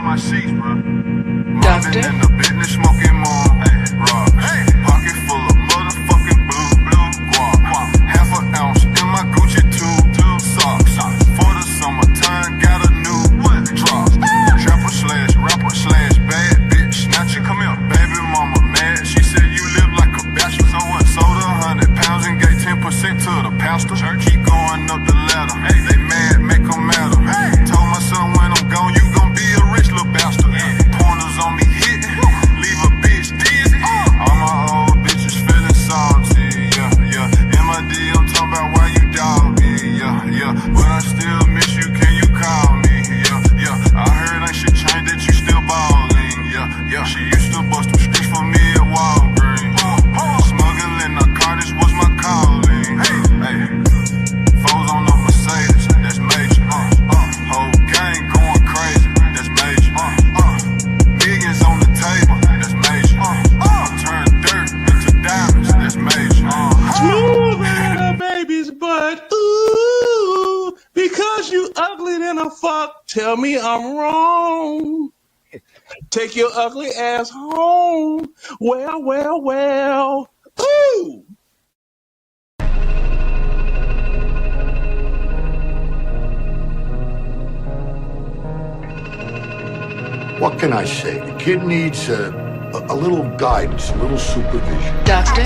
my sheets, bro. Doctor. In the business, smoking more. Rock. Pocket full of motherfucking blue guap. Half an ounce in my Gucci two socks. For the summertime, got a new drop. Trapper slash rapper slash bad bitch snatcher. Come here, baby mama mad. She said you live like a bachelor. So what? Sold 100 pounds and gave 10% to the pastor. Keep going up the ladder. They mad, make them matter. Told my son when I'm gone, you gon' be a rich little bastard. Pointers on me hit, leave a bitch dizzy. All my old bitches feeling salty, yeah. MID, I'm talking about why you dog me, yeah. But I still miss you, can you call me, yeah. I heard ain't shit changed, that you still ballin', yeah. She used to bust them streets for me at Walgreens. Smuggling narcotics was my calling, hey. Foes on the Mercedes, that's major. Whole gang going crazy, that's major. Millions on the table, that's major. Turn dirt into diamonds, that's major. Smooth in a baby's butt, ooh, because you ugly than a fuck. Tell me I'm wrong. Take your ugly ass home. Well, ooh. What can I say? The kid needs a little guidance, a little supervision. Doctor.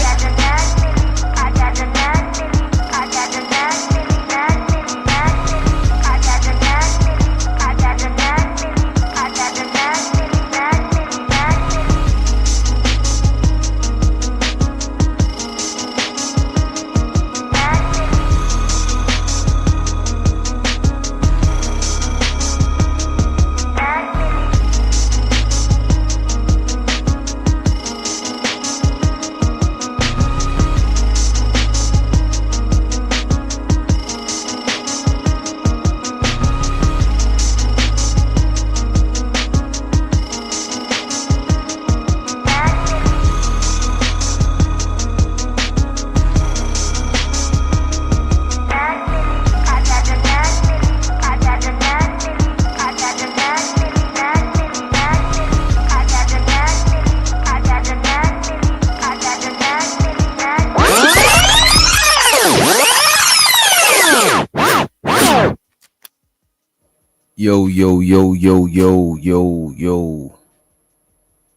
Yo.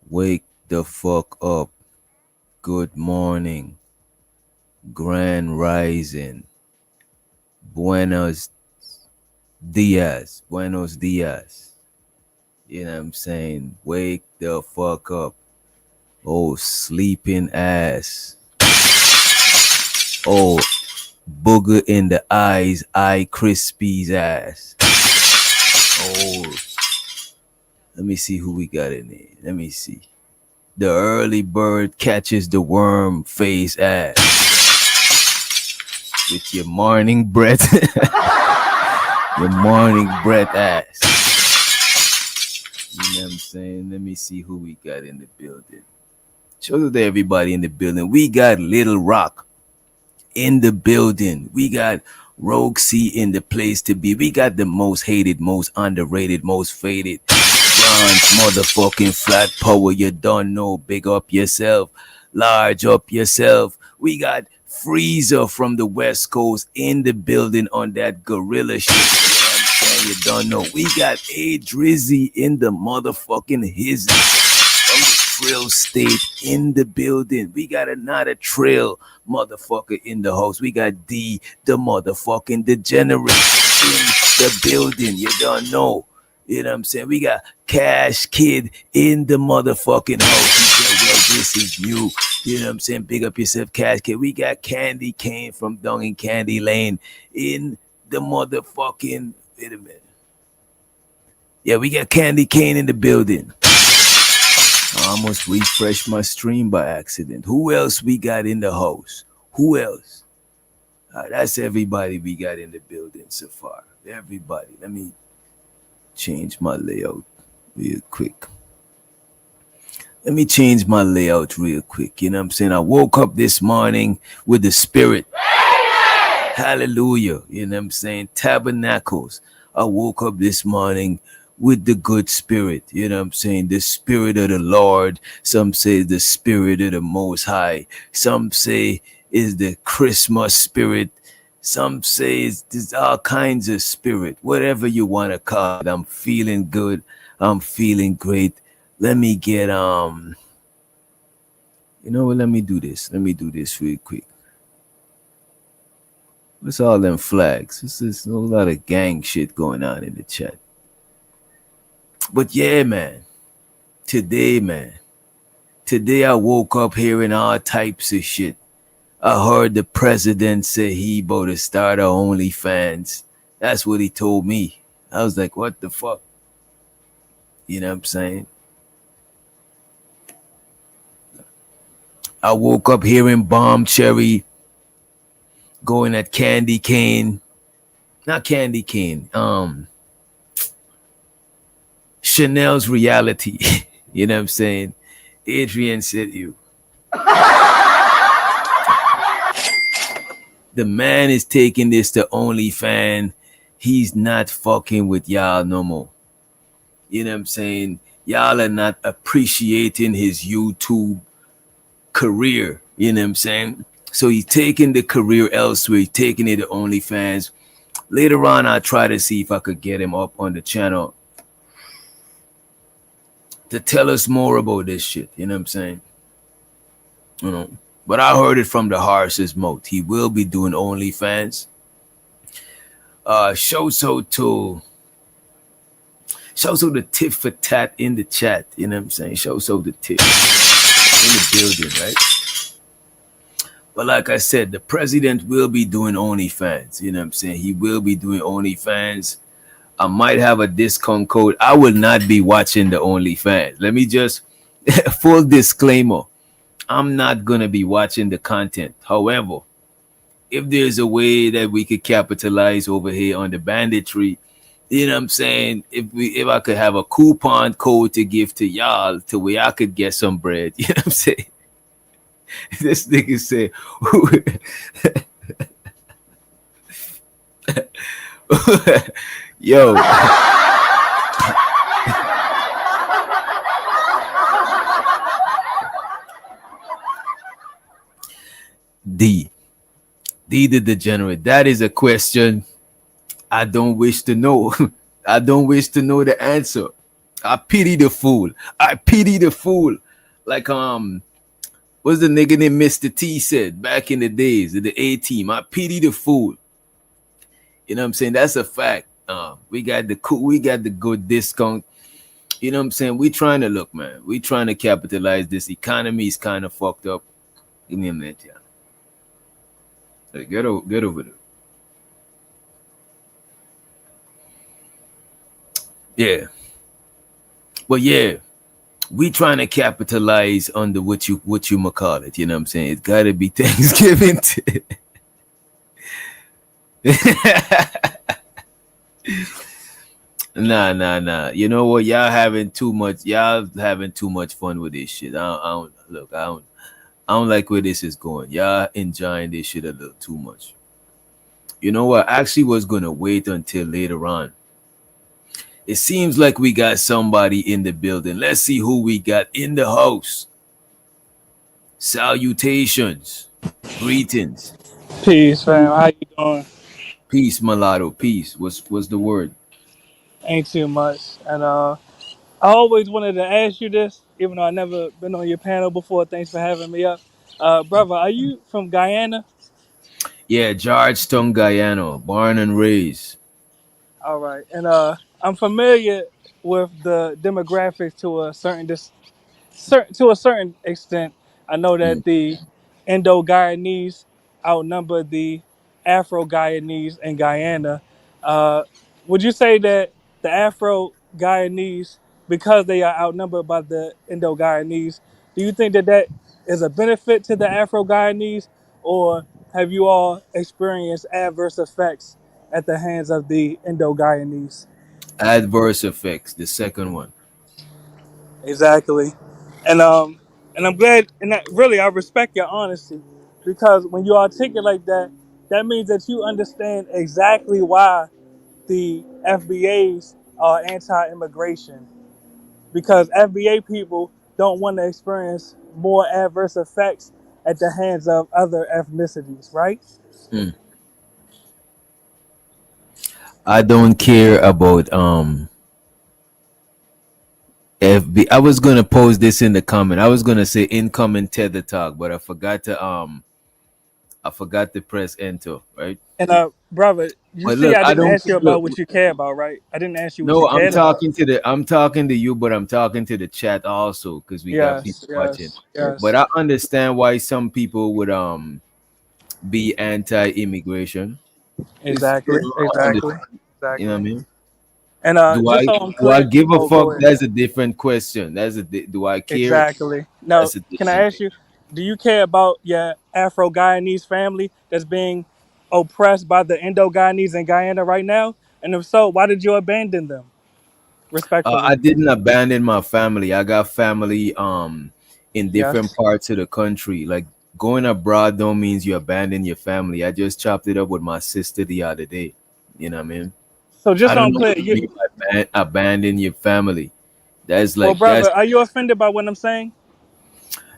Wake the fuck up. Good morning. Grand rising. Buenos dias. You know what I'm saying? Wake the fuck up. Oh, sleeping ass. Oh, booger in the eyes, eye crispies ass. Oh, let me see who we got in there. Let me see. The early bird catches the worm face ass. With your morning breath. Your morning breath ass. You know what I'm saying? Let me see who we got in the building. Show to everybody in the building. We got Little Rock in the building. We got Rogue C in the place to be. We got the most hated, most underrated, most faded bronze motherfucking flat power. You don't know. Big up yourself. Large up yourself. We got Freezer from the West Coast in the building on that gorilla shit. You know what I'm saying? You don't know. We got A Drizzy in the motherfucking his from the Trill State in the building. We got another Trill motherfucker in the house. We got D, the motherfucking degenerate in the building. You don't know. You know what I'm saying? We got Cash Kid in the motherfucking house. He said, well, this is you. You know what I'm saying? Big up yourself, Cash Kid. We got Candy Cane from Dung in Candy Lane in the motherfucking... Wait a minute. Yeah, we got Candy Cane in the building. I almost refreshed my stream by accident. Who else we got in the house? Who else? That's everybody we got in the building so far. Everybody. Let me change my layout real quick. You know what I'm saying? I woke up this morning with the spirit. Hallelujah. You know what I'm saying? Tabernacles. I woke up this morning with the good spirit. You know what I'm saying? The spirit of the Lord. Some say the spirit of the Most High. Some say is the Christmas spirit. Some say it's there's all kinds of spirit. Whatever you want to call it. I'm feeling good. I'm feeling great. Let me get you know what? Let me do this. Let me do this real quick. What's all them flags? This is a lot of gang shit going on in the chat. But yeah, man. Man. Today I woke up hearing all types of shit. I heard the president say he about to start a OnlyFans. That's what he told me. I was like, what the fuck? You know what I'm saying? I woke up hearing Bomb Cherry going at Candy Cane. Not Candy Cane. Chanel's reality. You know what I'm saying? Adrian said you. The man is taking this to OnlyFans. He's not fucking with y'all no more. You know what I'm saying? Y'all are not appreciating his YouTube career. You know what I'm saying? So he's taking the career elsewhere. He's taking it to OnlyFans. Later on, I'll try to see if I could get him up on the channel to tell us more about this shit. You know what I'm saying? You know. But I heard it from the horse's mouth. He will be doing OnlyFans. Shout out to the tit for tat in the chat. You know what I'm saying? Shout out the tit in the building, right? But like I said, the president will be doing OnlyFans. You know what I'm saying? He will be doing OnlyFans. I might have a discount code. I will not be watching the OnlyFans. Let me just full disclaimer. I'm not gonna be watching the content. However, if there's a way that we could capitalize over here on the banditry, you know what I'm saying? If I could have a coupon code to give to y'all to where I could get some bread, you know what I'm saying? This nigga say, yo. D the degenerate. That is a question I don't wish to know. I don't wish to know the answer. I pity the fool. I pity the fool. Like what's the nigga named Mr. T said back in the days of the A-Team? I pity the fool. You know what I'm saying? That's a fact. We got the good discount. You know what I'm saying? We trying to look, man. We trying to capitalize. This economy is kind of fucked up. Give me a minute, yeah. Hey, get over there. Yeah. Well, yeah. We trying to capitalize under what you call it. You know what I'm saying? It's gotta be Thanksgiving. Nah. You know what? Y'all having too much fun with this shit. I don't like where this is going. Y'all enjoying this shit a little too much. You know what? I actually was gonna wait until later on. It seems like we got somebody in the building. Let's see who we got in the house. Salutations. Greetings. Peace, fam. How you doing? Peace, mulatto. Peace. What's the word? Ain't too much. And I always wanted to ask you this, even though I never been on your panel before. Thanks for having me up. Brother, are you from Guyana? Yeah, Georgetown, Guyana, born and raised. All right. And I'm familiar with the demographics to a certain extent. I know that the Indo-Guyanese outnumber the Afro-Guyanese in Guyana. Would you say that the Afro-Guyanese, because they are outnumbered by the Indo-Guyanese, do you think that that is a benefit to the Afro-Guyanese, or have you all experienced adverse effects at the hands of the Indo-Guyanese? Adverse effects, the second one. Exactly. And I'm glad, and that, really I respect your honesty, because when you articulate that, that means that you understand exactly why the FBA's are anti-immigration because FBA people don't want to experience more adverse effects at the hands of other ethnicities, right? Mm. I don't care about FB. I was gonna post this in the comment. I was gonna say incoming tether talk, but I forgot to press enter, right? And brother, you But see, look, I I didn't don't ask you look. about what you care about, right? I didn't ask you what you No, cared about. I'm talking to you, but I'm talking to the chat also because we got Yes, people watching. yes, yes. But I understand why some people would be anti-immigration. It's Exactly, true. I exactly, understand. You know what I exactly. mean? And Do just I so I'm do I clear, give a oh, go fuck? ahead. That's a different question. Do I care? Exactly. Now, That's a can I different ask thing. you, do you care about your Afro Guyanese family that's being oppressed by the Indo Guyanese in Guyana right now? And if so, why did you abandon them? I Respectfully. didn't abandon my family. I got family in different Yes. parts of the country. Like going abroad don't means you abandon your family. I just chopped it up with my sister the other day. You know what I mean? So just I so don't I'm know what clear, you mean by abandon your family. That's well, like that's brother, are you offended by what I'm saying?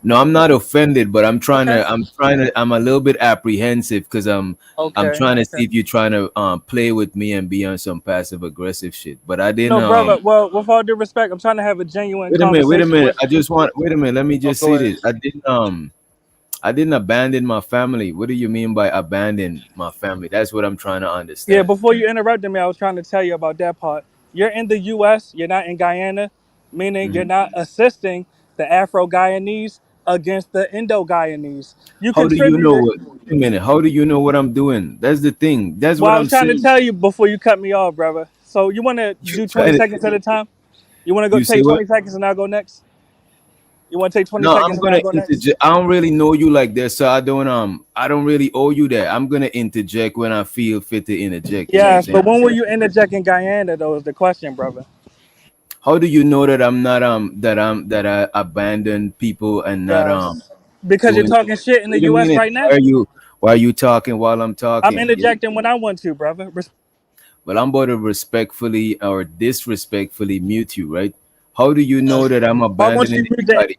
no, I'm not offended, but Okay. I'm a little bit apprehensive because I'm Okay. trying to Okay. see if you're trying to play with me and be on some passive aggressive shit. But I didn't No, brother. Well, with all due respect, I'm trying to have a genuine wait a conversation minute. with you. Wait a minute, let me Oh, just go say ahead. this. I didn't abandon my family. What do you mean by abandon my family? That's what I'm trying to Yeah, understand. before you interrupted me, I was trying to tell you about that part. You're in the U.S., you're not in Guyana, meaning you're Mhm. not assisting the Afro Guyanese against the Indo Guyanese. You How do you know contributed. what? Wait a minute. How do you know what I'm doing? That's the thing. That's Well, what I was I'm trying to saying. tell you before you cut me off, brother. So you want to You do 20 trying to seconds at a time? You want to go you say take what? 20 seconds and I'll go next? You want to take 20 No, I'm seconds and I'll gonna go next? interject. I don't really know you like that, so I don't really owe you that. I'm gonna interject when I feel fit to interject. You know what I'm Yes, saying? but when will you interject in Guyana, though, is the question, brother. How do you know that I'm not that I abandon people and not Yes. Because you're doing? talking shit in the Wait a U.S. minute. right now. Why are you talking while I'm I'm talking? You know? interjecting when I want to, brother. Well, I'm about to respectfully or disrespectfully mute you, right? How do you know that I'm Why won't you abandoning mute that? anybody?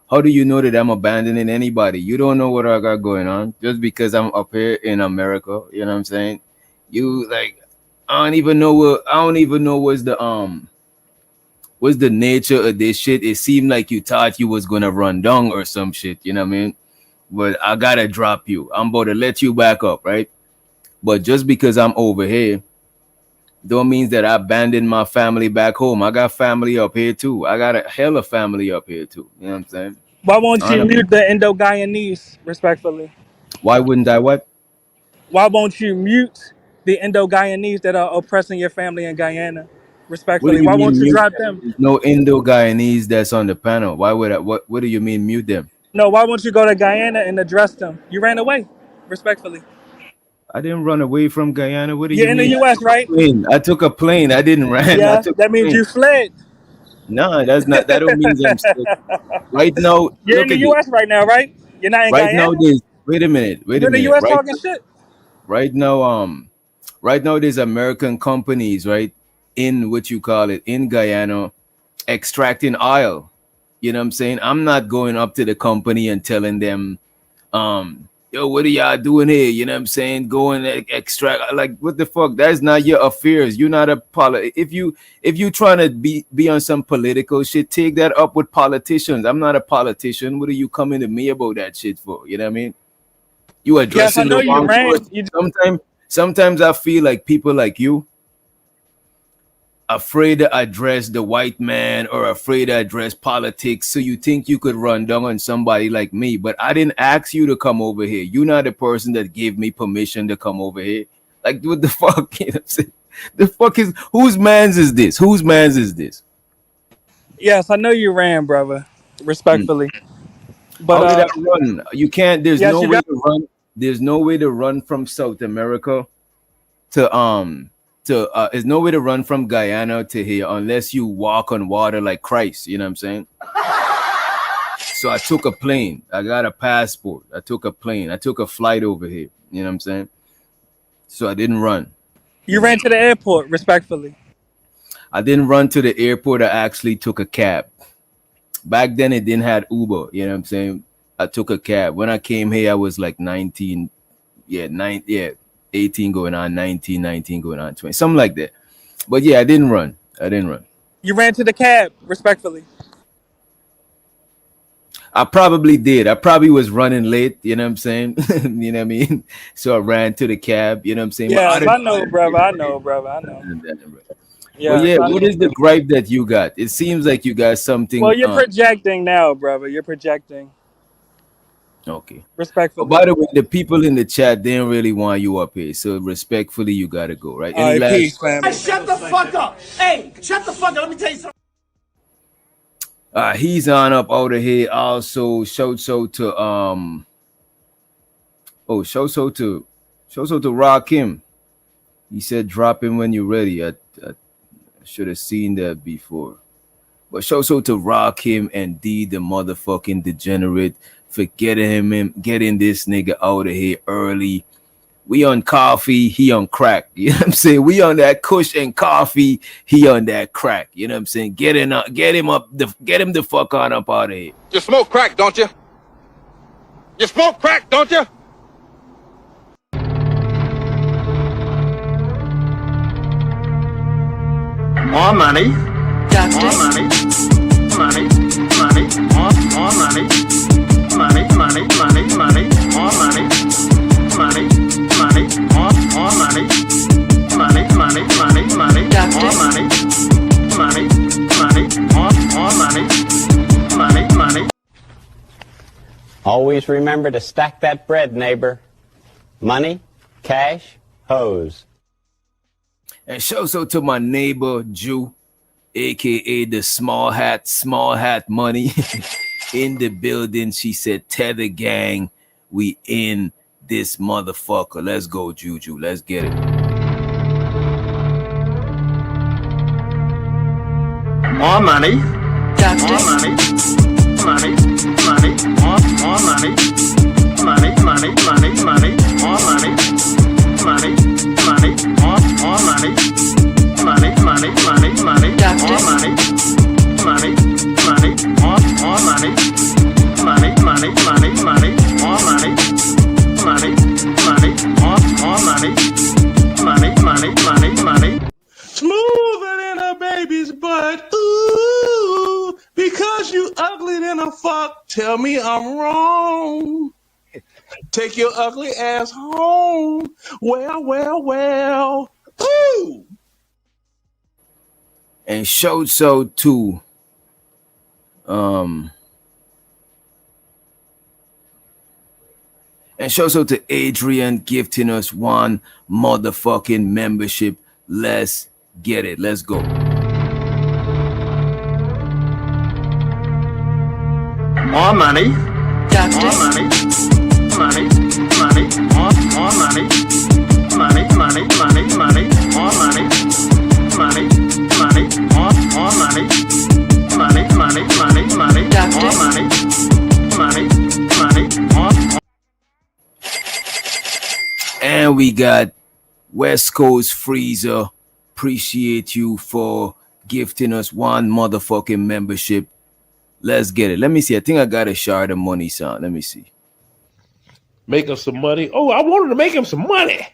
How do you know that I'm abandoning anybody? You don't know what I got going on just because I'm up here in America. You know what I'm saying? You like, I don't even know what's the nature of this shit. It seemed like you thought you was gonna run down or some shit. You know what I mean? But I gotta drop you. I'm about to let you back up, right? But just because I'm over here don't means that I abandoned my family back home. I got family up here too. I got a hella family up here too. You know what I'm saying? Why won't I you don't know. mute the Indo Guyanese, respectfully? Why wouldn't I what? Why won't you mute the Indo Guyanese that are oppressing your family in Guyana, What do respectfully? you Why mean won't you mute drop them? them? There's no Indo Guyanese that's on the panel. Why would I what do you mean mute them? No, why won't you go to Guyana and address them? You ran away, respectfully. I didn't run away from Guyana. What do you You're in the mean? U.S., right? I took a plane. I didn't run. I Yeah, took that a means plane. you fled. No, that's not that don't mean I'm still right now. You're in Look the at this. U.S. right now, right? You're not in Right now Guyana? there's wait You're a in the minute. U.S. talking shit? Right now right now there's American companies, right, in what you call it in Guyana extracting oil. You know what I'm saying? I'm not going up to the company and telling them, yo, what are y'all doing here? You know what I'm saying? Go and extract like what the fuck? That's not your affairs. You're not a if you trying to be on some political shit, take that up with politicians. I'm not a politician. What are you coming to me about that shit for? You know what I mean? You Yes, I addressing know the you wrong ran. person. Sometimes I feel like people like you afraid to address the white man or afraid to address politics, so you think you could run down on somebody like me. But I didn't ask you to come over here. You're not the person that gave me permission to come over here. Like what the fuck? You know what I'm saying? The fuck is whose man's is this? Whose man's is this? Yes, I know you ran, brother, Hmm. respectfully. But How did I run? You can't. There's yes, no you way got. to run. There's no way to run from South America to there's no way to run from Guyana to here unless you walk on water like Christ. You know what I'm saying? So I took a plane. I got a passport. I took a plane. I took a flight over here. You know what I'm saying? So I didn't run. You ran to the airport, respectfully. I didn't run to the airport. I actually took a cab. Back then, it didn't have Uber. You know what I'm saying? I took a cab. When I came here, I was like 19. 18 going on 19, 19 going on 20, something like that. But yeah, I didn't run. You ran to the cab, respectfully. I probably did. I probably was running late, you know what I'm saying? You know what I mean? So I ran to the cab, you know what I'm saying? Yeah, I know, brother. I know. Yeah, Well, yeah, I what know, is the brother. gripe that you got? It seems like you got something. Well, you're projecting now, brother. You're projecting. Okay. Respectfully. By the way, the people in the chat didn't really want you up here, so respectfully, you gotta go, right? All right, peace, family. Hey, shut the fuck up. Hey, shut the fuck up. Let me tell you something. He's on up out of here. Also, shout out to Rakim. He said drop him when you're ready. I should have seen that before. But shout out to Rakim and D, the motherfucking degenerate, for getting this nigga out of here early. We on coffee, he on crack. You know what I'm saying? We on that kush and coffee, he on that crack. You know what I'm saying? Get him the fuck on up out of here. You smoke crack, don't you? You smoke crack, don't you? More money. More money. Money. Money. More money. Money. Money. Money. Money. More money. Money. Money. More money. Money. Money. Money. Money. More money. Money. Money. More money. Money. Money. Always remember to stack that bread, neighbor. Money, cash, hose. And shout out to my neighbor Jew, aka the small hat money in the building. She said, Tether gang, we in this motherfucker. Let's go, Juju. Let's get it. More money. More money. Money. Money. More money. Money. Money. Money. Money. More money. Money. Money. More money. Money. Money. Money. Money. More money. Money. Money. More money. Money. Money. Money. Money. More money. Money. Money. More money. Money. Money. Money. Money. Smoother than a baby's butt. Ooh, because you ugly than a fuck. Tell me I'm wrong. Take your ugly ass home. Well. Ooh. And shout out to Adrian gifting us one motherfucking membership. Let's get it. Let's go. More money. More money. Money. Money. More money. Money. Money. Money. Money. More money. Money. Money. More money. Money. Money. Money. Money. More money. Money. Money. More. And we got West Coast Freezer. Appreciate you for gifting us one motherfucking membership. Let's get it. Let me see. I think I got a shard of money sound. Let me see. Make him some money. Oh, I wanted to make him some money.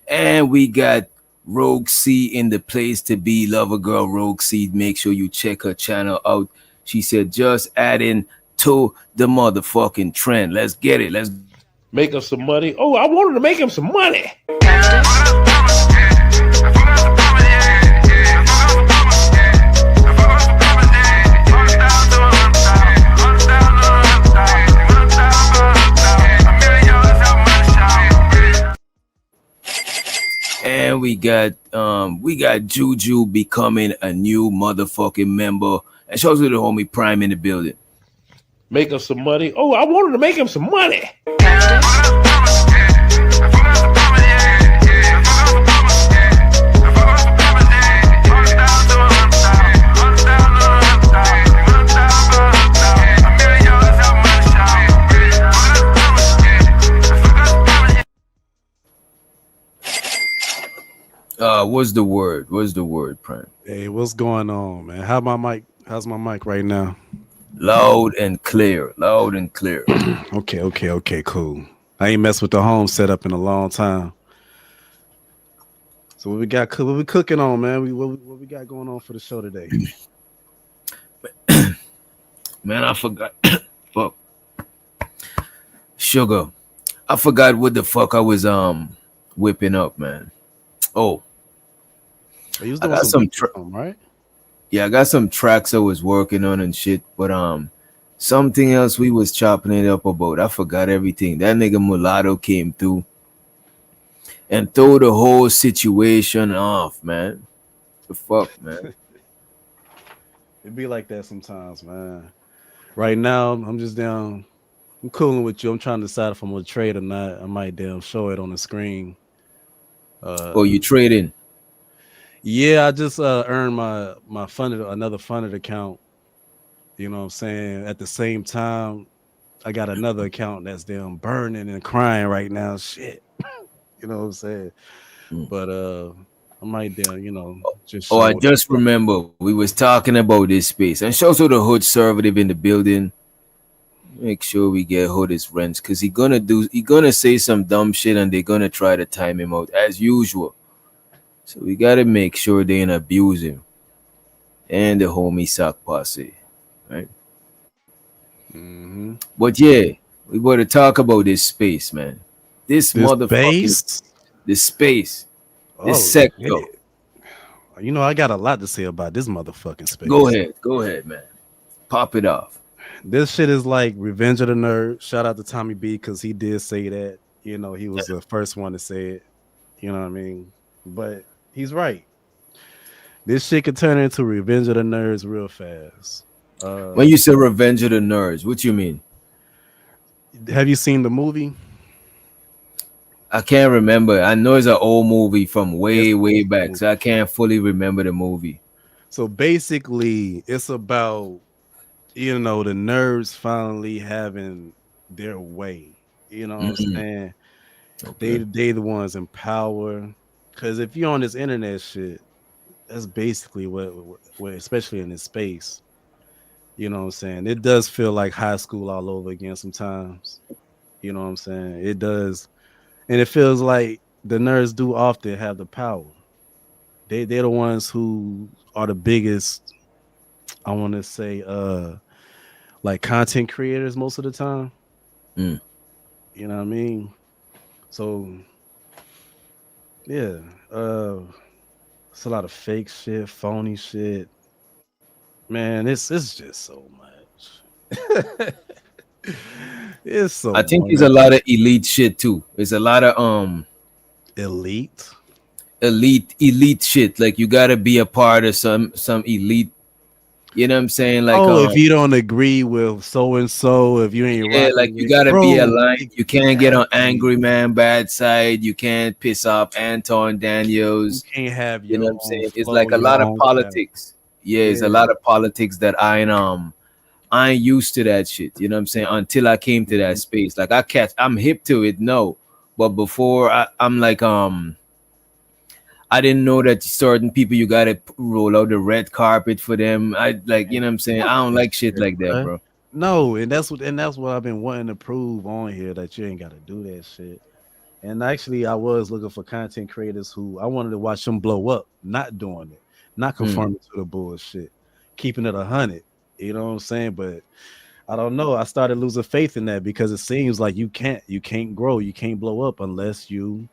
And we got Rogue C in the place to be. Lover girl Rogue C. Make sure you check her channel out. She said, just adding to the motherfucking trend. Let's get it. Let's Make him some money. Oh, I wanted to make him some money. And we got Juju becoming a new motherfucking member. And shout out to the homie Prime in the building. Make him some money. Oh, I wanted to make him some money. What's the word? What's the word, Prime? Hey, what's going on, man? How's my mic right now? Loud and clear. Loud and clear. Okay, cool. I ain't messed with the home setup in a long time. So what we cooking on, man? What we got going on for the show today? Man, I forgot. Fuck. Sugar. I forgot what the fuck I was whipping up, man. Oh. You was I doing got some right? Yeah, I got some tracks I was working on and shit, but something else we was chopping it up about. I forgot everything. That nigga Mulatto came through and threw the whole situation off, man. The fuck, man. It be like that sometimes, man. Right now, I'm just down. I'm cooling with you. I'm trying to decide if I'm gonna trade or not. I might damn show it on the screen. Oh, you trading? Yeah, I just earned my another funded account. You know what I'm saying? At the same time, I got another account that's damn burning and crying right now. Shit. You know what I'm saying? But I might damn, just I just remember we was talking about this space. And shout out to the Hood Conservative in the building. Make sure we get Hood his rents, because he gonna say some dumb shit and they're gonna try to time him out as usual. So we gotta make sure they ain't abuse him. And the homie Sock Posse, right? Mm-hmm. But yeah, we gotta talk about this space, man. This motherfucking this space. This sector. Shit. You know, I got a lot to say about this motherfucking space. Go ahead, man. Pop it off. This shit is like Revenge of the Nerd. Shout out to Tommy B, because he did say that. You know, he was the first one to say it. You know what I mean? But he's right. This shit could turn into Revenge of the Nerds real fast. When you say Revenge of the Nerds, what you mean? Have you seen the movie? I can't remember. I know it's an old movie from way back, so I can't fully remember the movie. So basically, it's about, the nerds finally having their way. You know what I'm saying? Okay. They the ones in power. Because if you're on this internet shit, that's basically what, especially in this space, you know what I'm saying? It does feel like high school all over again sometimes. You know what I'm saying? It does. And it feels like the nerds do often have the power. They're the ones who are the biggest, I want to say, like content creators most of the time. You know what I mean? So, yeah. It's a lot of fake shit, phony shit. Man, it's just so much. It's so I think there's a lot of elite shit too. There's a lot of elite shit. Like you gotta be a part of some elite. You know what I'm saying? Like, if you don't agree with so and so, if you ain't like you gotta be aligned. You can't get on Angry Man bad side. You can't piss off Anton Daniels. You can't have you know what I'm saying? It's like a lot of politics. Yeah, it's a lot of politics that I ain't used to that shit. You know what I'm saying? Until I came to that space. Like I'm hip to it, no. But before I'm like I didn't know that certain people you gotta roll out the red carpet for them. I like, you know what I'm saying? I don't like shit like that, bro. No, and that's what I've been wanting to prove on here, that you ain't gotta do that shit. And actually, I was looking for content creators who I wanted to watch them blow up, not doing it, not conforming to the bullshit, keeping it 100. You know what I'm saying? But I don't know. I started losing faith in that, because it seems like you can't grow, you can't blow up unless you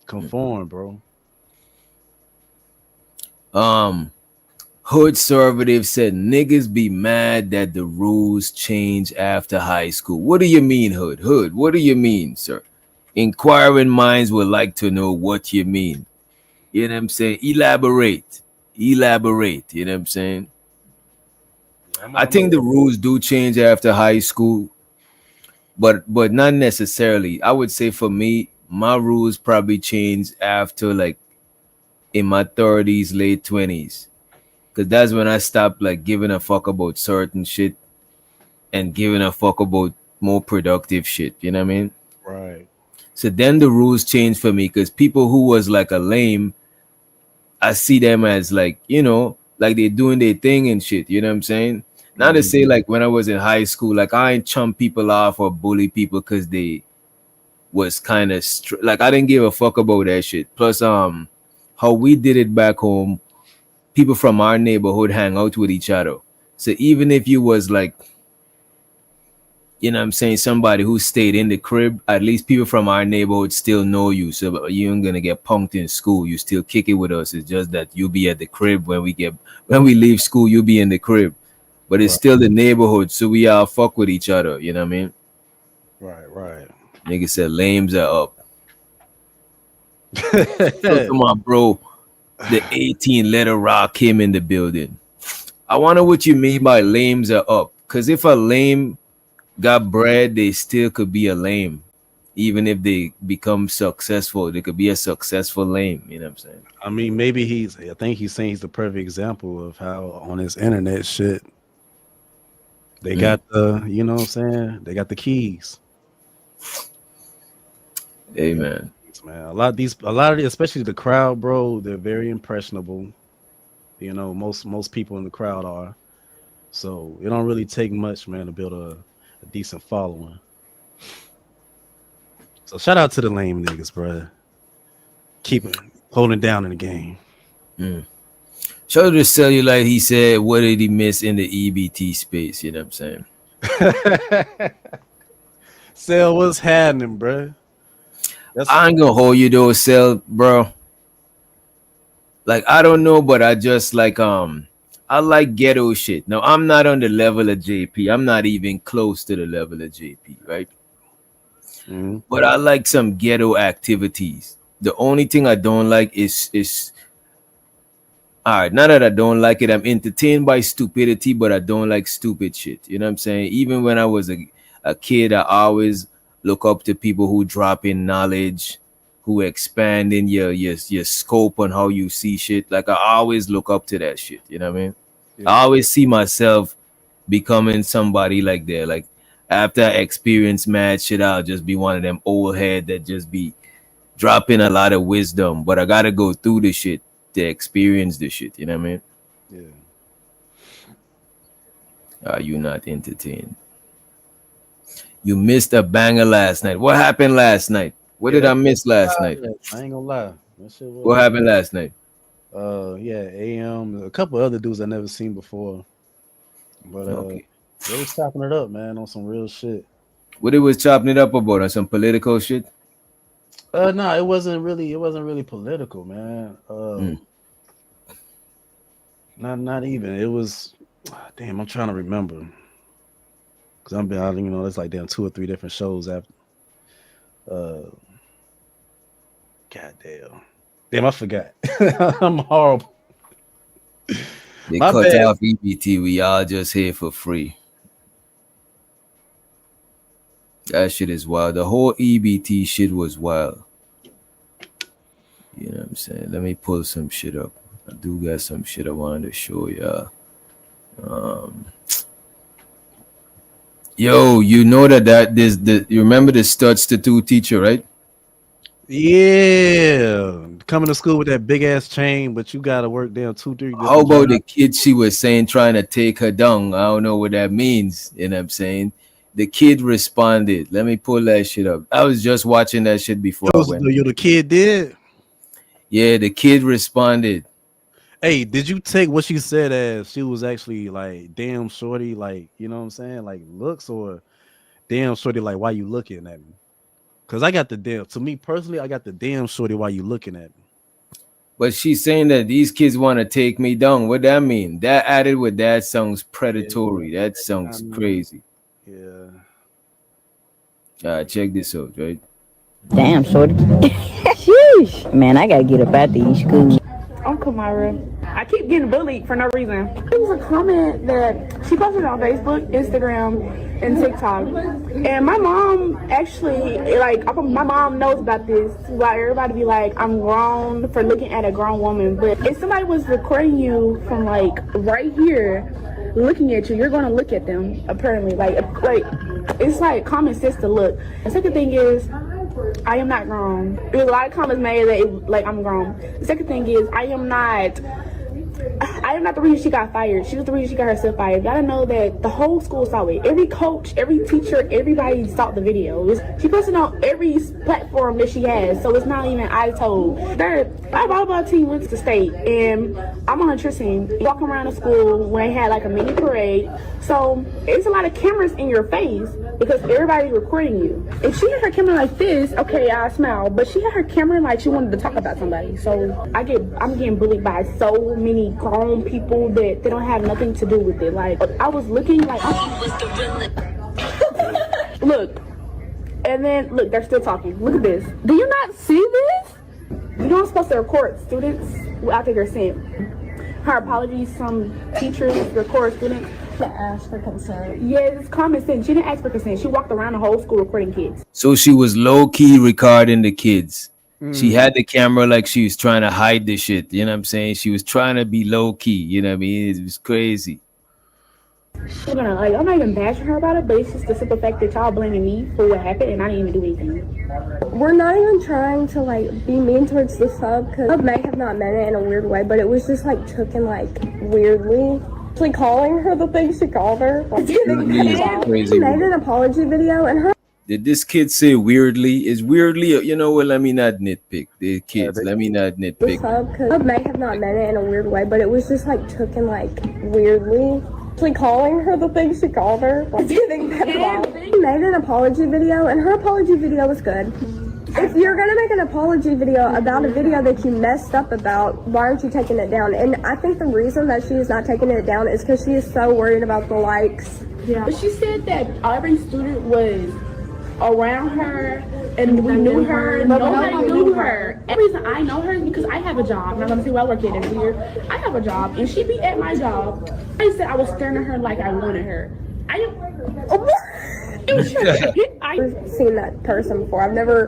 conform, bro. Hood Conservative said niggas be mad that the rules change after high school. What do you mean, Hood? Hood, what do you mean, sir? Inquiring minds would like to know what you mean. You know what I'm saying? Elaborate. You know what I'm saying? I think the rules do change after high school, but not necessarily. I would say for me, my rules probably changed after like in my 30s, late 20s, because that's when I stopped like giving a fuck about certain shit and giving a fuck about more productive shit. You know what I mean? Right. So then the rules changed for me, because people who was like a lame I see them as like, like they're doing their thing and shit. You know what I'm saying? Not to say like when I was in high school, like I ain't chump people off or bully people because they was kind of like I didn't give a fuck about that shit. Plus, how we did it back home, people from our neighborhood hang out with each other. So even if you was like, you know what I'm saying, somebody who stayed in the crib, at least people from our neighborhood still know you. So you ain't gonna get punked in school. You still kick it with us. It's just that you'll be at the crib when we leave school, you'll be in the crib. But it's still the neighborhood, so we all fuck with each other, you know what I mean? Right. Nigga said lames are up. So come on, bro. The 18 letter rock came in the building. I wonder what you mean by lames are up. Cause if a lame got bread, they still could be a lame. Even if they become successful, they could be a successful lame. You know what I'm saying? I mean, maybe I think he's saying he's the perfect example of how on his internet shit, they got the, you know what I'm saying? They got the keys. Amen. Man, a lot of these, especially the crowd, bro, they're very impressionable. You know, most people in the crowd are. So it don't really take much, man, to build a decent following. So shout out to the lame niggas, bro. Holding down in the game. Shout out to Cellulite. He said, what did he miss in the EBT space? You know what I'm saying? Cell, what's happening, bro? I ain't gonna hold you though, Cell, bro. Like, I don't know, but I just like I like ghetto shit. Now, I'm not on the level of JP. I'm not even close to the level of JP, right? But I like some ghetto activities. The only thing I don't like is all right, not that I don't like it. I'm entertained by stupidity, but I don't like stupid shit. You know what I'm saying? Even when I was a kid, I always look up to people who drop in knowledge, who expand in your scope on how you see shit. Like I always look up to that shit. You know what I mean? Yeah. I always see myself becoming somebody like that. Like after I experience mad shit, I'll just be one of them old head that just be dropping a lot of wisdom. But I gotta go through the shit to experience the shit. You know what I mean? Yeah. Are you not entertained? You missed a banger last night. What happened last night? What did I miss last night? I ain't gonna lie. What happened last night? AM, a couple other dudes I never seen before. But they was chopping it up, man, on some real shit. What it was chopping it up about? On some political shit? No, it wasn't really political, man. Not even. It was damn, I'm trying to remember. Cause it's like damn 2 or 3 different shows after. Damn, I forgot. I'm horrible. They cut off EBT. We all just here for free. That shit is wild. The whole EBT shit was wild. You know what I'm saying? Let me pull some shit up. I do got some shit I wanted to show y'all. Yo, you know you remember the Studs Tattoo teacher, right? Yeah, coming to school with that big ass chain, but you gotta work down 2-3. How about the kid she was saying trying to take her down? I don't know what that means. You know what I'm saying? The kid responded. Let me pull that shit up. I was just watching that shit before I went. The kid did? Yeah, the kid responded. Hey, did you take what she said as she was actually like, damn shorty, like, you know what I'm saying? Like looks, or damn shorty, like, why you looking at me? Because I got to me personally, I got the damn shorty, why you looking at me? But she's saying that these kids want to take me down. What that mean? That added with that sounds predatory. That sounds crazy. Yeah. All right, check this out, right? Damn, shorty. Sheesh. Man, I gotta get up out these schools. I'm Kamara. I keep getting bullied for no reason. It was a comment that she posted on Facebook, Instagram, and TikTok. And my mom actually, my mom knows about this. Like, everybody be like, I'm grown for looking at a grown woman. But if somebody was recording you from, like, right here, looking at you, you're going to look at them, apparently. Like it's like common sense to look. The second thing is, I am not grown. There's a lot of comments made that like I'm grown. The second thing is I am not the reason she got fired. She was the reason she got herself fired. Gotta know that the whole school saw it. Every coach, every teacher, everybody saw the video. She posted on every platform that she has, so it's not even I told. Third, my volleyball team went to state, and I'm on a cheer team. Walking around the school when they had like a mini parade. So it's a lot of cameras in your face because everybody's recording you. If she had her camera like this, okay, I smile. But she had her camera like she wanted to talk about somebody. So I'm getting bullied by so many grown people that they don't have nothing to do with it. Like I was looking like look, and then look, they're still talking. Look at this. Do you not see this? You're not supposed to record students after they're sent. Her apologies, some teachers record students. To ask for consent. Yeah, it's common sense. She didn't ask for consent. She walked around the whole school recording kids. So she was low key recording the kids. She had the camera like she was trying to hide the shit. You know what I'm saying? She was trying to be low key. You know what I mean? It was crazy. I'm not even bashing her about it, but it's just the simple fact that y'all blaming me for what happened and I didn't even do anything. We're not even trying to like be mean towards the sub because sub may have not meant it in a weird way, but it was just like taken like weirdly. Actually calling her the thing she called her. She made an apology video and her. Did this kid say weirdly? Is weirdly, you know what? Let me not nitpick. The kids, let me not nitpick. Sub may have not meant it in a weird way, but it was just like taken like weirdly. Actually calling her the thing she called her. She made an apology video and her apology video was good. If you're gonna make an apology video about a video that you messed up about, why aren't you taking it down? And I think the reason that she is not taking it down is because she is so worried about the likes. Yeah. But she said that every student was around her and we knew her. Nobody knew her. The reason I know her is because I have a job. I'm not gonna say where I work at every year. I have a job and she be at my job. I said I was staring at her like I wanted her. I've seen that person before. I've never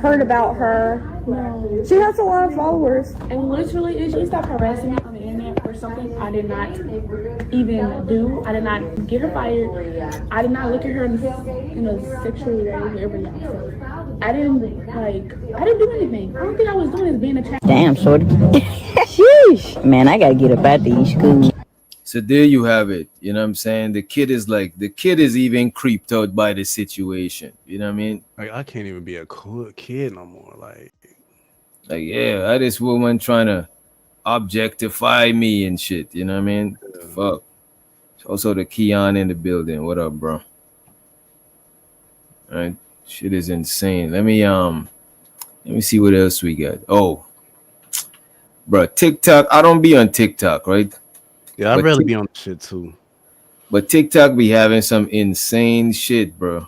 heard about her. No. She has a lot of followers. And literally, if she stopped harassing me on the internet or something I did not even do, I did not get her fired. I did not look at her in a sexual way or whatever. I didn't do anything. The only thing I was doing is being a child. Damn, shorty. Sheesh. Man, I gotta get up out these schools. So there you have it. You know what I'm saying? The kid is even creeped out by the situation. You know what I mean? Like I can't even be a cool kid no more. Like yeah, this woman trying to objectify me and shit. You know what I mean? Yeah. Fuck. Also the Keon in the building. What up, bro? All right, shit is insane. Let me see what else we got. Oh, bro, TikTok. I don't be on TikTok, right? Yeah, I'd rather be on shit too. But TikTok be having some insane shit, bro.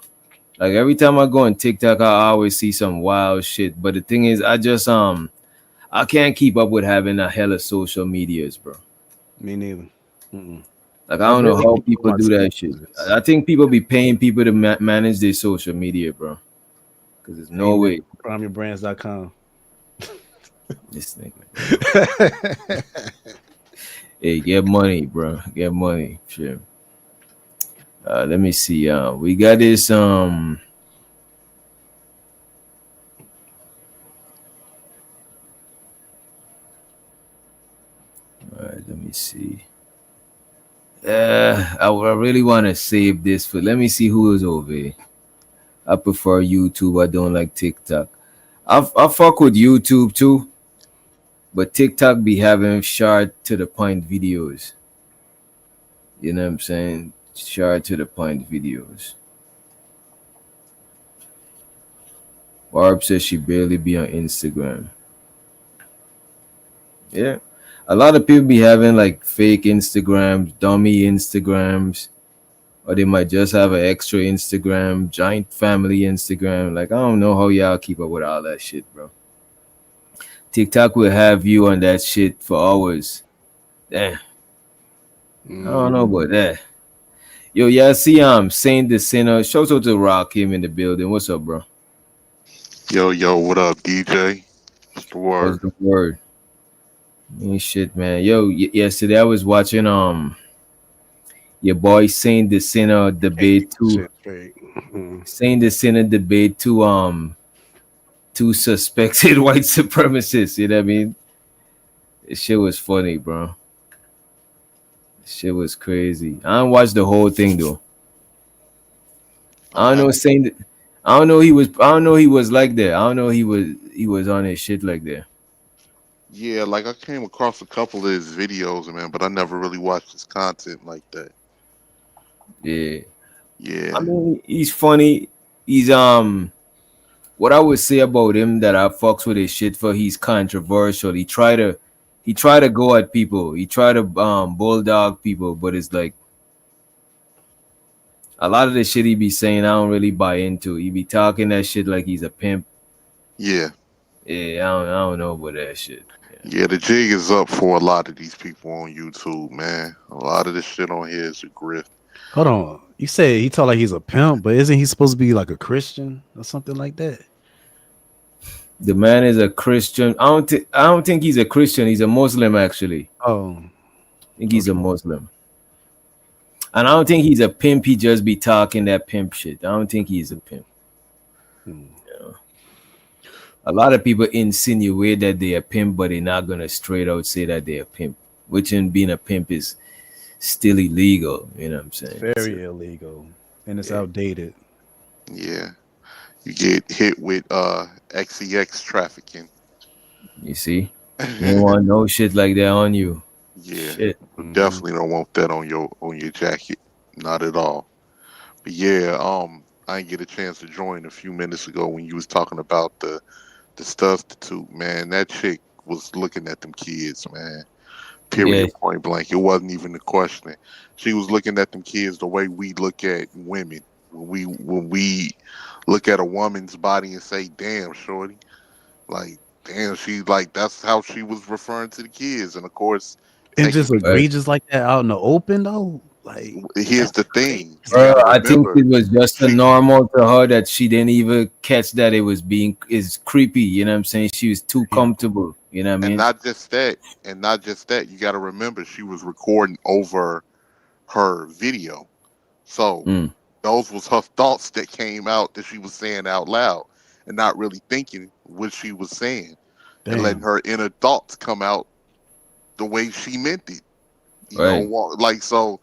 Like every time I go on TikTok, I always see some wild shit. But the thing is, I just I can't keep up with having a hella social medias, bro. Me neither. Like I don't know how people do that shit. I think people be paying people to manage their social media, bro. Because there's no way. PrimeYourBrands.com. This nigga. Hey, get money, bro. Get money. Sure. Let me see. We got this. All right, let me see. I really want to save this for. Let me see who is over here. I prefer YouTube. I don't like TikTok. I fuck with YouTube too. But TikTok be having short to the point videos. You know what I'm saying? Short to the point videos. Barb says she barely be on Instagram. Yeah. A lot of people be having like fake Instagrams, dummy Instagrams, or they might just have an extra Instagram, giant family Instagram. Like, I don't know how y'all keep up with all that shit, bro. TikTok will have you on that shit for hours. Damn. I don't know about that. Yo, y'all see Saint the Sinner. Shout out to Rakim in the building. What's up, bro? Yo, what up, DJ? What's the word? What's the word? Ain't shit, man. Yo, yesterday I was watching your boy Saint the Sinner debate 2. Saint the Sinner debate 2 two suspected white supremacists. You know what I mean? This shit was funny, bro. This shit was crazy. I didn't watch the whole thing though. I don't know saying that. I don't know he was like that. I don't know he was on his shit like that. Yeah, like I came across a couple of his videos, man, but I never really watched his content like that. Yeah. Yeah. I mean, he's funny. He's what I would say about him that I fucks with his shit for, he's controversial. He try to go at people. He try to bulldog people, but it's like a lot of the shit he be saying I don't really buy into. He be talking that shit like he's a pimp. Yeah. Yeah, I don't know about that shit. Yeah, the jig is up for a lot of these people on YouTube, man. A lot of this shit on here is a grift. Hold on. You say he talk like he's a pimp, but isn't he supposed to be like a Christian or something like that? The man is a Christian. I don't think he's a Christian. He's a Muslim, actually. Oh. I think he's a Muslim. And I don't think he's a pimp. He just be talking that pimp shit. I don't think he's a pimp. You know? A lot of people insinuate that they're a pimp, but they're not going to straight out say that they're a pimp, which in being a pimp is still illegal. You know what I'm saying? Very illegal. And it's outdated. Yeah. You get hit with XEX trafficking. You see? You don't want no shit like that on you. Yeah. Shit. Definitely don't want that on your jacket. Not at all. But yeah, I didn't get a chance to join a few minutes ago when you was talking about the substitute, man. That chick was looking at them kids, man. Period, point blank. It wasn't even a question. She was looking at them kids the way we look at women. When we look at a woman's body and say, "Damn, shorty," like, damn, she like that's how she was referring to the kids. And of course, and just egregious like that out in the open though. Like, here's the thing, bro. I think it was just a normal to her that she didn't even catch that it was is creepy. You know what I'm saying? She was too comfortable. You know what I mean? And not just that. You got to remember she was recording over her video, so those was her thoughts that came out that she was saying out loud, and not really thinking what she was saying, and letting her inner thoughts come out the way she meant it. You know, like so.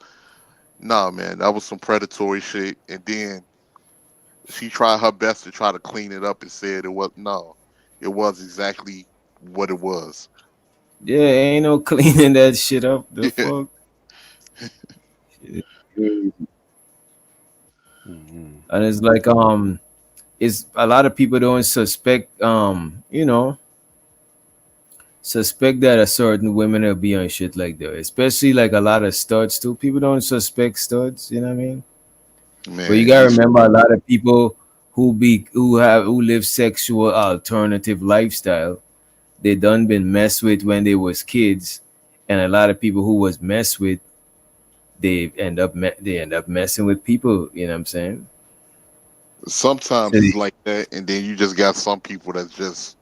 Nah, man, that was some predatory shit. And then she tried her best to try to clean it up and said it was exactly what it was. Yeah, ain't no cleaning that shit up. The fuck. And it's like it's a lot of people don't suspect suspect that a certain women will be on shit like that, especially like a lot of studs too. People don't suspect studs, you know what I mean? Man, but you gotta remember a lot of people who live sexual alternative lifestyle, they done been messed with when they was kids, and a lot of people who was messed with, they end up messing with people, you know what I'm saying? Sometimes it's like that, and then you just got some people that's just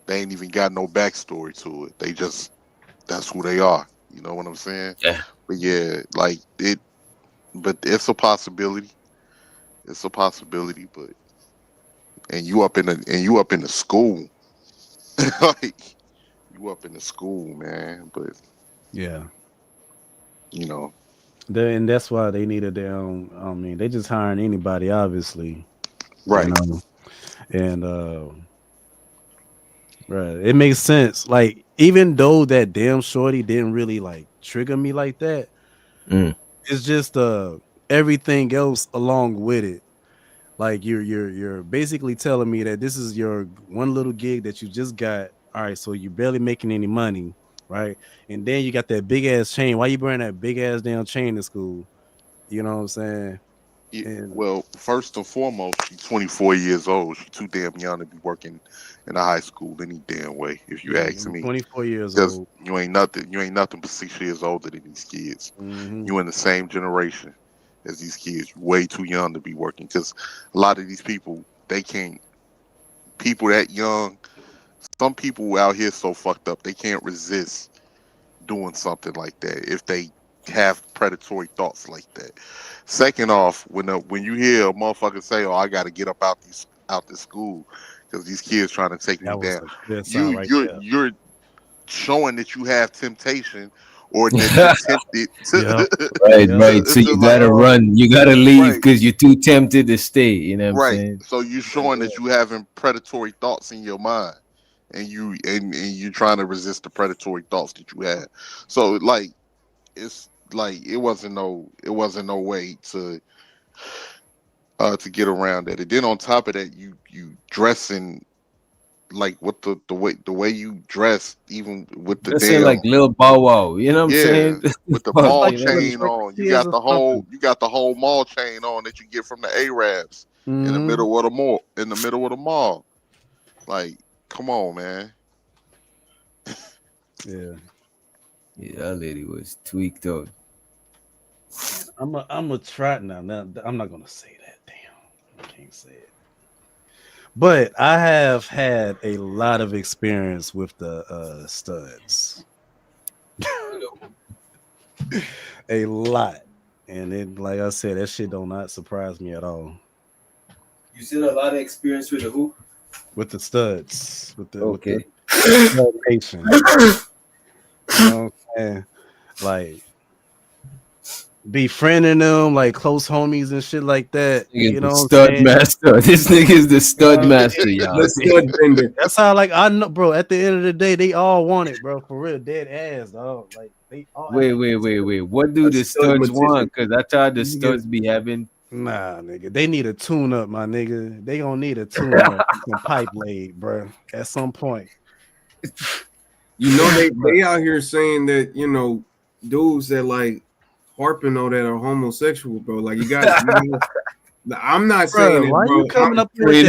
they ain't even got no backstory to it. That's who they are. You know what I'm saying? Yeah. But yeah, like but it's a possibility. It's a possibility, but and you up in the school. Like you up in the school, man. But yeah. You know. And that's why they need a damn I mean, they just hiring anybody, obviously. Right. You know? And right. It makes sense. Like, even though that damn shorty didn't really like trigger me like that, it's just everything else along with it. Like you're basically telling me that this is your one little gig that you just got. All right, so you're barely making any money, right? And then you got that big ass chain. Why you wearing that big ass damn chain to school? You know what I'm saying? Yeah, well, first and foremost, she's 24 years old. She's too damn young to be working in a high school any damn way, if you ask me. 24 years old. You ain't nothing but 6 years older than these kids. You in the same generation as these kids. You're way too young to be working, because a lot of these people, they can't. People that young, some people out here so fucked up, they can't resist doing something like that if they have predatory thoughts like that. Second off, when you hear a motherfucker say, "Oh, I got to get up out out the school because these kids trying to take me That was down. a good sign right there. You're showing that you have temptation or that you're tempted to. Right. So you gotta run. You gotta leave because you're too tempted to stay. You know what I'm saying? So you're showing that you having predatory thoughts in your mind, and you're trying to resist the predatory thoughts that you have. So like, it's like it wasn't no way to get around that. And then on top of that, you dressing like with the way you dress, even with the damn like Lil Bow Wow, you know what I'm saying? With the mall chain on, you got the whole mall chain on that you get from the Arabs in the middle of the mall. Like, come on, man. Yeah, that lady was tweaked out. I'm a try now. I'm not gonna say that. Damn, I can't say it. But I have had a lot of experience with the studs. A lot. And it, like I said, that shit do not surprise me at all. You said a lot of experience with the who? With the studs. With the okay. With the stud nation. You know what I'm saying? Like befriending them like close homies and shit like that. You know, stud master. This nigga is the stud master, y'all. The stud vendor. That's how, like, I know, bro. At the end of the day, they all want it, bro. For real, dead ass, dog. Like they all. Wait. What do the studs want? Because I thought the studs be having. Nah, nigga. They need a tune up, my nigga. They gonna need a tune up, some pipe laid, bro. At some point. You know they out here saying that, you know, dudes that like harping on that are homosexual, bro. Like you got. You know, I'm not saying it, why bro. you coming up with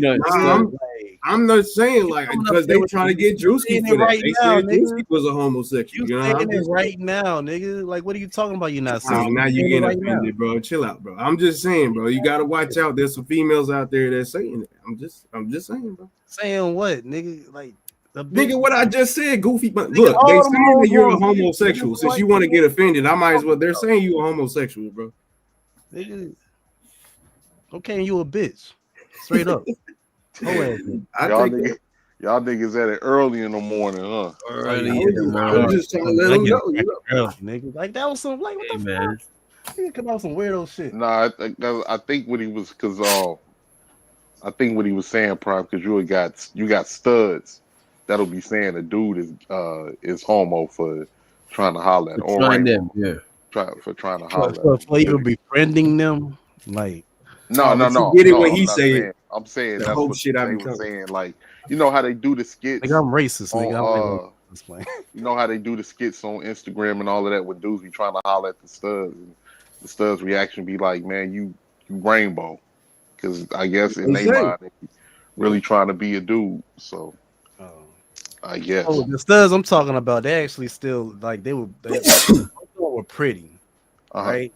that? I'm not saying like because they were trying to get Drewski for that. Right they now, said Drewski was a homosexual. You know, saying it right now, nigga. Like, what are you talking about? You're not saying. Now you getting right offended, bro. Chill out, bro. I'm just saying, bro. You gotta watch out. There's some females out there that's saying it. I'm just saying, bro. Saying what, nigga? Like. Nigga, what I just said, goofy. But look, they saying that you're a homosexual. Since you want to get offended, I might as well. They're saying you a homosexual, bro. Nigga, okay, you a bitch, straight up. Y'all niggas at it early in the morning, huh? Early in the morning. I'm just trying to let them know. Nigga, like that was some like what the fuck? Nigga, come out with some weirdo shit. Nah, I think what he was I think what he was saying, Prime, because you got studs that'll be saying a dude is homo for trying to holler at or trying them, yeah. Trying to holler at for even befriending them, like no. Get it when he say I'm saying the that's whole what shit they I were saying. Like, you know how they do the skits. Like I'm racist, nigga. You know how they do the skits on Instagram and all of that with dudes be trying to holler at the studs, and the studs' reaction be like, "Man, you rainbow," because I guess in their mind they really trying to be a dude. So. I guess. Oh, the studs I'm talking about, they actually still like they were pretty, right?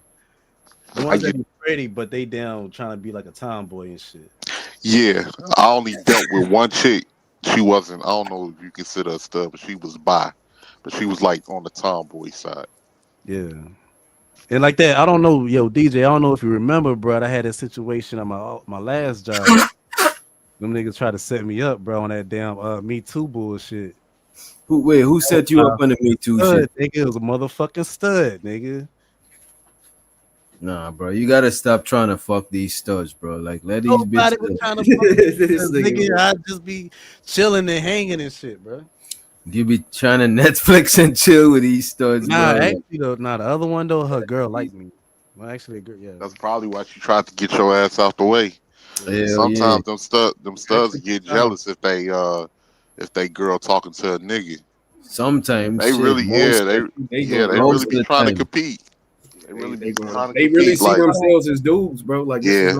The ones that were pretty, but they down trying to be like a tomboy and shit. Yeah, I only dealt with one chick. She wasn't. I don't know if you consider a stud, but she was bi, but she was like on the tomboy side. Yeah, and like that, I don't know, yo, DJ. I don't know if you remember, bro. I had a situation at my last job. Them niggas try to set me up, bro, on that damn Me Too bullshit. Who set you up on the Me Too shit? Nigga, it was a motherfucking stud, nigga. Nah, bro, you gotta stop trying to fuck these studs, bro. Like, let these Nobody bitches. was trying to fuck this nigga. I'd just be chilling and hanging and shit, bro. You be trying to Netflix and chill with these studs, nah, bro. Actually, though, the other one though, her girl liked me. Well, actually, a girl, yeah. That's probably why she tried to get your ass out the way. Sometimes them studs get jealous if they girl talking to a nigga. Sometimes they really really be trying to compete. They really see themselves as dudes, bro. Like it's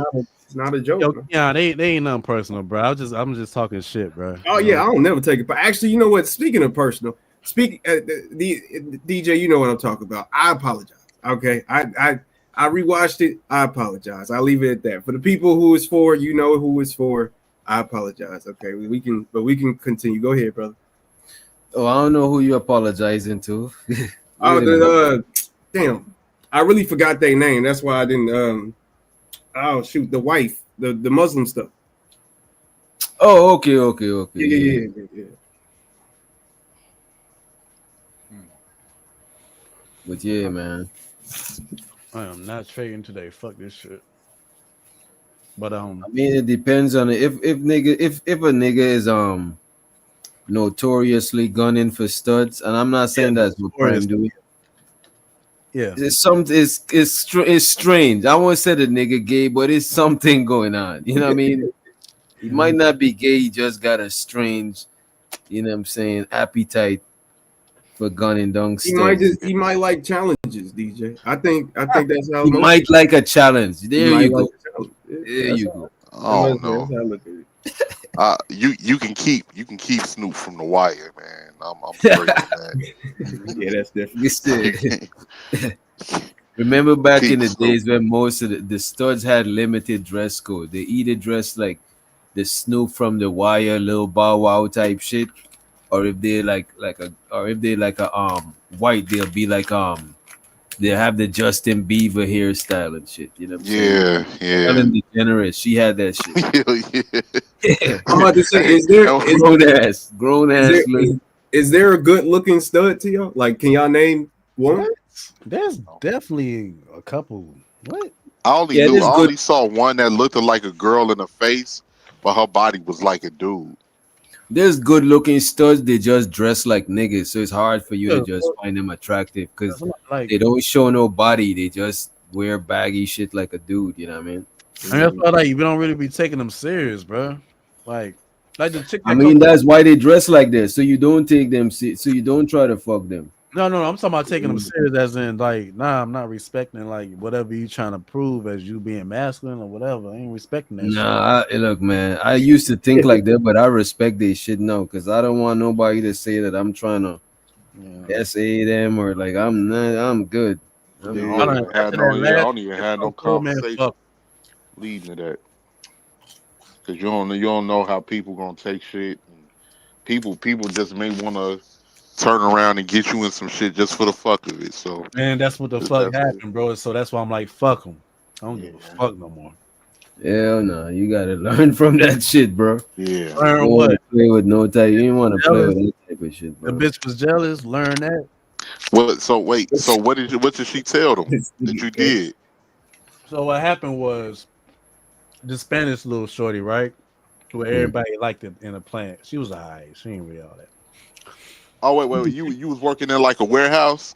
not a joke. Yo, yeah, they ain't nothing personal, bro. I'm just talking shit, bro. Oh yeah, I don't never take it. But actually, you know what? Speaking of personal, DJ, you know what I'm talking about. I apologize. Okay, I rewatched it. I apologize. I'll leave it at that. For the people who it's for, you know who it's for. I apologize. Okay, we can continue. Go ahead, brother. Oh, I don't know who you apologizing to. Damn, I really forgot their name. That's why I didn't. Oh shoot, the wife, the Muslim stuff. Oh, okay. Yeah. But yeah, man. I am not trading today. Fuck this shit. But I mean, it depends on it. If a nigga is notoriously gunning for studs, and I'm not saying that's what Prime do. Yeah, it's strange. I won't say the nigga gay, but it's something going on. You know what I mean? He might not be gay, he just got a strange, you know what I'm saying, appetite for gunning down studs. He might like challenges, DJ. I think that's how he might like a challenge. There you go. There you go. Oh no. You can keep Snoop from The Wire, man. I'm straight on that. Yeah, that's different. Remember back in the days when most of the studs had limited dress code. They either dressed like the Snoop from The Wire, Lil Bow Wow type shit, or if they like a white, they'll be like they have the Justin Bieber hairstyle and shit. You know what I'm saying? Yeah. Ellen DeGeneres, she had that shit. I'm about to say, grown ass. Is there a good looking stud to y'all? Like, can y'all name one? There's definitely a couple. What? I only saw one that looked like a girl in the face, but her body was like a dude. There's good looking studs, they just dress like niggas, so it's hard for you to just find them attractive because they don't show no body, they just wear baggy shit like a dude, you know what I mean? And that's why like you don't really be taking them serious, bro. Like the chick. I mean, that's why they dress like this, so you don't take them, so you don't try to fuck them. No, I'm talking about taking them serious, as in like, nah, I'm not respecting like whatever you trying to prove as you being masculine or whatever. I ain't respecting that. Nah, look, man, I used to think like that, but I respect this shit now because I don't want nobody to say that I'm trying to SA them or like I'm good. I don't even have no conversation leading to that because you don't know how people gonna take shit. And people just may want to turn around and get you in some shit just for the fuck of it. So man, that's what the fuck happened, bro. So that's why I'm like, fuck them. I don't give a fuck no more. Hell no, you gotta learn from that shit, bro. Yeah, learn what? Play with no type. You didn't want to play with that type of shit, bro. The bitch was jealous. Learn that. So what did she tell them that you did? So what happened was the Spanish little shorty, right? Where everybody liked it in the plant. She was alright. She ain't really all that. Oh wait, you was working in like a warehouse?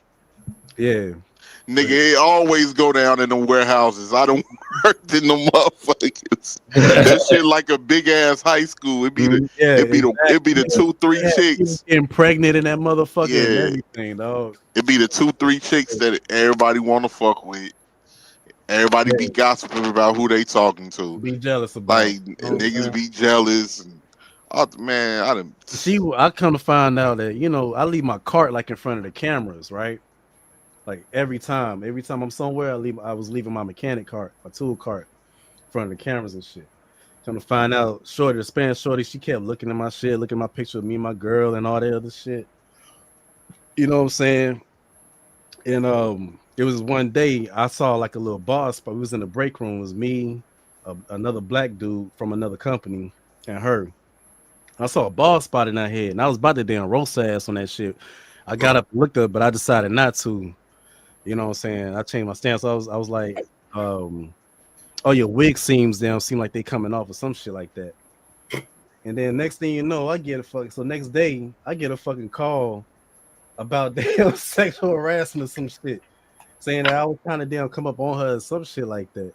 Yeah. Nigga, it always go down in the warehouses. I don't work in the motherfuckers. That shit like a big ass high school. It'd be the 2-3 chicks getting pregnant in that motherfucker and everything, dog. It'd be the 2-3 chicks that everybody want to fuck with. Everybody be gossiping about who they talking to. Be jealous about. Like niggas be jealous. And, man, I come to find out that I leave my cart like in front of the cameras, right? Like every time I'm somewhere, I was leaving my mechanic cart, my tool cart, in front of the cameras and shit. Come to find out, the Spanish shorty, she kept looking at my shit, looking at my picture of me and my girl and all that other shit. You know what I'm saying? And it was one day I saw like a little bar spot. We was in the break room. It was me, another black dude from another company, and her. I saw a ball spot in her head, and I was about to damn roast ass on that shit. I got up, looked up, but I decided not to. You know what I'm saying? I changed my stance. I was like, oh, your wig seem like they coming off or some shit like that. And then next thing you know, so next day I get a fucking call about damn sexual harassment or some shit, saying that I was trying to damn come up on her or some shit like that.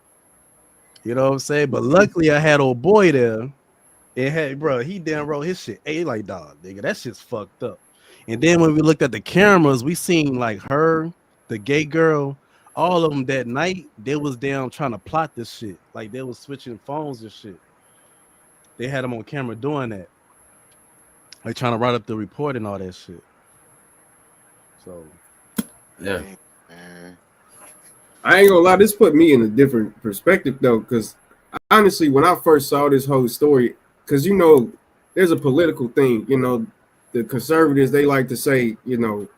You know what I'm saying? But luckily I had old boy there. And he damn wrote his shit. Hey, like, dog, nigga, that shit's fucked up. And then when we looked at the cameras, we seen like her, the gay girl, all of them that night, they was down trying to plot this shit. Like they was switching phones and shit. They had them on camera doing that. Like trying to write up the report and all that shit. So, yeah. Man. I ain't gonna lie, this put me in a different perspective though, because honestly, when I first saw this whole story, because there's a political thing, the conservatives, they like to say, don't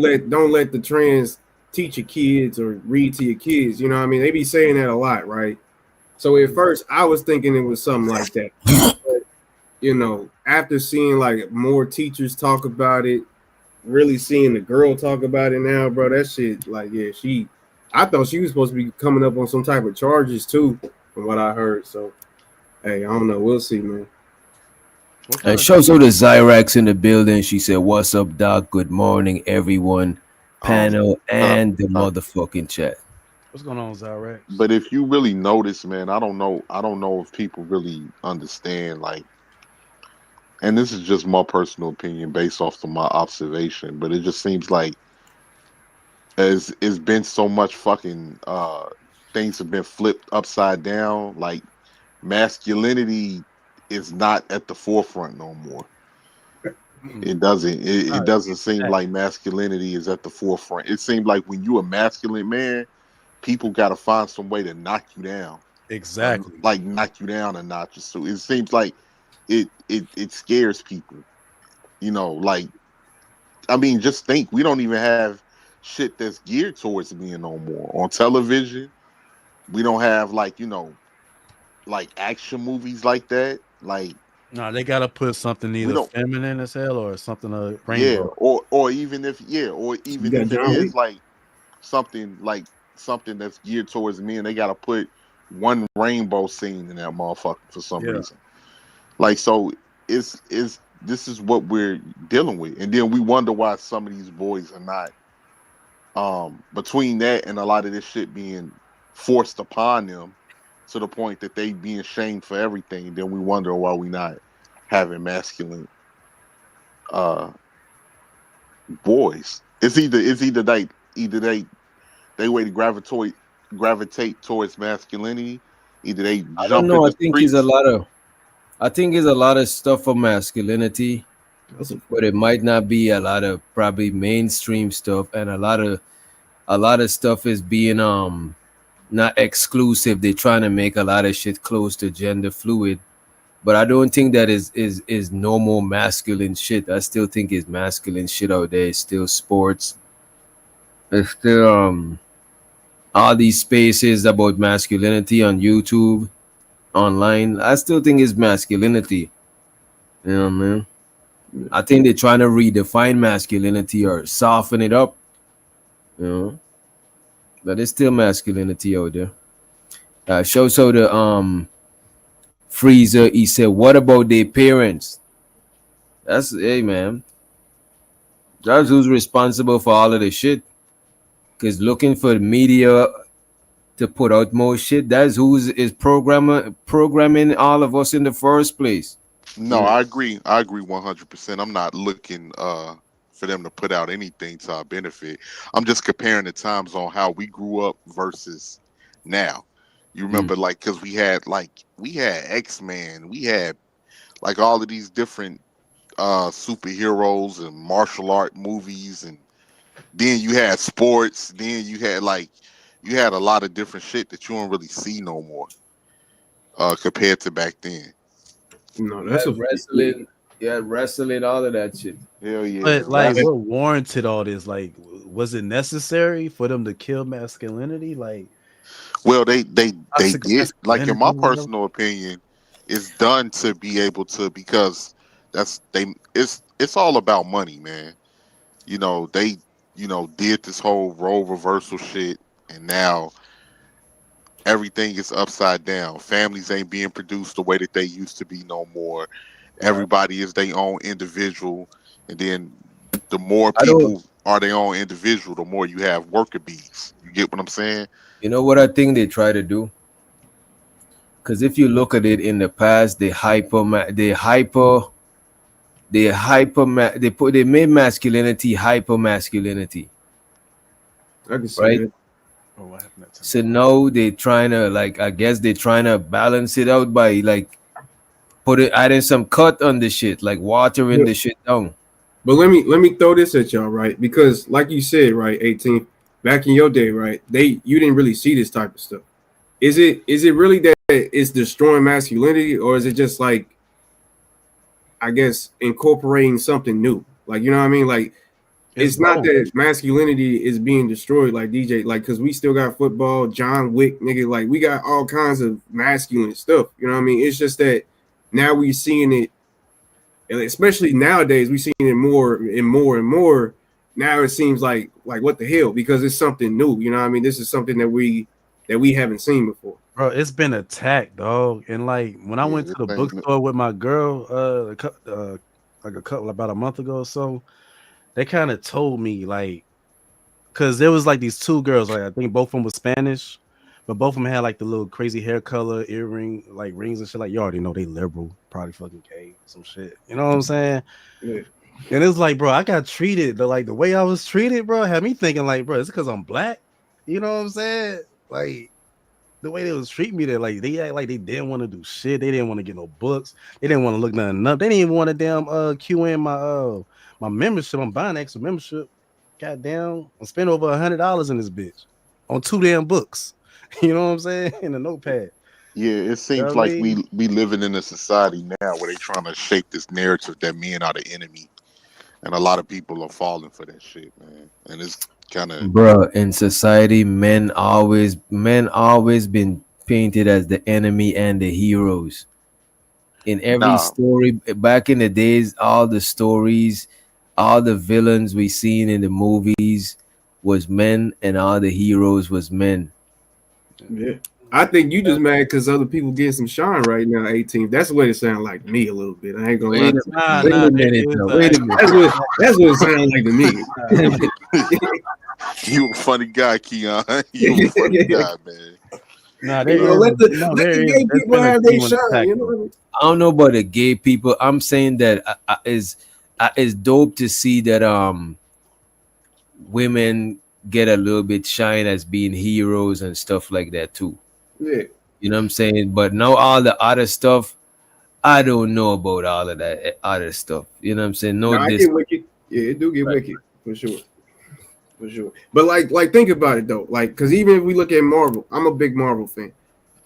let the trans teach your kids or read to your kids. You know what I mean? They be saying that a lot, right? So at first I was thinking it was something like that. you know, after seeing like more teachers talk about it, really seeing the girl talk about it now, bro, that shit, like, yeah, I thought she was supposed to be coming up on some type of charges too, from what I heard. So, hey, I don't know. We'll see, man. And shows her the Zyrax in the building. She said, "What's up, Doc? Good morning, everyone, panel and the motherfucking chat." What's going on, Zyrax? But if you really notice, man, I don't know if people really understand, like, and this is just my personal opinion based off of my observation, but it just seems like as it's been so much fucking things have been flipped upside down, like masculinity is not at the forefront no more. It doesn't seem like masculinity is at the forefront. It seems like when you a masculine man, people got to find some way to knock you down. Exactly. Like knock you down a notch. So it seems like it scares people. You know, like, I mean, just think, we don't even have shit that's geared towards men no more on television. We don't have, like, you know, like action movies like that. Like, no, they gotta put something either feminine as hell or something rainbow. Yeah, or even if it is like something that's geared towards men, they gotta put one rainbow scene in that motherfucker for some reason. Like, so this is what we're dealing with, and then we wonder why some of these boys are not. Between that and a lot of this shit being forced upon them to the point that they being shamed for everything, then we wonder why we not having masculine boys. It's either they way to gravitate towards masculinity. Either they jump. I don't know. I think it's a lot of stuff for masculinity, but it might not be a lot of probably mainstream stuff, and a lot of stuff is being not exclusive. They're trying to make a lot of shit close to gender fluid, but I don't think that is normal masculine shit. I still think it's masculine shit out there. It's still sports. It's still all these spaces about masculinity on YouTube, online. I still think it's masculinity. You know what I mean? I think they're trying to redefine masculinity or soften it up. You know, but it's still masculinity out there. Shows how the Freezer, he said, "What about their parents?" Hey man, that's who's responsible for all of the shit. Because looking for the media to put out more shit, that's who's programming all of us in the first place. No, I agree 100%. I'm not looking for them to put out anything to our benefit. I'm just comparing the times on how we grew up versus now. You remember, like, because we had X-Men, we had like all of these different superheroes and martial art movies, and then you had sports, then you had a lot of different shit that you don't really see no more compared to back then. No, that's wrestling. Yeah, wrestling, all of that shit. Hell yeah. But like, what warranted all this? Like, was it necessary for them to kill masculinity? Like, well, they did. Like, in my personal opinion, it's done to be able to, because it's all about money, man. You know, they did this whole role reversal shit, and now everything is upside down. Families ain't being produced the way that they used to be no more. Everybody is their own individual, and then the more people are their own individual, the more you have worker bees. You get what I'm saying? You know what I think they try to do? Because if you look at it in the past, they made masculinity hyper masculinity. I can see right? it. Oh, what happened? So now they're trying to, like, I guess they're trying to balance it out by like adding some cut on the shit, like watering the shit down. But let me throw this at y'all, right? Because like you said, right, 18, back in your day, right, you didn't really see this type of stuff. Is it really that it's destroying masculinity, or is it just like, I guess, incorporating something new? Like, you know what I mean? Like, it's not that masculinity is being destroyed, like DJ, like, because we still got football, John Wick, nigga, like, we got all kinds of masculine stuff. You know what I mean? It's just that now we're seeing it And especially nowadays, we've seen it more and more and more. Now it seems like what the hell, because it's something new. You know what I mean? This is something that we haven't seen before. Bro, it's been attacked, dog. And like when I went to the bookstore with my girl, about a month ago or so, they kind of told me like, because there was like these two girls, like I think both of them was Spanish, but both of them had like the little crazy hair color, earring, like rings and shit. Like you already know they liberal, probably fucking gay, some shit. You know what I'm saying? Yeah. And it's like, bro, I got treated, but like the way I was treated, bro, had me thinking like, bro, it's because I'm black. You know what I'm saying? Like the way they was treating me, that like they act like they didn't want to do shit. They didn't want to get no books. They didn't want to look nothing up. They didn't even want to damn queue in my membership. I'm buying extra membership. Goddamn, I'm spending over $100 in this bitch on 2 damn books. You know what I'm saying? In a notepad. Yeah, it seems like we living in a society now where they trying to shape this narrative that men are the enemy, and a lot of people are falling for that shit, man. And it's kind of, bro, in society, men always been painted as the enemy and the heroes. In every story back in the days, all the stories, all the villains we seen in the movies was men, and all the heroes was men. Yeah, I think you just mad because other people getting some shine right now. 18. That's what it sounds like to me a little bit. I ain't gonna lie. Wait a minute. That's what it sounds like to me. You a funny guy, Keon. You a funny guy, man. Let the gay people have their shine. You know what I mean? I don't know about the gay people. I'm saying that it's dope to see that women get a little bit shine as being heroes and stuff like that too. Yeah. You know what I'm saying? But now all the other stuff, I don't know about all of that other stuff. You know what I'm saying? No, I get wicked. Yeah, it do get wicked for sure. For sure. But like think about it though. Like, because even if we look at Marvel, I'm a big Marvel fan.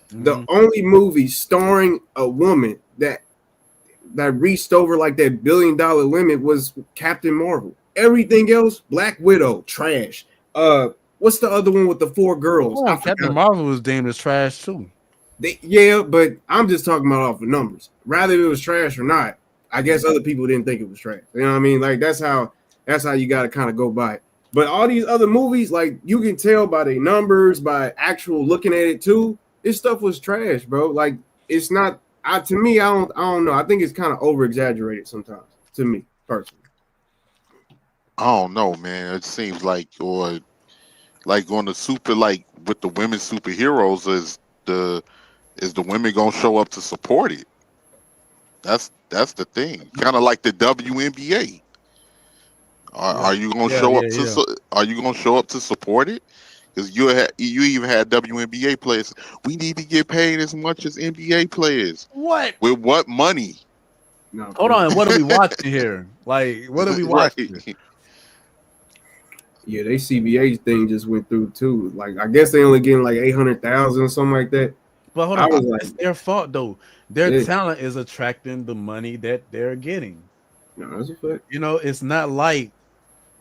Mm-hmm. The only movie starring a woman that reached over like that $1 billion limit was Captain Marvel. Everything else, Black Widow, trash. What's the other one with the 4 girls? Oh, Captain Marvel was deemed as trash too. Yeah, but I'm just talking about off the numbers. Rather if it was trash or not, I guess other people didn't think it was trash. You know what I mean? Like that's how you got to kind of go by it. But all these other movies, like you can tell by the numbers, by actual looking at it too, this stuff was trash, bro. Like it's not. To me, I don't know. I think it's kind of over exaggerated sometimes. To me personally. I don't know, man. It seems like, or like on the super, like with the women superheroes, is the women gonna show up to support it? That's the thing. Kind of like the WNBA. Are you gonna show up to? Are you gonna show up to support it? Because you even had WNBA players. We need to get paid as much as NBA players. What? With what money? No, hold on. What are we watching here? Like, what are we watching? Right. Yeah, they CBA thing just went through too. Like, I guess they only getting like 800,000 or something like that. But hold on, it's their fault though. Their talent is attracting the money that they're getting. No, that's a fact. You know, it's not like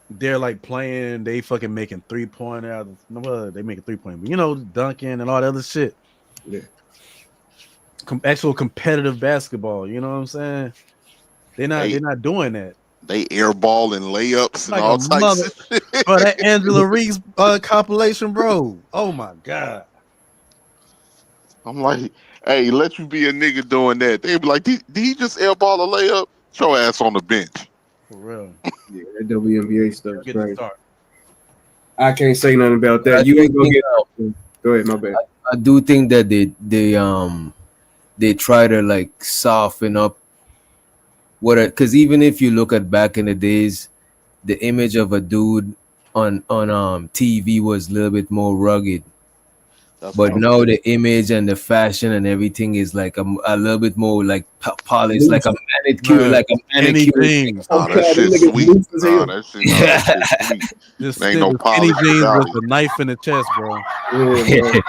they're like playing. They fucking making 3-pointer out of no, they making 3-point, but you know, dunking and all that other shit. Yeah, actual competitive basketball. You know what I'm saying? They're not doing that. They airball and layups and all types of shit. Bro, that Angela Reese compilation, bro. Oh my god. I'm like, hey, let you be a nigga doing that. They be like, did he just airball a layup? Show ass on the bench. For real. Yeah, that WNBA stuff is crazy. I can't say nothing about that. You ain't gonna get out. Go ahead, my bad. I do think that they try to like soften up because even if you look at back in the days, the image of a dude on TV was a little bit more rugged. But now the image and the fashion and everything is like a little bit more like polished, like a manicure, like a manicure. Oh, that shit's sweet. Oh, that shit sweet. Just ain't no skinny polish jeans about with it. a knife in the chest, bro. Yeah,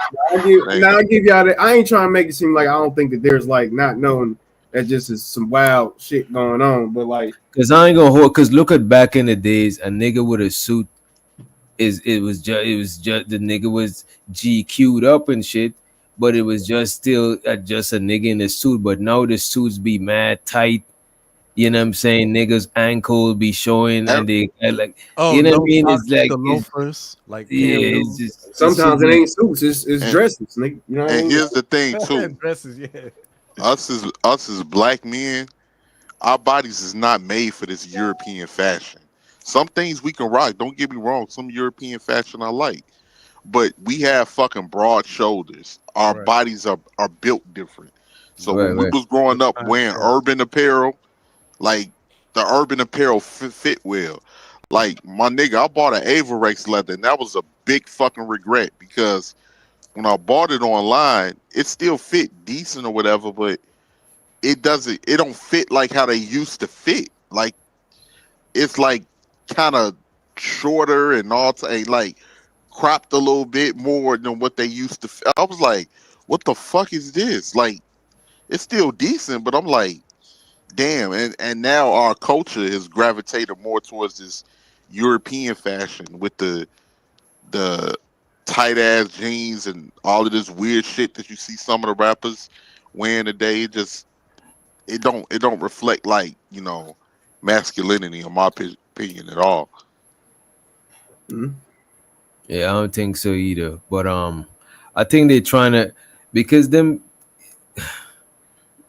I'll give y'all that. I ain't trying to make it seem like I don't think that there's like not knowing that just is some wild shit going on, but like, because I ain't gonna hold. Because look at back in the days, a nigga with a suit it was just the nigga was GQ'd up and shit, but it was just still just a nigga in a suit. But now the suits be mad tight. You know what I'm saying? Niggas ankle be showing and they like, Oh, you know no what I mean? It's socks, like the loafers, like yeah, Cam it's Newton. just Sometimes it ain't suits, it's And- dresses, nigga. You know what I And mean? here's the thing too. Dresses, yeah. Us as black men, our bodies is not made for this European fashion. Some things we can rock. Don't get me wrong. Some European fashion I like, but we have fucking broad shoulders. Our Right. bodies are built different. So Right, when we right. was growing up wearing urban apparel, like the urban apparel fit well. Like my nigga, I bought an Avarex leather, and that was a big fucking regret because when I bought it online, it still fit decent or whatever, but it don't fit like how they used to fit. Like it's like kind of shorter and all like cropped a little bit more than what they used to I was like, what the fuck is this? Like it's still decent, but I'm like, damn. And now our culture has gravitated more towards this European fashion with the tight ass jeans and all of this weird shit that you see some of the rappers wearing today. It don't reflect like, you know, masculinity in my opinion at all. Mm-hmm. Yeah, I don't think so either. But I think they're trying to, because them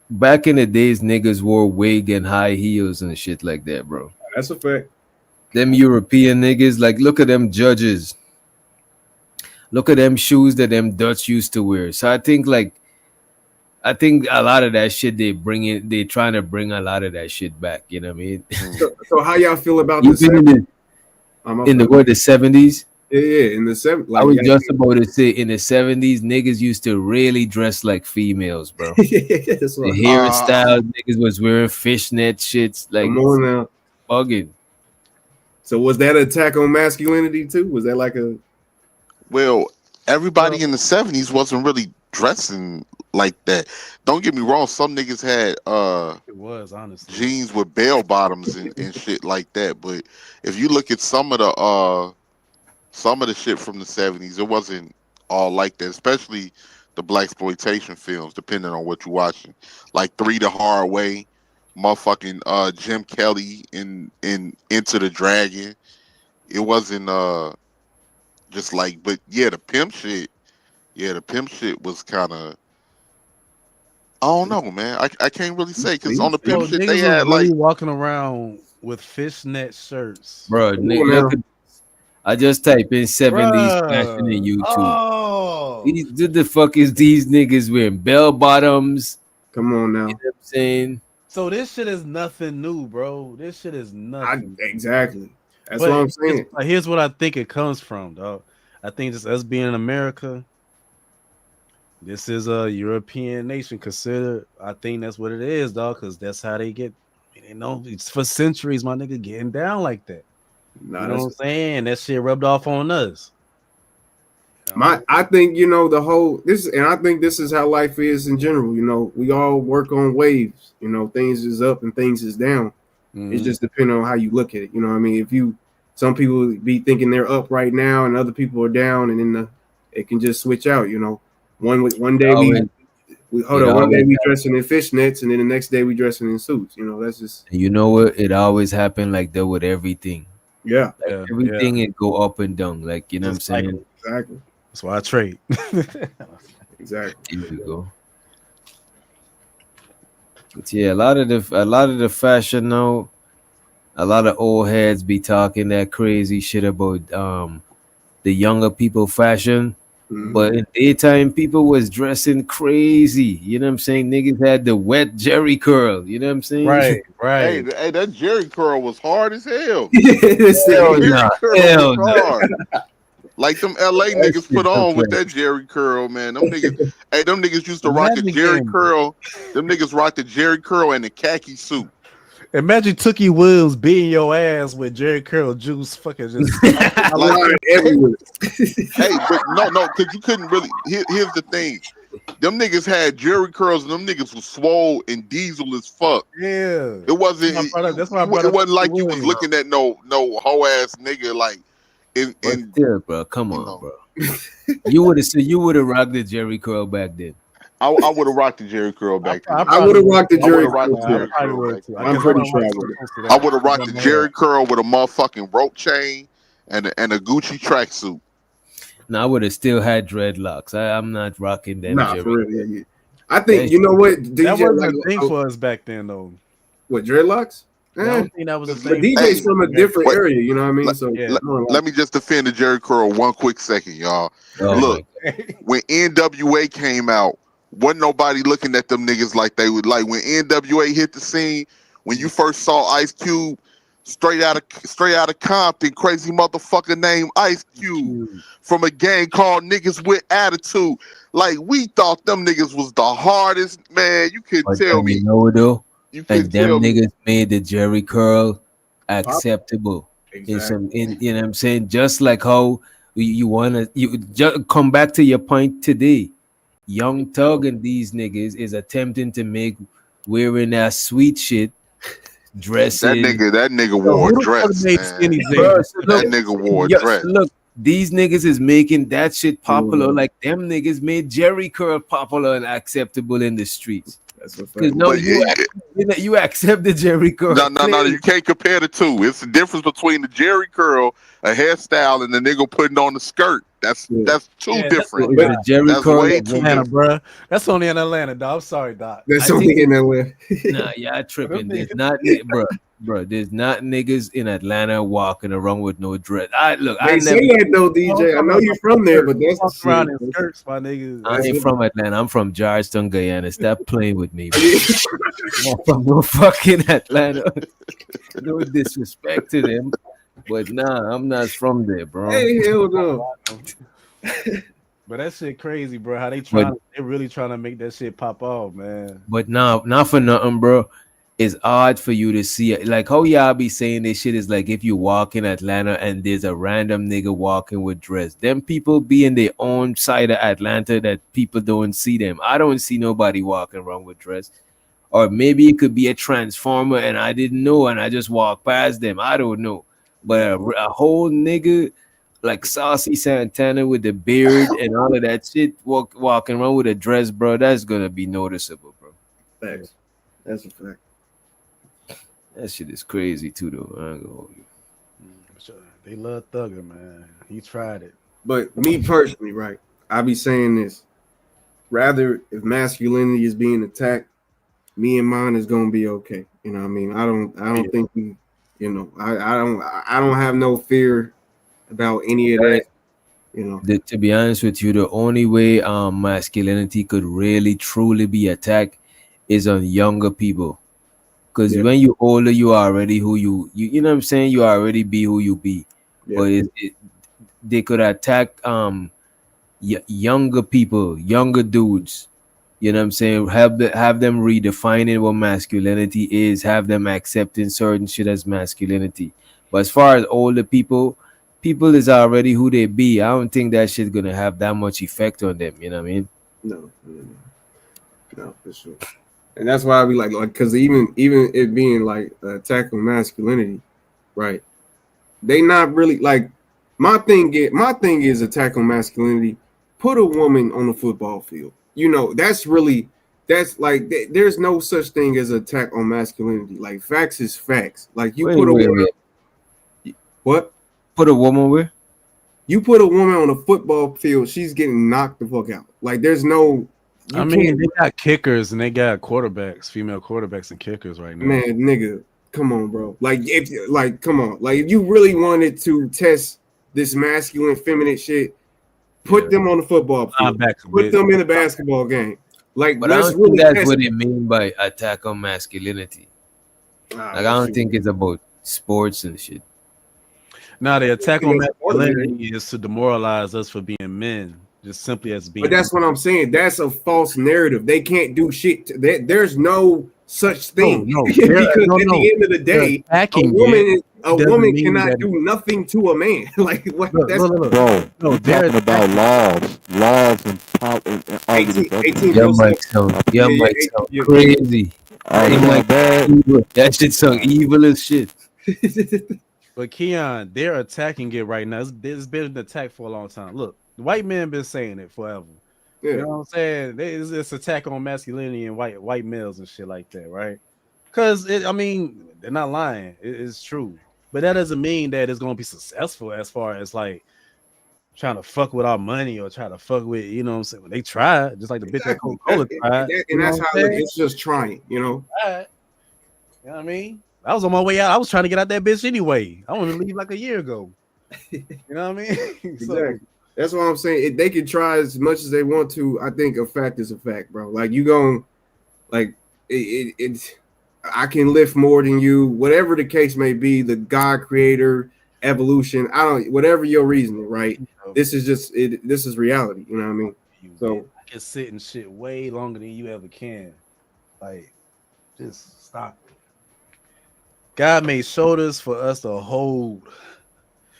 back in the days, niggas wore wig and high heels and shit like that, bro. That's a fact. Them European niggas, like, look at them judges. Look at them shoes that them Dutch used to wear. So I think a lot of that shit they trying to bring a lot of that shit back. You know what I mean? So how y'all feel about You've been in the 70s? Yeah, in the 70s. I was just about to say in the 70s, niggas used to really dress like females, bro. That's The right. hairstyle, niggas was wearing fishnet shits, like Come on now. bugging. So was that an attack on masculinity too? Was that like a Well, everybody in the 70s wasn't really dressing like that. Don't get me wrong, some niggas had It was, honestly. jeans with bell bottoms and shit like that. But if you look at some of the shit from the 70s, it wasn't all like that, especially the blaxploitation films, depending on what you're watching. Like 3 the Hard Way, motherfucking Jim Kelly in Into the Dragon. It wasn't just like, but yeah, the pimp shit was kind of, I don't know, man. I can't really say because on the pimp shit they niggas had was really like walking around with fishnet shirts. Bro, look at, I just type in 70s fashion in YouTube. Oh, What the fuck is these niggas wearing? Bell bottoms. Come on now. You know what I'm saying? so this shit is nothing new, bro. This shit is nothing. Exactly. That's But what I'm saying. Here's what I think it comes from, dog. I think just us being in America. This is a European nation considered. I think that's what it is, dog, because that's how they get. They know it's for centuries, my nigga, getting down like that. Nah, you know what I'm saying? That shit rubbed off on us. I think, you know, the whole and I think this is how life is in general. You know, we all work on waves. You know, things is up and things is down. It's just depending on how you look at it. You know what I mean? Some people be thinking they're up right now and other people are down, and then it can just switch out. You know, one day one day we dressing in fishnets, and then the next day we dressing in suits. You know, that's just. You know what? It always happened like that with everything. Yeah, like everything it go up and down. Like, you know what I'm saying? Exactly. That's why I trade. Exactly. Here we go. But yeah, a lot of the fashion now, a lot of old heads be talking that crazy shit about the younger people fashion. But in daytime, people was dressing crazy. You know what I'm saying? Niggas had the wet Jerry curl. You know what I'm saying? Right. Hey, that Jerry curl was hard as hell. Hell nah. Hell was hard. Like them LA niggas put on with that Jerry curl, man. Them niggas used to rock the Jerry curl. Them niggas rock the Jerry curl and the khaki suit. Imagine Tookie Wills beating your ass with Jerry curl juice, fucking just like everywhere. Hey, but no, because you couldn't really. Here's the thing: them niggas had Jerry curls, and them niggas was swole and diesel as fuck. Yeah, it wasn't. That's why I brought it up wasn't like you was Williams. looking at no hoe ass nigga like. Still, bro, come on, bro. You would have rocked the Jerry curl back then. I would have rocked the Jerry curl back then. I would have rocked the Jerry curl. I'm pretty sure I would. I would have rocked the Jerry curl with a motherfucking rope chain and a Gucci tracksuit. No, I would have still had dreadlocks. I'm not rocking them. Nah, Jerry. for real. Yeah. I think you know what DJ That wasn't like, a thing for us back then, though. What dreadlocks? I don't think that was a But thing. DJ's from a different area, you know what I mean? So Let me just defend the Jerry curl one quick second, y'all. Look, when NWA came out, wasn't nobody looking at them niggas like they would. Like when NWA hit the scene, when you first saw Ice Cube straight out of Compton, crazy motherfucker named Ice Cube from a gang called Niggas with Attitude. Like we thought them niggas was the hardest, man. You couldn't tell me. You know though, You and couldn't them tell me. niggas made the Jerry curl acceptable. You know what I'm saying? Just like how you just come back to your point today. Young Thug and these niggas is attempting to make wearing that sweet shit dresses. That nigga wore a dress, man. That nigga wore a dress. Look, these niggas is making that shit popular like them niggas made Jerry curl popular and acceptable in the streets. That's what Because no, you accept the Jerry curl. No, you can't compare the two. It's the difference between the Jerry curl, a hairstyle, and the nigga putting on the skirt. That's too different. The Jerry That's curl way is too Atlanta, different. bro. That's only in Atlanta, dog. I'm sorry, Doc. That's only in Atlanta. Nah, y'all tripping. There's not, bro. There's not niggas in Atlanta walking around with no dread. They say that though, DJ. I know you're from there, but that's the around shit. in skirts, my niggas. I ain't from Atlanta. I'm from Georgetown, Guyana. Stop playing with me, bro. I'm from no fucking Atlanta. No disrespect to them, but nah, I'm not from there, bro. Hey, hell no. But that shit crazy, bro. How they really trying to make that shit pop off, man. But now, not for nothing, bro. It's odd for you to see it. Like how y'all be saying this shit is like if you walk in Atlanta and there's a random nigga walking with dress. Them people be in their own side of Atlanta that people don't see them. I don't see nobody walking around with dress. Or maybe it could be a transformer and I didn't know and I just walked past them. I don't know. But a whole nigga like Saucy Santana with the beard and all of that shit walking around with a dress, bro, that's gonna be noticeable, bro. Thanks. That's a fact. That shit is crazy too, though. I ain't gonna hold you. They love Thugger, man. He tried it. But me personally, right? I be saying this. Rather, if masculinity is being attacked, me and mine is gonna be okay. You know what I mean? I don't think we, I don't have no fear about any of that. You know, to be honest with you, the only way masculinity could really truly be attacked is on younger people. Because when you older, you are already who you know what I'm saying? You already be who you be. Yeah. But they could attack younger people, younger dudes. You know what I'm saying? Have them redefining what masculinity is, have them accepting certain shit as masculinity. But as far as older people is already who they be. I don't think that shit's gonna have that much effect on them. You know what I mean? No, for sure. And that's why I be like, because even it being like an attack on masculinity, right? They not really like my thing is attack on masculinity. Put a woman on the football field. You know, that's like there's no such thing as attack on masculinity. Like facts is facts. Like you put a woman. What? Put a woman where? You put a woman on a football field, she's getting knocked the fuck out. Like there's no. I mean, they got kickers and they got quarterbacks, female quarterbacks and kickers right now. Man, nigga, come on, bro. Come on. Like, if you really wanted to test this masculine, feminine shit, put them on the football field. Put them in the basketball game. Like, but I don't think that's what they mean by attack on masculinity. I don't think it's about sports and shit. Now, the attack on masculinity is to demoralize us for being men. Just simply as being. But that's what I'm saying. That's a false narrative. They can't do shit. There's no such thing. No, because at the end of the day, a woman cannot do nothing to a man. Like what? Bro, they're talking about laws and power. Young Mike sound crazy. That shit sound evil as shit. But Keon, they're attacking it right now. There's been an attack for a long time. Look. The white man been saying it forever. You know what I'm saying? It's this attack on masculinity and white males and shit like that, right? Because I mean, they're not lying. It's true, but that doesn't mean that it's gonna be successful as far as like trying to fuck with our money or try to fuck with, you know what I'm saying? When they try, just like the bitch that Coca-Cola tried. And that's how it's just trying, you know. Right. You know what I mean? I was on my way out. I was trying to get out that bitch anyway. I wanted to leave like a year ago. You know what I mean? Exactly. That's what I'm saying. They can try as much as they want to. I think a fact is a fact, bro. Like you going, like it's. I can lift more than you, whatever the case may be. The God, creator, evolution. I don't. Whatever your reasoning, right? This is just it. This is reality. You know what I mean? So I can sit and shit way longer than you ever can. Like, just stop it. God made shoulders for us to hold.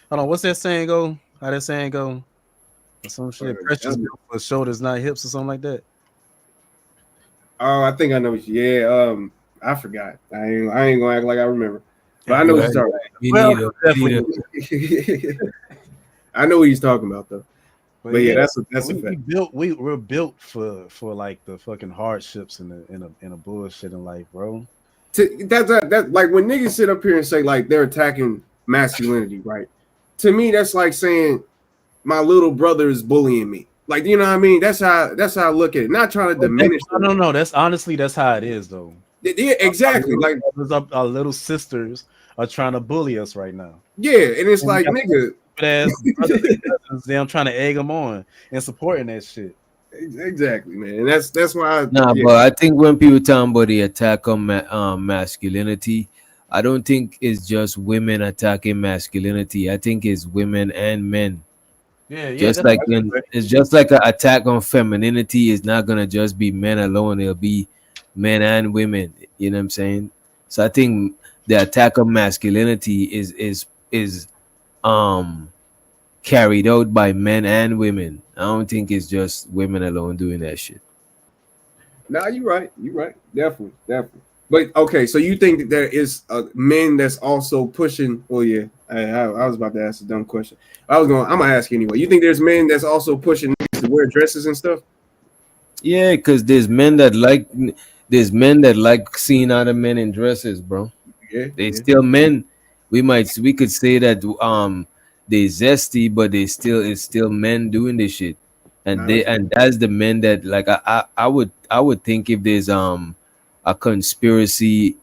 Hold on, what's that saying go? How that saying go? Or some shit, precious for shoulders, not hips, or something like that. Oh, I think I know. I forgot. I ain't gonna act like I remember, but I know what you're talking about. Definitely. I know what he's talking about though. But yeah, that's a fact. We're built for like the fucking hardships and the bullshit in life, bro. That like when niggas sit up here and say like they're attacking masculinity, right? To me, that's like saying my little brother is bullying me. Like, you know what I mean? That's how I look at it. Not trying to diminish. No. That's honestly how it is, though. Yeah, exactly. Like our little sisters are trying to bully us right now. Yeah, and it's like, nigga, I'm trying to egg them on and supporting that shit. Exactly, man. And that's why. But I think when people talk about the attack on masculinity, I don't think it's just women attacking masculinity. I think it's women and men. Yeah. Just like it's just like an attack on femininity is not gonna just be men alone. It'll be men and women. You know what I'm saying? So I think the attack on masculinity is carried out by men and women. I don't think it's just women alone doing that shit. Nah, you're right. Definitely. But okay, so you think that there is men that's also pushing? Oh yeah, I was about to ask a dumb question. I'm gonna ask you anyway. You think there's men that's also pushing to wear dresses and stuff? Yeah, because there's men that like seeing other men in dresses, bro. Yeah, they still men. We could say that they zesty, but it's still men doing this shit, and that's the men that like I would think if there's a conspiracy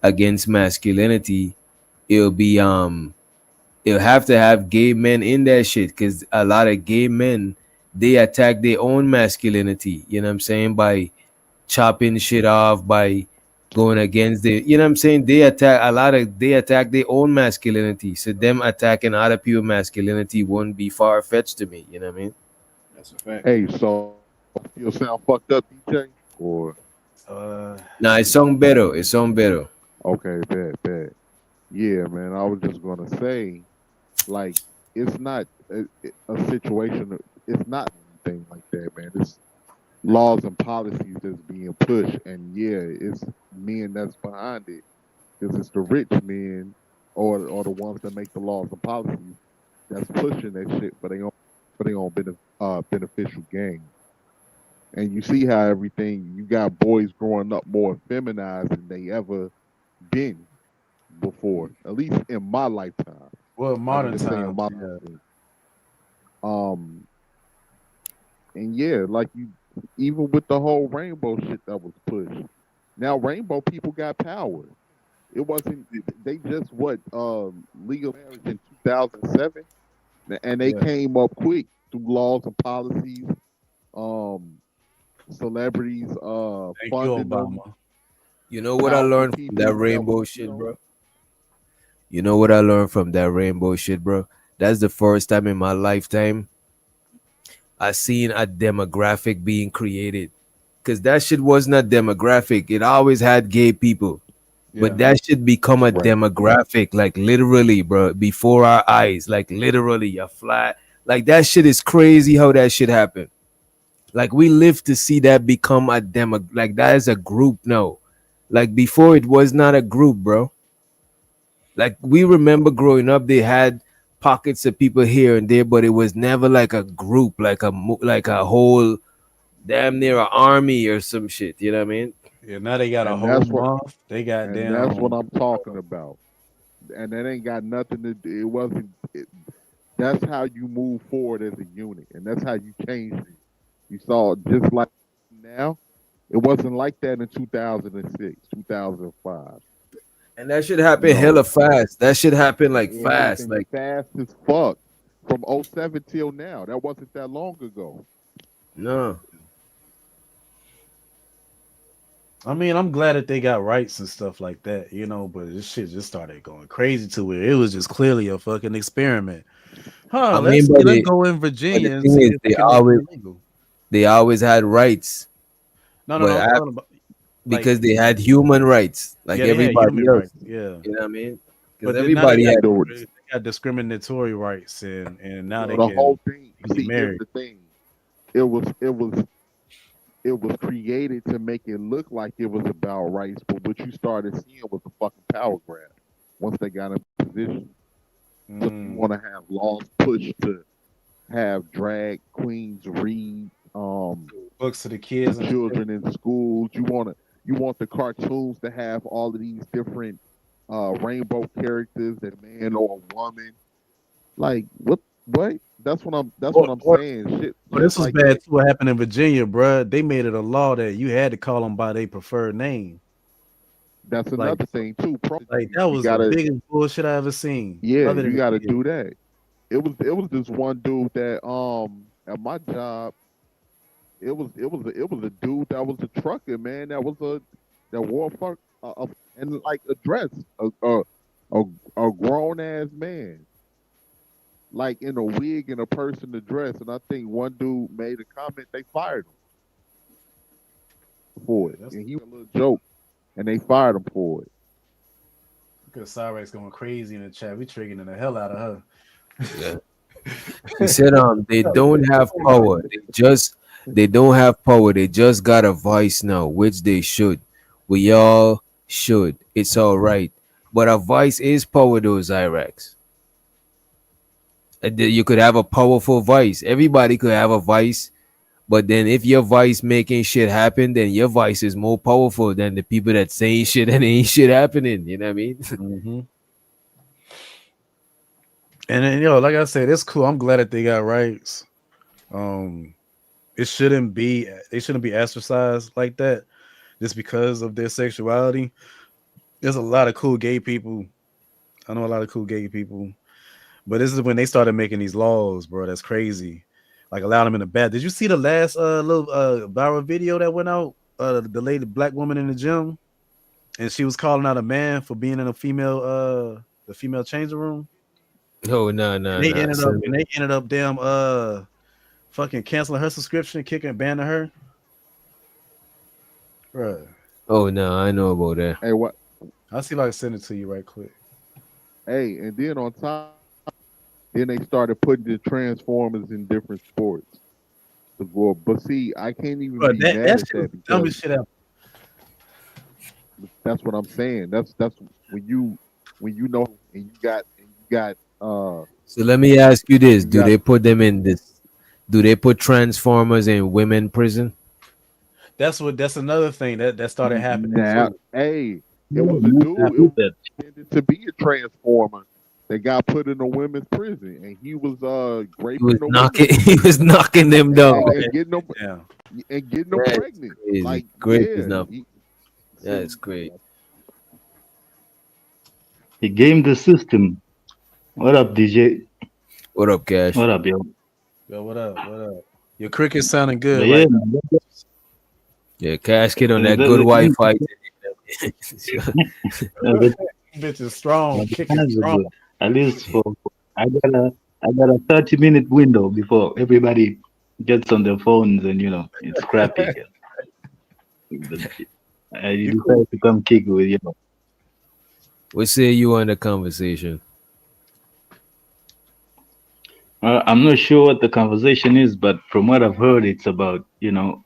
against masculinity, it'll have to have gay men in that shit, because a lot of gay men, they attack their own masculinity, you know what I'm saying, by chopping shit off, by going against the, you know what I'm saying, they attack their own masculinity. So them attacking other people's masculinity won't be far-fetched to me, you know what I mean? That's a fact. Hey, so you sound fucked up, DJ? Or nah, it sound better. Okay, bad. Yeah, man, I was just gonna say, like, it's not a situation. It's not anything like that, man. It's laws and policies that's being pushed, and yeah, it's men that's behind it, because it's the rich men or the ones that make the laws and policies that's pushing that shit for their own beneficial gain. And you see how you got boys growing up more feminized than they ever been before, at least in my lifetime. Well, modern times. And yeah, like even with the whole rainbow shit that was pushed. Now rainbow people got power. It wasn't they just legal marriage in 2007, and they came up quick through laws and policies. Celebrities funding them. You know what I learned from that rainbow shit, bro? You know what I learned from that rainbow shit, bro? That's the first time in my lifetime I seen a demographic being created. Because that shit was not demographic. It always had gay people. Yeah. But that shit become a demographic, like literally, bro, before our eyes. Like literally a flat. Like that shit is crazy how that shit happened. Like we live to see that become a demo. Like that is a group now. Like before it was not a group, bro. Like we remember growing up, they had pockets of people here and there, but it was never like a group, like a whole damn near an army or some shit. You know what I mean? Yeah, now they got a And whole that's what month. They got and damn. that's what I'm talking about. And that ain't got nothing to do. It wasn't. That's how you move forward as a unit, and that's how you change it. You saw just like now, it wasn't like that in 2006, 2005. And that should happen No, hella fast. That should happen like it fast. happened Like fast as fuck from '07 till now. That wasn't that long ago. no. I mean, I'm glad that they got rights and stuff like that, you know, but this shit just started going crazy to where it was just clearly a fucking experiment. I Let's mean, let's go in Virginia the and thing see is, if we can make it illegal. they always had rights. No, But I'm talking about because they had human rights, like yeah, they had everybody human else. rights, yeah. You know what I mean? But Because then now everybody had they got discriminatory rights, and now they The can whole thing. be See, here's married. the thing. It was created to make it look like it was about rights, but what you started seeing was a fucking power grab. Once they got in position, so you want to have laws pushed to have drag queens read books to the kids and children in schools. You want the cartoons to have all of these different rainbow characters, a man or a woman. Like what? That's what I'm saying. Shit. But this shit was like bad that. too. What happened in Virginia, bruh? They made it a law that you had to call them by their preferred name. That's another thing too. Like that was the biggest bullshit I ever seen. Yeah, other than you got to the do that. It was this one dude that at my job, it was a dude that was a trucker, man. That wore and like a dress, a grown ass man, like in a wig and a person to dress. And I think one dude made a comment. They fired him for it, and he was a little joke, and they fired him for it. Because Cyrex going crazy in the chat. We triggering the hell out of her. Yeah. He said they don't have power. They don't have power. They just got a voice now, which they should. We all should. It's all right. But a voice is power, though, Zyrax. You could have a powerful voice. Everybody could have a voice. But then if your voice making shit happen, then your voice is more powerful than the people that saying shit and ain't shit happening. You know what I mean? Mm-hmm. And then, like I said, it's cool. I'm glad that they got rights. They shouldn't be ostracized like that just because of their sexuality. There's a lot of cool gay people. I know a lot of cool gay people. But this is when they started making these laws, bro. That's crazy. Like allow them in the bath. Did you see the last little viral video that went out? The lady, black woman in the gym, and she was calling out a man for being in the female changing room. No. They ended up damn fucking canceling her subscription, banning her. Bruh. Oh no, I know about that. Hey, what? I'll see if I can send it to you right quick. Hey, and then on top, then they started putting the Transformers in different sports. But see, I can't even be mad at that because shit out. That's what I'm saying. That's when you know and you got. So let me ask you this: do they put them in this? Do they put Transformers in women prison? That's another thing that started happening. Now, hey, it was a dude intended to be a Transformer. They got put in a women's prison, and he was raping He was knocking them down and getting them pregnant. Crazy. Like great yeah, enough. That's great. He gamed the system. What up, DJ? What up, Cash? What up, yo? Yo, what up? What up? Your cricket sounding good. Yeah, yeah, Cash Kid on that good Wi-Fi. Bitch is strong. Kicking strong. At least I got a 30-minute window before everybody gets on their phones and it's crappy. You decided to come kick with What say you on the conversation? I'm not sure what the conversation is, but from what I've heard, it's about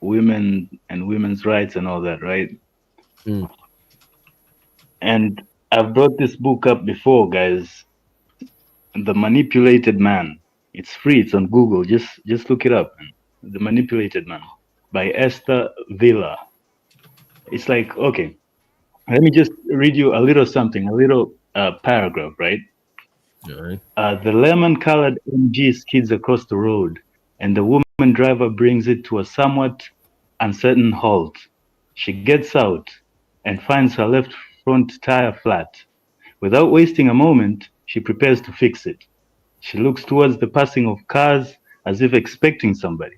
women and women's rights and all that, right? Mm. And I've brought this book up before, guys. The Manipulated Man. It's free. It's on Google. Just look it up. The Manipulated Man. by Esther Villa. It's like, okay, let me just read you a little something, a little paragraph, right? All right. The lemon-colored MG skids across the road, and the woman driver brings it to a somewhat uncertain halt. She gets out and finds her left front tire flat. Without wasting a moment, she prepares to fix it. She looks towards the passing of cars as if expecting somebody.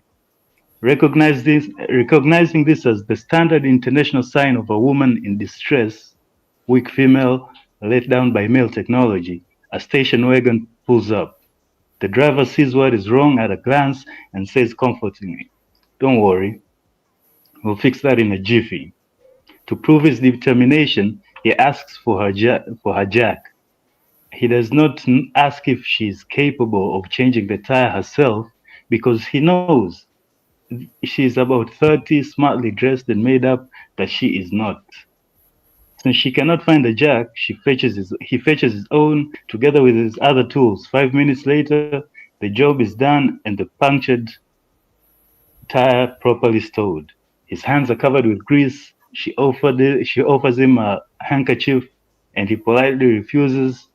Recognizing this as the standard international sign of a woman in distress, weak female, let down by male technology, a station wagon pulls up. The driver sees what is wrong at a glance and says comfortingly, "Don't worry, we'll fix that in a jiffy." To prove his determination, he asks for her jack. He does not ask if she is capable of changing the tire herself because he knows she is about 30, smartly dressed and made up, that she is not. Since she cannot find the jack, he fetches his own together with his other tools. 5 minutes later, the job is done and the punctured tire properly stowed. His hands are covered with grease. She offers him a handkerchief and he politely refuses,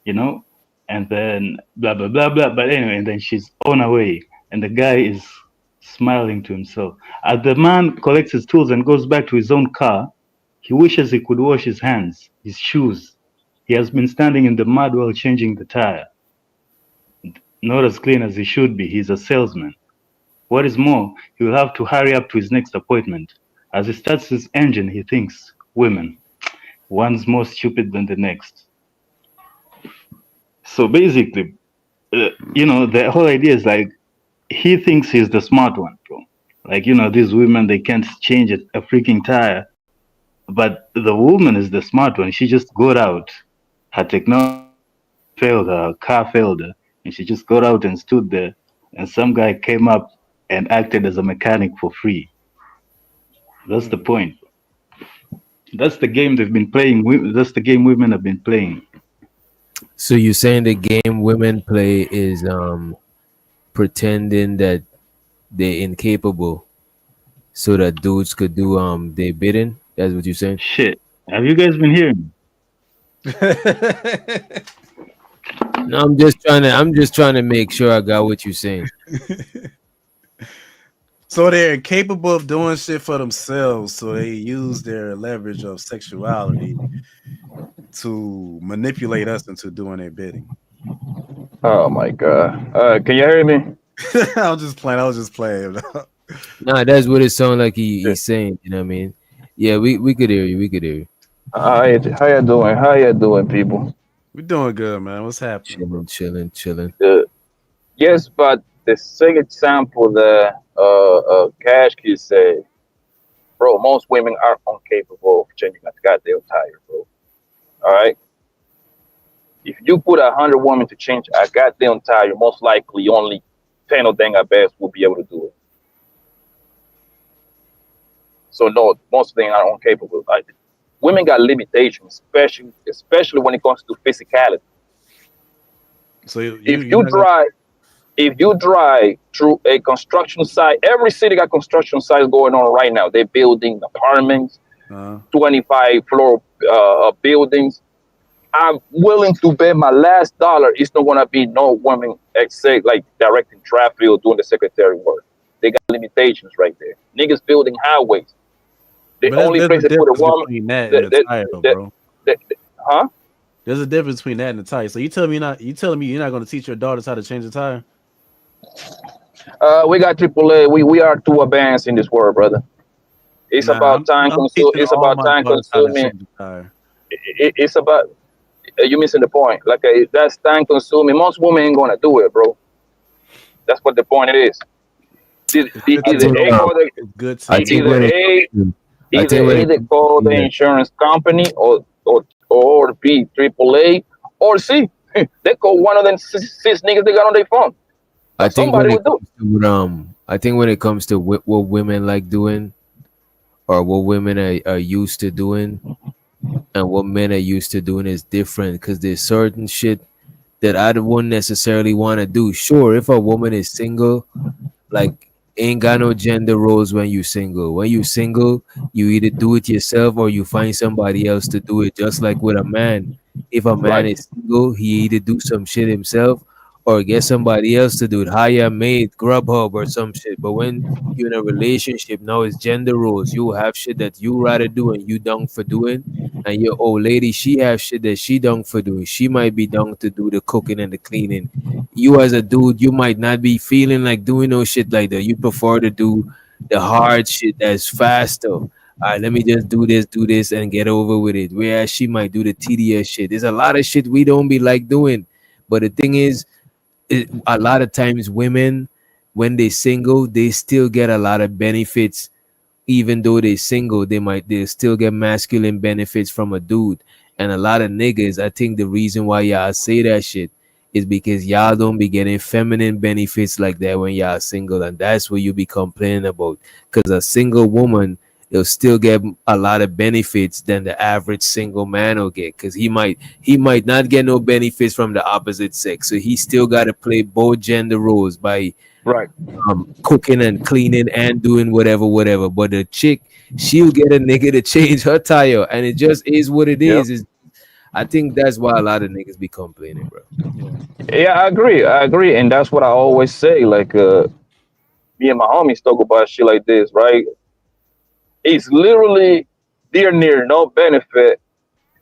and then blah, blah, blah, blah. But anyway, and then she's on her way and the guy is smiling to himself. As the man collects his tools and goes back to his own car, he wishes he could wash his hands, his shoes. He has been standing in the mud while changing the tire. Not as clean as he should be. He's a salesman. What is more, he will have to hurry up to his next appointment. As he starts his engine, he thinks, women, one's more stupid than the next. So basically, the whole idea is like, he thinks he's the smart one, bro. Like, these women, they can't change a freaking tire. But the woman is the smart one. She just got out. Her technology failed her, her car failed her. And she just got out and stood there. And some guy came up and acted as a mechanic for free. That's the point. That's the game they've been playing. That's the game women have been playing. So you're saying the game women play is pretending that they're incapable so that dudes could do their bidding? That's what you're saying? Shit. Have you guys been hearing? No, I'm just trying to make sure I got what you're saying. So they're incapable of doing shit for themselves, so they use their leverage of sexuality to manipulate us into doing their bidding. Oh my god! Can you hear me? I was just playing. Nah, that's what it sounds like he's saying. You know what I mean? Yeah, we could hear you. We could hear you. How you doing? How you doing, people? We're doing good, man. What's happening? Chilling. Yes, but the same example that Cash Kid said, bro, most women are incapable of changing a goddamn tire, bro. All right? If you put 100 women to change a goddamn tire, most likely only 10 of them at best will be able to do it. So no, most of them are incapable. Like, women got limitations, especially when it comes to physicality. So if you drive through a construction site, every city got construction sites going on right now. They're building apartments, 25 floor buildings. I'm willing to bet my last dollar it's not gonna be no women except like directing traffic or doing the secretary work. They got limitations right there. Niggas building highways. The only place they put a woman. Between that and the tire, bro. Huh? There's a difference between that and the tire. So you telling me you're not going to teach your daughters how to change the tire? We got AAA. We are too advanced in this world, brother. It's about time consuming. It's about time consuming. It's about you missing the point. Like that's time consuming. Most women ain't gonna do it, bro. That's what the point it is. Either call the insurance company or B AAA or C. They call one of them six niggas they got on their phone. I think when it comes to what women like doing, or what women are used to doing, and what men are used to doing is different. Because there's certain shit that I wouldn't necessarily want to do. Sure, if a woman is single, like Ain't got no gender roles when you single. When you single, you either do it yourself or you find somebody else to do it. Just like with a man, if a man Right. is single, he either do some shit himself or get somebody else to do it. Hire a maid, Grubhub or some shit. But when you're in a relationship, now it's gender roles. You have shit that you rather do and you down for doing, and your old lady, she have shit that she down for doing. She might be down to do the cooking and the cleaning. You as a dude, you might not be feeling like doing no shit like that. You prefer to do the hard shit that's faster. All right, let me just do this, and get over with it. Whereas she might do the tedious shit. There's a lot of shit we don't be like doing. But the thing is, a lot of times women, when they single, they still get a lot of benefits. Even though they single, they still get masculine benefits from a dude. And a lot of niggas, I think the reason why y'all say that shit is because y'all don't be getting feminine benefits like that when y'all single, and that's what you be complaining about. Because a single woman, will still get a lot of benefits than the average single man will get. Because he might not get no benefits from the opposite sex, so he still got to play both gender roles by Right. cooking and cleaning and doing whatever. But the chick, she'll get a nigga to change her tire, and it just is what it Yep. is. I think that's why a lot of niggas be complaining, bro. Yeah, I agree, and that's what I always say. Like, me and my homies talk about shit like this, right? It's literally dear near no benefit.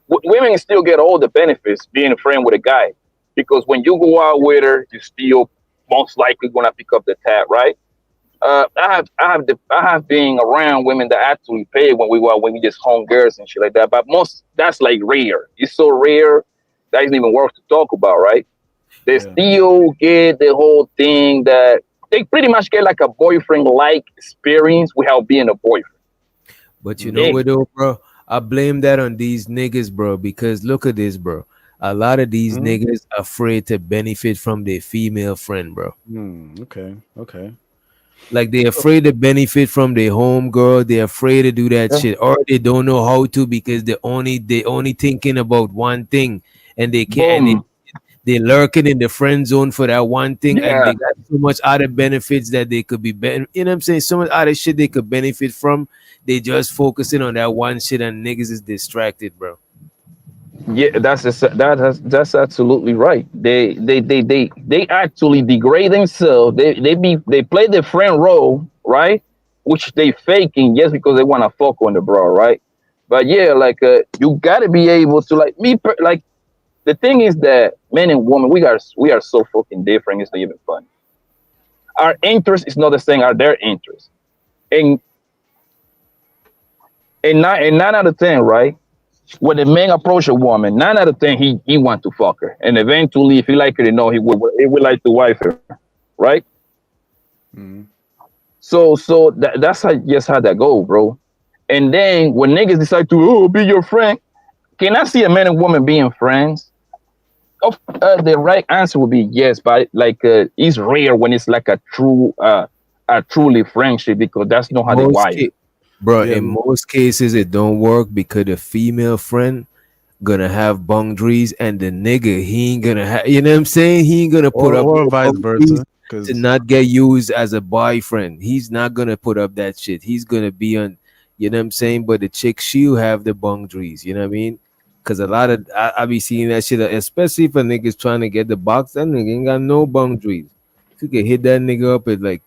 Women still get all the benefits being a friend with a guy, because when you go out with her, you still most likely gonna pick up the tab, right? I have been around women that actually pay when we just home girls and shit like that. But that's like rare. It's so rare that isn't even worth to talk about, right? They still get the whole thing that they pretty much get like a boyfriend like experience without being a boyfriend. But you know what though, bro? I blame that on these niggas, bro, because look at this, bro. A lot of these niggas afraid to benefit from their female friend, bro. Okay. Like they're afraid to benefit from their home girl. They're afraid to do that shit, or they don't know how to because they only thinking about one thing, and they can't. And they lurking in the friend zone for that one thing, and they got so much other benefits that they could be, you know what I'm saying? So much other shit they could benefit from. They just focusing on that one shit, and niggas is distracted, bro. Yeah, that's absolutely right. They actually degrade themselves. They play the friend role, right? Which they faking just because they want to fuck on the bro, right? But yeah, like you gotta be able to like the thing is that men and women we are so fucking different. It's not even funny. Our interest is not the same as their interest, and 9 out of 10, right? When the man approach a woman, 9 out of 10 he want to fuck her, and eventually, if he like her, he would like to wife her, right? So that's how that go, bro. And then when niggas decide to be your friend, can I see a man and woman being friends? The right answer would be yes, but like it's rare when it's like a truly friendship, because that's not how they wire. Bro, in most cases it don't work because the female friend gonna have boundaries, and the nigga he ain't gonna have, you know what I'm saying? He ain't gonna put up or vice versa, to not get used as a boyfriend. He's not gonna put up that shit. He's gonna be on, you know what I'm saying? But the chick, she'll have the boundaries, you know what I mean? Because a lot of I be seeing that shit, especially if a nigga's trying to get the box. That nigga ain't got no boundaries. You can hit that nigga up at like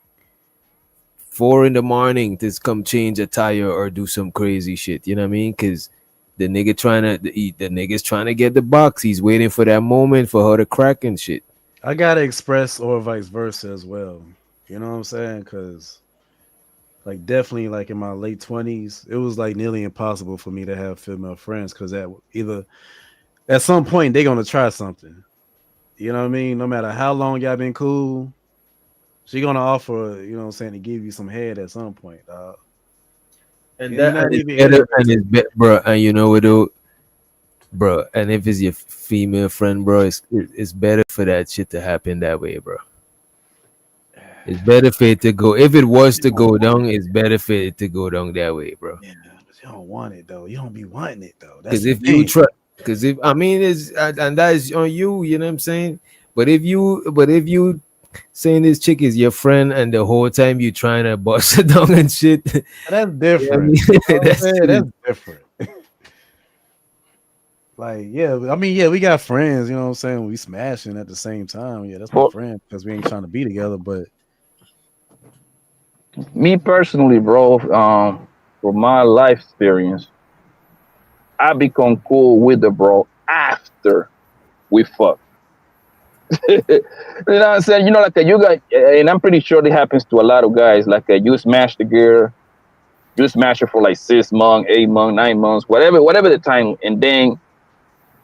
4 a.m. to come change a tire or do some crazy shit. You know what I mean? Because the nigga's trying to get the box. He's waiting for that moment for her to crack and shit. I gotta express or vice versa as well. You know what I'm saying? Because like definitely like in my late 20s, it was like nearly impossible for me to have female friends, because either at some point they're gonna try something. You know what I mean? No matter how long y'all been cool, she gonna offer, you know what I'm saying, to give you some head at some point, dog. And bro, and you know what, though, bro, and if it's your female friend, bro, it's better for that shit to happen that way, bro. It's better for it to go. If it was to go down, it's better for it to go down that way, bro. Yeah, but you don't want it though. You don't be wanting it though. Because if you try, I mean, it's and that is on you. You know what I'm saying? But if you saying this chick is your friend and the whole time you trying to bust it down and shit. That's different. That's different. Like, yeah, I mean, yeah, we got friends, you know what I'm saying? We smashing at the same time. Yeah, that's my friend because we ain't trying to be together, but me personally, bro, from my life experience, I become cool with the bro after we fuck. You know what I'm saying? You know, like you got, and I'm pretty sure it happens to a lot of guys. Like you smash the girl, you smash her for like 6 months, 8 months, 9 months, whatever the time, and then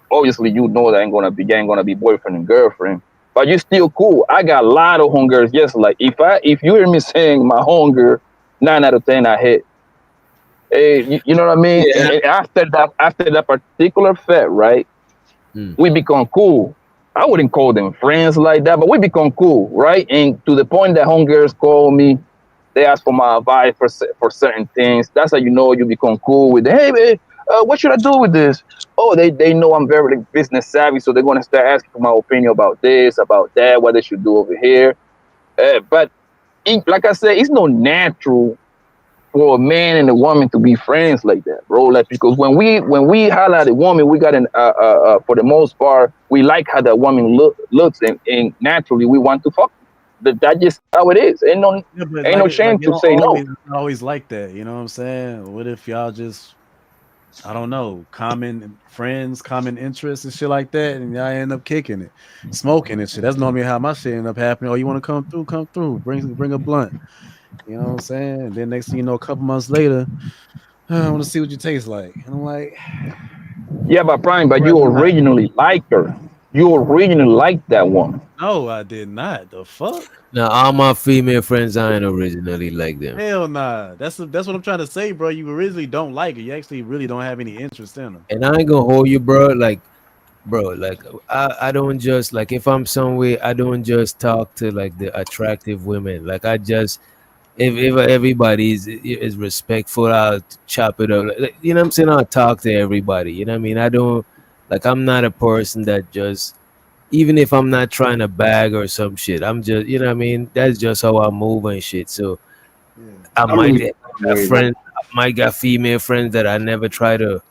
obviously you know that ain't gonna be boyfriend and girlfriend, but you still cool. I got a lot of homegirls. Yes, like if you hear me saying my homegirl, 9 out of 10 I hit. Hey, you know what I mean? Yeah. And after that particular fact, right? We become cool. I wouldn't call them friends like that, but we become cool, right? And to the point that homegirls call me, they ask for my advice for certain things. That's how you know you become cool with them. Hey, man, what should I do with this? Oh, they know I'm very business savvy, so they're going to start asking for my opinion about this, about that, what they should do over here. But like I said, it's not natural for a man and a woman to be friends like that, bro. Like, because when we holler at a woman, we got for the most part, we like how that woman looks, and naturally we want to fuck. That's just how it is. Ain't no shame to say no. Always like that, you know what I'm saying? What if y'all just, I don't know, common friends, common interests and shit like that, and y'all end up kicking it, smoking and shit. That's normally how my shit end up happening. Oh, you want to come through? Come through. Bring a blunt. You know what I'm saying? And then next thing you know, a couple months later, I want to see what you taste like. And I'm like, yeah, but Prime, but you originally liked her. You originally liked that woman. No, I did not. The fuck? Now, all my female friends, I ain't originally like them. Hell nah. That's what I'm trying to say, bro. You originally don't like her. You actually really don't have any interest in her. And I ain't gonna hold you, bro. Like, I don't just, like, if I'm somewhere, I don't just talk to like the attractive women. Like, I just, if everybody is respectful, I'll chop it up. Like, you know what I'm saying? I'll talk to everybody. You know what I mean? I don't, like, I'm not a person that just, even if I'm not trying to bag or some shit, I'm just, you know what I mean? That's just how I move and shit. So I might got female friends that I never try to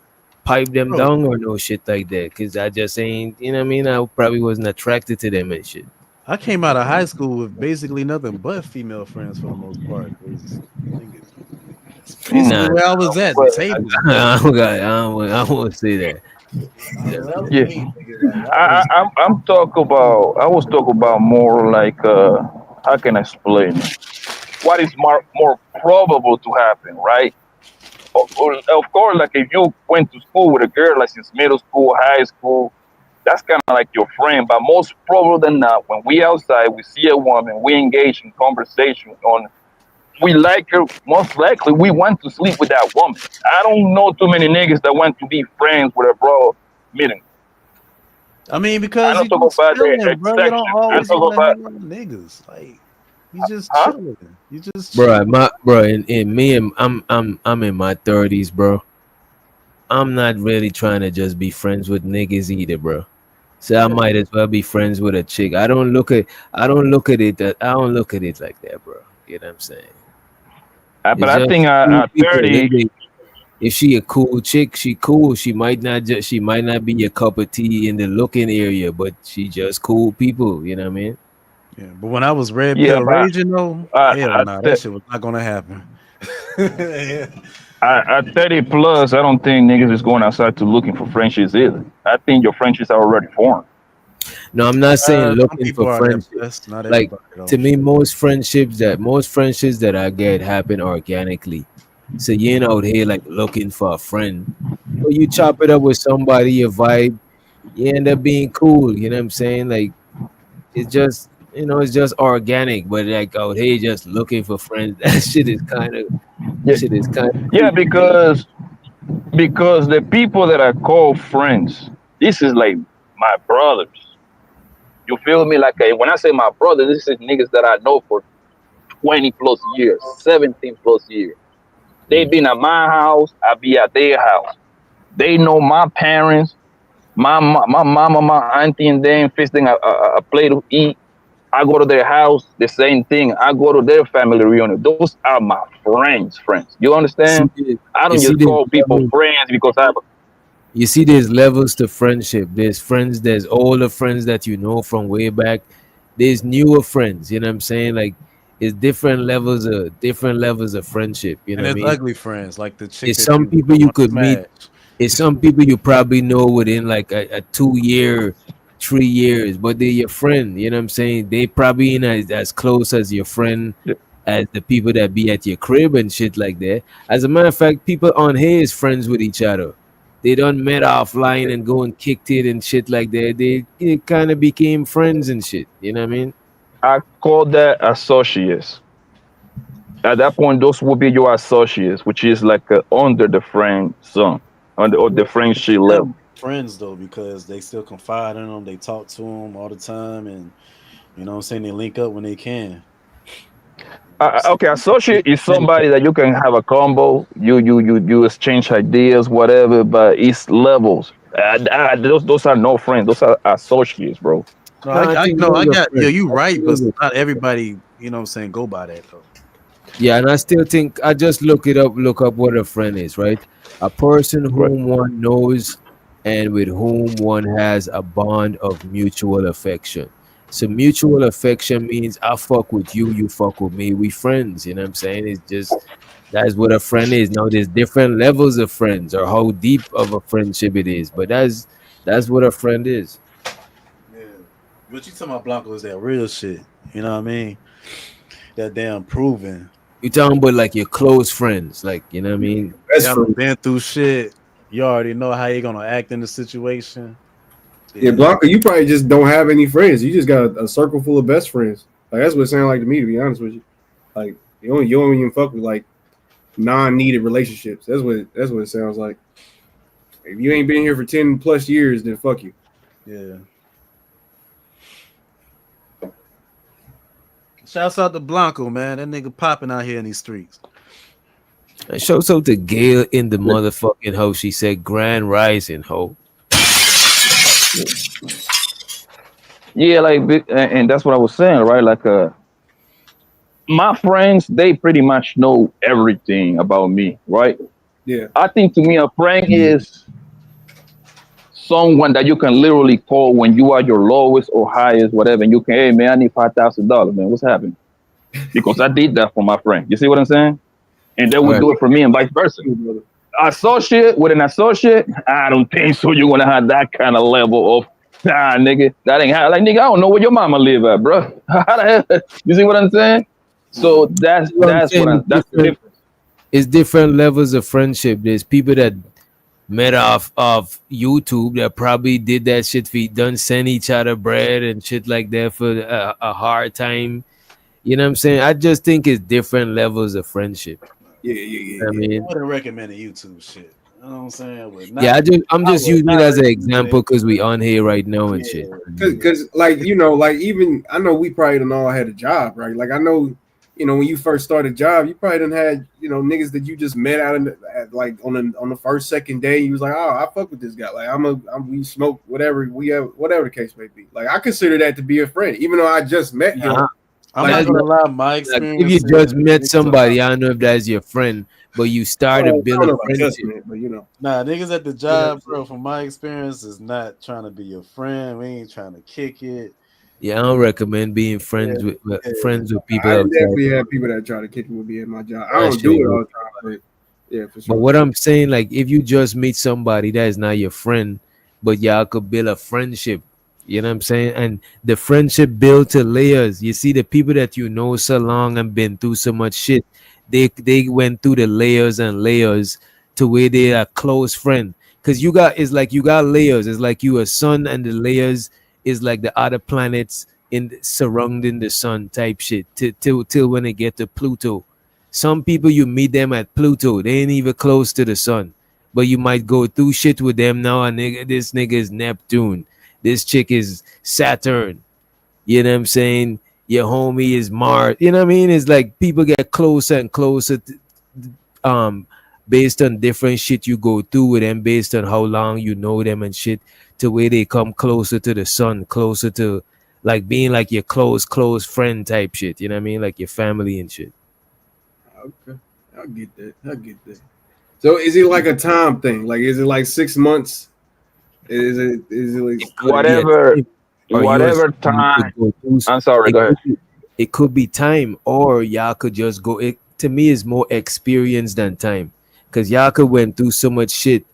pipe them down or no shit like that, because I just ain't, you know what I mean? I probably wasn't attracted to them and shit. I came out of high school with basically nothing but female friends for the most part. Nah, where I was at the table. I won't say that. Yeah, I'm talking about. I was talking about more like how can I explain it? What is more probable to happen, right? Of course, like if you went to school with a girl, like since middle school, high school, that's kind of like your friend. But most probable than not, when we outside, we see a woman, we engage in conversation on. We like her, most likely we want to sleep with that woman. I don't know too many niggas that want to be friends with a bro meeting. I mean, because I don't talk about their bro, you don't always talk about niggas. Like, you just chilling. You just in me, I'm in my 30s, bro. I'm not really trying to just be friends with niggas either, bro. So I might as well be friends with a chick. I don't look at it like that, bro. You know what I'm saying? But I think 30. If she a cool chick, she cool. She might not be a cup of tea in the looking area, but she just cool people. You know what I mean? Yeah, but when I was red pill raging though, that shit was not gonna happen. At 30 plus, I don't think niggas is going outside to looking for friendships either. I think your friendships are already formed. No, I'm not saying looking for friendships. Like, to me, most friendships that I get happen organically. So you ain't out here like looking for a friend. But you chop it up with somebody, you vibe, you end up being cool. You know what I'm saying? Like, it's just, it's just organic. But like out here just looking for friends, that shit is kind of yeah, because the people that I call friends, this is like my brothers. You feel me? Like when I say my brother, this is niggas that I know for 20 plus years, 17 plus years. They been at my house, I be at their house. They know my parents, my mama, my auntie, and them feasting a plate to eat. I go to their house, the same thing. I go to their family reunion. Those are my friends. You understand? I don't just call people friends because I have a You see, there's levels to friendship. There's friends, there's older friends that you know from way back. There's newer friends, you know what I'm saying? Like it's different levels of friendship. You know And what I there's mean? ugly friends, like the chick It's that some you people you could meet. smash. It's some people you probably know within like a 2 year, 3 years, but they're your friend. You know what I'm saying? They probably ain't as close as your friend as the people that be at your crib and shit like that. As a matter of fact, people on here is friends with each other. They done met offline and go and kicked it and shit like that. They kind of became friends and shit. You know what I mean? I call that associates. At that point, those will be your associates, which is like under the friend zone, or the friendship level. Friends though, because they still confide in them, they talk to them all the time, and you know what I'm saying, they link up when they can. Okay, associate is somebody that you can have a combo. You exchange ideas, whatever, but it's levels. Those are no friends. Those are associates, bro. No, I got yeah, you right, but not everybody, you know what I'm saying, go by that though. Yeah, and I still think I just look up what a friend is, right? A person whom one knows and with whom one has a bond of mutual affection. So mutual affection means I fuck with you, you fuck with me, we friends, you know what I'm saying? It's just that's what a friend is. Now there's different levels of friends or how deep of a friendship it is, but that's what a friend is. Yeah. What you talking about, Blanco, is that real shit. You know what I mean? That damn proven. You talking about like your close friends, like you know what I mean? Y'all been through shit. You already know how you're gonna act in the situation. Yeah, Blanco, you probably just don't have any friends. You just got a circle full of best friends. Like that's what it sounds like to me, to be honest with you. Like you don't even fuck with like non-needed relationships. That's what it sounds like. If you ain't been here for 10 plus years, then fuck you. Yeah. Shouts out to Blanco, man. That nigga popping out here in these streets. Shouts out to Gail in the motherfucking hoe. She said Grand Rising hoe. Yeah, like, and that's what I was saying, right? Like, my friends, they pretty much know everything about me, right? Yeah. I think to me, a friend is someone that you can literally call when you are your lowest or highest, whatever, and you can, hey man, I need $5,000, man. What's happening? Because I did that for my friend. You see what I'm saying? And they would do it for me and vice versa. Associate with an associate, I don't think so. You're gonna have that kind of level of nigga. That ain't how. Like nigga, I don't know where your mama live at, bro. How the hell? You see what I'm saying? So that's the difference. It's different levels of friendship. There's people that met off of YouTube that probably did that shit for done send each other bread and shit like that for a hard time. You know what I'm saying? I just think it's different levels of friendship. Yeah. I mean, I wouldn't recommend YouTube shit. You know what I'm saying? I'm just using it as an example because we on here right now and shit. Because like you know, like even I know we probably don't all had a job, right? Like I know, you know, when you first started a job, you probably done had, you know, niggas that you just met out in like on the first, second day. You was like, oh, I fuck with this guy. Like we smoke whatever we have, whatever the case may be. Like I consider that to be a friend, even though I just met you. I'm not gonna lie, my experience. If you just met somebody, I don't know if that's your friend, but you started building friendship. But you know, nah, niggas at the job, bro. From my experience, is not trying to be your friend. We ain't trying to kick it. Yeah, I don't recommend being friends with people. I definitely have people that try to kick me with me in my job. I don't do it all the time, but yeah, for sure. But what I'm saying, like, if you just meet somebody that is not your friend, but y'all could build a friendship. You know what I'm saying? And the friendship built to layers. You see, the people that you know so long and been through so much shit, they went through the layers and layers to where they are close friend. Because you got layers. It's like you a sun, and the layers is like the other planets surrounding the sun type shit till when they get to Pluto. Some people you meet them at Pluto, they ain't even close to the sun, but you might go through shit with them now. And this nigga is Neptune. This chick is Saturn. You know what I'm saying? Your homie is Mars. You know what I mean? It's like people get closer and closer based on different shit you go through with them, based on how long you know them and shit, to where they come closer to the sun, closer to like being like your close friend type shit. You know what I mean? Like your family and shit. Okay, I get that. So is it like a time thing? Like, is it like 6 months? Is it like whatever time? I'm sorry. Go ahead. It could be time, or y'all could just go. It to me is more experience than time, because y'all could went through so much shit.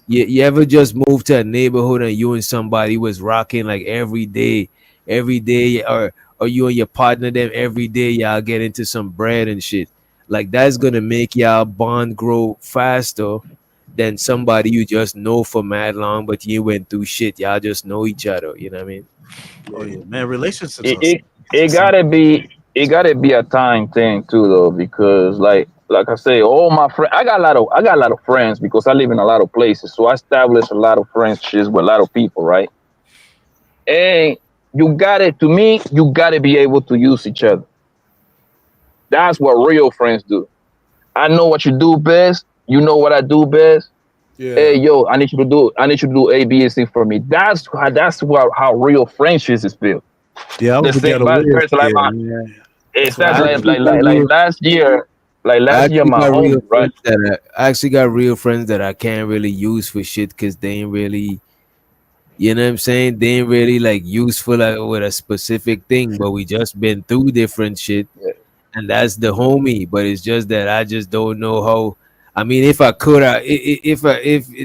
You ever just moved to a neighborhood and you and somebody was rocking like every day, or you and your partner them every day y'all get into some bread and shit. Like that's gonna make y'all bond grow faster than somebody you just know for mad long, but you went through shit. Y'all just know each other. You know what I mean? Oh yeah, man. Relationships. It gotta be a time thing too, though, because like I say, all my friends, I got a lot of friends because I live in a lot of places, so I established a lot of friendships with a lot of people, right? And you gotta be able to use each other. That's what real friends do. I know what you do best. You know what I do best. Yeah. Hey, yo, I need you to do A, B, and C for me. That's how real friendships is built. Yeah, I was like last year, my home, right? I actually got real friends that I can't really use for shit because they ain't really, you know what I'm saying? They ain't really like useful with a specific thing, but we just been through different shit, and that's the homie. But it's just that I just don't know how. I mean, if I could, if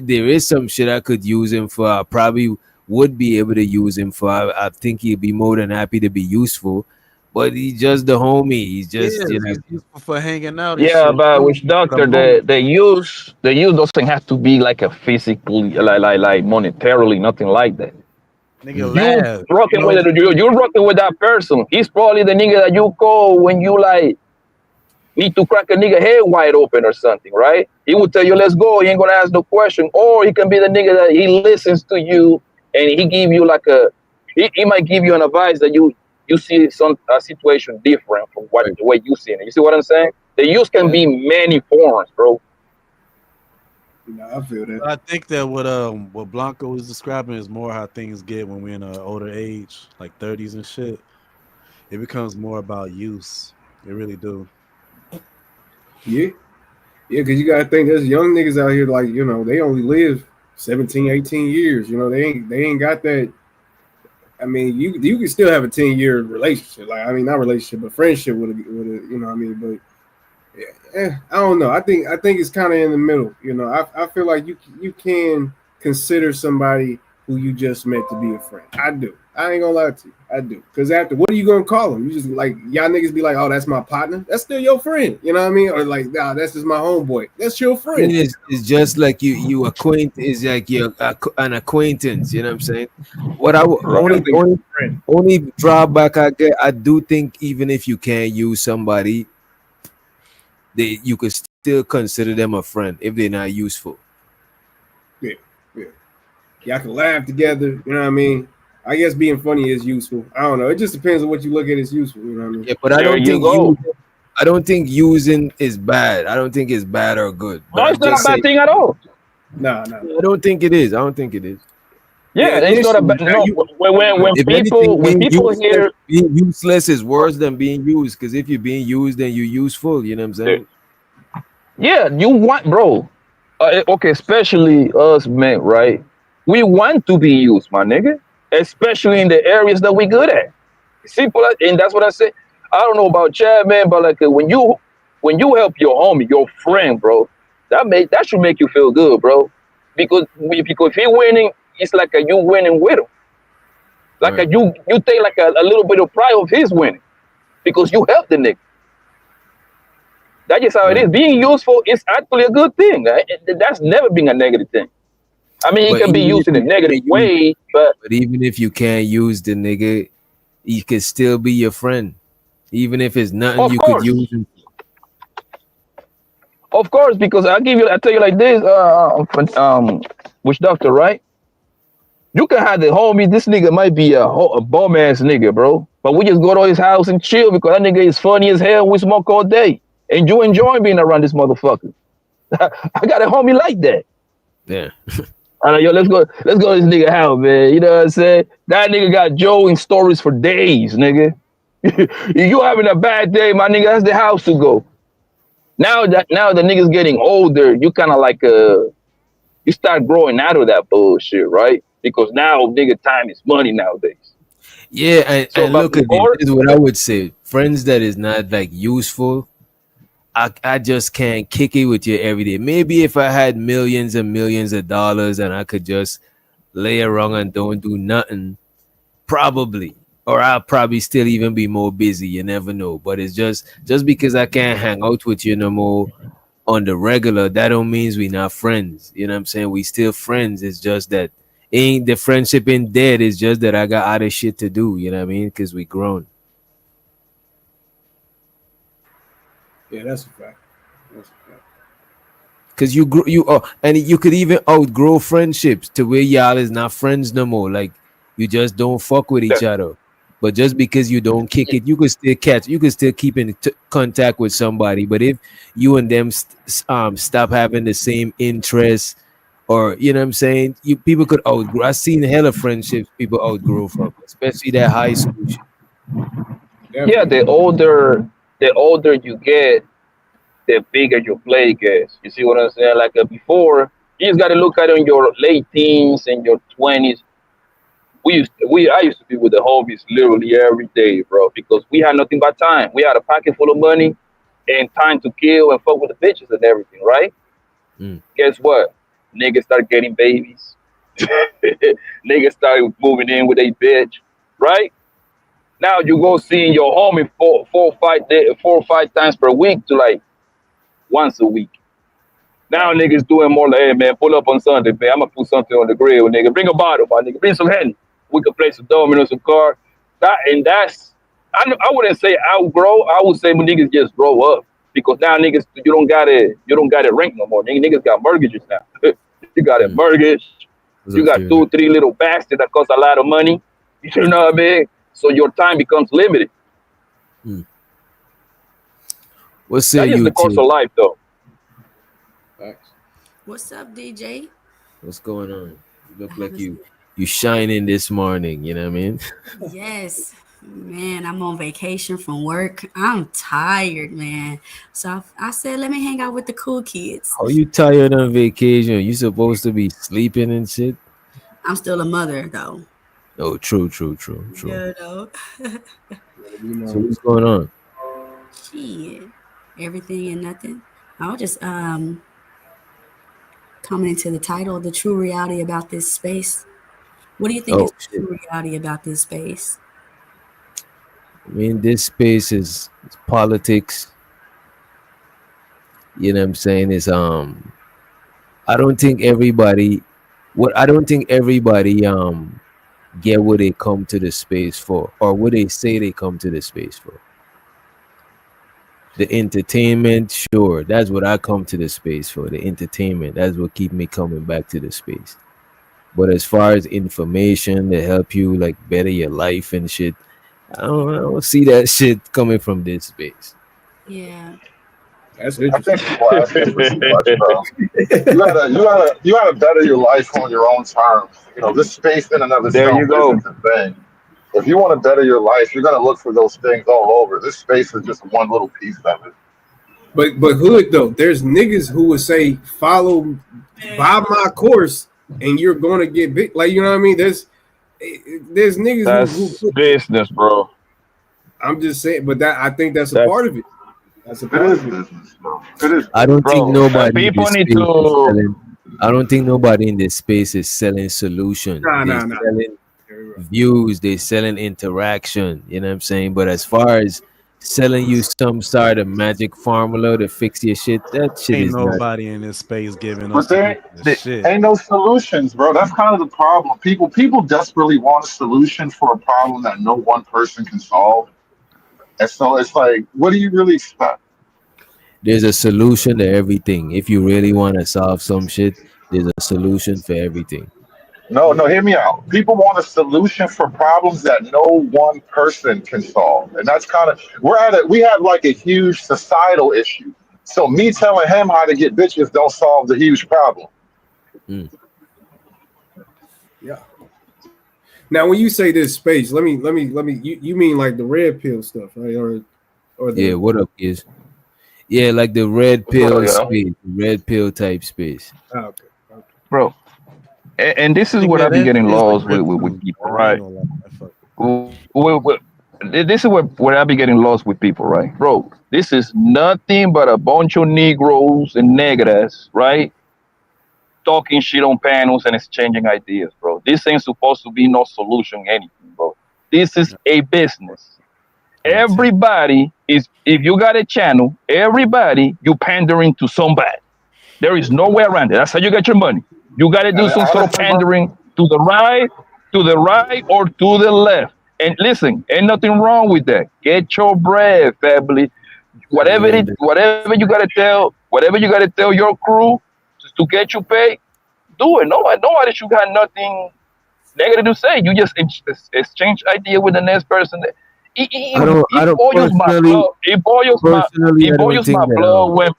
there is some shit I could use him for, I probably would be able to use him for. I think he'd be more than happy to be useful. But he's just the homie. He's just he's useful for hanging out. Yeah, but which doctor the use doesn't have to be like a physically like monetarily, nothing like that. Nigga, you're rocking with that person. He's probably the nigga that you call when you like need to crack a nigga head wide open or something, right? He will tell you, let's go. He ain't gonna ask no question. Or he can be the nigga that he listens to you and he give you like he might give you an advice that you see a situation different from the way you see it. You see what I'm saying? The use can be many forms, bro. I feel that. I think that what Blanco was describing is more how things get when we're in an older age, like 30s and shit. It becomes more about use. It really do. Yeah, because you gotta think there's young niggas out here like, you know, they only live 17, 18 years. You know, they ain't got that. I mean, you can still have a 10-year relationship. Like, I mean, not relationship, but friendship with a you know what I mean? But I don't know. I think it's kind of in the middle. You know, I feel like you can consider somebody who you just met to be a friend. I do. I ain't gonna lie to you. I do. Because after, what are you gonna call them? You just like, y'all niggas be like, oh, that's my partner. That's still your friend. You know what I mean? Or like, nah, that's just my homeboy. That's your friend. It's just like you is like you're an acquaintance. You know what I'm saying? What only drawback I get, I do think even if you can't use somebody, you could still consider them a friend if they're not useful. Yeah. Y'all can laugh together. You know what I mean? I guess being funny is useful. I don't know. It just depends on what you look at as useful. You know what I mean? Yeah, but I don't think using is bad. I don't think it's bad or good. No, it's not a bad thing at all. No. I don't think it is. Yeah, it's not a bad. No, when people hear being useless is worse than being used, because if you're being used, then you're useful. You know what I'm saying? Yeah, you want, bro. Okay, especially us men, right? We want to be used, my nigga. Especially in the areas that we good at. Simple, and that's what I say. I don't know about Chad, man, but like when you help your homie, your friend, bro, that should make you feel good, bro. Because if he winning, it's like you winning with him. Like you take like a little bit of pride of his winning because you helped the nigga. That's just how it is. Being useful is actually a good thing. That's never been a negative thing. I mean, it can be used in a negative way, but even if you can't use the nigga, he could still be your friend. Even if it's nothing you could use him. Of course, because I tell you like this, which doctor, right? You can have the homie, this nigga might be a bum ass nigga, bro. But we just go to his house and chill because that nigga is funny as hell. We smoke all day. And you enjoy being around this motherfucker. I got a homie like that. Yeah. I'm like, yo, let's go to this nigga house, man. You know what I'm saying? That nigga got Joe in stories for days, nigga. You having a bad day, my nigga, that's the house to go. Now the nigga's getting older, you kind of like you start growing out of that bullshit, right? Because now nigga time is money nowadays. Yeah, and look at this is what I would say. Friends that is not like useful, I just can't kick it with you every day. Maybe if I had millions and millions of dollars and I could just lay around and don't do nothing, probably. Or I'll probably still even be more busy. You never know. But it's just because I can't hang out with you no more on the regular, that don't mean we not friends. You know what I'm saying? We still friends. It's just that ain't the friendship ain't dead. It's just that I got other shit to do. You know what I mean? Because we grown. Yeah, that's a fact. Because you and you could even outgrow friendships to where y'all is not friends no more. Like you just don't fuck with each other. But just because you don't kick it, you could still keep in contact with somebody. But if you and them stop having the same interests, or you know what I'm saying, people could outgrow. I've seen hella friendships people outgrow from, especially that high school shit. Yeah, the older you get, the bigger your play gets. You see what I'm saying? Like before, you just got to look at it in your late teens and your 20s. I used to be with the homies literally every day, bro, because we had nothing but time. We had a pocket full of money and time to kill and fuck with the bitches and everything, right? Guess what? Niggas start getting babies. Niggas start moving in with a bitch, right? Now you go seeing your homie four or five times per week to like once a week. Now niggas doing more like, hey man, pull up on Sunday, man. I'm gonna put something on the grill, nigga. Bring a bottle, my nigga. Bring some Henny. We could play some dominoes, some cards. I wouldn't say outgrow. I would say when niggas just grow up, because now niggas you don't got it rent no more. Niggas got mortgages now. You got a mortgage. You got 2-3 little bastards that cost a lot of money. You know what I mean? So your time becomes limited. What's that? That is the course of life, though. What's up, DJ? What's going on? You look like you shining this morning. You know what I mean? Yes, man. I'm on vacation from work. I'm tired, man. So I said, let me hang out with the cool kids. Are you tired on vacation? You supposed to be sleeping and shit? I'm still a mother, though. Oh, true. Yeah, though. So what's going on? Shit. Everything and nothing. I was just coming into the title, the true reality about this space. What do you think is the true reality about this space? I mean, this space is politics. You know what I'm saying? Is I don't think everybody get what they come to the space for, or what they say they come to the space for. The entertainment, sure, that's what I come to the space for. The entertainment, that's what keep me coming back to the space. But as far as information to help you like better your life and shit, I don't see that shit coming from this space. Yeah. That's I think people are asking for too much, bro. You gotta better your life on your own terms. You know, this space in and of itself isn't the thing. If you want to better your life, you're gonna look for those things all over. This space is just one little piece of it. But hood though, there's niggas who would say buy my course and you're gonna get big. Like, you know what I mean? There's niggas who business, bro. I'm just saying, but I think that's a part of it. That's a part of it. I don't think nobody. I don't think nobody in this space is selling solutions. Selling views. They're selling interaction. You know what I'm saying? But as far as selling you some sort of magic formula to fix your shit, that shit Ain't is nobody in this space giving But us there shit. ain't no solutions, bro. That's kind of the problem. People desperately want a solution for a problem that no one person can solve. And so it's like, what do you really expect? There's a solution to everything. If you really want to solve some shit, there's a solution for everything. No, hear me out. People want a solution for problems that no one person can solve. And that's kind of, we have like a huge societal issue. So me telling him how to get bitches don't solve the huge problem. Now, when you say this space, let me. You mean like the red pill stuff, right? Or the, Yeah, what up, kids? Yeah, like the red pill space, red pill type space. Oh, okay. Bro. And this is what I be getting lost with people, right? This is where I be getting lost with people, right? Bro, this is nothing but a bunch of Negroes and negras, right? Talking shit on panels and exchanging ideas, bro. This ain't supposed to be no solution, anything, bro. This is a business. Everybody is, if you got a channel, everybody, you pandering to somebody. There is no way around it. That's how you get your money. You got to do some sort of pandering to the right or to the left. And listen, ain't nothing wrong with that. Get your bread, family. Whatever you got to tell your crew to get you paid, do it. Nobody should have nothing negative to say. You just exchange idea with the next person. It boils my blood. It boils my blood when.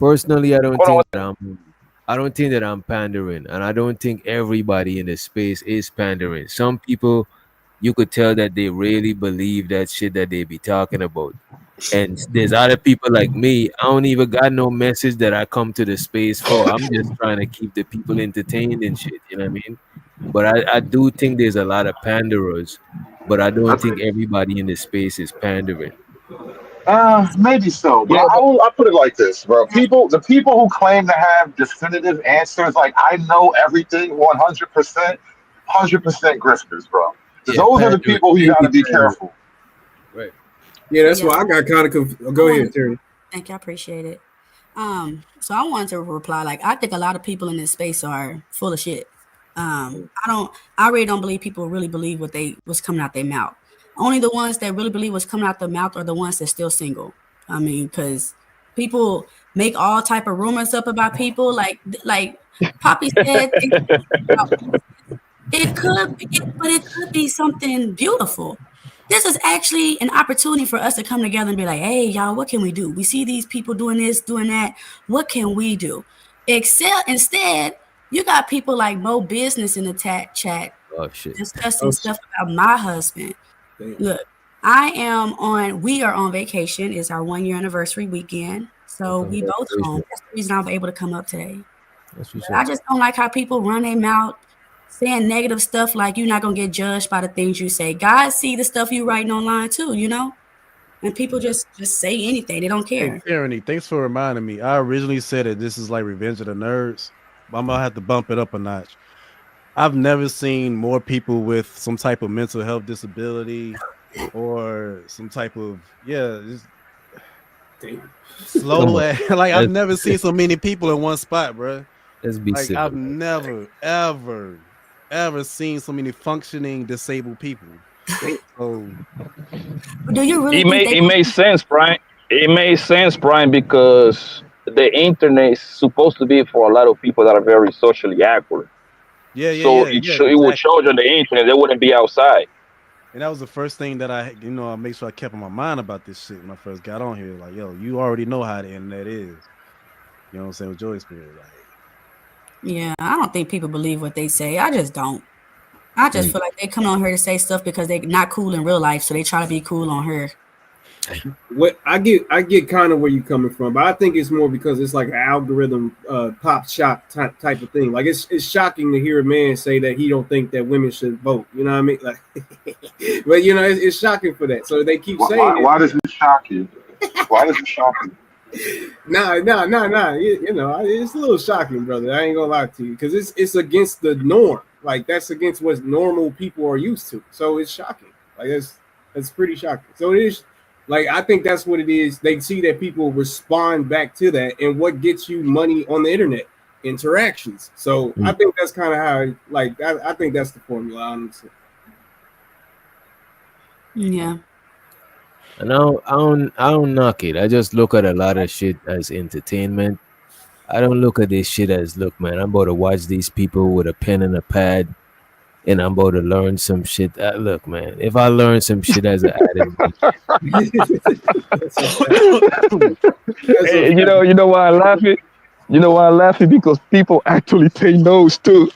Personally, I don't think that I'm pandering, and I don't think everybody in the space is pandering. Some people, you could tell that they really believe that shit that they be talking about. And there's other people like me, I don't even got no message that I come to the space for. I'm just trying to keep the people entertained and shit, you know what I mean? But I do think there's a lot of panderers, but I don't think everybody in the space is pandering. Maybe so, but I put it like this, bro. The people who claim to have definitive answers, like I know everything 100%, 100% grifters, bro. Those are the people who you got to be careful. Right. Yeah, that's why I got kind of confused. Go ahead, Terry. Thank you, I appreciate it. So I wanted to reply, like, I think a lot of people in this space are full of shit. I really don't believe people really believe what's coming out their mouth. Only the ones that really believe what's coming out their mouth are the ones that's still single. I mean, because people make all type of rumors up about people, like Poppy said. It could be something beautiful. This is actually an opportunity for us to come together and be like, hey, y'all, what can we do? We see these people doing this, doing that. What can we do? Instead, you got people like Mo Business in the chat discussing stuff about my husband. Damn. Look, we are on vacation. It's our 1-year anniversary weekend. So we both home. That's the reason I was able to come up today. I just don't like how people run their mouth saying negative stuff like you're not going to get judged by the things you say. God see the stuff you writing online too, you know? And people just say anything. They don't care. Hey, Tyranny, thanks for reminding me. I originally said that this is like Revenge of the Nerds, but I'm going to have to bump it up a notch. I've never seen more people with some type of mental health disability or some type of, slow. Like, I've never seen so many people in one spot, bro. Let's be like, I've never, ever seen so many functioning disabled people. So, do you really it made sense, Brian. It made sense, Brian, because the internet is supposed to be for a lot of people that are very socially awkward. It would show you on the internet. They wouldn't be outside. And that was the first thing that I make sure I kept in my mind about this shit when I first got on here. Like, yo, you already know how the internet is. You know what I'm saying? With your experience. Like, yeah, I don't think people believe what they say. I just don't. I just feel like they come on here to say stuff because they're not cool in real life, so they try to be cool on her. What I get kind of where you're coming from, but I think it's more because it's like an algorithm pop shock type of thing. Like it's shocking to hear a man say that he don't think that women should vote. You know what I mean? Like, but it's shocking for that. So they keep saying. Why does it shock you? Why does it shock you? Nah. It's a little shocking, brother. I ain't gonna lie to you, because it's against the norm. Like that's against what normal people are used to. So it's shocking. Like that's pretty shocking. So it is. Like, I think that's what it is. They see that people respond back to that, and what gets you money on the internet? Interactions. So I think that's kind of how, I think that's the formula, honestly. Yeah. And I don't knock it. I just look at a lot of shit as entertainment. I don't look at this shit as, look, man, I'm about to watch these people with a pen and a pad, and I'm about to learn some shit. Look, man, if I learn some shit as an addict. Hey, you know why I'm laughing? You know why I'm laughing? Because people actually take notes too.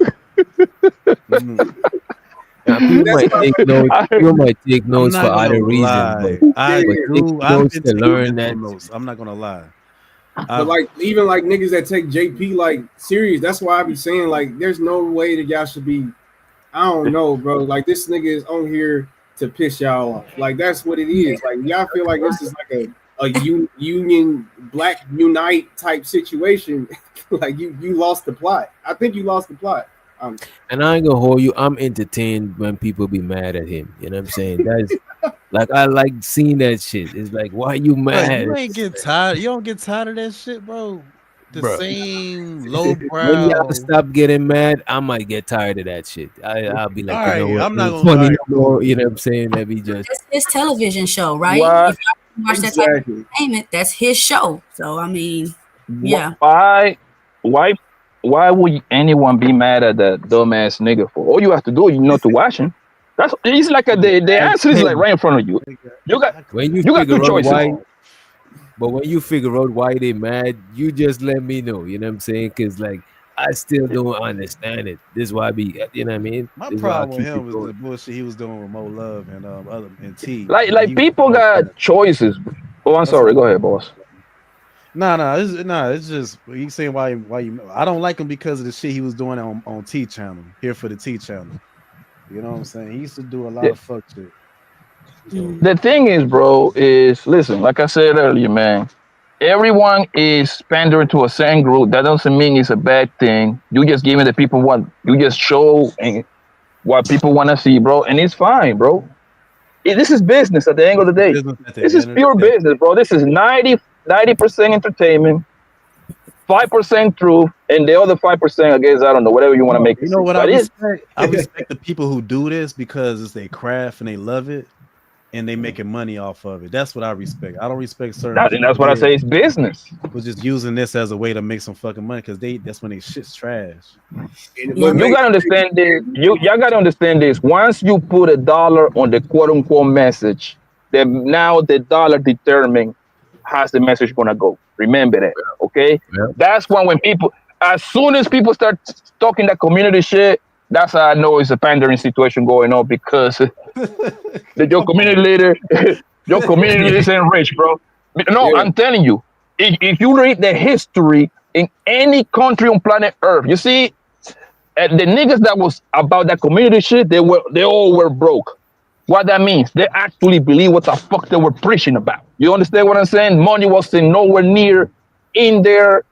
People might take notes. People might take notes for other reasons, but I take do. I've notes been to taking learn mental that. notes. I'm not gonna lie. But like even like niggas that take JP like serious, that's why I be saying like there's no way that y'all should be. I don't know, bro. Like this nigga is on here to piss y'all off. Like that's what it is. Like y'all feel like this is like a union black unite type situation. Like you lost the plot. I think you lost the plot. And I ain't gonna hold you. I'm entertained when people be mad at him. You know what I'm saying? That's like I like seeing that shit. It's like, why you mad? You ain't get tired. You don't get tired of that shit, bro. The Bro. same low When y'all brow. stop getting mad, I might get tired of that shit. I'll be like, All you know right, what? I'm not It's gonna funny lie. no more. You know what I'm saying? Let me just. That's his television show, right? What? If y'all watch that type of entertainment, that's his show. So I mean, yeah. Why would anyone be mad at that dumbass nigga for? All you have to do is to watch him. That's it's like the answer is like right in front of you. You got When you got two figure out choices. why, but when you figure out why they mad, you just let me know. You know what I'm saying? Because like I still don't understand it. This is why I be. You know what I mean? My This is why I problem with keep him it was going. the bullshit he was doing with Mo Love and T. Like people got choices. Oh, I'm sorry. Go ahead, boss. It's just he's saying why you. I don't like him because of the shit he was doing on T channel here for the T channel. You know what I'm saying? He used to do a lot of fuck shit. The thing is, bro, is listen, like I said earlier, man, everyone is pandering to a certain group. That doesn't mean it's a bad thing. You just giving the people what you just show and what people want to see, bro, and it's fine, bro. This is business at the end of the day. This is pure business, bro. This is 90% entertainment, 5% truth, and the other 5%, I guess, I don't know, whatever you want to make it. You know what But I it's- respect? I respect the people who do this because it's their craft and they love it and they making money off of it. That's what I respect. I don't respect certain and people that's what I here say. It's business. who's just using this as a way to make some fucking money because that's when they shit's trash. You gotta understand this. Y'all gotta understand this. Once you put $1 on the quote unquote message, then now the dollar determines how the message gonna go. Remember that, okay? That's when people, as soon as people start talking that community shit, that's how I know it's a pandering situation going on because your community leader, your community leader isn't rich, bro. No, I'm telling you, if you read the history in any country on planet Earth, you see, the niggas that was about that community shit, they all were broke. What that means, they actually believe what the fuck they were preaching about. You understand what I'm saying? Money wasn't nowhere near in their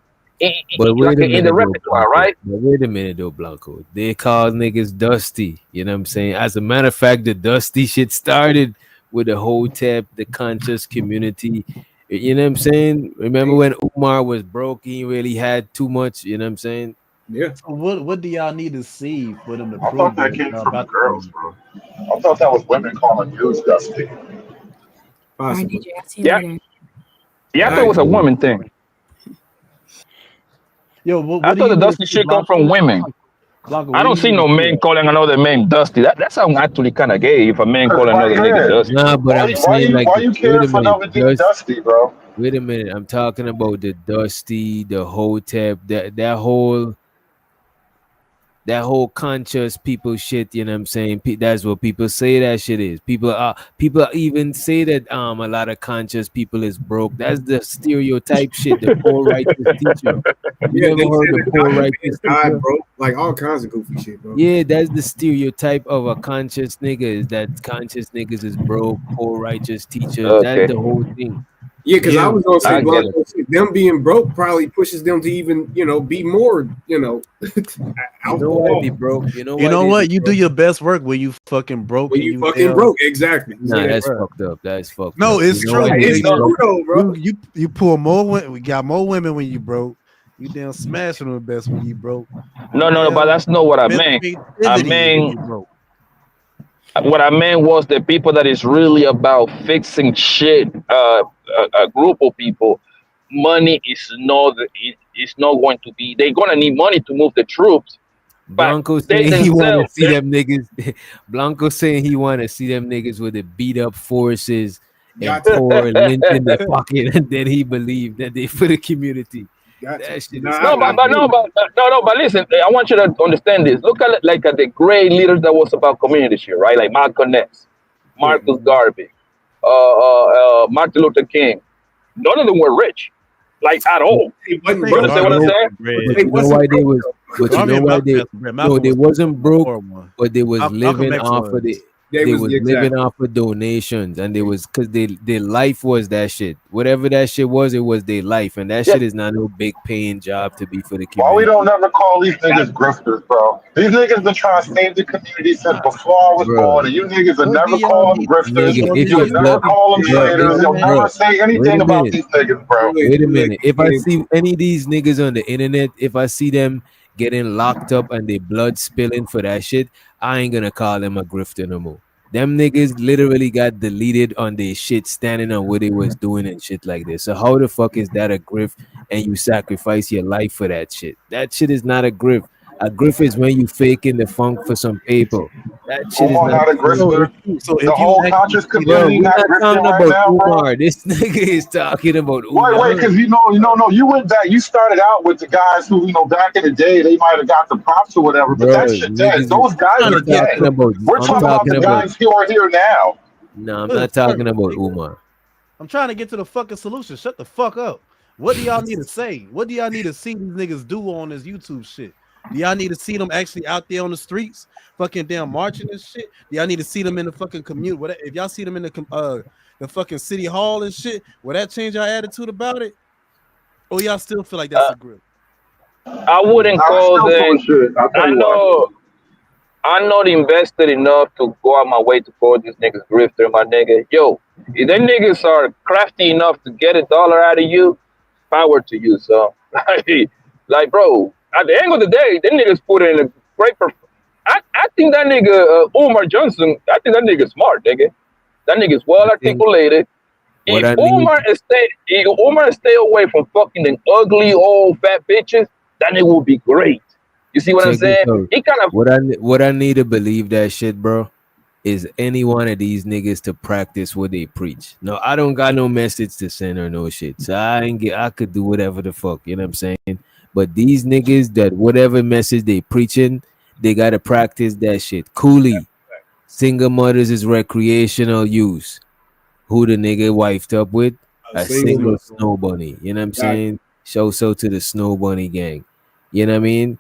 But wait a minute, in the though, repertoire, Blanco. right? But wait a minute, though, Blanco. They call niggas Dusty. You know what I'm saying? As a matter of fact, the Dusty shit started with the Hotep, the conscious community. You know what I'm saying? Remember when Umar was broke? He really had too much. You know what I'm saying? Yeah. So what do y'all need to see for them to I prove thought that came from the girls, bro. I thought that was women calling dudes dusty. Possibly. Yeah, I thought it was a woman thing. Yo, what I do thought you the need to dusty see, shit come Blanco? from women. Blanco, I what don't do see you no need to see? man calling another man dusty. That sounds actually kind of gay if a man calling another nigga dusty. Nah, but I'm saying like, why you wait care a for minute, another dude dusty, bro? Wait a minute. I'm talking about the Dusty, the Hotep, that whole conscious people shit. You know what I'm saying? That's what people say that shit is. People even say that a lot of conscious people is broke. That's the stereotype shit. The poor righteous teacher. You Yeah, never they heard said the that poor Dr. righteous died, teacher? bro. Like all kinds of goofy shit, bro. Yeah, that's the stereotype of a conscious nigga. Is that conscious niggas is broke, poor righteous teachers. That's Okay. the whole thing. Yeah, because I was gonna say I get Blanco, them being broke probably pushes them to even, be more, You out know the why wall. they broke? You know You why know they what? You broke? do your best work when you fucking broke. When and you fucking fail. broke, exactly. Nah, Yeah, that's bro. fucked up. That's fucked No, up. it's You know true. why they It's broke? true though, bro. You pull more. We got more women when you broke. You damn smashing the best when you broke. No, but that's not what I Mental meant. creativity when you broke. What I meant was the people that is really about fixing shit. A group of people. Money is not. It's not going to be. They're gonna need money to move the troops. Blanco they saying he want to themselves- see them niggas. Blanco saying he want to see them niggas with the beat up forces and Got pour lint in their pocket, and then he believed that they for the community. That shit No, but listen, I want you to understand this. Look at it like at the great leaders that was about community shit, right? Like Malcolm X, Marcus Garvey, Martin Luther King. None of them were rich, like at all. You understand what I'm saying? But you know why they was? But you know why they? No, they wasn't broke, but they was living off of the. They was living off of donations, and they was because their life was that shit. Whatever that shit was, it was their life, and that shit is not no big paying job to be for the community. Why we don't never call these niggas grifters, bro? These niggas been trying to save the community since before I was born, and you niggas will never call them grifters. You will never call them traitors. You'll never say anything about these niggas, bro. Wait a minute. If I see any of these niggas on the internet, if I see them getting locked up and they blood spilling for that shit, I ain't gonna call them a grifter no more. Them niggas literally got deleted on their shit standing on what they was doing and shit like this. So how the fuck is that a grift and you sacrifice your life for that shit? That shit is not a grift. A grift is when you faking the funk for some paper. That shit is not a grift. So the whole conscious community not grifting right now, bro. This nigga is talking about Umar. Wait, because you went back. You started out with the guys who, back in the day, they might have got the props or whatever. But that shit dead. Those guys are dead. We're talking about the guys who are here now. No, I'm not talking about Umar. I'm trying to get to the fucking solution. Shut the fuck up. What do y'all need to say? What do y'all need to see these niggas do on this YouTube shit? Do y'all need to see them actually out there on the streets, fucking damn marching and shit? Do y'all need to see them in the fucking community? If y'all see them in the fucking city hall and shit, will that change your attitude about it? Or y'all still feel like that's a grip? I wouldn't call them. I'm not invested enough to go out my way to call these niggas grifter, my nigga. Yo, if them niggas are crafty enough to get $1 out of you, power to you, so like, bro. At the end of the day, them niggas put in a great I think that nigga Umar Johnson, I think that nigga smart, nigga. That nigga's well articulated. If Umar stay away from fucking them ugly old fat bitches, that nigga would be great. You see what I'm saying? He kind of what I need to believe that shit, bro, is any one of these niggas to practice what they preach. No, I don't got no message to send or no shit. So I could do whatever the fuck, you know what I'm saying? But these niggas that whatever message they preaching, they gotta practice that shit. Cooley, single mothers is recreational use. Who the nigga wifed up with? A single snow bunny. You know what I'm saying? Show so to the snow bunny gang. You know what I mean?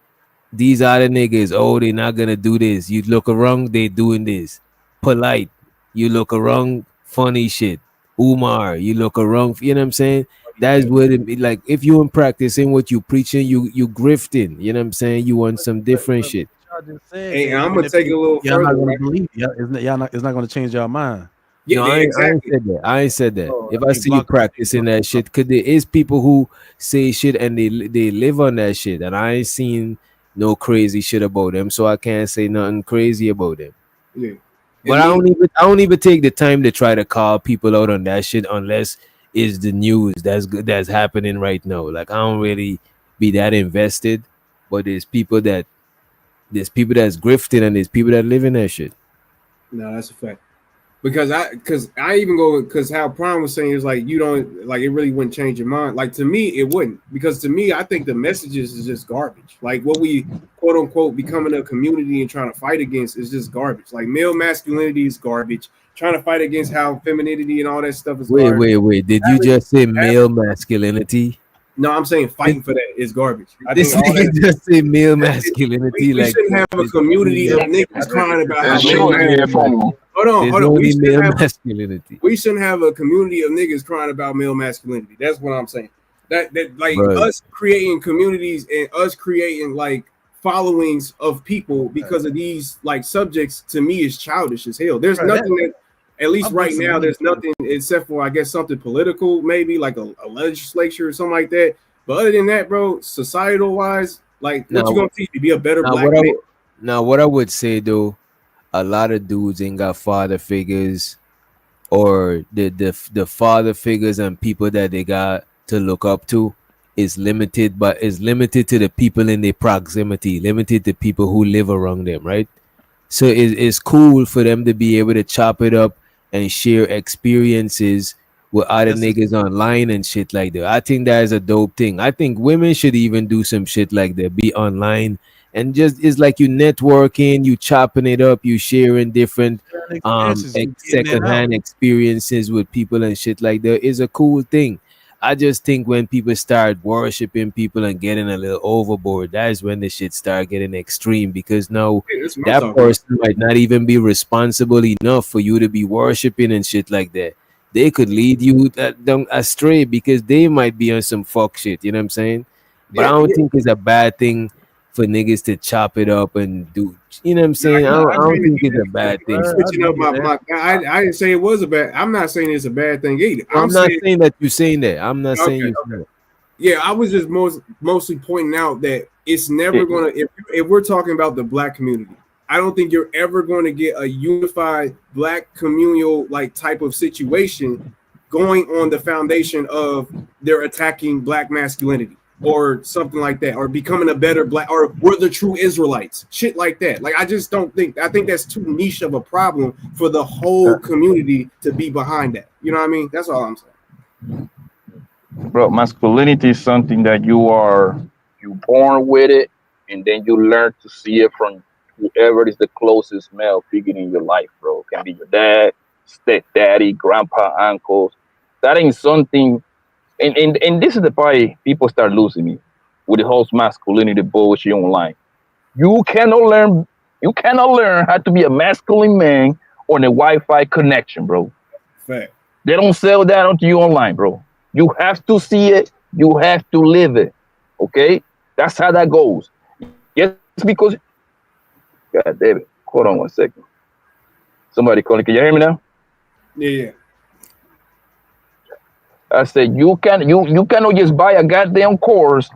These are the niggas. Oh, they're not gonna do this. You look around, they doing this. Polite. You look around, funny shit. Umar, you look around. You know what I'm saying? That's what it be like. If you in practicing what you preaching, you grifting. You know what I'm saying? You want some different shit. Hey, I'm gonna take it a little further. Not gonna believe it's not gonna change your mind. No, I ain't said that. I ain't said that. If I see you practicing that shit, because there is people who say shit and they live on that shit, and I ain't seen no crazy shit about them, so I can't say nothing crazy about them. Yeah. But I don't even take the time to try to call people out on that shit unless it's the news that's happening right now. Like I don't really be that invested, but there's people that's grifting and there's people that live in that shit. No, that's a fact. Because I even go because how Prime was saying is like you don't like it really wouldn't change your mind. Like to me, it wouldn't, because to me, I think the messages is just garbage. Like what we quote unquote becoming a community and trying to fight against is just garbage. Like male masculinity is garbage. Trying to fight against how femininity and all that stuff is garbage. Wait. Did you just say male masculinity? No, I'm saying fighting for that is garbage. This nigga just say male masculinity. We shouldn't have a community of niggas crying about how Hold on. We shouldn't have a community of niggas crying about male masculinity. That's what I'm saying. That like us creating communities and us creating like followings of people because of these like subjects to me is childish as hell. There's nothing that, at least right now, there's nothing except for I guess something political, maybe like a legislature or something like that. But other than that, bro, societal wise, like what you gonna teach me? Be a better black man. Now, what I would say though, a lot of dudes ain't got father figures, or the father figures and people that they got to look up to is limited, but is limited to the people in their proximity, limited to people who live around them, right? So it's cool for them to be able to chop it up and share experiences with other niggas online and shit like that. I think that is a dope thing. I think women should even do some shit like that, be online and just it's like you networking, you chopping it up, you sharing different secondhand experiences with people and shit like that is a cool thing. I just think when people start worshiping people and getting a little overboard, that is when the shit start getting extreme, because now that person might not even be responsible enough for you to be worshiping and shit like that. They could lead you down astray because they might be on some fuck shit, you know what I'm saying? But I don't think it's a bad thing for niggas to chop it up and do, you know what I'm saying? I don't think it's a bad thing. Switching up I didn't say it was a bad. I'm not saying it's a bad thing either. I'm not saying that you're saying that. I'm not saying you're saying that. Yeah, I was just mostly pointing out that it's never gonna. If we're talking about the black community, I don't think you're ever going to get a unified black communal like type of situation going on the foundation of they're attacking black masculinity or something like that, or becoming a better black, or we're the true Israelites, shit like that. Like, I just don't think, I think that's too niche of a problem for the whole community to be behind that. You know what I mean? That's all I'm saying. Bro, masculinity is something that you born with it, and then you learn to see it from whoever is the closest male figure in your life, bro. It can be your dad, stepdaddy, grandpa, uncles. That ain't something. And this is the part people start losing me with the whole masculinity bullshit online. You cannot learn how to be a masculine man on a Wi-Fi connection, bro. Fact. They don't sell that onto you online, bro. You have to see it. You have to live it. Okay? That's how that goes. Yes, because God damn it. Hold on 1 second. Somebody calling. Can you hear me now? Yeah. I said you cannot just buy a goddamn course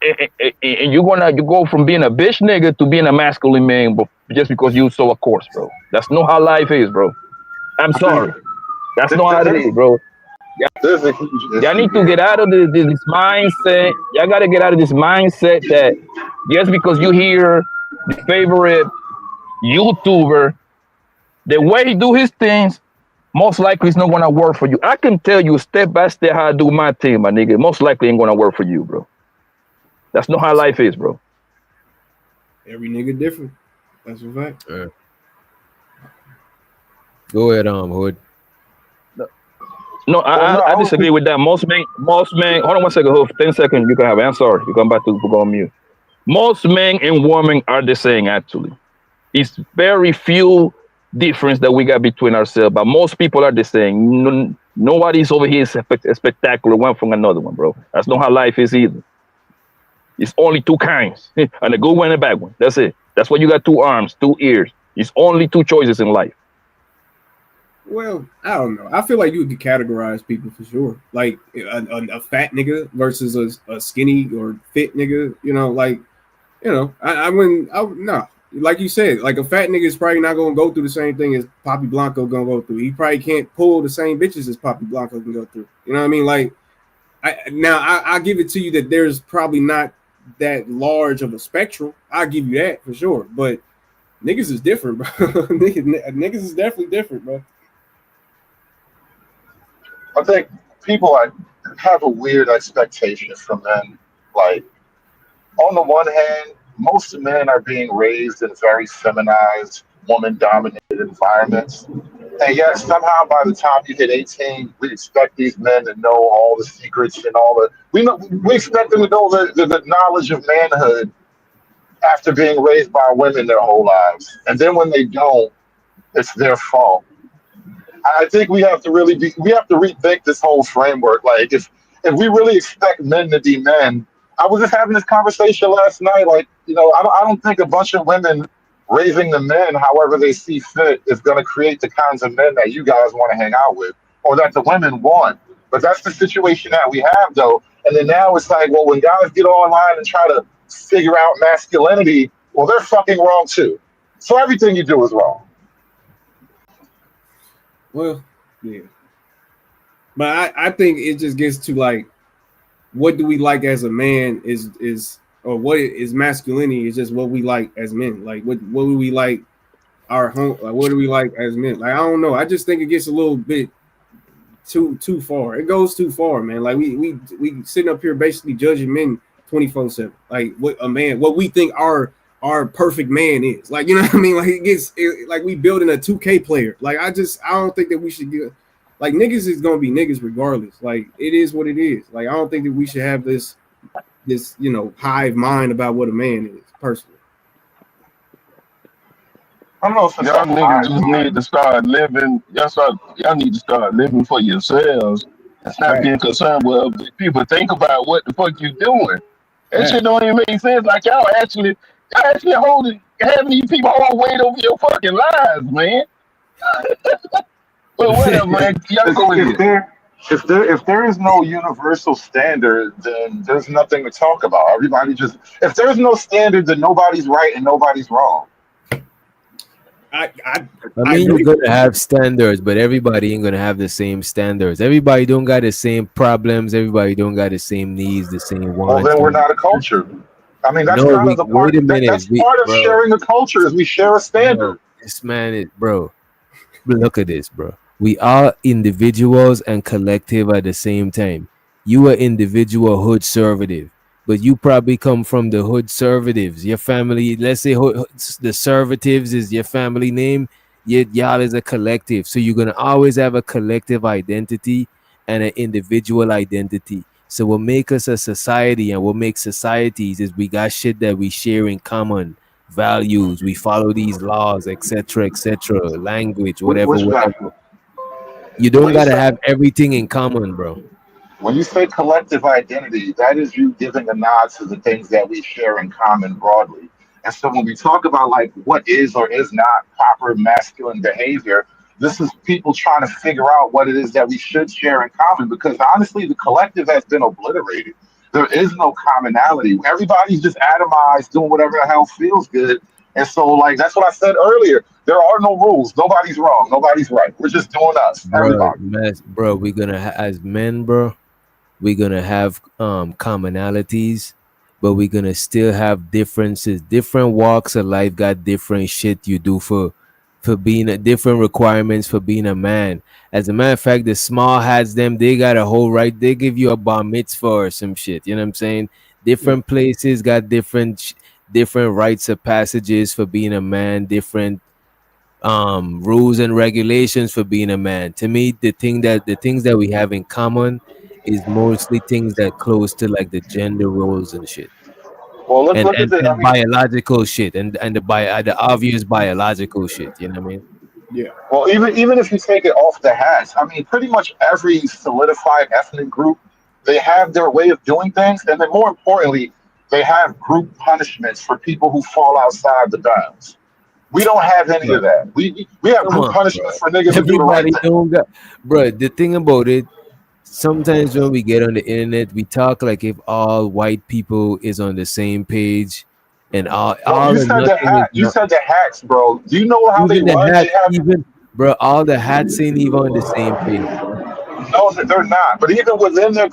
and you go from being a bitch nigga to being a masculine man just because you saw a course, bro. That's not how life is, bro. I'm sorry. That's not how it is, bro. Y'all need to get out of this mindset. Y'all gotta get out of this mindset that just because you hear your favorite YouTuber, the way he do his things, most likely it's not gonna work for you. I can tell you step by step how I do my thing, my nigga. Most likely ain't gonna work for you, bro. That's not how life is, bro. Every nigga different. That's a fact. Go ahead, Hood. No, I disagree with that. Most men. Hold on 1 second, Hood. 10 seconds. You can have it. I'm sorry. You come back to go on mute. Most men and women are the same, actually. It's very few difference that we got between ourselves, but most people are the same. Nobody's over here spectacular one from another one, bro. That's not how life is either. It's only two kinds, and a good one and a bad one. That's it. That's why you got 2 arms, 2 ears. It's only 2 choices in life. Well, I don't know. I feel like you could categorize people for sure. Like a fat nigga versus a skinny or fit nigga. You know, like, you know, I wouldn't. No. Like you said, like a fat nigga is probably not gonna go through the same thing as Poppy Blanco gonna go through. He probably can't pull the same bitches as Poppy Blanco can go through. You know what I mean? Like, I give it to you that there's probably not that large of a spectrum. I'll give you that for sure. But niggas is different, bro. niggas is definitely different, bro. I think people have a weird expectation from men. Like, on the one hand, most men are being raised in very feminized, woman-dominated environments. And yet, somehow, by the time you hit 18, we expect these men to know all the secrets and all the... We expect them to know the knowledge of manhood after being raised by women their whole lives. And then when they don't, it's their fault. I think we have to rethink this whole framework. Like, if we really expect men to be men, I was just having this conversation last night. Like, you know, I don't think a bunch of women raising the men however they see fit is going to create the kinds of men that you guys want to hang out with or that the women want. But that's the situation that we have, though. And then now it's like, well, when guys get online and try to figure out masculinity, well, they're fucking wrong, too. So everything you do is wrong. Well, yeah. But I think it just gets to, like, what do we like as a man or what is masculinity is just what we like as men. Like, what do we like our home? Like, what do we like as men? Like, I don't know. I just think it gets a little bit too far. It goes too far, man. Like we sitting up here basically judging men 24/7. Like what we think our perfect man is. Like, you know what I mean? Like like we building a 2K player. Like I don't think that we should get like niggas is gonna be niggas regardless. Like it is what it is. Like I don't think that we should have this hive mind about what a man is personally. I don't know if y'all niggas just need to start living. Y'all need to start living for yourselves and stop being concerned with other people. Think about what the fuck you doing. That shit don't even make sense. Like y'all actually having these people hold weight over your fucking lives, man. But whatever, man. Y'all go ahead. If there is no universal standard, then there's nothing to talk about. Everybody if there's no standard, then nobody's right and nobody's wrong. I mean, you're gonna have standards, but everybody ain't gonna have the same standards. Everybody don't got the same problems. Everybody don't got the same needs, the same wants. Well, then we're not a culture. I mean, that's part of the part. That's part of sharing a culture is we share a standard. This man is, bro. Look at this, bro. We are individuals and collective at the same time. You are individual hood conservative, but you probably come from the hood conservatives. Your family, let's say the conservatives is your family name. Y'all is a collective. So you're going to always have a collective identity and an individual identity. So what make us a society and what makes societies is we got shit that we share in common. Values, we follow these laws, etc., language, whatever. You don't gotta have everything in common, bro. When you say collective identity, that is you giving a nod to the things that we share in common broadly. And so when we talk about like what is or is not proper masculine behavior, this is people trying to figure out what it is that we should share in common, because honestly, the collective has been obliterated. There is no commonality. Everybody's just atomized, doing whatever the hell feels good. And so, like, that's what I said earlier. There are no rules. Nobody's wrong. Nobody's right. We're just doing us. Everybody. Bro, we're going to, as men, bro, we're going to have commonalities, but we're going to still have differences. Different walks of life got different shit you do for being different requirements for being a man. As a matter of fact, the small hats, they got a whole right. They give you a bar mitzvah or some shit. You know what I'm saying? Different places got different rites of passages for being a man, different rules and regulations for being a man. To me, the things that we have in common is mostly things that close to like the gender roles and shit. Well, let's look at the biological shit and the obvious biological shit. You know what I mean? Yeah. Well, even if you take it off the hats, I mean, pretty much every solidified ethnic group, they have their way of doing things, and then more importantly, they have group punishments for people who fall outside the bounds. We don't have any of that. We have group punishments for niggas who do the right thing. Bro, the thing about it, sometimes when we get on the internet, we talk like if all white people is on the same page. And you said the hats, bro. Do you know how they run? Bro, all the hats ain't even on the same page. No, they're not. But even within their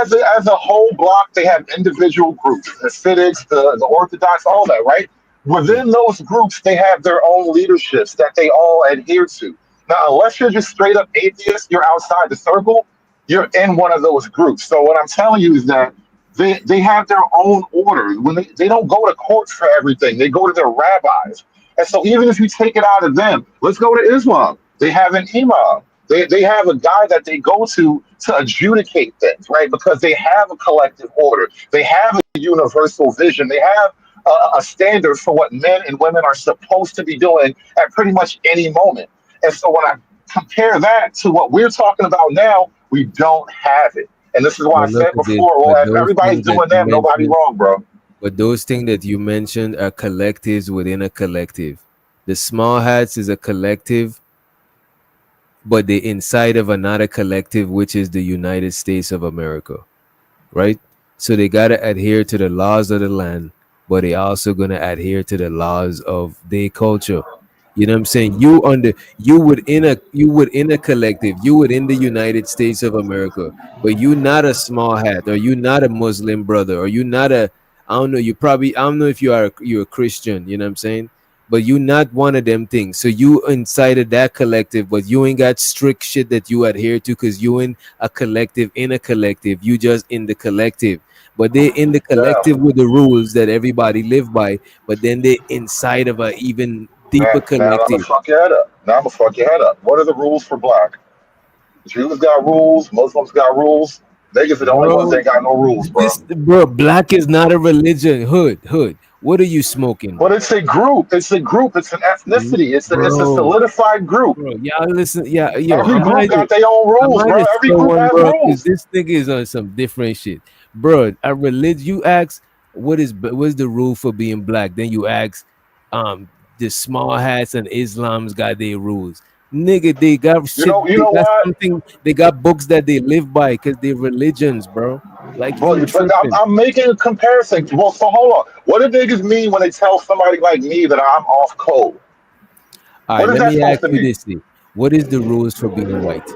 as a whole block, they have individual groups: the Hasidics, the Orthodox, all that, right? Within those groups, they have their own leaderships that they all adhere to. Now, unless you're just straight up atheist, you're outside the circle. You're in one of those groups. So what I'm telling you is that they have their own order. When they don't go to court for everything, they go to their rabbis. And so even if you take it out of them, let's go to Islam. They have an imam. They have a guy that they go to adjudicate things, right? Because they have a collective order. They have a universal vision. They have a standard for what men and women are supposed to be doing at pretty much any moment. And so when I compare that to what we're talking about now, we don't have it. And this is why I said before, well, if everybody's doing that, nobody wrong, bro. But those things that you mentioned are collectives within a collective. The small hats is a collective, but they're inside of another collective, which is the United States of America, right? So they got to adhere to the laws of the land, but they also going to adhere to the laws of their culture. You know what I'm saying? You within a collective, you within the United States of America, but you not a small hat, or you not a Muslim brother, or you not a, I don't know if you're a Christian, you know what I'm saying? but you not one of them things. So you inside of that collective, but you ain't got strict shit that you adhere to because you in a collective. You just in the collective. But they in the collective with the rules that everybody live by, but then they inside of a even deeper Now I'm gonna collective. fuck your head up. What are the rules for black? Jews got rules. Muslims got rules. Niggas are the only ones that ain't got no rules, bro. Black is not a religion. Hood. What are you smoking? But it's a group. It's an ethnicity. It's a solidified group. Bro, y'all listen. Yeah, every group got their own rules, bro. Every group has rules. This nigga is on some different shit, bro. A religion. You ask what's the rule for being black? Then you ask, the small hats and Islam's got their rules. Nigga, they got shit. They got books that they live by because they're religions, bro. Like, but I'm making a comparison. Well, so hold on. What do niggas mean when they tell somebody like me that I'm off code? All right, let me ask you this thing. What is the rules for being white?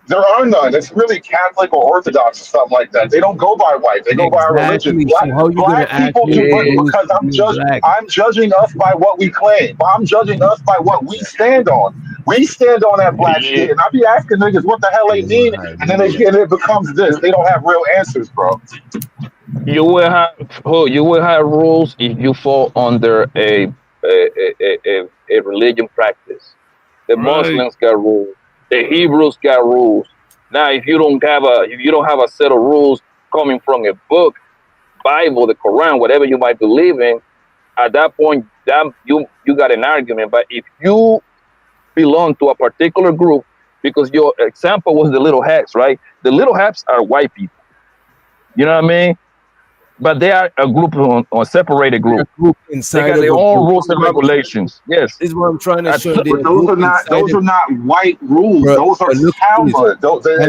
There are none. It's really Catholic or Orthodox or something like that. They don't go by white. They go by religion. Black people do because I'm judging us by what we claim. I'm judging us by what we stand on. We stand on that black shit, and I be asking niggas what the hell they mean, and then it becomes this. They don't have real answers, bro. You will have rules if you fall under a religion practice. The Muslims got rules. The Hebrews got rules. Now, if you don't have a set of rules coming from a book, Bible, the Quran, whatever you might believe in, at that point, you got an argument. But if you belong to a particular group, because your example was the Little Hats, right? The Little Hats are white people. You know what I mean? But they are a group on a separated group. Inside they got their own rules and regulations. Yes, this is what I'm trying to show. But those are not white rules. Bro, those are Talmud.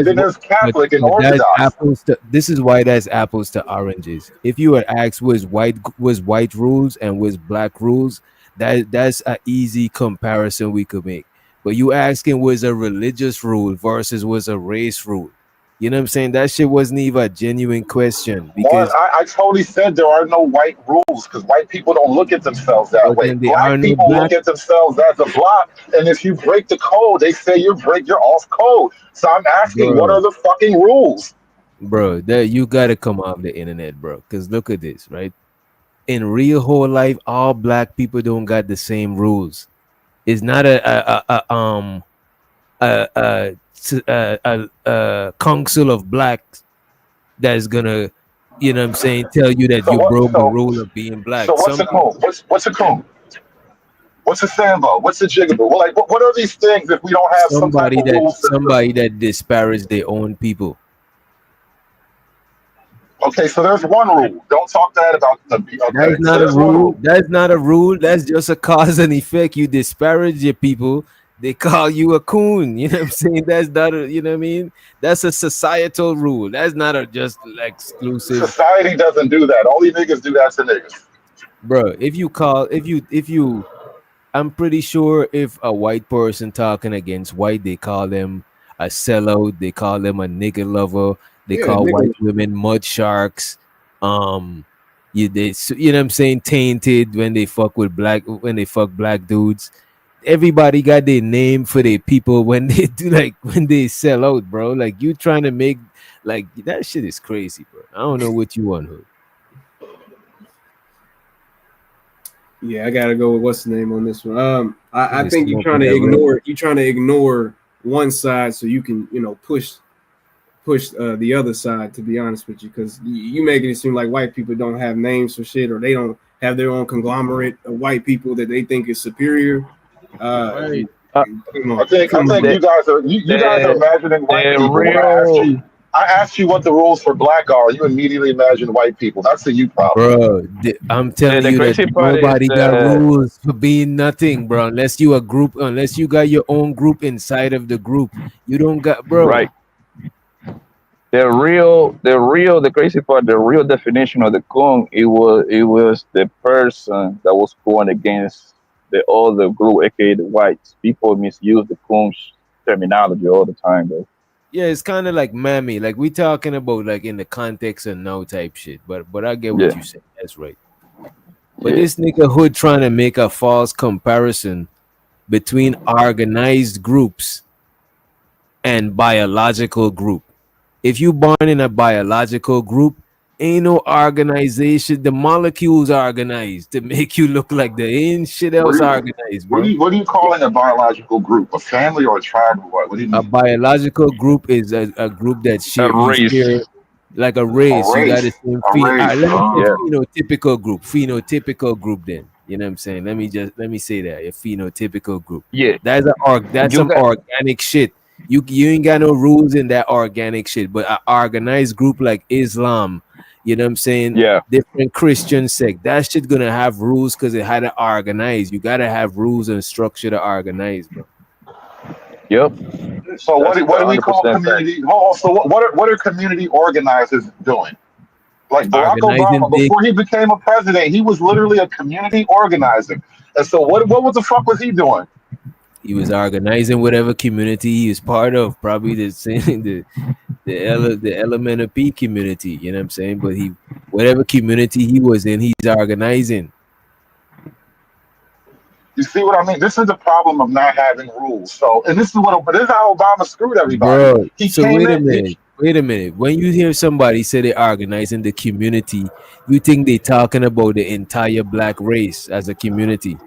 Then there's Catholic and Orthodox. This is why that's apples to oranges. If you were asked was white rules and was black rules, that's an easy comparison we could make. But you asking was a religious rule versus was a race rule. You know what I'm saying? That shit wasn't even a genuine question. Because I totally said there are no white rules because white people don't look at themselves that way. Black people look at themselves as a block, and if you break the code, they say you're off code. So I'm asking, what are the fucking rules? Bro, you gotta come off the internet, bro. Because look at this, right? In real whole life, all black people don't got the same rules. It's not a council of blacks that's gonna, you know what I'm saying, tell you that broke the rule of being black. So what's a coon? What's a coon? What's a sambo? What's a jigaboo? Well, like, what are these things if we don't have somebody that disparage their own people? Okay, so there's one rule. Don't talk bad about them. Okay, that's not a rule. That's not a rule. That's just a cause and effect. You disparage your people, they call you a coon. You know what I'm saying? That's not a, you know what I mean? That's a societal rule. That's not a just like exclusive. Society doesn't do that. Only niggas do that to niggas. Bro, if you I'm pretty sure if a white person talking against white, they call them a sellout, they call them a nigger lover, they call white women mud sharks. You know what I'm saying, tainted when they fuck black dudes. Everybody got their name for their people when they do, like, when they sell out, bro. Like, you trying to make, like, that shit is crazy, bro. I don't know what you want, Hood. Yeah, I gotta go with what's the name on this one. I think you're trying to ignore one side so you can, push the other side, to be honest with you, because you making it seem like white people don't have names for shit, or they don't have their own conglomerate of white people that they think is superior. I think you guys are imagining white people. I asked you what the rules for black are. You immediately imagine white people. That's a you problem. Bro, I'm telling you that nobody got rules for being nothing, bro. Unless you got your own group inside of the group. You don't got, bro. Right. The crazy part, the real definition of the coon, it was the person that was going against the other group, aka the whites. People misuse the coon terminology all the time, though. Yeah, it's kind of like mammy. Like, we talking about like in the context of no type shit. But I get what you said. That's right. But this nigga Hood trying to make a false comparison between organized groups and biological group. If you born in a biological group, ain't no organization. The molecules are organized to make you look like there ain't shit else organized, bro. What are you calling a biological group? A family or a tribe or what? What do you mean? A biological group is a group that share like a race. You got the same phenotypical group. Phenotypical group. Then you know what I'm saying. Let me say that a phenotypical group. Yeah, that's some organic shit. You ain't got no rules in that organic shit. But an organized group like Islam, you know what I'm saying? Yeah. Different Christian sect. That shit gonna have rules because it had to organize. You gotta have rules and structure to organize, bro. Yep. So what do we call community? So what are community organizers doing? Like Barack Obama, before he became a president, he was literally a community organizer. And so what the fuck was he doing? He was organizing whatever community he was part of, probably the Elemental P community, you know what I'm saying? But whatever community he was in, he's organizing. You see what I mean? This is the problem of not having rules. So, and this is how Obama screwed everybody. Bro, so wait a minute. When you hear somebody say they're organizing the community, you think they're talking about the entire black race as a community?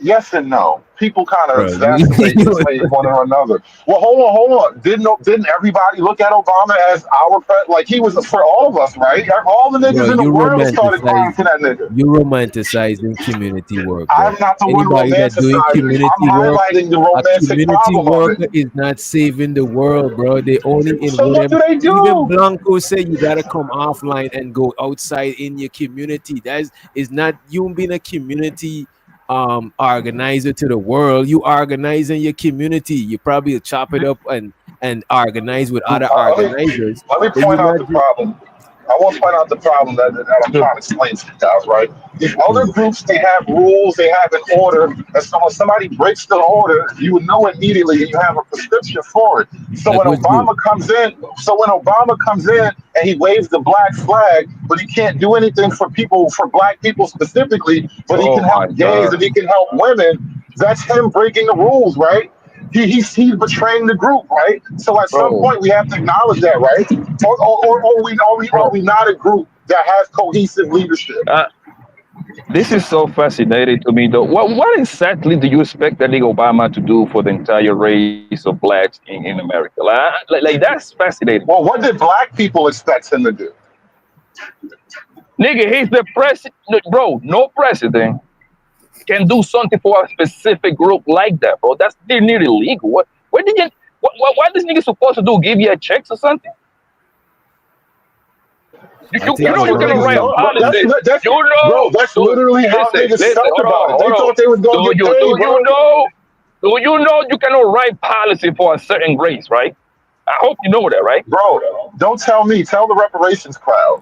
Yes and no. People kind of exacerbate one or another. Well, hold on. Didn't everybody look at Obama as our president? Like he was for all of us, right? All the niggas in the world started crying for that nigga. You romanticizing community work. Bro. I'm not the one romanticizing. I'm highlighting the romantic problem worker of it. Is not saving the world, bro. They only in so what do they do? Even Blanco said you gotta come offline and go outside in your community. That is not you being a community organizer to the world. You organize in your community. You probably chop it up and organize with other organizers. Let me point out the problem. I want to point out the problem that I'm trying to explain to you guys, right? If other groups, they have rules, they have an order, and so when somebody breaks the order, you would know immediately and you have a prescription for it. So when Obama comes in and he waves the black flag, but he can't do anything for black people specifically, but he can help gays and he can help women, that's him breaking the rules, right? He's betraying the group, right? So at some point we have to acknowledge that, right? Or we not a group that has cohesive leadership? This is so fascinating to me, though. What exactly do you expect that Obama to do for the entire race of blacks in America? Like that's fascinating. Well, what did black people expect him to do? Nigga, he's the president, bro. No president can do something for a specific group like that, bro. That's nearly illegal. What this nigga supposed to do? Give you a check or something? You know you can write a policy. Bro, that's literally how niggas felt about it. They thought they was going to get paid, bro. Do you know you cannot write policy for a certain race, right? I hope you know that, right? Bro, don't tell me. Tell the reparations crowd.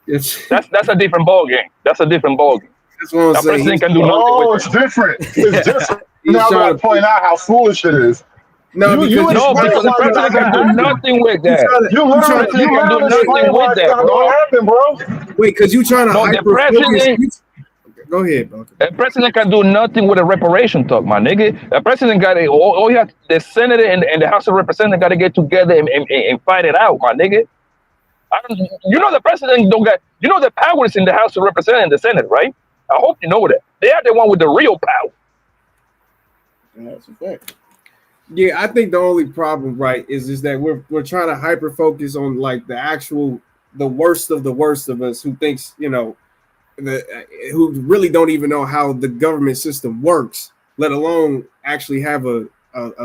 That's a different ballgame. That's a different ballgame. That's what I'm saying. President can do nothing with it's different. It's different. Now I'm going to point out how foolish it is. No, because the president can do nothing with that. You literally can do nothing with that, bro. What happened, bro? Wait, because you trying to Go ahead, bro. The president can do nothing with a reparation talk, my nigga. The president got it. All you have, the Senate and the House of Representatives got to get together and fight it out, my nigga. The president don't got. The power is in the House of Representatives and the Senate, right? I hope you know that. They are the one with the real power. That's a fact. Yeah, I think the only problem, right, is that we're trying to hyper focus on like the worst of us who thinks, who really don't even know how the government system works, let alone actually have a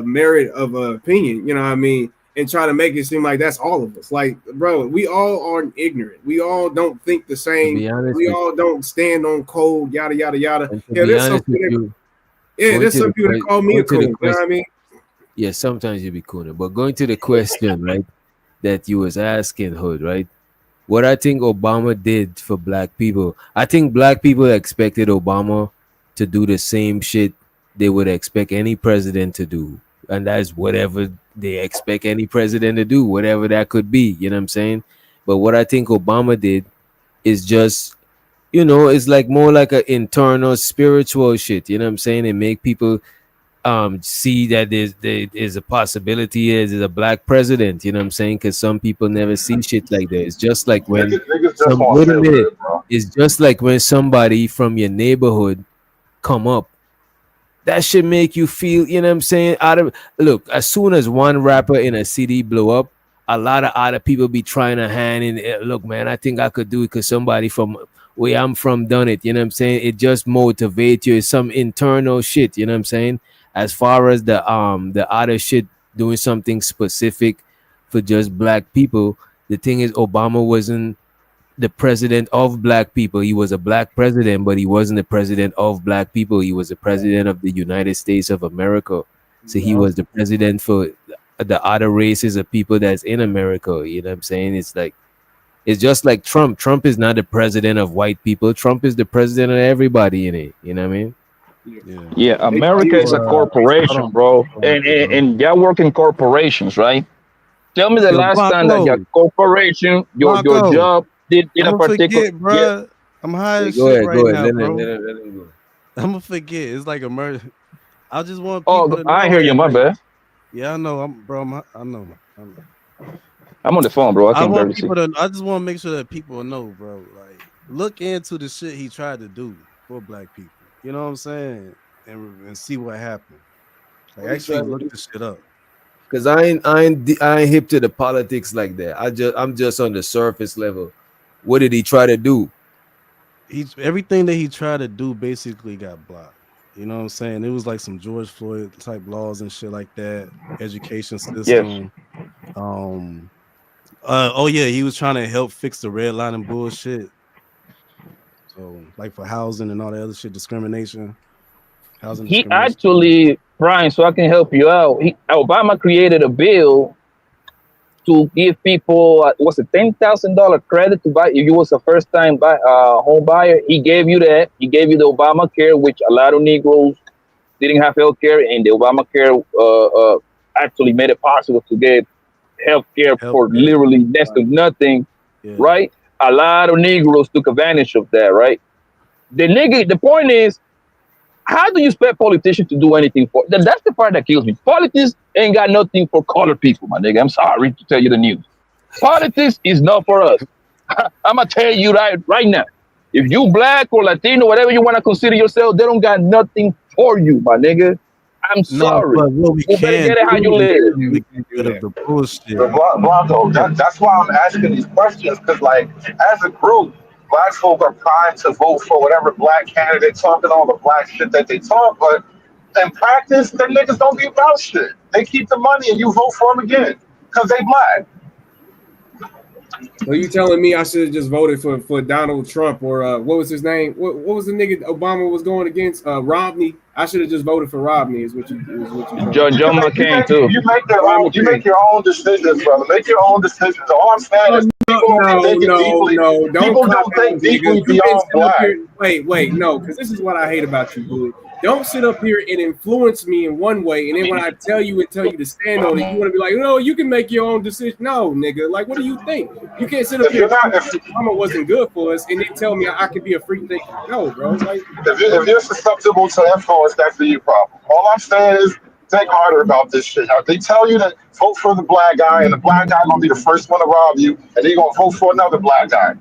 merit of an opinion, you know what I mean? And try to make it seem like that's all of us. Like, bro, we all are ignorant. We all don't think the same. We all don't stand on code, yada, yada, yada. Yeah, there's some people that call me a coon. You know what I mean? Yeah, sometimes you be cooner. But going to the question, right, that you was asking, Hood, right? What I think Obama did for black people, I think black people expected Obama to do the same shit they would expect any president to do. And that's whatever they expect any president to do, whatever that could be, you know what I'm saying? But what I think Obama did is just, you know, it's like more like an internal spiritual shit. You know what I'm saying? It make people see that there is a possibility there's a black president. You know what I'm saying? Because some people never see shit like that. It's just like when Niggas just want wait a to feel minute. good, bro. It's just like when somebody from your neighborhood come up. That should make you feel, you know what I'm saying? Look, as soon as one rapper in a city blow up, a lot of other people be trying to hand in, look, man, I think I could do it because somebody from where I'm from done it. You know what I'm saying? It just motivates you. It's some internal shit, you know what I'm saying? As far as the other shit doing something specific for just black people, the thing is Obama wasn't the president of black people. He was a black president, but he wasn't the president of black people. He was the president of the United States of America. So he was the president for the other races of people that's in America. You know what I'm saying? It's like, it's just like Trump. Trump is not the president of white people. Trump is the president of everybody in it. You know what I mean? Yeah, America is a corporation, bro, and y'all work in corporations, right? Tell me the last time that your corporation, your job did a particular. Forget, bro. I'm high as Go shit ahead, right go ahead. now, bro. Let him go. I'm gonna forget. It's like a murder. I just want Oh, people to I know hear you. that, My like, bad. Yeah, I know. I know. I'm on the phone, bro. I can't barely see. I just want to make sure that people know, bro. Like, look into the shit he tried to do for black people. You know what I'm saying? And see what happened. Like, actually look this shit up. Cause I ain't hip to the politics like that. I'm just on the surface level. What did he try to do? Everything that he tried to do basically got blocked. You know what I'm saying? It was like some George Floyd type laws and shit like that. Education system. Yes. Oh yeah, he was trying to help fix the redlining bullshit. So like for housing and all that other shit, discrimination. He actually, Brian, so I can help you out. Obama created a bill to give people what's a $10,000 credit to buy if you was a first-time home buyer. He gave you that. He gave you the Obamacare, which a lot of Negroes didn't have health care, and the Obamacare actually made it possible to get health care for literally next to nothing, right? A lot of Negroes took advantage of that, right? The point is, how do you expect politicians to do anything for? That's the part that kills me. Politics ain't got nothing for colored people, my nigga. I'm sorry to tell you the news. Politics is not for us. I'm gonna tell you right now. If you black or Latino, whatever you want to consider yourself, they don't got nothing for you, my nigga. I'm sorry. You better get it how you live. Blanco, that's why I'm asking these questions, because like as a group, black folk are primed to vote for whatever black candidate talking all the black shit that they talk, but in practice, them niggas don't be about shit. They keep the money and you vote for them again because they black. So you telling me I should have just voted for Donald Trump or what was his name? What was the nigga Obama was going against? Romney. I should have just voted for Romney. Is what you John McCain too. You make your own decisions, brother. Make your own decisions. All I'm saying is people don't think deeply beyond black. Wait, no, because this is what I hate about you, Billy. Don't sit up here and influence me in one way, and then when I tell you to stand on it, you want to be like, no, you can make your own decision. No, nigga, like, what do you think? You can't sit up here and Obama wasn't good for us, and then tell me I could be a free thinker. No, bro. Like, if you're susceptible to influence, that's the problem. All I'm saying is think harder about this shit. They tell you to vote for the black guy, and the black guy gonna be the first one to rob you, and they're gonna vote for another black guy.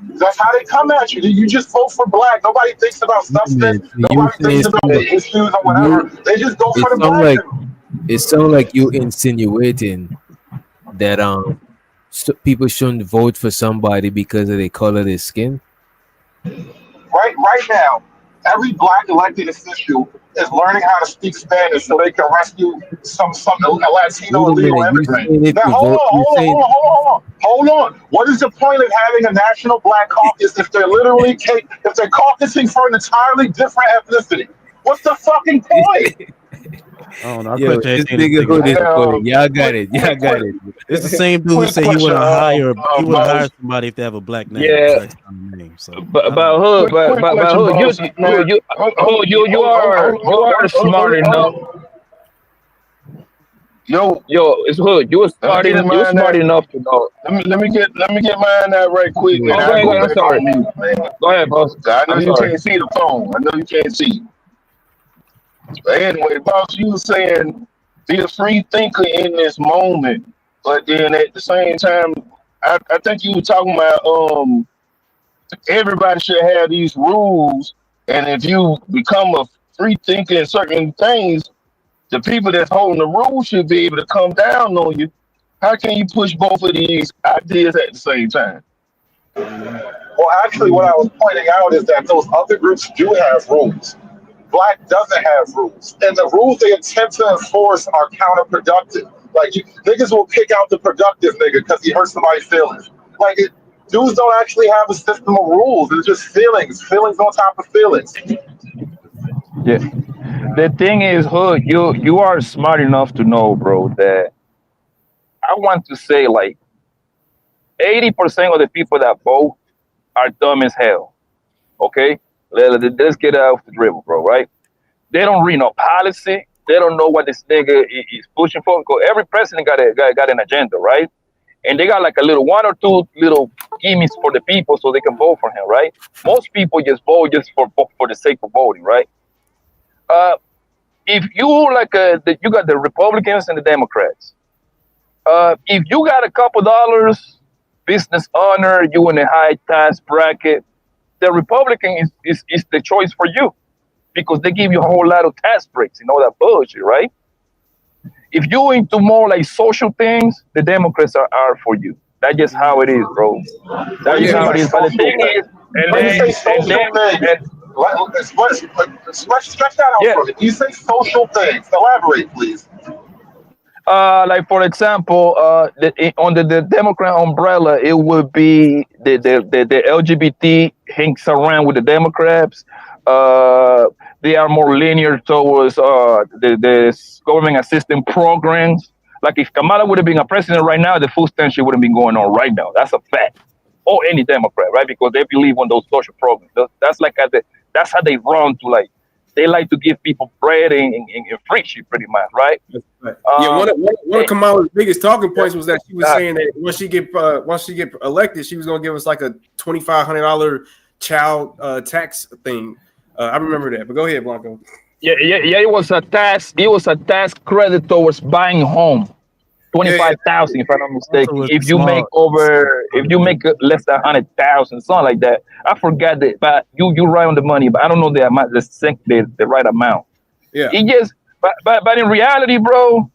That's how they come at you. You just vote for black. Nobody thinks about substance. Nobody thinks about the issues or whatever. They just go for the black. It sounds like you insinuating that people shouldn't vote for somebody because of the color of their skin. Right now, every black elected official is learning how to speak Spanish so they can rescue some Latino illegal immigrant. Now, hold on. What is the point of having a national black caucus if they're caucusing for an entirely different ethnicity? What's the fucking point? Oh no, this nigga hood is funny. Y'all got it. It's the same dude who said he would hire somebody if they have a black name. Yeah. But Hood, you are smart enough. Yo, it's Hood. You were smart enough to know. Let me get mine out right quick. Oh, go ahead, I'm sorry. Go ahead, boss. I know I'm you sorry. can't see the phone. I know you can't see. But anyway, boss, you were saying be a free thinker in this moment, but then at the same time, I think you were talking about everybody should have these rules, and if you become a free thinker in certain things, the people that's holding the rules should be able to come down on you. How can you push both of these ideas at the same time? Well, actually, what I was pointing out is that those other groups do have rules. Black doesn't have rules, and the rules they attempt to enforce are counterproductive. Like, niggas will kick out the productive nigga because he hurt somebody's feelings. Like, dudes don't actually have a system of rules. It's just feelings on top of feelings. Yeah. The thing is, Hood, you are smart enough to know, bro, that I want to say like 80% of the people that vote are dumb as hell. Okay? Let's get off the dribble, bro, right? They don't read no policy. They don't know what this nigga is pushing for. Because every president got an agenda, right? And they got like a little 1 or 2 little gimmicks for the people so they can vote for him, right? Most people just vote just for the sake of voting, right? If you you got the Republicans and the Democrats. If you got a couple dollars, business owner, you in a high tax bracket, the Republican is the choice for you because they give you a whole lot of tax breaks and all that bullshit, right? If you into more like social things, the Democrats are for you. That's just how it is, bro. That's just how it is. But the thing is, stretch that out for me. You say social things. Elaborate, please. Like for example, under the Democrat umbrella, it would be the LGBT hangs around with the Democrats. They are more linear towards the government assistance programs. Like if Kamala would have been a president right now, the food stamp shit wouldn't be going on right now. That's a fact. Or any Democrat, right? Because they believe on those social programs. That's like that's how they run to like. They like to give people bread and free shit, pretty much, right? Yeah, one of Kamala's biggest talking points was that she was saying that once she get elected, she was gonna give us like a $2,500 child tax thing. I remember that. But go ahead, Blanco. Yeah. It was a tax credit towards buying home. 25,000, if I'm not mistaken. If you make less than 100,000, something like that. I forgot that, but you right on the money. But I don't know the amount, the right amount. Yeah. It just, but in reality, bro.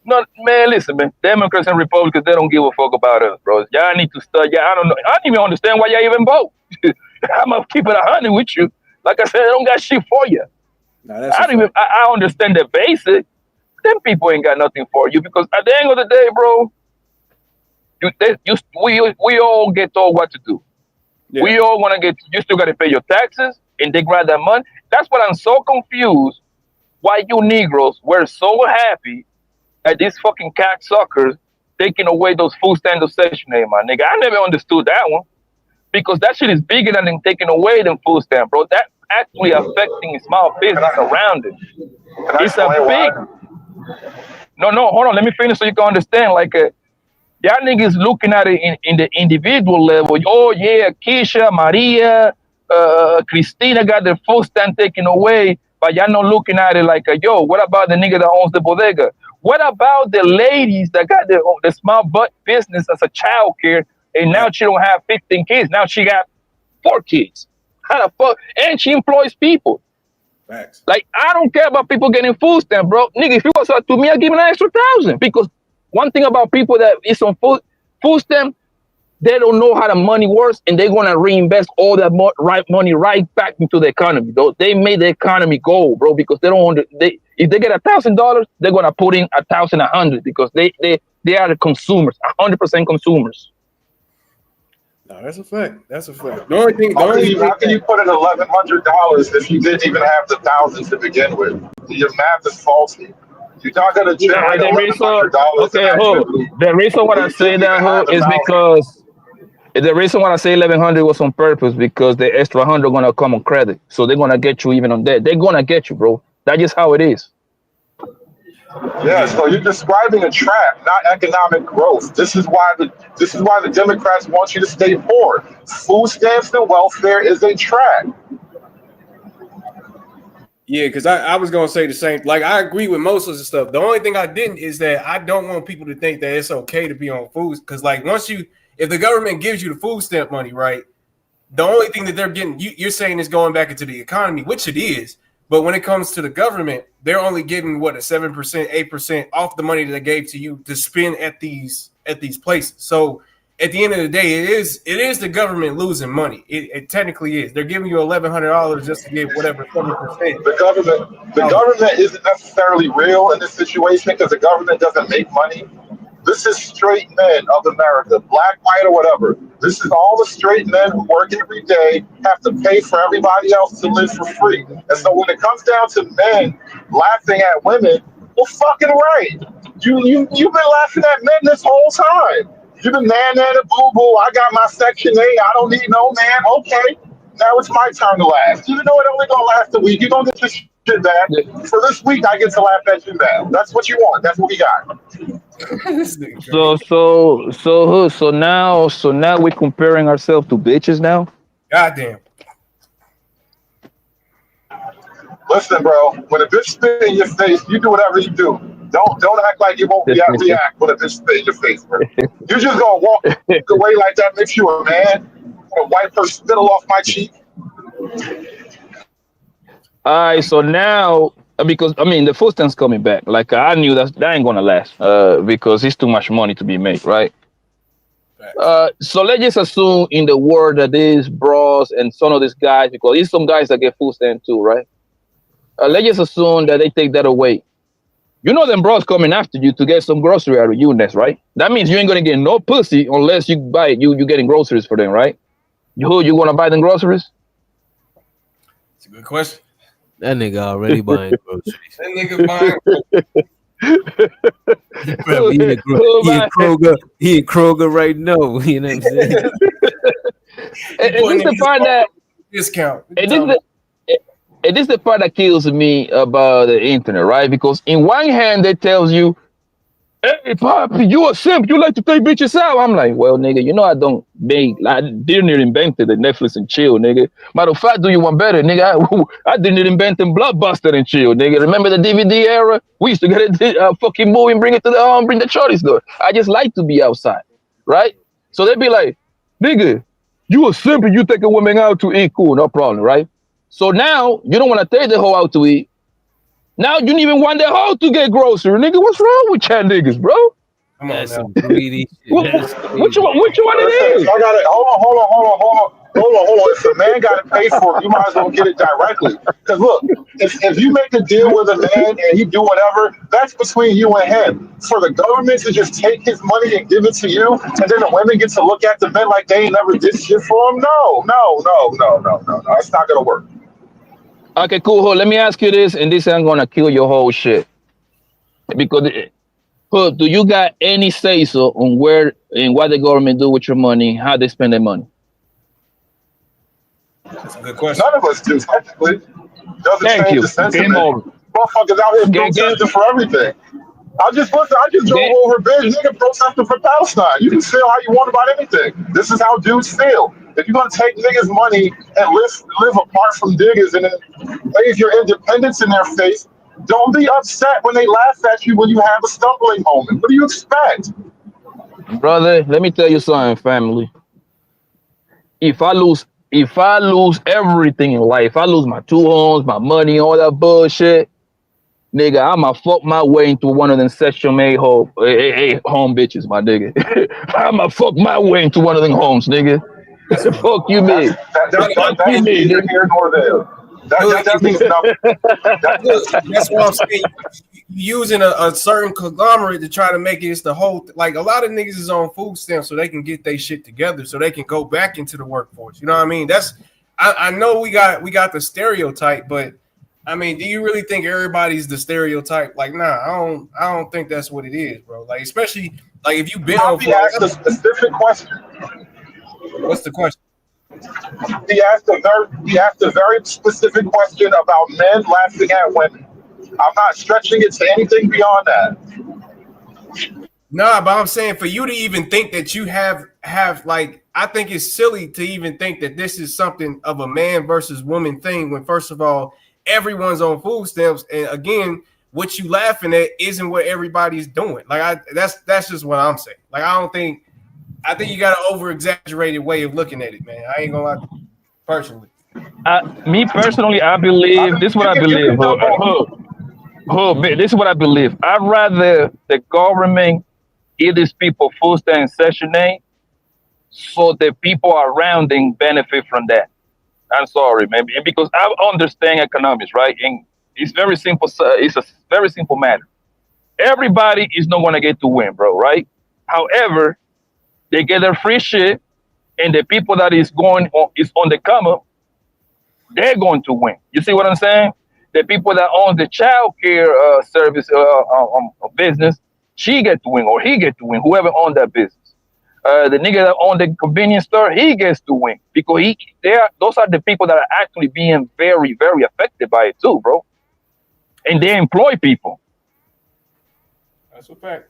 No, man. Listen, man. Democrats and Republicans, they don't give a fuck about us, bro. Y'all need to study. I don't know. I don't even understand why y'all even vote. I'm gonna keep it 100 with you. Like I said, I don't got shit for you. No, I understand the basic. Them people ain't got nothing for you because at the end of the day, bro, we all get told what to do. Yeah. We all want to get. You still got to pay your taxes, and they grab that money. That's what I'm so confused. Why you Negroes were so happy at these fucking cocksuckers taking away those food stamps of Section 8, my nigga. I never understood that one because that shit is bigger than them taking away them food stamp, bro. That actually affecting small business around it. It's a big. No, hold on. Let me finish so you can understand. Like, y'all niggas looking at it in the individual level. Oh, yeah, Keisha, Maria, Christina got their food stamp taken away, but y'all not looking at it like, yo, what about the nigga that owns the bodega? What about the ladies that got the small butt business as a child care, and now she don't have 15 kids. Now she got 4 kids. How the fuck? And she employs people. Facts. Like, I don't care about people getting food stamp, bro. Nigga, if it was up to me, I'd give an extra 1,000. Because one thing about people that is on food stamp, they don't know how the money works, and they're gonna reinvest all that money right back into the economy. Though they made the economy go, bro, because they don't if they get $1,000, they're gonna put in 1,100 because they are the consumers, 100% consumers. No, that's a fact. That's a fact. The only thing, how can you put in $1,100 if you didn't even have the 1,000 to begin with? Your math is faulty. You're not gonna generate $1,100. Okay, the reason why I say that is because the reason why I say 1,100 was on purpose because the extra 100 gonna come on credit, so they're gonna get you even on that. They're gonna get you, bro. That's just how it is. Yeah, so you're describing a trap, not economic growth. This is why the Democrats want you to stay poor. Food stamps and welfare is a trap. Yeah, because I was gonna say the same. Like, I agree with most of the stuff. The only thing I didn't is that I don't want people to think that it's okay to be on food. Because like if the government gives you the food stamp money, right? The only thing that they're getting, you're saying is going back into the economy, which it is. But when it comes to the government, they're only getting what, a 7%, 8% off the money that they gave to you to spend at these places. So at the end of the day, it is the government losing money. It technically is. They're giving you $1,100 just to get whatever 7%. The government isn't necessarily real in this situation because the government doesn't make money. This is straight men of America, black, white, or whatever. This is all the straight men who work every day, have to pay for everybody else to live for free. And so when it comes down to men laughing at women, well, fucking right. You've been laughing at men this whole time. You've been nana boo boo. I got my Section 8. I don't need no man. Okay, now it's my turn to laugh. Even though it only gonna last a week, you don't get your shit back. For this week, I get to laugh at you now. That's what you want. That's what we got. So now we're comparing ourselves to bitches now. Goddamn. Listen, bro. When a bitch spit in your face, you do whatever you do. Don't act like you won't react when a bitch spit in your face, bro. You just gonna walk away like that makes you a man. A wipe her spittle off my cheek. All right, so now, because I mean the food stamp's coming back. Like I knew that ain't gonna last because it's too much money to be made, right? So let's just assume in the world that these bros and some of these guys, because there's some guys that get food stamp too, right? Let's just assume that they take that away. You know them bros coming after you to get some grocery out of you next, right? That means you ain't gonna get no pussy unless you buy it. You getting groceries for them, right? You wanna buy them groceries? It's a good question. That nigga already buying groceries. That nigga buying. He in Kroger right now. You know what I'm saying? And this the part that discount. And this is the part that kills me about the internet, right? Because in one hand, they tells you, hey, Poppy, you a simp. You like to take bitches out. I'm like, well, nigga, you know I didn't invent the Netflix and chill, nigga. Matter of fact, do you want better, nigga? I didn't invent them Blockbuster and chill, nigga. Remember the DVD era? We used to get a fucking movie and bring it to the home, bring the shorties door. I just like to be outside, right? So they be like, nigga, you a simp and you take a woman out to eat, cool, no problem, right? So now you don't want to take the hoe out to eat. Now you don't even want the hoe to get grocery, nigga. What's wrong with y'all niggas, bro? Come on, some greedy shit. Which one it is? I got it. Hold on. If a man got to pay for it, you might as well get it directly. Because look, if you make a deal with a man and he do whatever, that's between you and him. For the government to just take his money and give it to you, and then the women get to look at the men like they ain't never did shit for him, no. It's not gonna work. Okay, cool. Let me ask you this, and this ain't gonna kill your whole shit. Because, do you got any say so on where and what the government do with your money, how they spend their money? That's a good question. None of us do, technically. Doesn't change the sentiment. Motherfuckers out here protesting for everything. I just drove over a bridge, nigga protesting for Palestine. You can feel how you want about anything. This is how dudes feel. If you're gonna take niggas' money and live apart from niggas and then wave your independence in their face, don't be upset when they laugh at you when you have a stumbling moment. What do you expect? Brother, let me tell you something, family. If I lose everything in life, I lose my 2 homes, my money, all that bullshit, nigga, I'ma fuck my way into one of them Section 8 home bitches, my nigga. I'ma fuck my way into one of them homes, nigga. Fuck you, man. That is neither here nor there. That means nothing. That's what I'm saying. Using a certain conglomerate to try to make it the whole, like a lot of niggas is on food stamps so they can get their shit together so they can go back into the workforce. You know what I mean? I know we got the stereotype, but I mean, do you really think everybody's the stereotype? Like, nah, I don't think that's what it is, bro. Like, especially like if you've been on. He asked a specific question. What's the question? He asked a very specific question about men laughing at women. I'm not stretching it to anything beyond that. Nah, but I'm saying for you to even think that you have like, I think it's silly to even think that this is something of a man versus woman thing when first of all, everyone's on food stamps. And again, what you laughing at isn't what everybody's doing. Like that's just what I'm saying. Like I think you got an over exaggerated way of looking at it, man. I ain't gonna lie to you, personally. Me personally, I believe this is what I believe. This is what I believe. I'd rather the government give these people food stamps and Section 8 so the people around them benefit from that. I'm sorry, man, because I understand economics, right? And it's very simple. It's a very simple matter. Everybody is not going to get to win, bro, right? However, they get their free shit, and the people that is on the come up, they're going to win. You see what I'm saying? The people that own the child care service business, she get to win or he get to win, whoever owns that business. The nigga that own the convenience store, he gets to win because those are the people that are actually being very, very affected by it too, bro. And they employ people. That's a fact.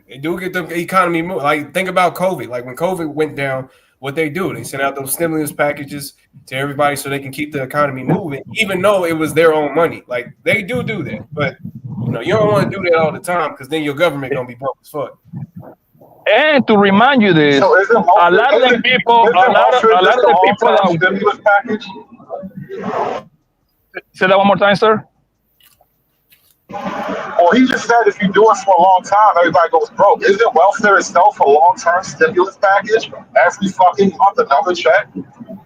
They do get the economy moving. Like think about COVID. Like when COVID went down, what they do, they sent out those stimulus packages to everybody so they can keep the economy moving, even though it was their own money. Like they do that, but you don't want to do that all the time because then your government gonna be broke as fuck. And to remind you this, a lot of the people stimulus package. Say that one more time, sir. Well, he just said if you do it for a long time, everybody goes broke. Isn't welfare itself a long-term stimulus package? Every fucking month, another check.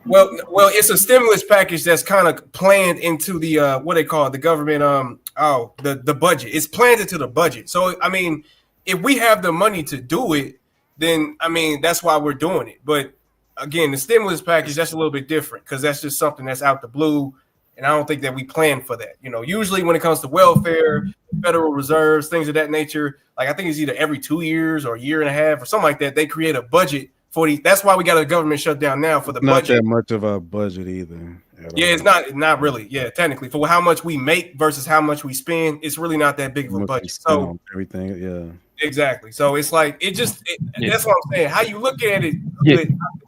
Well, it's a stimulus package that's kind of planned into the what they call it, the government. The budget. It's planned into the budget. So I mean, if we have the money to do it, then I mean that's why we're doing it. But again, the stimulus package that's a little bit different because that's just something that's out the blue. And I don't think that we plan for that. Usually when it comes to welfare, Federal Reserves, things of that nature, like I think it's either every 2 years or a year and a half or something like that. They create a budget for these. That's why we got a government shutdown now for the budget. Not that much of a budget either. Yeah, it's not really. Yeah, technically for how much we make versus how much we spend, it's really not that big of a budget. So everything, yeah. Exactly. So it's like that's what I'm saying. How you look at it,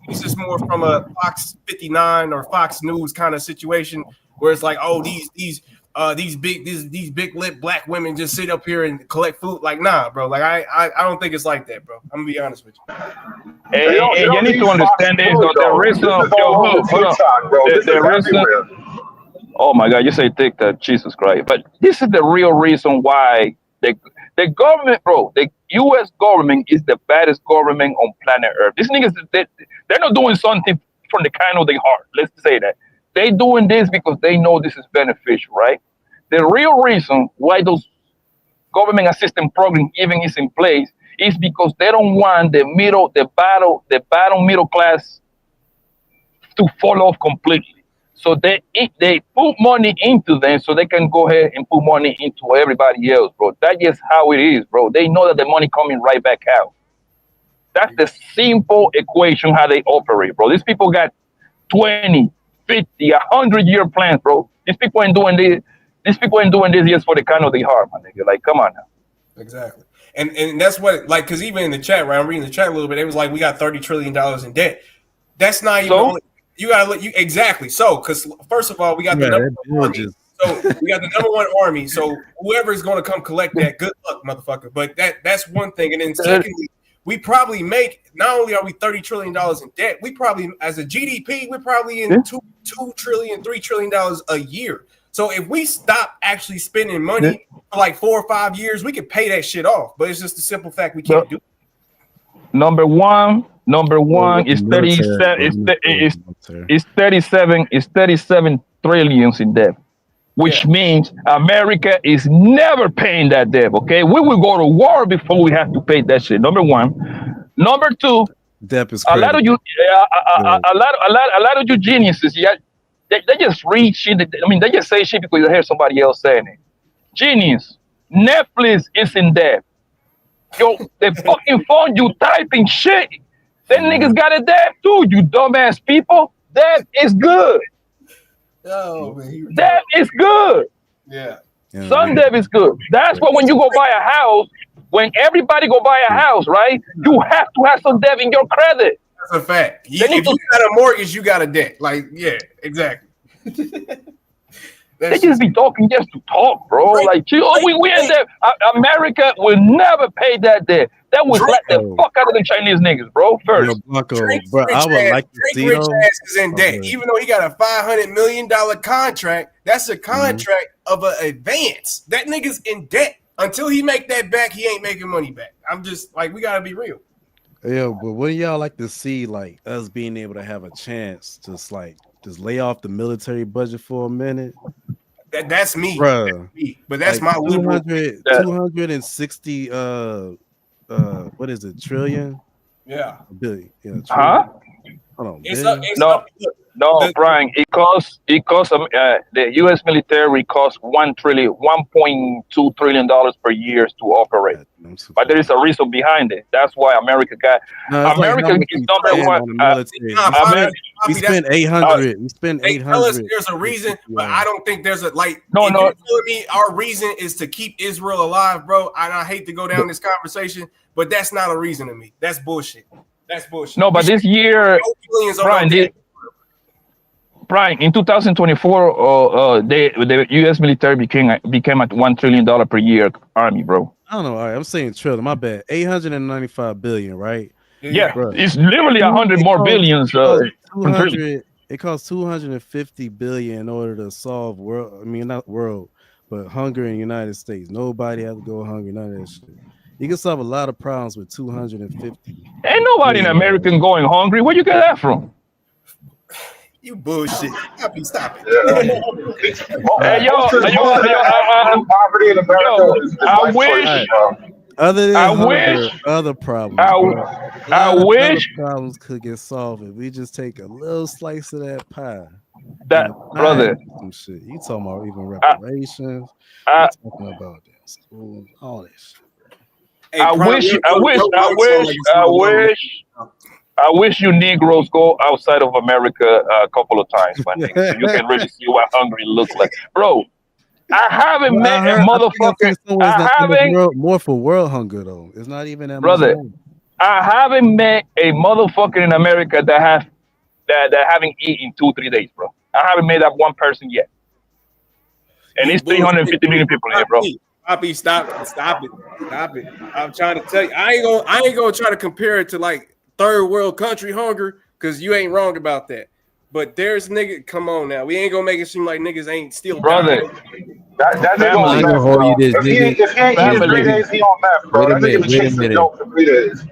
it's just more from a Fox 59 or Fox News kind of situation. Where it's like, oh, these big lip black women just sit up here and collect food. Like, nah, bro. Like, I don't think it's like that, bro. I'm gonna be honest with you. Hey, you need to understand this. Oh my God, you say TikTok, Jesus Christ! But this is the real reason why the government, bro, the U.S. government is the baddest government on planet Earth. These niggas, they're not doing something from the kind of their heart. Let's say that. They doing this because they know this is beneficial, right? The real reason why those government assistance program even is in place is because they don't want the bottom middle class to fall off completely. So they put money into them so they can go ahead and put money into everybody else, bro. That's just how it is, bro. They know that the money coming right back out. That's the simple equation how they operate, bro. These people got 20, 50, 100-year plans, bro. These people ain't doing this. These people ain't doing this just for the kind of the heart, my nigga. Like, come on now. Exactly. And that's what, like, because even in the chat, right? I'm reading the chat a little bit. It was like, we got $30 trillion in debt. That's not even only, you got to look, exactly. So, because first of all, we got the number one army. So, we got the number one army. So, whoever is going to come collect that, good luck, motherfucker. But that's one thing. And then secondly, we probably make, not only are we $30 trillion in debt, we probably, as a GDP, we're probably in $2 trillion, $3 trillion a year. So if we stop actually spending money for like 4 or 5 years, we could pay that shit off. But it's just a simple fact we can't do it. Number one is 37 trillions in debt, which means America is never paying that debt. Okay, we will go to war before we have to pay that shit. Number one. Number two, debt is a lot of you, a lot of you geniuses, they just read shit. I mean, they just say shit because they hear somebody else saying it. Genius, Netflix is in debt. Yo, the fucking phone you typing shit. Them niggas got a debt too, you dumbass people. That is good. Oh, man. That is good. Yeah. Sun Dev is good. That's why when you go buy a house, when everybody go buy a house, right? You have to have Sun Dev in your credit. That's a fact. If you got a mortgage, you got a debt. Like, yeah, exactly. They just be talking just to talk, bro. Like, we in there. America will never pay that debt. That was let the fuck out of the Chinese niggas, bro. First, bro, I would like to see Rich ass is in debt, even though he got a $500 million contract. That's a contract of an advance. That nigga's in debt. Until he make that back, he ain't making money back. I'm just like, we gotta be real. Yeah, but wouldn't y'all like to see like us being able to have a chance to just lay off the military budget for a minute? That's me, bro. That's me. But that's like my 260 what is it, trillion? Yeah. Billion. Yeah, huh? Hold on. No, Brian. It costs the U.S. military costs $1.2 trillion per year to operate. But there is a reason behind it. That's why America got America is number one. We spent 800. We spent 800. Tell us there's a reason, but I don't think there's a like. No. You're telling me our reason is to keep Israel alive, bro. And I hate to go down this conversation, but that's not a reason to me. That's bullshit. That's bullshit. No, but this year, Brian, in 2024, the U.S. military became a $1 trillion per year army, bro. I don't know. All right, I'm saying trillion. My bad. 895 billion, right? Yeah, bro. It's literally 100 more billions. It costs 250 billion in order to solve world. I mean, not world, but hunger in the United States. Nobody has to go hungry. None of that shit. You can solve a lot of problems with 250. Ain't nobody in America going hungry. Where you get that from? You bullshit. Stop it. Poverty in America I wish. Other than other problems, I wish problems could get solved if we just take a little slice of that pie. Brother, some shit. You talking about even reparations? Talking about that school, all that shit. Hey, I wish you Negroes go outside of America a couple of times, my nigga, so you can really see what hungry looks like, bro. I haven't met a motherfucker. More for world hunger though. It's not even that, brother. I haven't met a motherfucker in America that haven't eaten in 2-3 days, bro. I haven't met that one person yet, and it's 350 million people here, bro. Poppy, stop it. I'm trying to tell you, I ain't gonna try to compare it to like third world country hunger, because you ain't wrong about that. But there's nigga, come on now. We ain't gonna make it seem like niggas ain't still brother. That nigga on meth, bro. If he ain't eating 3 days, he on meth, bro.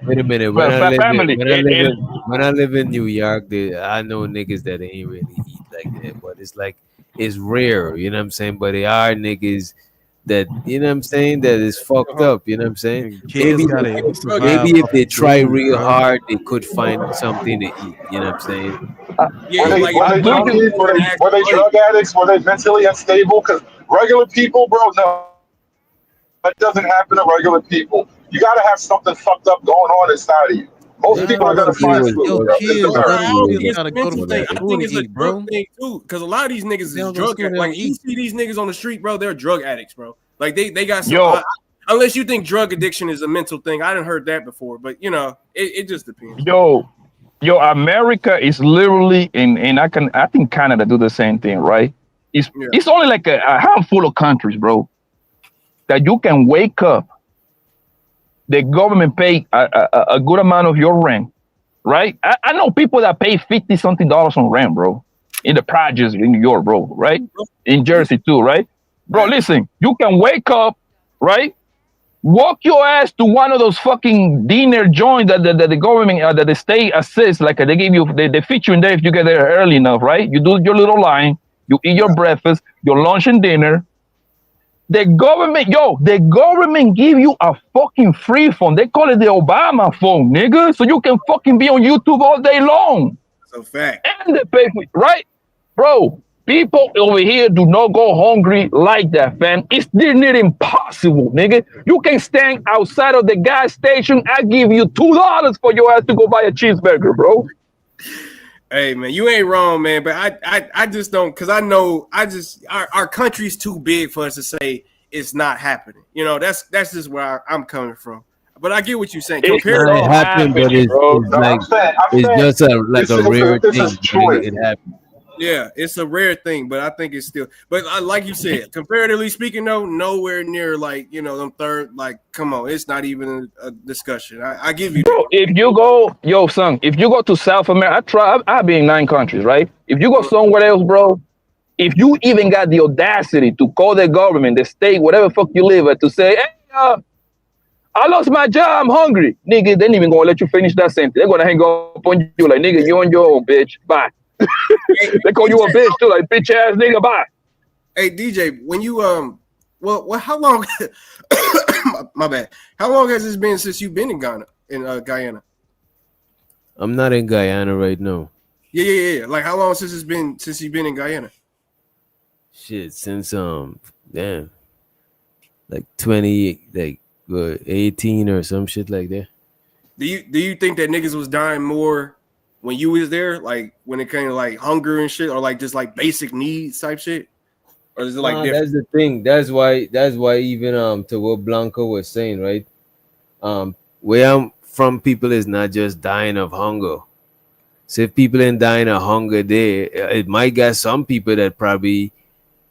Wait a minute. When I live in New York, I know niggas that ain't really eat like that, but it's rare, you know what I'm saying? But they are niggas that, you know what I'm saying, that is fucked up, you know what I'm saying? Maybe if they try real hard, they could find something to eat, you know what I'm saying? Were they junkies? Were they drug addicts? Were they mentally unstable? Because regular people, bro, no. That doesn't happen to regular people. You got to have something fucked up going on inside of you. Most people are going to find food. I think it's a drug thing too, because a lot of these niggas is drug addicts. Like, you see these niggas on the street, bro, they're drug addicts, bro. Like, they got some. Unless you think drug addiction is a mental thing, I didn't heard that before. But you know, it just depends. Yo, America is literally and I think Canada do the same thing, right? It's only like a handful of countries, bro, that you can wake up. The government pay a good amount of your rent, right? I know people that pay $50-something on rent, bro, in the projects in New York, bro, right? In Jersey too, right? Bro, listen, you can wake up, right? Walk your ass to one of those fucking dinner joints that the government, that the state assists, like they give you, they fit you in there if you get there early enough, right? You do your little line, you eat your breakfast, your lunch and dinner. The government give you a fucking free phone. They call it the Obama phone, nigga. So you can fucking be on YouTube all day long. That's a fact. And they pay for it, right? Bro, people over here do not go hungry like that, fam. It's near impossible, nigga. You can stand outside of the gas station. I give you $2 for your ass to go buy a cheeseburger, bro. Hey man, you ain't wrong, man. But I just don't, because I know our country's too big for us to say it's not happening. You know, that's just where I'm coming from. But I get what you're saying. It's Compared not happening, but it's like it's just a rare thing. It happens. Yeah, it's a rare thing, but I think it's still. But like you said, comparatively speaking, though, nowhere near like them third. Like, come on, it's not even a discussion. I give you. Bro, if you go, if you go to South America, I've been in 9 countries, right? If you go somewhere else, bro, if you even got the audacity to call the government, the state, whatever fuck you live at, to say, hey, I lost my job, I'm hungry, nigga, they ain't even gonna let you finish that sentence. They're gonna hang up on you like, nigga, you on your own, bitch. Bye. They call you a bitch too, like bitch ass nigga. Bye. Hey DJ, when you well, how long? my bad. How long has this been since you've been in Guyana? I'm not in Guyana right now. Yeah. Like how long since you've been in Guyana? Shit, since damn, like 20, like 18 or some shit like that. Do you think that niggas was dying more when you was there, like when it came to like hunger and shit, or like just like basic needs type shit, or is it like different? That's the thing. That's why even to what Blanco was saying, right? Where I'm from, people is not just dying of hunger. So if people ain't dying of hunger there, it might get some people that probably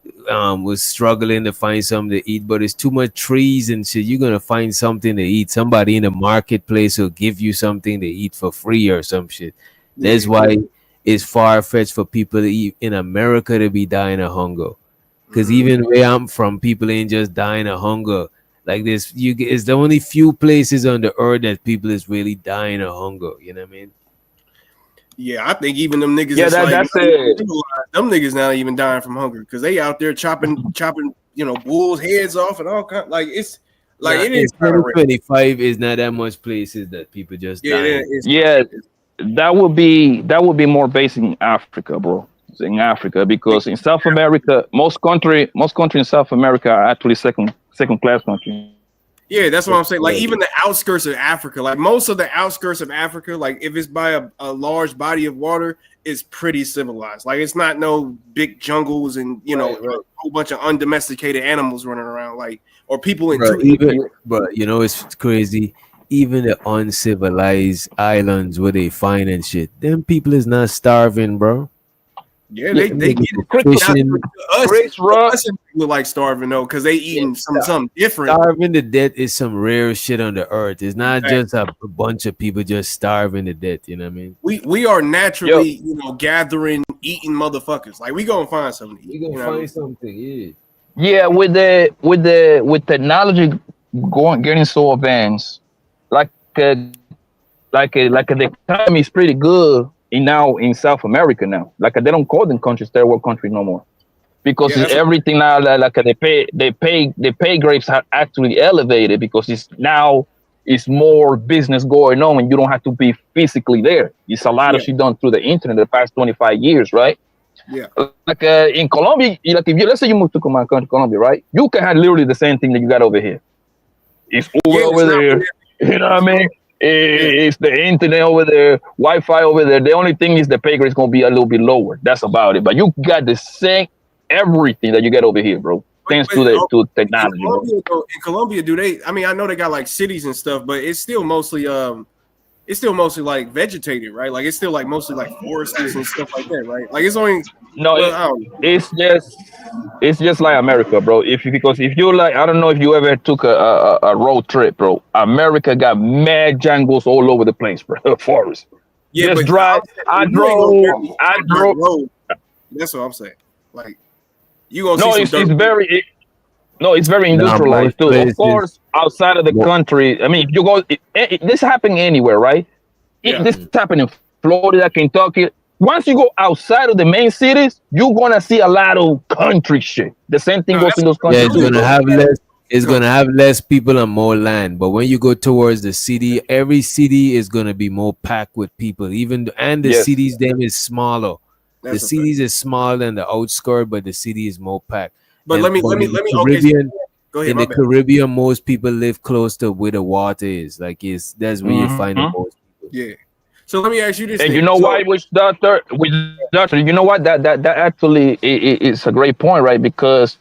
was struggling to find something to eat, but it's too much trees and shit. You're gonna find something to eat. Somebody in the marketplace will give you something to eat for free or some shit. That's why it's far-fetched for people to eat in America to be dying of hunger. Because even where I'm from, people ain't just dying of hunger. Like this, it's the only few places on the earth that people is really dying of hunger. You know what I mean? Yeah, I think even them niggas. Yeah, that's it. Them niggas not even dying from hunger because they out there chopping, bulls' heads off and all kind. Like it's like it is. 2025 is not that much places that people just die. Yeah, that would be more based in Africa, bro. In Africa, because in South America, most country in South America are actually second class country. Yeah, that's what I'm saying. Like even the outskirts of Africa, like most of the outskirts of Africa, like if it's by a large body of water, it's pretty civilized. Like it's not no big jungles and a whole bunch of undomesticated animals running around, like or people in. But it's crazy. Even the uncivilized islands where they find and shit, them people is not starving, bro. Yeah, they get it. Us look like starving though, because they eating something different. Starving to death is some rare shit on the earth. It's not just a bunch of people just starving to death. You know what I mean? We are naturally, gathering, eating motherfuckers. Like we gonna find something. We gonna find something. Yeah. Yeah, with technology getting so advanced, like the economy is pretty good. In South America now, like they don't call them countries third world country no more, because everything now like the pay grades are actually elevated because it's more business going on and you don't have to be physically there. It's a lot of shit done through the internet the past 25 years, right? Yeah. Like in Colombia, like if let's say you move to my country, Colombia, right? You can have literally the same thing that you got over here. It's over there. You know what I mean? It's the internet over there, Wi-Fi over there. The only thing is the pay grade is gonna be a little bit lower. That's about it. But you got the same everything that you get over here, bro. Thanks to technology. In Colombia, do they? I mean, I know they got like cities and stuff, but it's still mostly like vegetated, right? Like it's still like mostly like forests and stuff like that, right? Like it's only it's just like America, bro. Because if you like, I don't know if you ever took a road trip, bro. America got mad jungles all over the place, bro. Forest. Yeah, just drive. I drove. That's what I'm saying. Like you gonna see it's very industrialized too. Of course, outside of the country. I mean, if you go, this happening anywhere, right? This happening in Florida, Kentucky. Once you go outside of the main cities, you're gonna see a lot of country shit. The same thing goes in those countries. Yeah, it's gonna have less people and more land. But when you go towards the city, every city is gonna be more packed with people. The cities them is smaller. The cities is smaller than the outskirts, but the city is more packed. But let me. Caribbean, go ahead. In the Caribbean, most people live close to where the water is. Like that's where you find the most people. Yeah. So let me ask you this. And thing. you know So- why, doctor, you know what? That actually is a great point, right? Because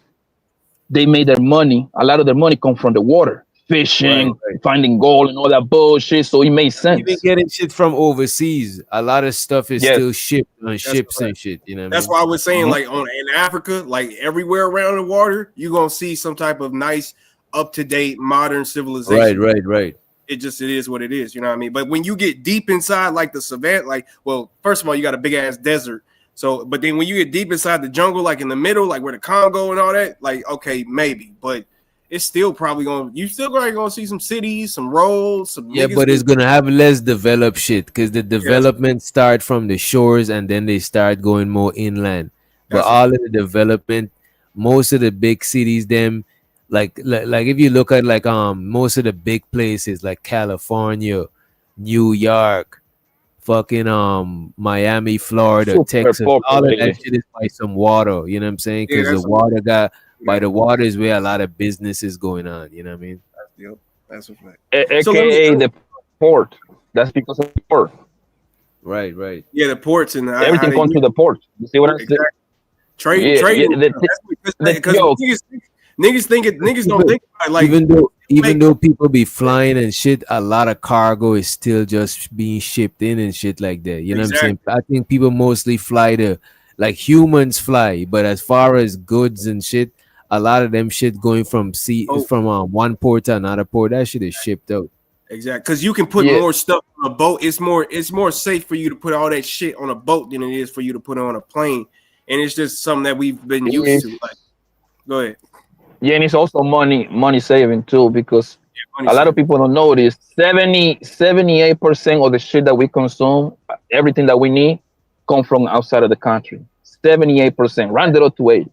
they made their money. A lot of their money come from the water, fishing, finding gold, and all that bullshit. So it made sense. Even getting shit from overseas, a lot of stuff is Yes. still shipped on ships right. and shit. You know what That's I why I mean? was saying, like in Africa, like everywhere around the water, you're gonna see some type of nice, up to date, modern civilization. Right. It is what it is. You know what I mean? But when you get deep inside, like the savannah, like, well, first of all, you got a big ass desert. So, but then when you get deep inside the jungle, like in the middle, like where the Congo and all that, like, okay, maybe, but it's still probably gonna see some cities, some roads, some Yeah, niggas but it's with- gonna have less developed shit because the development start from the shores and then they start going more inland. But That's all of the development, most of the big cities, them like if you look at like most of the big places like California, New York, fucking Miami, Florida, Super Texas, all of that populated. shit is by some water. You know what I'm saying? Yeah, Because that's the water by the water is where a lot of business is going on. You know what I mean? Yep, that's a fact. AKA So let me- the port. That's because of the port. Right. Yeah, the ports and Everything comes to the port. You see what I'm saying? Trading. Because yo, niggas don't think about it, like even though people be flying and shit, a lot of cargo is still just being shipped in and shit like that. You know what I'm saying? I think people mostly fly like humans fly, but as far as goods and shit, a lot of them shit going from one port to another port, that shit is shipped out. Exactly, because you can put more stuff on a boat. It's more safe for you to put all that shit on a boat than it is for you to put it on a plane. And it's just something that we've been used to. Like, go ahead. Yeah, and it's also money saving too, because a lot of people don't know this. 78% of the shit that we consume, everything that we need, come from outside of the country. 78%, round it up to 80.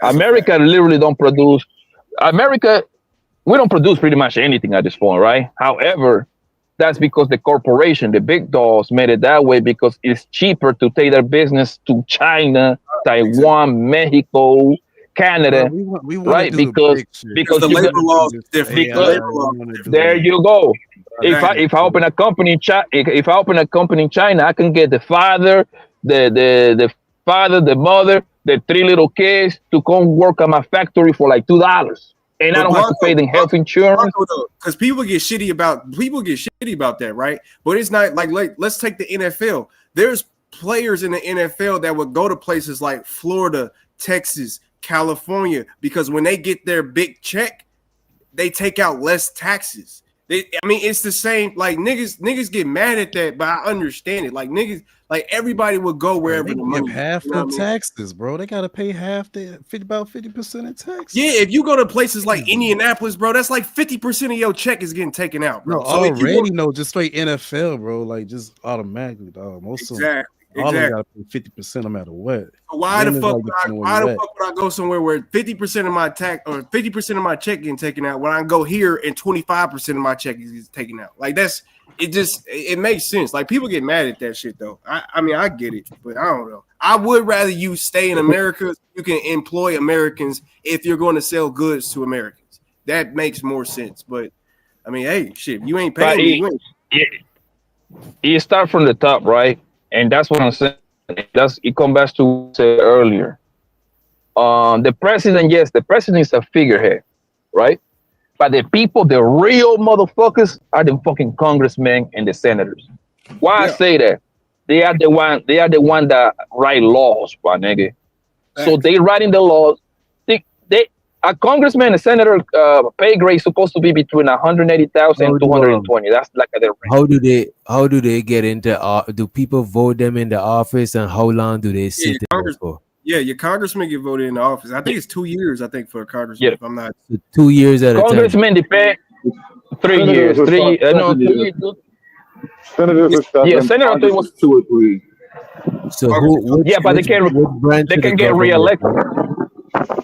America literally don't produce. We don't produce pretty much anything at this point, right? However, that's because the corporation, the big dogs, made it that way because it's cheaper to take their business to China, Taiwan, Mexico, Canada, we right? do the Because the you labor got- laws is different. because there you go. If I open a company in China, if I open a company in China, I can get the father, the father, the mother, the 3 little kids to come work at my factory for like $2, and I don't have to pay them health insurance. Because people get shitty about that, right? But it's not like let's take the NFL. There's players in the NFL that would go to places like Florida, Texas, California, because when they get their big check, they take out less taxes. It's the same. Like niggas get mad at that, but I understand it. Like niggas, like everybody would go wherever They the give money. half you know the what I mean? taxes, bro. They gotta pay about 50% in taxes. Yeah, if you go to places like Indianapolis, bro, that's like 50% of your check is getting taken out, bro. No, So if you already go- no, just straight NFL, bro. Like just automatically, dog. Most of them, all of them Exactly. gotta pay 50% no matter what. So why Then the it's fuck like would depending where you at. I go somewhere where 50% of my tax or 50% of my check getting taken out when I go here and 25% of my check is taken out? Like it makes sense. Like people get mad at that shit though. I mean I get it, but I don't know. I would rather you stay in America. You can employ Americans if you're going to sell goods to Americans. That makes more sense. But I mean, hey, shit, you ain't paying me. You ain't. You start from the top, right? And that's what I'm saying. It comes back to what I said earlier. The president, yes, the president is a figurehead, right? But the people, the real motherfuckers, are the fucking congressmen and the senators. Why I say that? They are the one that write laws, my nigga. So they writing the laws. A congressman, a senator, pay grade is supposed to be between 180,000 and 220. That's like a How do they get into do people vote them in the office, and how long do they sit there for? Yeah, your congressman get voted in the office. I think it's 2 years. I think for a congressman, if I'm not. 2 years at a time. Congressmen depend 3 years. 3 no, 2 years. Senators are stuck Yeah, in senator Congress was 2 or 3. So who? but they can get reelected.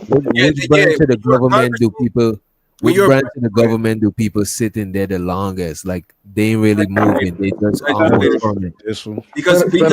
Which branch of the government do people? Which branch of the government do people sit in there the longest? Like they ain't really moving. They just almost from it. Because you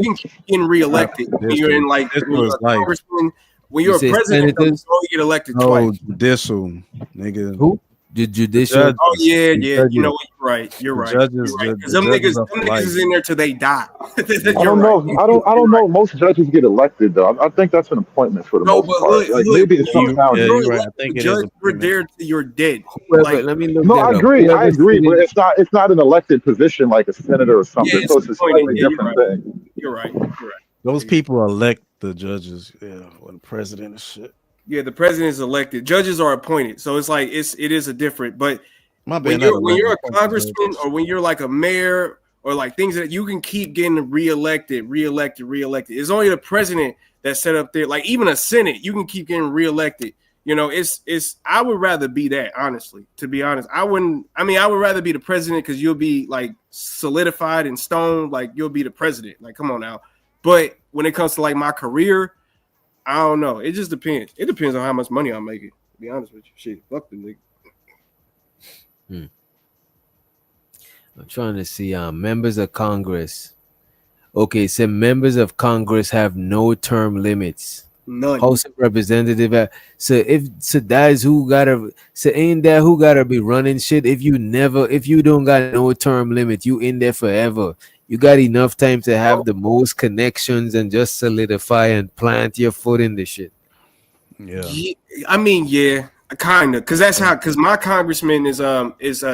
can keep getting reelected when you're in like when you're a congressman. When you're a president, you get elected Oh, twice. judicial, nigga. Who? The judicial. Oh yeah. You judges. know what? You're right. You're The right. judges- You're right. the- Because the them judges niggas, are for life. is in there till they die. I don't know. I don't know. Most judges get elected though. I think that's an appointment for the No, most but part. look, Like maybe it's you're, some nowadays. you're right. I elected think it is judge. a You're there till you're dead. Whoever, Like, let me look No, that I up. agree. I Whoever's agree, but sitting- it's not an elected position like a senator or something. yeah, it's So it's a appointed. slightly Yeah, different you're right. thing. You're right. You're right. Those people elect the judges, or the president and shit. Yeah, the president is elected. Judges are appointed, so it's like it is a different. But My when bad, you're a not elected, congressman or when you're like a mayor or like things that you can keep getting reelected. It's only the president that's set up there. Like even a Senate, you can keep getting reelected. You know, it's. I would rather be that, honestly. To be honest, I would rather be the president because you'll be like solidified in stone. Like you'll be the president. Like, come on now. But when it comes to like my career, I don't know. It just depends. It depends on how much money I'm making. To be honest with you, shit, fuck the nigga. I'm trying to see members of Congress. Okay, so members of Congress have no term limits. None. House of Representative. So that's who gotta. So ain't that who gotta be running shit? If you don't got no term limit, you in there forever. You got enough time to have the most connections and just solidify and plant your foot in the shit. Yeah. I mean, yeah, kind of, because my congressman is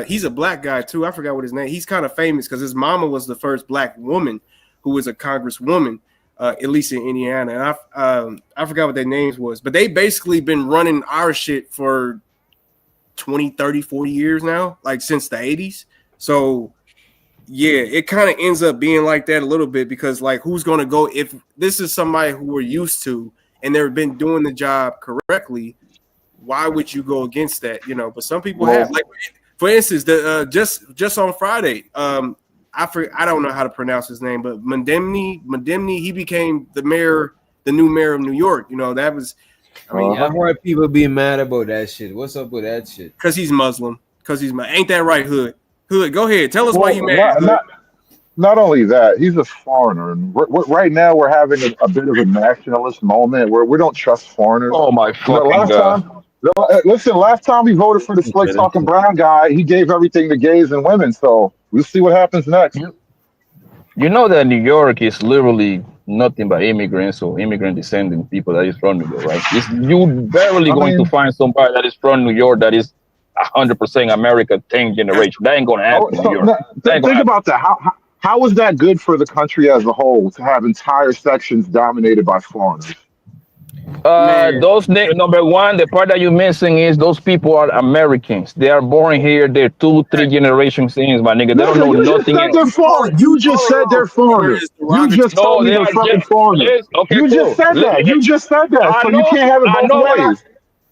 he's a black guy too. I forgot what his name. He's kind of famous because his mama was the first black woman who was a congresswoman, at least in Indiana. And I forgot what their names was, but they basically been running our shit for 20, 30, 40 years now, like since the 80s. So yeah, it kind of ends up being like that a little bit because like who's gonna go if this is somebody who we're used to and they've been doing the job correctly, why would you go against that? You know, but some people have, like for instance, the just on Friday, I don't know how to pronounce his name, but Mandemny, he became the new mayor of New York. You know, that was, I mean, I've heard people be mad about that shit. What's up with that shit? because he's Muslim. Ain't that right, Hood? Hood, go ahead. Tell us why you mad. Not only that, he's a foreigner, and right now we're having a bit of a nationalist moment where we don't trust foreigners. Oh my fucking god! Last time we voted for the slick talking brown guy, he gave everything to gays and women. So we'll see what happens next. You know that New York is literally nothing but immigrants or immigrant descendant people that is from New York, right? You barely going to find somebody that is from New York that is 100% America 10th generation. That ain't gonna happen. in New York. Think about that. How is that good for the country as a whole to have entire sections dominated by foreigners? Number one, the part that you're missing is those people are Americans. They are born here. They're 2-3 generations in, my nigga. They don't know nothing else. You just said they're foreigners. You just told me they're fucking foreigners. Okay, you just said that. You just said that. So you can't have it both ways.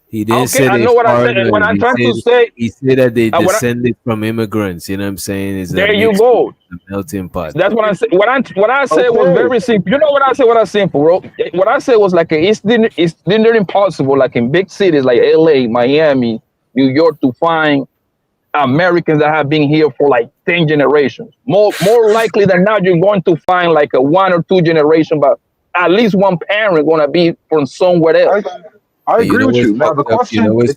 He didn't say I they know what I said. foreigners. What I'm trying to say, he said that they descended from immigrants. You know what I'm saying? It's there you go. A melting pot. That's what I said. What I said was very simple. You know what I said? What I simple, bro. What I said was like it's impossible, like in big cities like LA, Miami, New York, to find Americans that have been here for like 10 generations. More likely than not, you're going to find like a 1 or 2 generation, but at least one parent gonna be from somewhere else. I agree with you. Now the question was,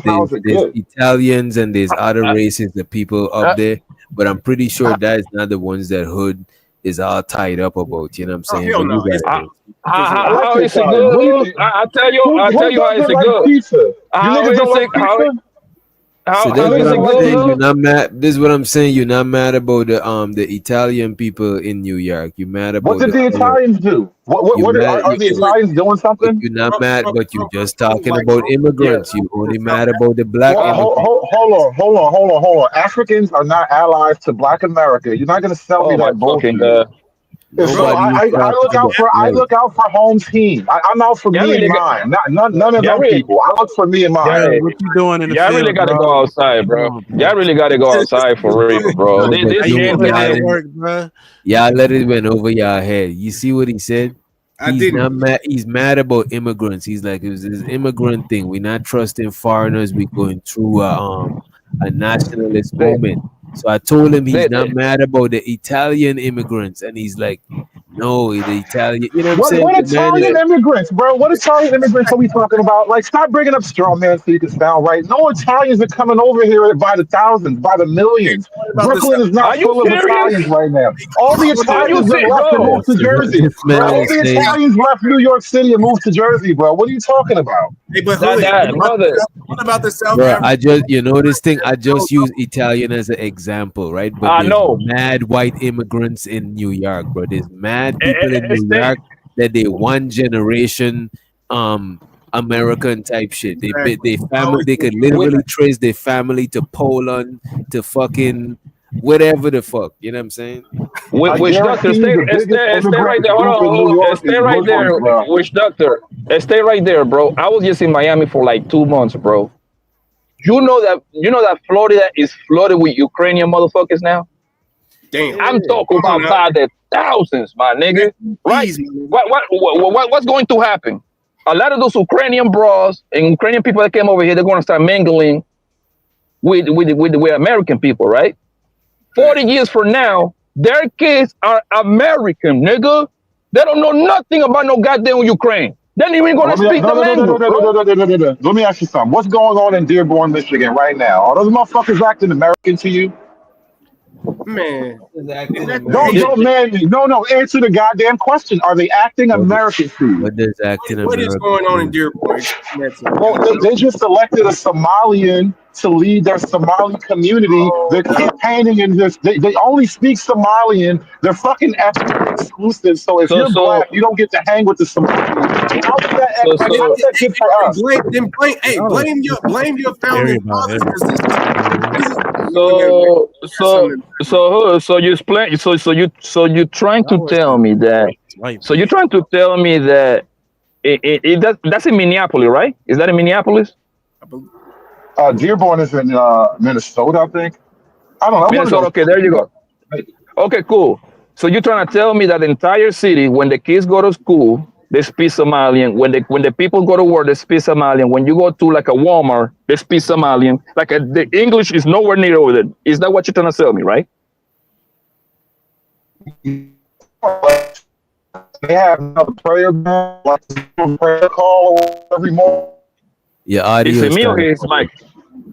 how is it good? There's Italians and there's other races, the people up there, but I'm pretty sure that is not the ones that Hood is all tied up about. You know what I'm saying? How is it good? I'll tell you how it's good. So that's what I'm saying. You're not mad. This is what I'm saying. You're not mad about the Italian people in New York. You're mad about what did the Italians do? What are the Italians doing something? You're not mad, but you're just talking about immigrants. You only mad about the black. Hold on. Africans are not allies to Black America. You're not gonna sell me that bullshit. So I look out for home team. I'm out for me and mine. None of them people. I look for me and mine. What you doing in the field, really got to go outside, bro. Y'all really got to go outside for real, bro. Y'all let it went over y'all head. You see what he said? He's mad about immigrants. He's like, it was this immigrant thing. We're not trusting foreigners. We're going through a nationalist moment. So I told him he's not mad about the Italian immigrants, and he's like, No, the Italian. You know what I'm What saying? what The man Italian immigrants, bro? What Italian immigrants are we talking about? Like, stop bringing up straw man so you can sound right. No Italians are coming over here by the thousands, by the millions. Brooklyn is not Are you full of Italians serious? right now. All the Are you Italians that serious, left and bro? moved to so Jersey. this Bro, man all is the saying, Italians left New York City and moved to Jersey, bro. What are you talking about? Hey, but Brother. what about the South bro, African? I just, you know, this thing, I just use Italian as an example, right? But I there's know. mad white immigrants in New York, bro. There's mad people in New Stay. York that they one generation American type shit. They family, they could literally trace their family to Poland, to fucking whatever the fuck. You know what I'm saying? I Which doctor? guarantee you the biggest Stay right immigrant there. group in New Hold on. York Stay is right there. Muslims, bro. Which doctor? Stay right there, bro. I was just in Miami for like 2 months, bro. You know that Florida is flooded with Ukrainian motherfuckers now. Damn. I'm talking about by the thousands, my nigga. Right? What's going to happen? A lot of those Ukrainian bros and Ukrainian people that came over here, they're going to start mingling with American people, right? 40 years from now, their kids are American, nigga. They don't know nothing about no goddamn Ukraine. They're not even going to speak the language, bro. Let me ask you something. What's going on in Dearborn, Michigan right now? Are those motherfuckers acting American to you? Man, Don't man me. No, answer the goddamn question. Are they acting American to you? What does acting what is American? going on in Dearborn? Well, they just elected a Somalian to lead their Somali community. They're campaigning in this. They only speak Somalian. They're fucking ethnic exclusive. So if you're black, you don't get to hang with the Somalians. How is that good for us? Blame your founding fathers. So you explain. So you trying to tell me that? So you're trying to tell me that that's in Minneapolis, right? Is that in Minneapolis? Dearborn is in Minnesota, I think. I don't know. Minnesota. Okay, there you go. Okay, cool. So you're trying to tell me that the entire city, when the kids go to school, they speak Somalian. When the people go to work, they speak Somalian. When you go to like a Walmart, they speak Somalian. Like the English is nowhere near over there. Is that what you're trying to tell me, right? They have another prayer call every morning. Yeah, audio. Is it me or is Mike?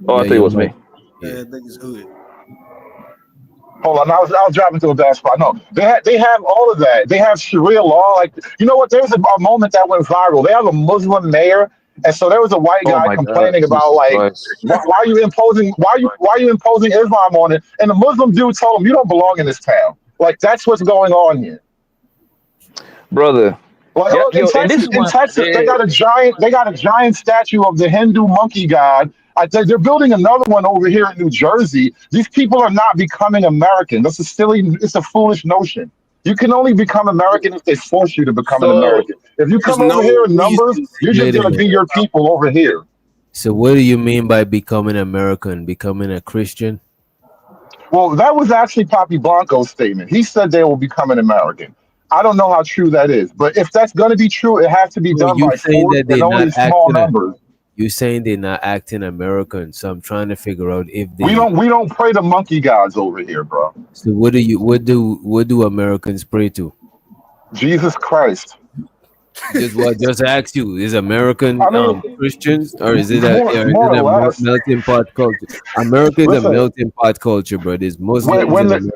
Oh, I think it was me. Yeah, I think it's hood. Hold on, I was driving to a bad spot. No, they have all of that. They have Sharia law. Like, you know what? There was a moment that went viral. They have a Muslim mayor, and so there was a white guy complaining about like, why are you imposing Islam on it? And the Muslim dude told him, you don't belong in this town. Like, that's what's going on here, brother. Like, in Texas, they got a giant statue of the Hindu monkey god. They're building another one over here in New Jersey. These people are not becoming American. It's a foolish notion. You can only become American if they force you to become an American. If you come over here in numbers, you're just going to be your people over here. So what do you mean by becoming American? Becoming a Christian? Well, that was actually Papi Blanco's statement. He said they will become an American. I don't know how true that is, but if that's going to be true, it has to be done by force and only small numbers. You're saying they're not acting American, so I'm trying to figure out if they. We don't pray to monkey gods over here, bro. So what do Americans pray to? Jesus Christ. Just ask you: is American Christians or is it a melting pot culture? America is a melting pot culture, bro. There's Muslims.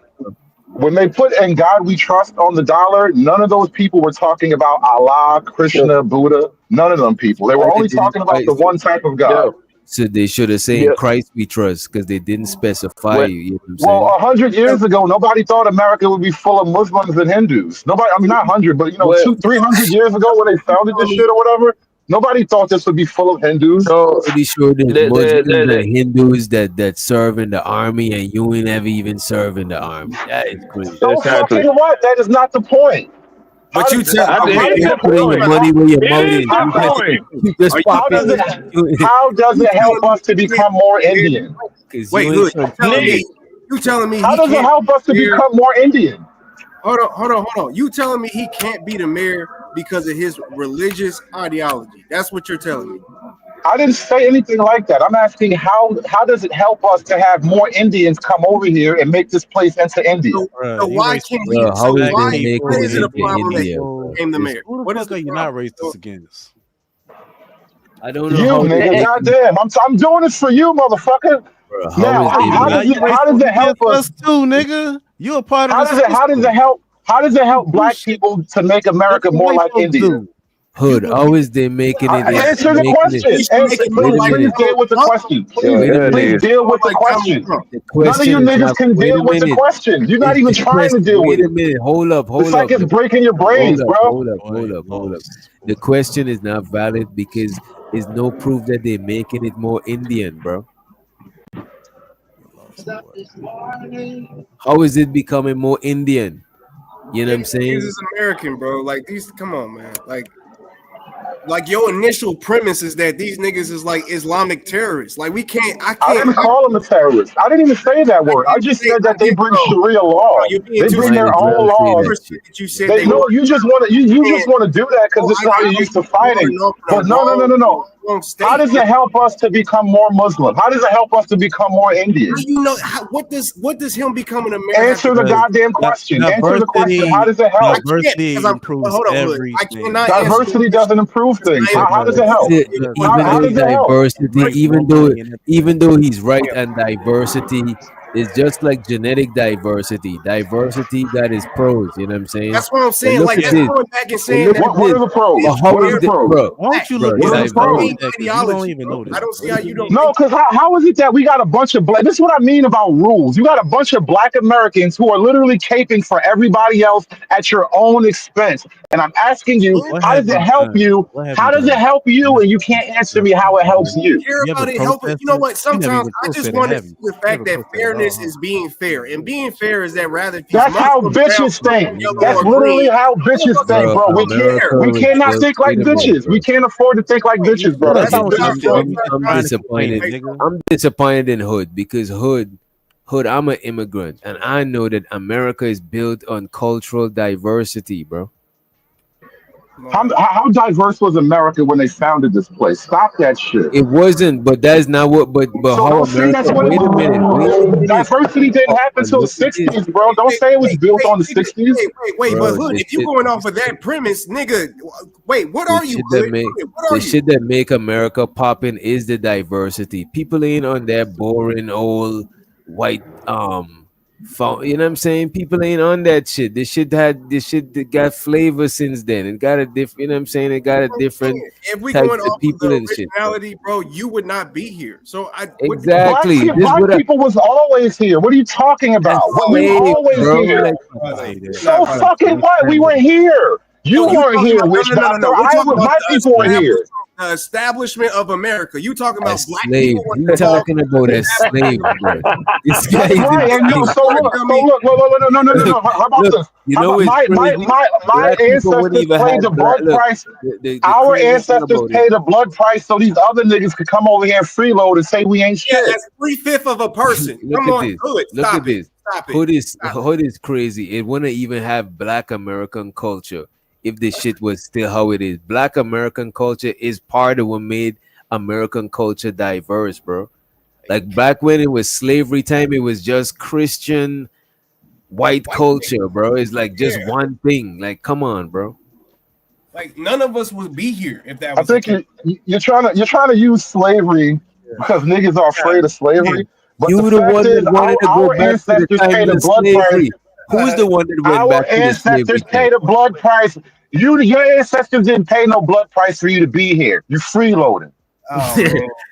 When they put "In God We Trust" on the dollar, none of those people were talking about Allah, Krishna, Buddha. None of them people. They were only talking about the one type of God. So they should have said Christ we trust because they didn't specify you. You know what I'm saying? Well, 100 years ago, nobody thought America would be full of Muslims and Hindus. Nobody, I mean, not 100, but 200-300 years ago when they founded this shit or whatever, nobody thought this would be full of Hindus. So pretty sure there's Muslims and Hindus that serve in the army, and you ain't ever even serve in the army. That is crazy. Don't fucking what? That is not the point. But you tell putting your money where your mouth is. How does it help us to become more Indian? Wait, you telling me how does it help us to become more Indian? Hold on. You telling me he can't be the mayor because of his religious ideology? That's what you're telling me. I didn't say anything like that. I'm asking how does it help us to have more Indians come over here and make this place into India? So why can't we? Bro, how So is they why making is it it a into problem that India, you bro? became the mayor? Who the What is fuck the are you not racist against? I don't know You how they nigga, make goddamn, I'm doing this for you, motherfucker. bro, Now, is they how Now does you it help racist us? against us too, nigga. You a part of How the does it system. help black people to make That's America what more white like folks India? do. Hood? How is they making it Answer the question. Wait a Please minute. deal with the question. Wait a Please minute. deal with the question. The None of you question is niggas not. can Wait deal a with the minute. question. You're not even The trying to question. deal with Wait a it. minute. Hold up. It's like it's breaking your brains, bro. Hold up. The question is not valid because there's no proof that they're making it more Indian, bro. How is it becoming more Indian? You know what I'm saying? This is American, bro. Like these, come on, man. Like your initial premise is that these niggas is like Islamic terrorists. Like I I can't. didn't call them a terrorist. I didn't even say that word. I just said that they bring Sharia law. They bring their own laws. You said they No, you just want to you just want to do that because this is how you're used to fighting. But no. How does it help us to become more Muslim? How does it help us to become more Indian? You know what does him becoming American? Answer the goddamn question. Answer the question. How does it help? Diversity improves everything. I cannot Diversity doesn't improve things. How does it help? How does it help? Diversity, even though he's right, and diversity is just like genetic diversity. Diversity got its pros. You know what I'm saying? That's what I'm saying. But look Like at that's this. going back and But saying look that. at What this. are the pros? But how What are is the it, pros? bro? Why don't you Bro, look What are the pros? you don't even know this. I don't see how you don't. No, because how is it that we got a bunch of black? This is what I mean about rules. You got a bunch of black Americans who are literally caping for everybody else at your own expense. And I'm asking you, how does it help you? How does it help you? And you can't answer me how it helps you. Care about it helping. You know what? Sometimes I just want to see the fact that fairness is being fair, and being fair is that rather. That's how bitches think. That's literally how bitches think, bro. We cannot think like bitches. We can't afford to think like bitches, bro. That's how bitches think. I'm disappointed. I'm disappointed in Hood because Hood, I'm an immigrant, and I know that America is built on cultural diversity, bro. How diverse was America when they founded this place? Stop that shit. It wasn't, but that's not what. But So how don't say that's America? what Wait a minute. diversity didn't happen until the 60s, bro. Don't say it was built on the 60s. Wait, Bro, but Hood, if you going off of that premise, nigga, wait, what are you? That Hood? make, What are the you? shit that make America popping is the diversity. People ain't on that boring old white you know what I'm saying? People ain't on that shit. This shit that got flavor since then. It got a different, you know what I'm saying? It got a different If we types going of off of people the and shit. Bro. originality, bro, you would not be here. So Exactly. Black people was always here. What are you talking about? We were always here. So fucking what? We were here. You weren't here, witch doctor. My people were here. The establishment of America. You talking about black Slave. people? You talking about a slave, bro. This guy is Right, and no, so look, no. How about this? You know my ancestors paid the blood price. Our ancestors paid the blood price so these other niggas could come over here and freeload and say we ain't shit. Yeah, that's 3/5 of a person. Come on, Hood. Look Stop at this. Stop it. Hood is crazy. It wouldn't even have Black American culture if this shit was still how it is. Black American culture is part of what made American culture diverse, bro. Like back when it was slavery time, it was just Christian white culture, bro. It's like just one thing. Like, come on, bro. Like none of us would be here if that I was. think you're trying to use slavery because niggas are afraid of slavery. But You the one that wanted to go our back to the ancestors time paid of the blood slavery. price. Who's the one that went Our back to the slavery ancestors time? paid a blood price. Your ancestors didn't pay no blood price for you to be here. You freeloading.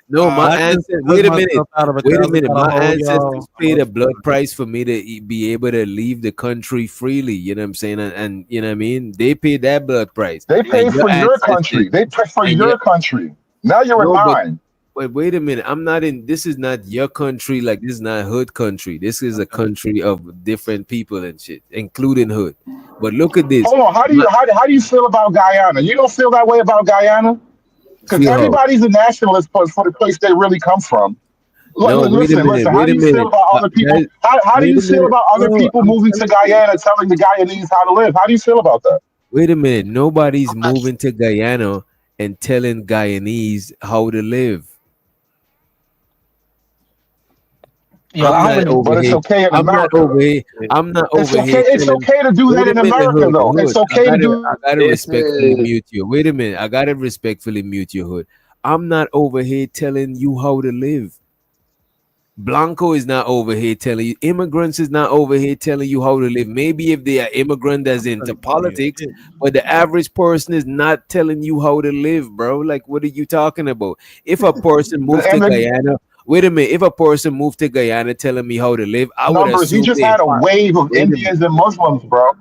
No, my ancestors. Wait a minute. My y'all. ancestors paid a blood price for me to be able to leave the country freely. You know what I'm saying? And you know what I mean? They paid that blood price. They paid for your country. They paid for your country. Now you're in mine. But wait a minute. I'm not in. This is not your country. Like this is not Hood country. This is a country of different people and shit, including Hood. But look at this. Hold on. How do you feel about Guyana? You don't feel that way about Guyana? Because everybody's a nationalist for the place they really come from. No, listen. How do you feel about other people? How do you feel about other people moving to Guyana, telling the Guyanese how to live? How do you feel about that? Wait a minute. Nobody's moving to Guyana and telling Guyanese how to live. Yeah, but it's okay in America. I'm not over here. It's okay to do that in America, though. It's okay to do. I gotta respectfully mute you. Wait a minute. I gotta respectfully mute your hood. I'm not over here telling you how to live. Blanco is not over here telling you. Immigrants is not over here telling you how to live. Maybe if they are immigrant that's into politics, but the average person is not telling you how to live, bro. Like, what are you talking about? If a person moved to Guyana. Wait a minute. If a person moved to Guyana telling me how to live, I would assume you just had a wave of Indians and Muslims, bro.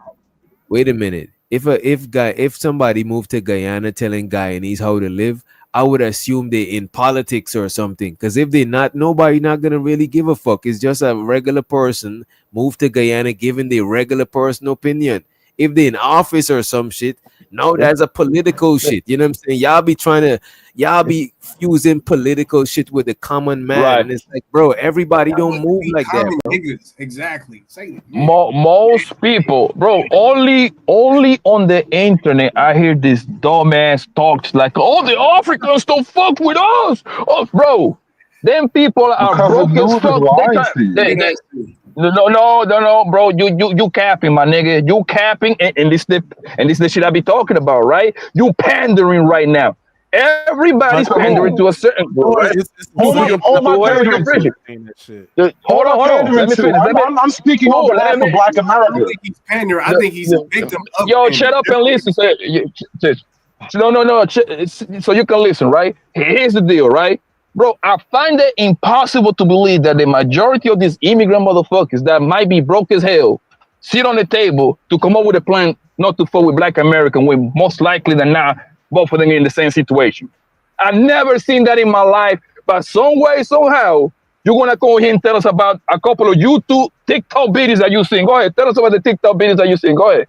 Wait a minute. If somebody moved to Guyana telling Guyanese how to live, I would assume they're in politics or something. Because if they're not, nobody not gonna really give a fuck. It's just a regular person moved to Guyana giving their regular person opinion. If they're in office or some shit, no, that's a political shit. You know what I'm saying? Y'all be fusing political shit with the common man. Right. And it's like, bro, everybody don't move like that, bro. Niggas. Exactly. Say it. Most people, bro, only on the internet I hear this dumbass talks like, oh, the Africans don't fuck with us. Oh, bro, them people are broke as fuck. No, bro. You capping, my nigga. You capping, and this the shit I be talking about, right? You pandering right now. Everybody's pandering to a certain group. Right? Hold on. Let me finish. I'm speaking on behalf of Black America. I don't think he's pandering. I think he's a victim of. Yo, shut up and listen. No. So you can listen, right? Here's the deal, right? Bro, I find it impossible to believe that the majority of these immigrant motherfuckers that might be broke as hell sit on the table to come up with a plan not to fuck with Black American when most likely than not, both of them are in the same situation. I've never seen that in my life, but some way, somehow, you're going to go ahead and tell us about a couple of YouTube, TikTok videos that you've seen. Go ahead. Tell us about the TikTok videos that you've seen. Go ahead.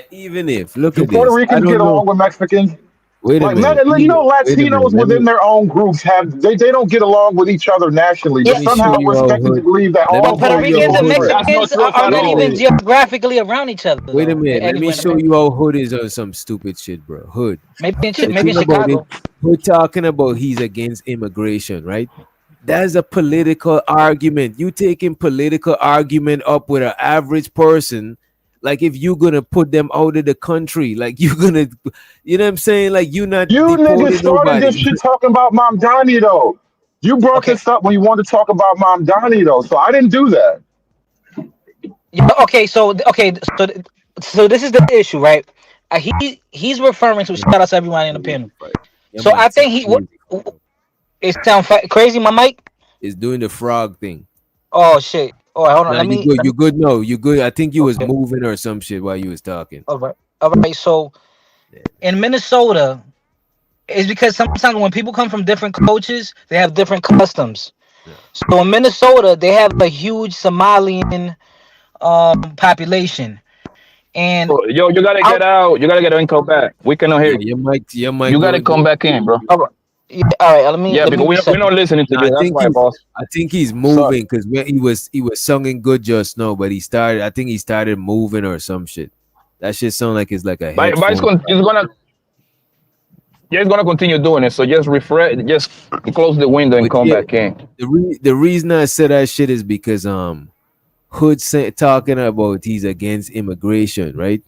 Even if, look at this. Puerto Ricans get along with Mexicans. Wait a minute. Latinos within their own groups they don't get along with each other nationally. But somehow we're expected to believe that all Puerto Ricans and Mexicans are not even geographically around each other. Wait a minute. Let me show you how Hood is on some stupid shit, bro. Hood. Maybe in Chicago. We're talking about he's against immigration, right? That's a political argument. You taking political argument up with an average person. Like, if you're gonna put them out of the country, like you're gonna, you know what I'm saying? Like, you niggas started this shit talking about Mamdani though. You brought this up when you wanted to talk about Mamdani though, so I didn't do that. So this is the issue, right? He's referring to shout out to everyone in the panel. So I think it sound crazy. My mic is doing the frog thing. Oh shit. Oh, hold on. You good? No, you good. I think you was moving or some shit while you was talking. All right. So in Minnesota, it's because sometimes when people come from different cultures, they have different customs. Yeah. So in Minnesota, they have a huge Somalian population. And you gotta get out. You gotta get out and come back. We cannot hear you. Your mic. You gotta come back in, bro. All right. Yeah, all right, let me. Yeah, because we're not listening to you. That's why, boss. I think he's moving because he was singing good just now, but he started moving or some shit. That shit sound like it's like a. But it's gonna continue doing it. So just refresh, just close the window and come back in. The reason I said that shit is because Hood talking about he's against immigration, right?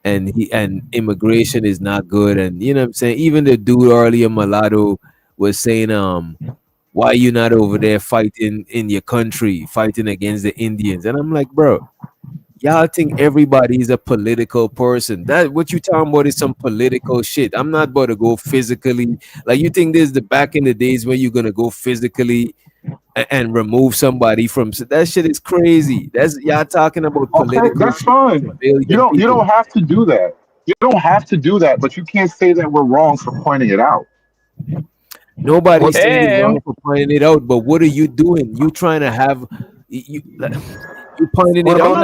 And immigration is not good, and you know what I'm saying. Even the dude earlier, Mulatto, was saying, why you not over there fighting in your country, fighting against the Indians? And I'm like, bro, y'all think everybody is a political person. That what you talking about is some political shit. I'm not about to go physically. Like, you think this is the back in the days where you're gonna go physically and remove somebody from that shit is crazy. That's y'all talking about political. That's fine. You don't have to do that. You don't have to do that, but you can't say that we're wrong for pointing it out. Nobody's saying you're wrong for pointing it out, but what are you doing? You trying to have you pointing it out.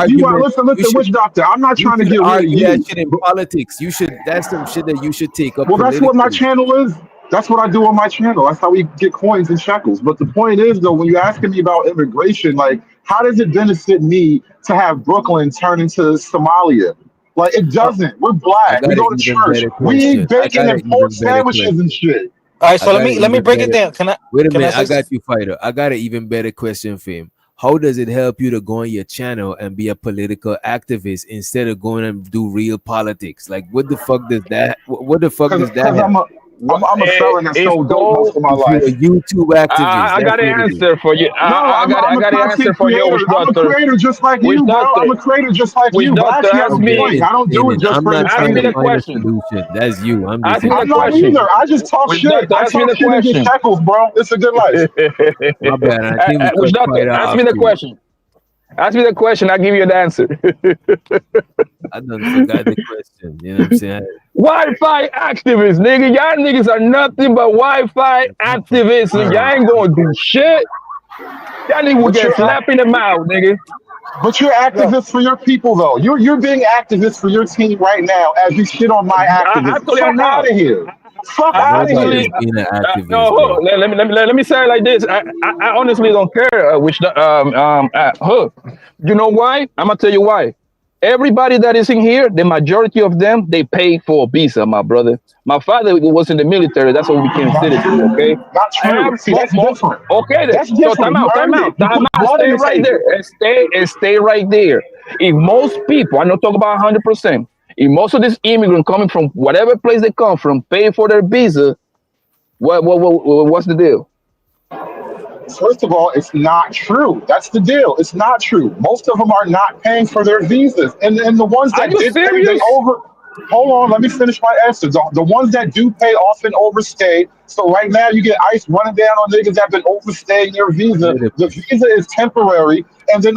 Listen, witch doctor. I'm not trying to get rid of you. That shit in politics. That's some shit that you should take up. Well, that's what my channel is. That's what I do on my channel. That's how we get coins and shekels. But the point is, though, when you're asking me about immigration, like, how does it benefit me to have Brooklyn turn into Somalia? Like it doesn't. We're black. We go to church. We eat bacon and pork sandwiches and shit. All right, so let me break it down. Can I? Wait a can minute, I I say got you, fighter. I got an even better question for him. How does it help you to go on your channel and be a political activist instead of going and do real politics? Like, what the fuck does that? What the fuck does that? Because I'm a felon that sold dope most of my life. You're a YouTube activist. I got an answer for you. I got an answer for you, Witch I'm a Doctor. creator just like Witch you, bro. Doctor. I'm a creator just like Witch you. But Doctor, actually, I ask have a me. point. I don't do it just I'm for not trying entertainment. to find a solution. That's you. I'm Ask just me the I'm not question. either. I just talk Witch shit. Doctor, I ask me talk the shit and get question. shekels, bro. It's a good life. My bad. I think we Witch cut Doctor, Fighter ask me off the too. question. Ask me the question. I'll give you the answer. I done forgot the question. You know what I'm saying? Wi-Fi activists, nigga. Y'all niggas are nothing but Wi-Fi activists, and y'all ain't gonna do shit. Y'all niggas will But get you're slapped in the mouth, nigga. But you're activists for your people, though. You're being activists for your team right now as you shit on my activists. Actually, I'm Fuck not. out of here. Fuck out of Nobody's here. being an activist, No, bro. let me say it like this. I honestly don't care. You know why? I'm gonna tell you why. Everybody that is in here, the majority of them, they pay for a visa, my brother. My father was in the military. That's what we became citizens. Okay. Not I true. have See, that's different. Okay, then. That's So time different. You out, time earned out, it. You time put out. blood in Stay the right table. there. Stay right there. If most people, I'm not talking about 100%. If most of these immigrants coming from whatever place they come from pay for their visa, what's the deal? First of all, it's not true. That's the deal. It's not true. Most of them are not paying for their visas. And the ones Are that you did pay, they serious? hold on, let me finish my answer. The ones that do pay often overstay. So right now you get ICE running down on niggas that have been overstaying their visa. The visa is temporary. And then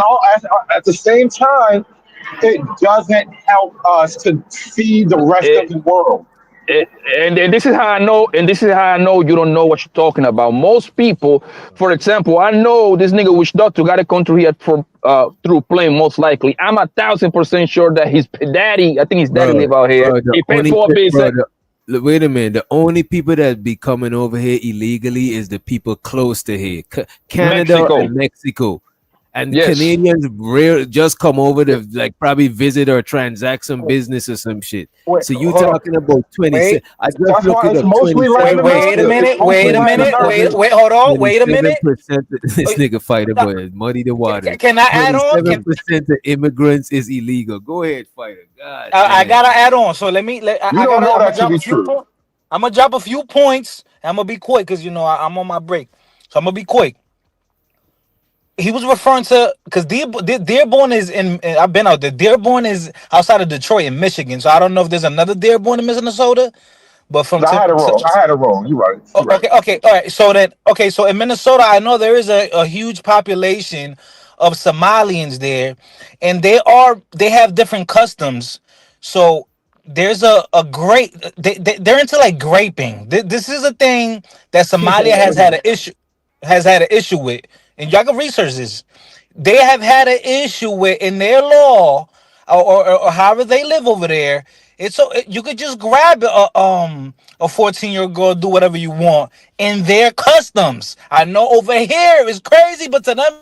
at the same time, it doesn't help us to feed the rest of the world. And this is how I know, you don't know what you're talking about. Most people, for example, I know this nigga Witch Doctor got a country here for through plane, most likely. I'm 1,000% sure that his daddy, I think his daddy live out here. He paid for a visa. Wait a minute. The only people that be coming over here illegally is the people close to here, Canada and Mexico. And Canadians just come over to like probably visit or transact some business or some shit. So you talking about 20? I just looked it up. Wait a minute. Hold on. Wait a minute. This nigga Fighter boy muddy the water. Can I add on? 7% of immigrants is illegal. Go ahead, Fighter. God, I gotta add on. So I'm gonna drop a few points. I'm gonna be quick because I'm on my break. So I'm gonna be quick. He was referring to because Dearborn is in. I've been out there. Dearborn is outside of Detroit in Michigan. So I don't know if there's another Dearborn in Minnesota. But from I had it wrong. You're right. Okay, all right. So in Minnesota, I know there is a huge population of Somalians there, and they have different customs. So there's they're into like graping. This is a thing that Somalia has had an issue with. And y'all can research this. They have had an issue with in their law or however they live over there. It's so you could just grab a 14-year-old girl, do whatever you want in their customs. I know over here it's crazy, but to them,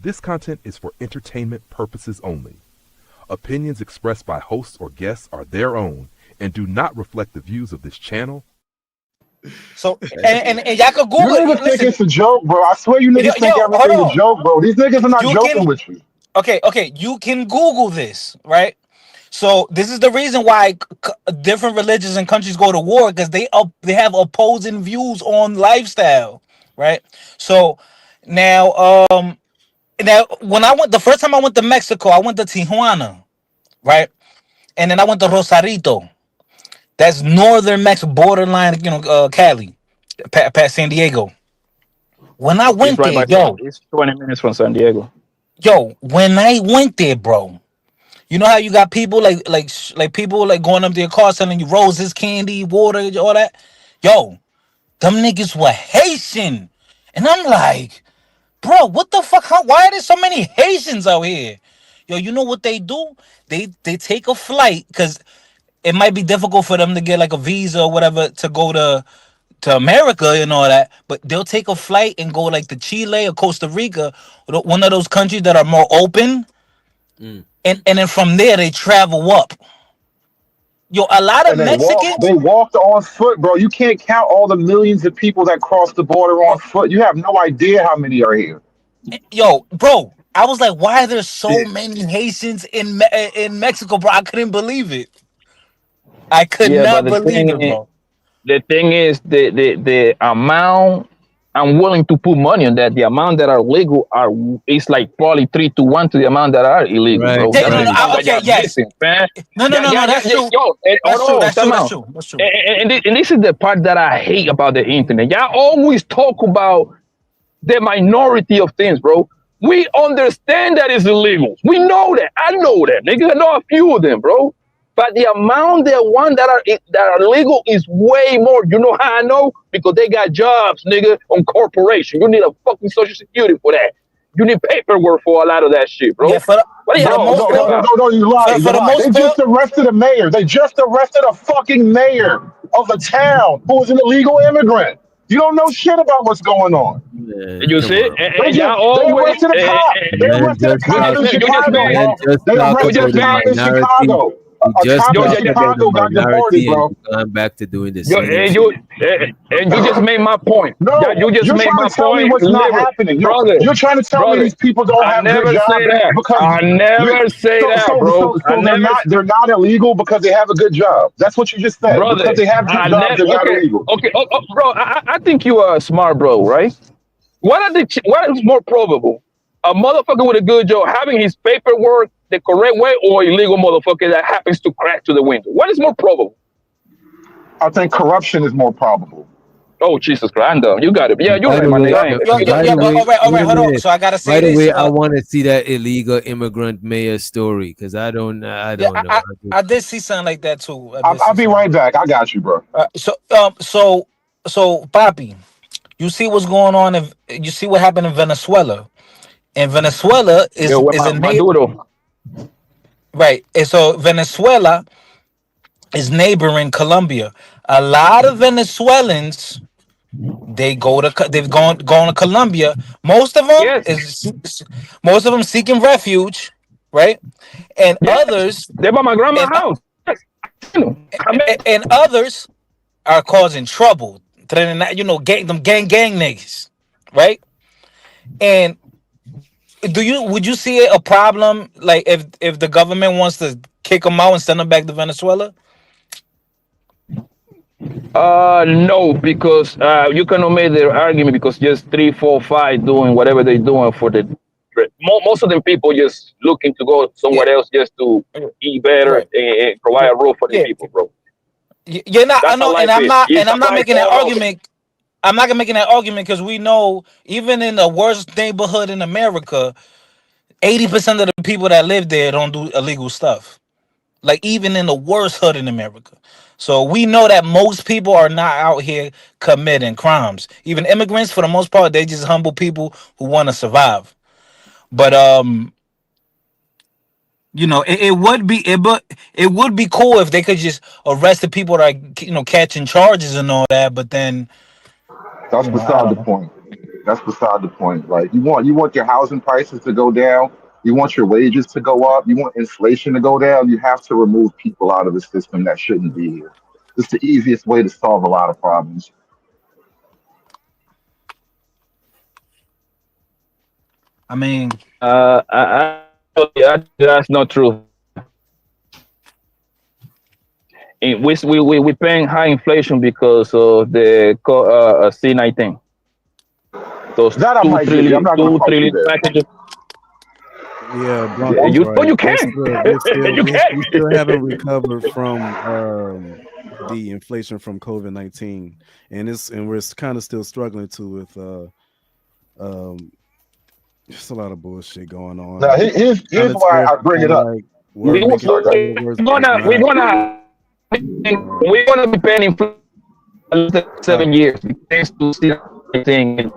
this content is for entertainment purposes only. Opinions expressed by hosts or guests are their own and do not reflect the views of this channel. So and y'all could Google you niggas think it's a joke, bro. I swear you niggas think everything's a joke, bro. These niggas are not joking with you. Okay, you can Google this, right? So this is the reason why different religions and countries go to war, because they have opposing views on lifestyle, right? So now when the first time I went to Mexico, I went to Tijuana, right? And then I went to Rosarito. That's northern Mexico, borderline, Cali, past San Diego. When I went there, it's 20 minutes from San Diego. When I went there, bro, you know how you got people like people like going up to your car selling you roses, candy, water, all that. Them niggas were Haitian, and I'm like, bro, what the fuck? Why are there so many Haitians out here? You know what they do? They take a flight because it might be difficult for them to get like a visa or whatever to go to America and all that, but they'll take a flight and go like to Chile or Costa Rica, one of those countries that are more open, and then from there they travel up. Yo, a lot of And Mexicans. they walked on foot, bro. You can't count all the millions of people that crossed the border on foot. You have no idea how many are here. Yo, bro, I was like, why are there so many Haitians in Mexico, bro? I couldn't believe it. I could not believe it, bro. The thing is, the amount I'm willing to put money on that. The amount that are legal is like probably 3 to 1 to the amount that are illegal, bro. Okay, yes. No, that's true. That's true. And this is the part that I hate about the internet. Y'all always talk about the minority of things, bro. We understand that it's illegal. We know that. I know that. Nigga, I know a few of them, bro. But the amount, the one that are legal is way more. You know how I know? Because they got jobs, nigga, on corporation. You need a fucking social security for that. You need paperwork for a lot of that shit, bro. Yeah, no, you lied. They just arrested a mayor. They just arrested a fucking mayor of a town who was an illegal immigrant. You don't know shit about what's going on. You see? They arrested a cop. They arrested a cop in Chicago. They arrested a cop in Chicago. Chicago got deported, bro. Going back to doing this. And you just made my point. No, you just made my point. What's not happening, brother? You're trying to tell me these people don't have good jobs. I never say that, bro. They're not illegal because they have a good job. That's what you just said. Brother, because they have good jobs, they're not illegal. Okay, bro. I think you are a smart bro, right? What is more probable? A motherfucker with a good job having his paperwork the correct way, or illegal motherfucker that happens to crack to the window? What is more probable? I think corruption is more probable. Oh, Jesus Christ, I'm done. You got it. Yeah, you're right, my nigga. All right, hold on. So I gotta say by the this. way, I want to see that illegal immigrant mayor story because I don't know. I did see something like that too. I'll be right back. I got you, bro. So, Papi, you see what's going on? You see what happened in Venezuela? And Venezuela is a neighbor. Right. And so Venezuela is neighboring Colombia. A lot of Venezuelans, they've gone to Colombia. Most of them seeking refuge, right? And others, they're by my grandma's house. And others are causing trouble. Gang niggas, right? And would you see it a problem, like if the government wants to kick them out and send them back to Venezuela? No, because you cannot make the argument because just 3, 4, 5 doing whatever they're doing for the most of them people just looking to go somewhere else just to eat better and provide a roof for the people, bro. You're not. I know, and I'm not making that argument. I'm not making that argument because we know even in the worst neighborhood in America, 80% of the people that live there don't do illegal stuff. Like even in the worst hood in America. So we know that most people are not out here committing crimes. Even immigrants, for the most part, they just humble people who want to survive. But it would be cool if they could just arrest the people that are, catching charges and all that. But then that's beside the point. That's beside the point. Like you want your housing prices to go down. You want your wages to go up. You want inflation to go down. You have to remove people out of the system that shouldn't be here. It's the easiest way to solve a lot of problems. I mean, that's not true. And we paying high inflation because of the C-19. Those that 2 trillion packages. Yeah, Blanc, you can. We still haven't recovered from the inflation from COVID-19, and we're kind of still struggling with just a lot of bullshit going on. Now, here's why I bring it up. We're gonna be paying inflation 7 years thanks to C-19.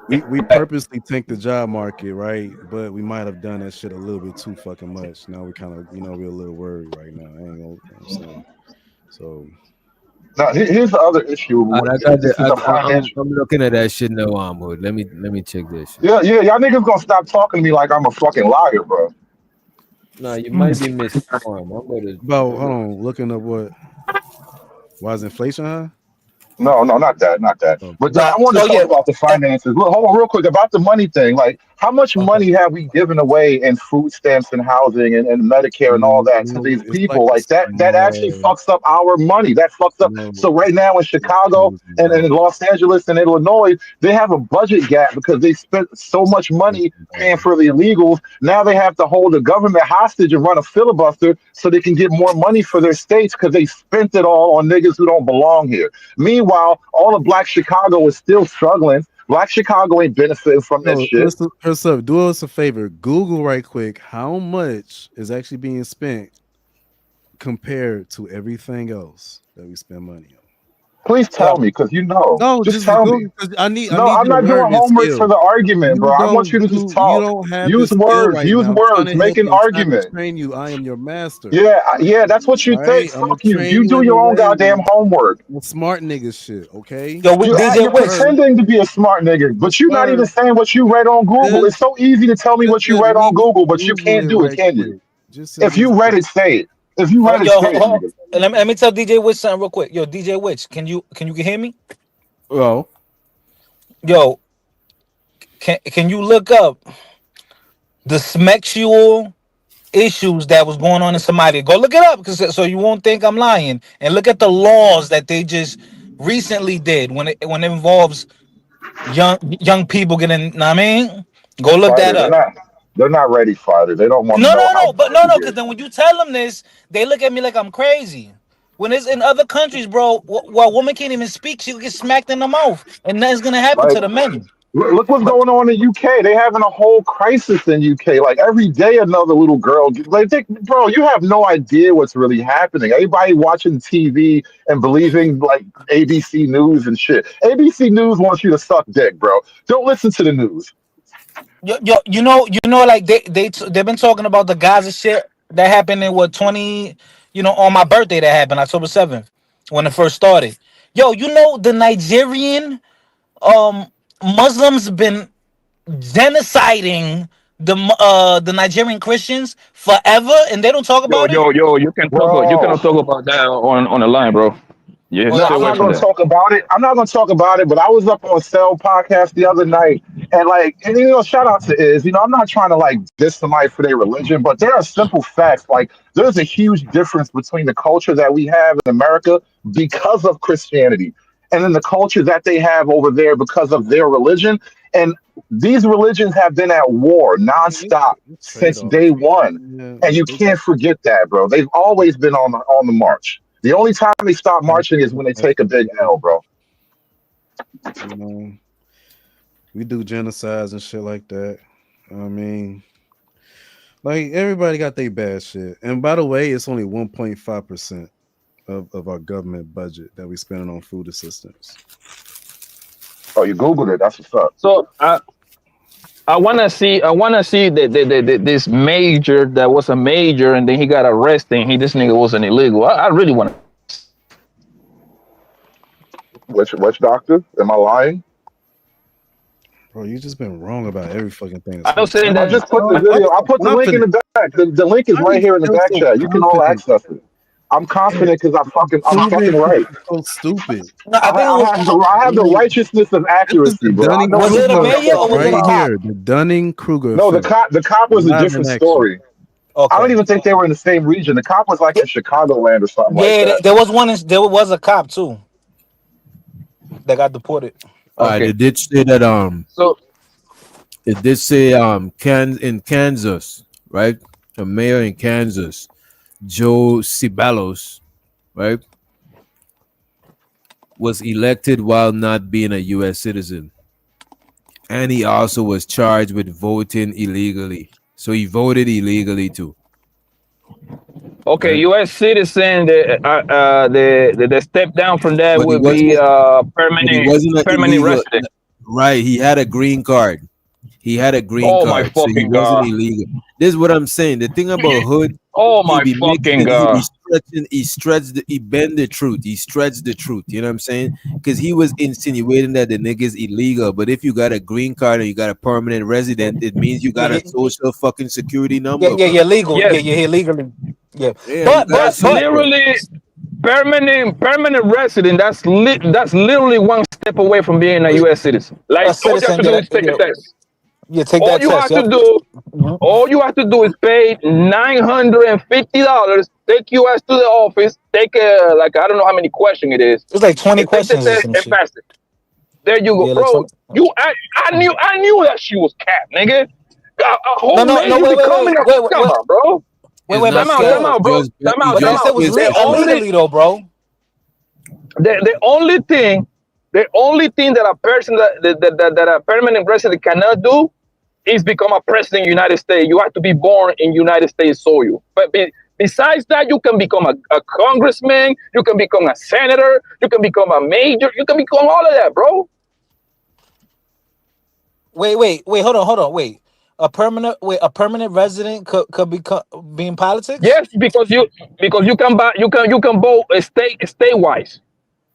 We purposely tank the job market, right? But we might have done that shit a little bit too fucking much. Now we kind of, we're a little worried right now. I ain't gonna, I'm saying. So now here's the other issue. I'm looking at that shit no Hood. Let me check this shit. Yeah, y'all niggas gonna stop talking to me like I'm a fucking liar, bro. No, you might be misinformed. I'm gonna. Hold on, looking up what. Why is inflation high? No, not that. But I want to talk about the finances. Look, hold on real quick about the money thing. Like, how much money have we given away in food stamps and housing and Medicare and all that to these people? Like that actually fucks up our money. That fucks up. So right now in Chicago and in Los Angeles and Illinois, they have a budget gap because they spent so much money paying for the illegals. Now they have to hold the government hostage and run a filibuster so they can get more money for their states because they spent it all on niggas who don't belong here. Meanwhile, all of Black Chicago is still struggling. Black Chicago ain't benefiting from that shit. Do us a favor. Google right quick how much is actually being spent compared to everything else that we spend money on. Please tell me, because you know. No, just tell me. I need I'm not doing homework for the argument, bro. I want you to just talk. You don't have use words. Use words. Make an argument. Train you. I am your master. Yeah. That's what you think. Fuck you. You do your own goddamn homework. Smart nigga shit. Okay. You're pretending to be a smart nigga, but you're not even saying what you read on Google. It's so easy to tell me what you read on Google, but you can't do it, can you? If you read it, say it. If you read it, let me tell DJ Witch something real quick. Yo, DJ Witch, can you hear me? Well, yo, can you look up the sexual issues that was going on in Somalia? Go look it up, so you won't think I'm lying. And look at the laws that they just recently did when it involves young people getting. Know what I mean, go look that up. They're not ready, Father. They don't want. No. Because then when you tell them this, they look at me like I'm crazy. When it's in other countries, bro, while a woman can't even speak, she'll get smacked in the mouth, and nothing's gonna happen to the men. Look what's going on in UK. They having a whole crisis in UK. Like every day, another little girl. Like, bro, you have no idea what's really happening. Everybody watching TV and believing like ABC News and shit. ABC News wants you to suck dick, bro. Don't listen to the news. Yo, you know, like they've been talking about the Gaza shit that happened in 20, on my birthday that happened October 7th when it first started. Yo, the Nigerian Muslims been genociding the Nigerian Christians forever, and they don't talk about it. Yo, you can talk about that on the line, bro. Yeah, I'm not going to talk about it. But I was up on Cell podcast the other night, and shout out to Iz. I'm not trying to diss somebody for their religion, but there are simple facts. Like, there's a huge difference between the culture that we have in America because of Christianity, and then the culture that they have over there because of their religion. And these religions have been at war nonstop since day one, and you can't forget that, bro. They've always been on the march. The only time they stop marching is when they take a big L, bro. We do genocides and shit like that. I mean, everybody got their bad shit. And by the way, it's only 1.5% of our government budget that we spending on food assistance. Oh, you Googled it. That's what's up. So I wanna see that this major that was a major and then he got arrested and this nigga wasn't illegal. I really want to. Which doctor? Am I lying? Bro, you just been wrong about every fucking thing. I don't say that. I just put the video. I put the link in the back. The link is right here in the back chat. You can all access it. I'm confident because I'm fucking right. So stupid. No, I have the righteousness of accuracy, bro. Was it a mayor or was it a cop? The Dunning-Kruger. No, the cop was a different story. Okay. I don't even think they were in the same region. The cop was in Chicagoland or something like that. There was a cop too that got deported. All right, it did say that it did say in Kansas, right? A mayor in Kansas, Joe Ceballos, right, was elected while not being a U.S. citizen. And he also was charged with voting illegally. So he voted illegally too. Okay, right. U.S. citizen, the step down from that would be permanent resident. Right, he had a green card. He had a green Oh my card, so he fucking wasn't God. illegal. This is what I'm saying. The thing about Hood, Oh my he be fucking mixing, God. he bend the truth, he stretched the truth. You know what I'm saying? Because he was insinuating that the nigga's illegal. But if you got a green card and you got a permanent resident, it means you got a social fucking security number. You're legal. Yes. Yeah, you're here legally. Yeah. Yeah, That's literally permanent resident. That's literally one step away from being a U.S. citizen. Like A all you have citizen, to do yeah, is take a yeah. test. Yeah, take All that you test. have to do, all you have to do is pay $950. Take your ass to the office. Take like I don't know how many questions it is. It's like 20 And take the questions or test some and shit. pass it. There you go, Yeah, like bro. I knew that she was cat, nigga. A whole No, major wait, becoming a wait, come on, bro. Wait, It's but not Time out, bro. just- Time out, But time you said out. it was The illegally though, bro. the only thing that a person that a permanent resident cannot do is become a president of the United States. You have to be born in United States soil. But besides that, you can become a congressman, you can become a senator, you can become a major, you can become all of that, bro. Wait, hold on, wait. A permanent resident could be in politics? Yes, because you can buy you can vote state-wise.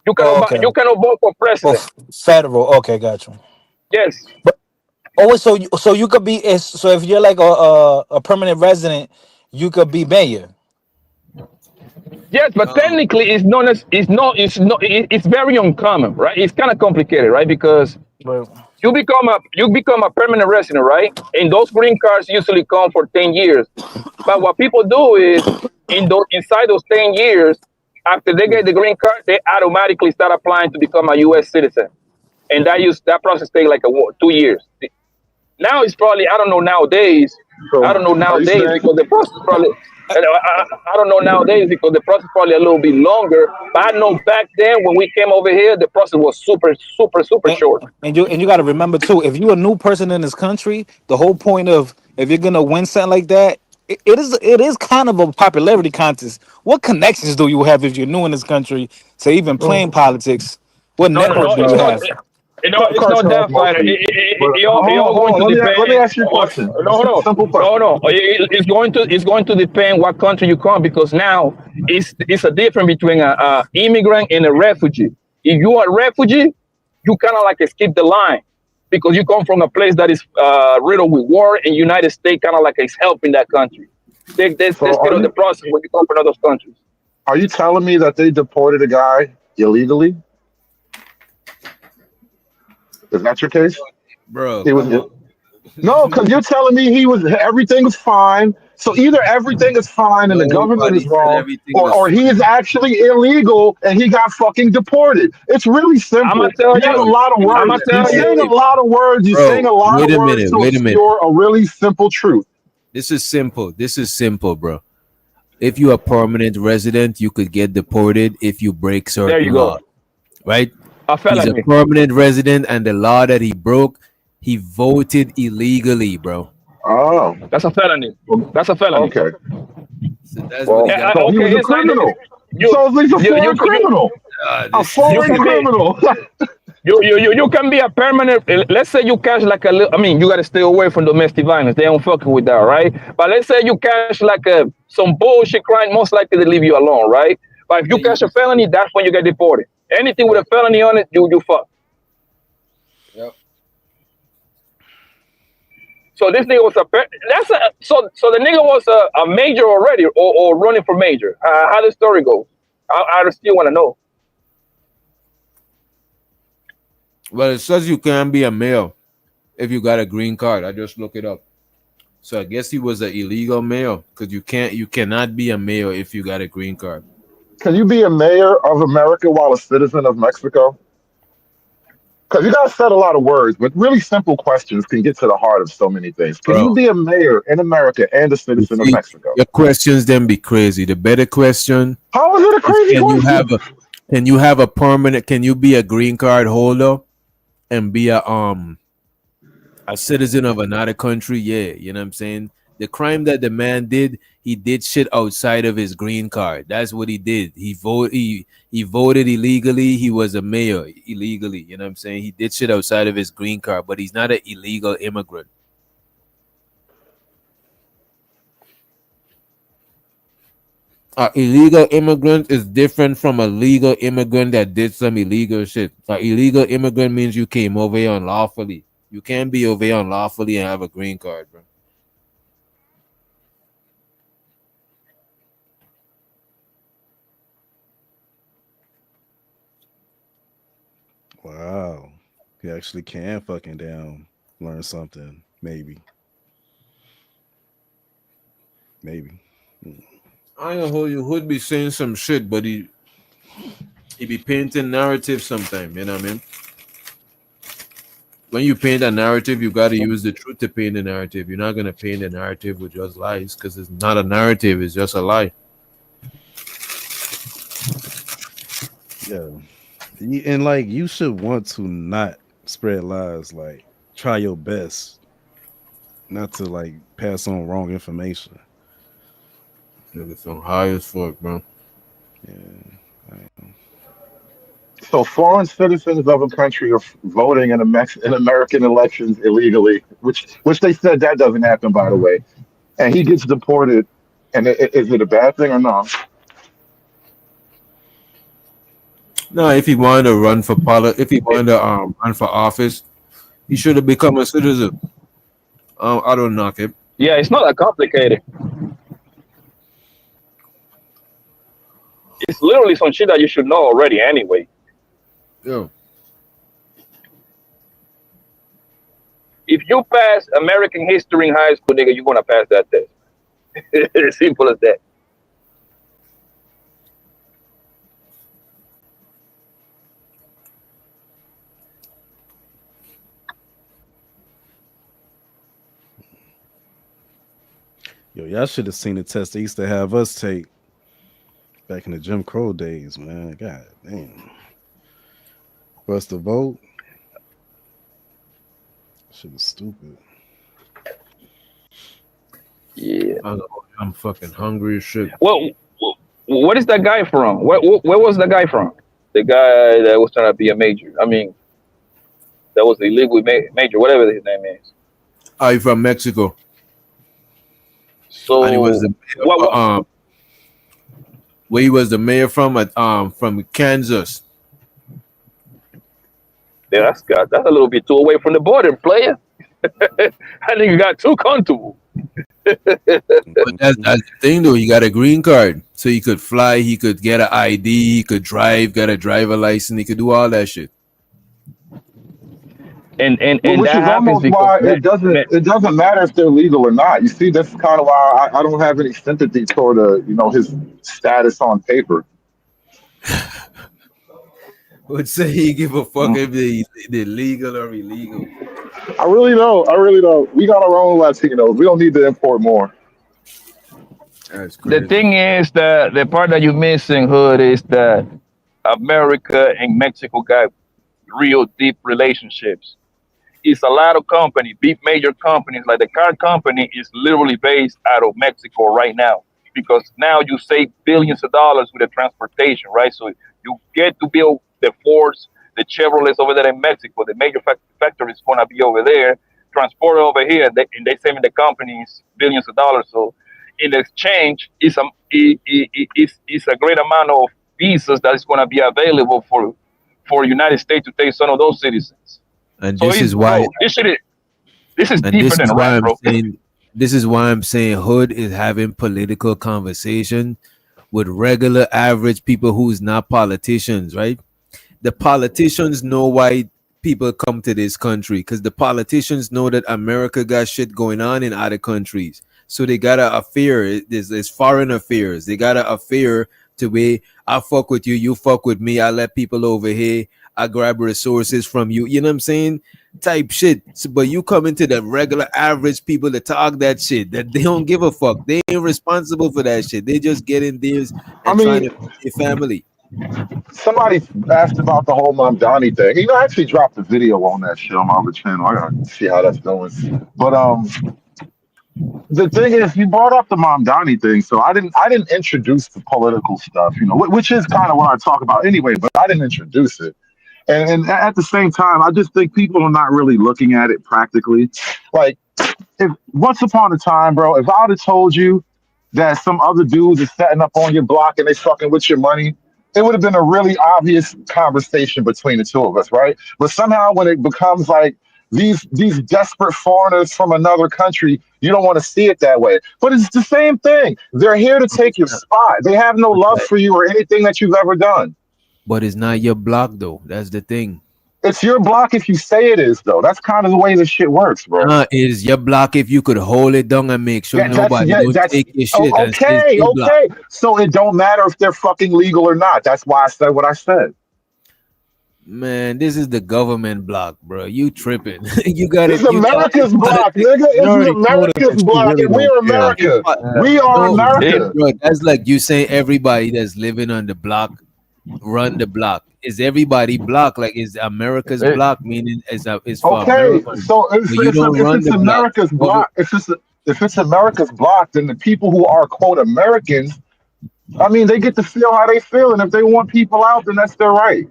You cannot Oh, okay. you cannot vote for president. Federal. Okay, got you. Yes. So you could be so if you're like a permanent resident, you could be mayor. Yes, but technically it's it's very uncommon, right? It's kind of complicated, right? Because you become a permanent resident, right? And those green cards usually come for 10 years. But what people do is inside those 10 years, after they get the green card, they automatically start applying to become a US citizen. And that process takes like 2 years. Now it's probably I don't know nowadays because the process probably I don't know nowadays because the process probably a little bit longer. But I know back then when we came over here, the process was super short. And you got to remember too, if you're a new person in this country, the whole point of if you're gonna win something like that, it is kind of a popularity contest. What connections do you have if you're new in this country to even playing politics? What network do you have? It's not that fighter. It all going to depend. Let me ask you a question. No. Simple question. No. It's going to depend what country you come because now it's a difference between a immigrant and a refugee. If you are a refugee, you kind of like skip the line because you come from a place that is riddled with war, and United States kind of like is helping that country. They speed up the process when you come from other countries. Are you telling me that they deported a guy illegally? Is that your case, bro? He was no, because you're telling me everything was fine. So either everything is fine and the government is wrong, or he is actually illegal and he got fucking deported. It's really simple. You have a lot of words. You're saying a lot of words. You're saying a lot of words to obscure a really simple truth. This is simple, bro. If you're a permanent resident, you could get deported if you break certain law, right? He's a permanent resident, and the law that he broke, he voted illegally, bro. Oh, that's a felony. That's a felony. Okay. So that's he was a criminal. So he's a foreign criminal. A foreign criminal. You can be a permanent. Let's say you catch like a little. I mean, you got to stay away from domestic violence. They don't fucking with that, right? But let's say you catch like some bullshit crime. Most likely they leave you alone, right? But if you catch a felony, that's when you get deported. Anything with a felony on it, you fuck. Yep. So this nigga was so the nigga was a major already or running for major. How the story goes? I still want to know. Well, it says you can be a male if you got a green card. I just look it up. So I guess he was an illegal male because you cannot be a male if you got a green card. Can you be a mayor of America while a citizen of Mexico? Because you guys said a lot of words, but really simple questions can get to the heart of so many things. Can you be a mayor in America and a citizen of Mexico? Your questions then be crazy. The better question. How is it a crazy question? Can you have a permanent? Can you be a green card holder and be a citizen of another country? Yeah, you know what I'm saying. The crime that the man did, he did shit outside of his green card. That's what he did. He voted illegally. He was a mayor illegally. You know what I'm saying? He did shit outside of his green card, but he's not an illegal immigrant. An illegal immigrant is different from a legal immigrant that did some illegal shit. An illegal immigrant means you came over here unlawfully. You can't be over here unlawfully and have a green card, bro. Wow. You actually can fucking down learn something. Maybe. I ain't gonna hold you. Hood be saying some shit, but he be painting narrative sometime. You know what I mean? When you paint a narrative, you gotta use the truth to paint the narrative. You're not gonna paint a narrative with just lies because it's not a narrative, it's just a lie. Yeah. And like you should want to not spread lies. Like try your best not to like pass on wrong information. Niggas so high as fuck, bro. Yeah. So foreign citizens of a country are voting in American elections illegally, which they said that doesn't happen, by the way. And he gets deported. And is it a bad thing or not? No, if he wanted to run for run for office, he should have become a citizen. I don't knock it. Yeah, it's not that complicated. It's literally some shit that you should know already anyway. Yeah. If you pass American history in high school, nigga, you're gonna pass that test. It's simple as that. Yo, y'all should have seen the test they used to have us take back in the Jim Crow days, man. God damn. For us to vote. Shit was stupid. Yeah. I'm fucking hungry as shit. Well, what is that guy from? Where was the guy from? The guy that was trying to be a major. I mean, that was the illegal major, whatever his name is. He's from Mexico. So and he was where he was the mayor from Kansas. Yeah, that's a little bit too away from the border, player. I think you got too comfortable. But that's the thing, though. He got a green card, so he could fly. He could get an ID. He could drive. Got a driver license. He could do all that shit. And which that is happens almost why it doesn't matter if they're legal or not. You see, that's kind of why I don't have any sympathy toward his status on paper. Would say he give a fuck if they're legal or illegal. I really don't. We got our own Latinos. We don't need to import more. The thing is that the part that you're missing, Hood, is that America and Mexico got real deep relationships. It's a lot of companies, big major companies, like the car company is literally based out of Mexico right now, because now you save billions of dollars with the transportation, right? So you get to build the Fords, the Chevrolets over there in Mexico. The major factory is going to be over there, transport over here, and they saving the companies billions of dollars. So in exchange, it's a great amount of visas that is going to be available for United States to take some of those citizens. And so this is why this is deeper than rap, bro. This is why I'm saying Hood is having political conversation with regular average people who's not politicians, right? The politicians know why people come to this country, because the politicians know that America got shit going on in other countries. So they got a fear. There's foreign affairs. They got a fear to be, I fuck with you, you fuck with me. I let people over here. I grab resources from you. You know what I'm saying? Type shit. So, but you come into the regular average people that talk that shit, that they don't give a fuck. They ain't responsible for that shit. They just get in theirs and trying to feed their family. Somebody asked about the whole Mamdani thing. I actually dropped a video on that shit on my other channel. I gotta see how that's going. But the thing is, you brought up the Mamdani thing, so I didn't introduce the political stuff, which is kind of what I talk about anyway. But I didn't introduce it, and at the same time, I just think people are not really looking at it practically. Like, if once upon a time, bro, if I would have told you that some other dudes is setting up on your block and they fucking with your money, it would have been a really obvious conversation between the two of us, right? But somehow when it becomes like these desperate foreigners from another country, you don't want to see it that way. But it's the same thing. They're here to take your spot. They have no love for you or anything that you've ever done. But it's not your block though. That's the thing. It's your block if you say it is, though. That's kind of the way this shit works, bro. It is your block if you could hold it down and make sure nobody don't take your shit. Okay. So it don't matter if they're fucking legal or not. That's why I said what I said. Man, this is the government block, bro. You tripping. You got it. It's America's block, nigga. It's America's block, and we're America. We are America. Bro, that's like you saying everybody that's living on the block run the block. Is everybody block? Like, is America's block meaning it's for America? So if it's America's block, if it's America's block, then the people who are quote Americans, I mean, they get to feel how they feel, and if they want people out, then that's their right.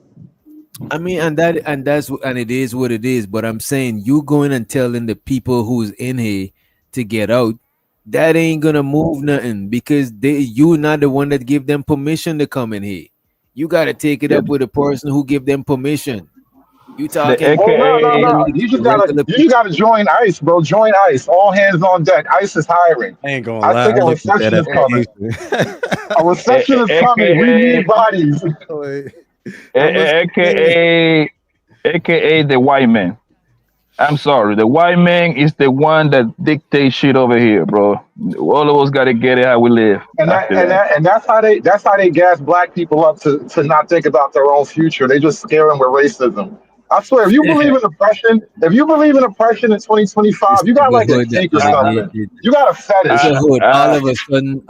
I mean, and it is what it is. But I'm saying you going and telling the people who's in here to get out, that ain't gonna move nothing because you not the one that give them permission to come in here. You gotta take it up with the person who give them permission. You talking? No. You just gotta join ICE, bro. Join ICE. All hands on deck. ICE is hiring. I ain't gonna lie. I think a reception is coming. A reception is coming. We need bodies. AKA the white man. I'm sorry, the white man is the one that dictates shit over here, bro. All of us gotta get it how we live. And that's how they gas black people up to not think about their own future. They just scare them with racism. I swear, if you believe in oppression, in 2025, you got like a kink or something. You got a fetish.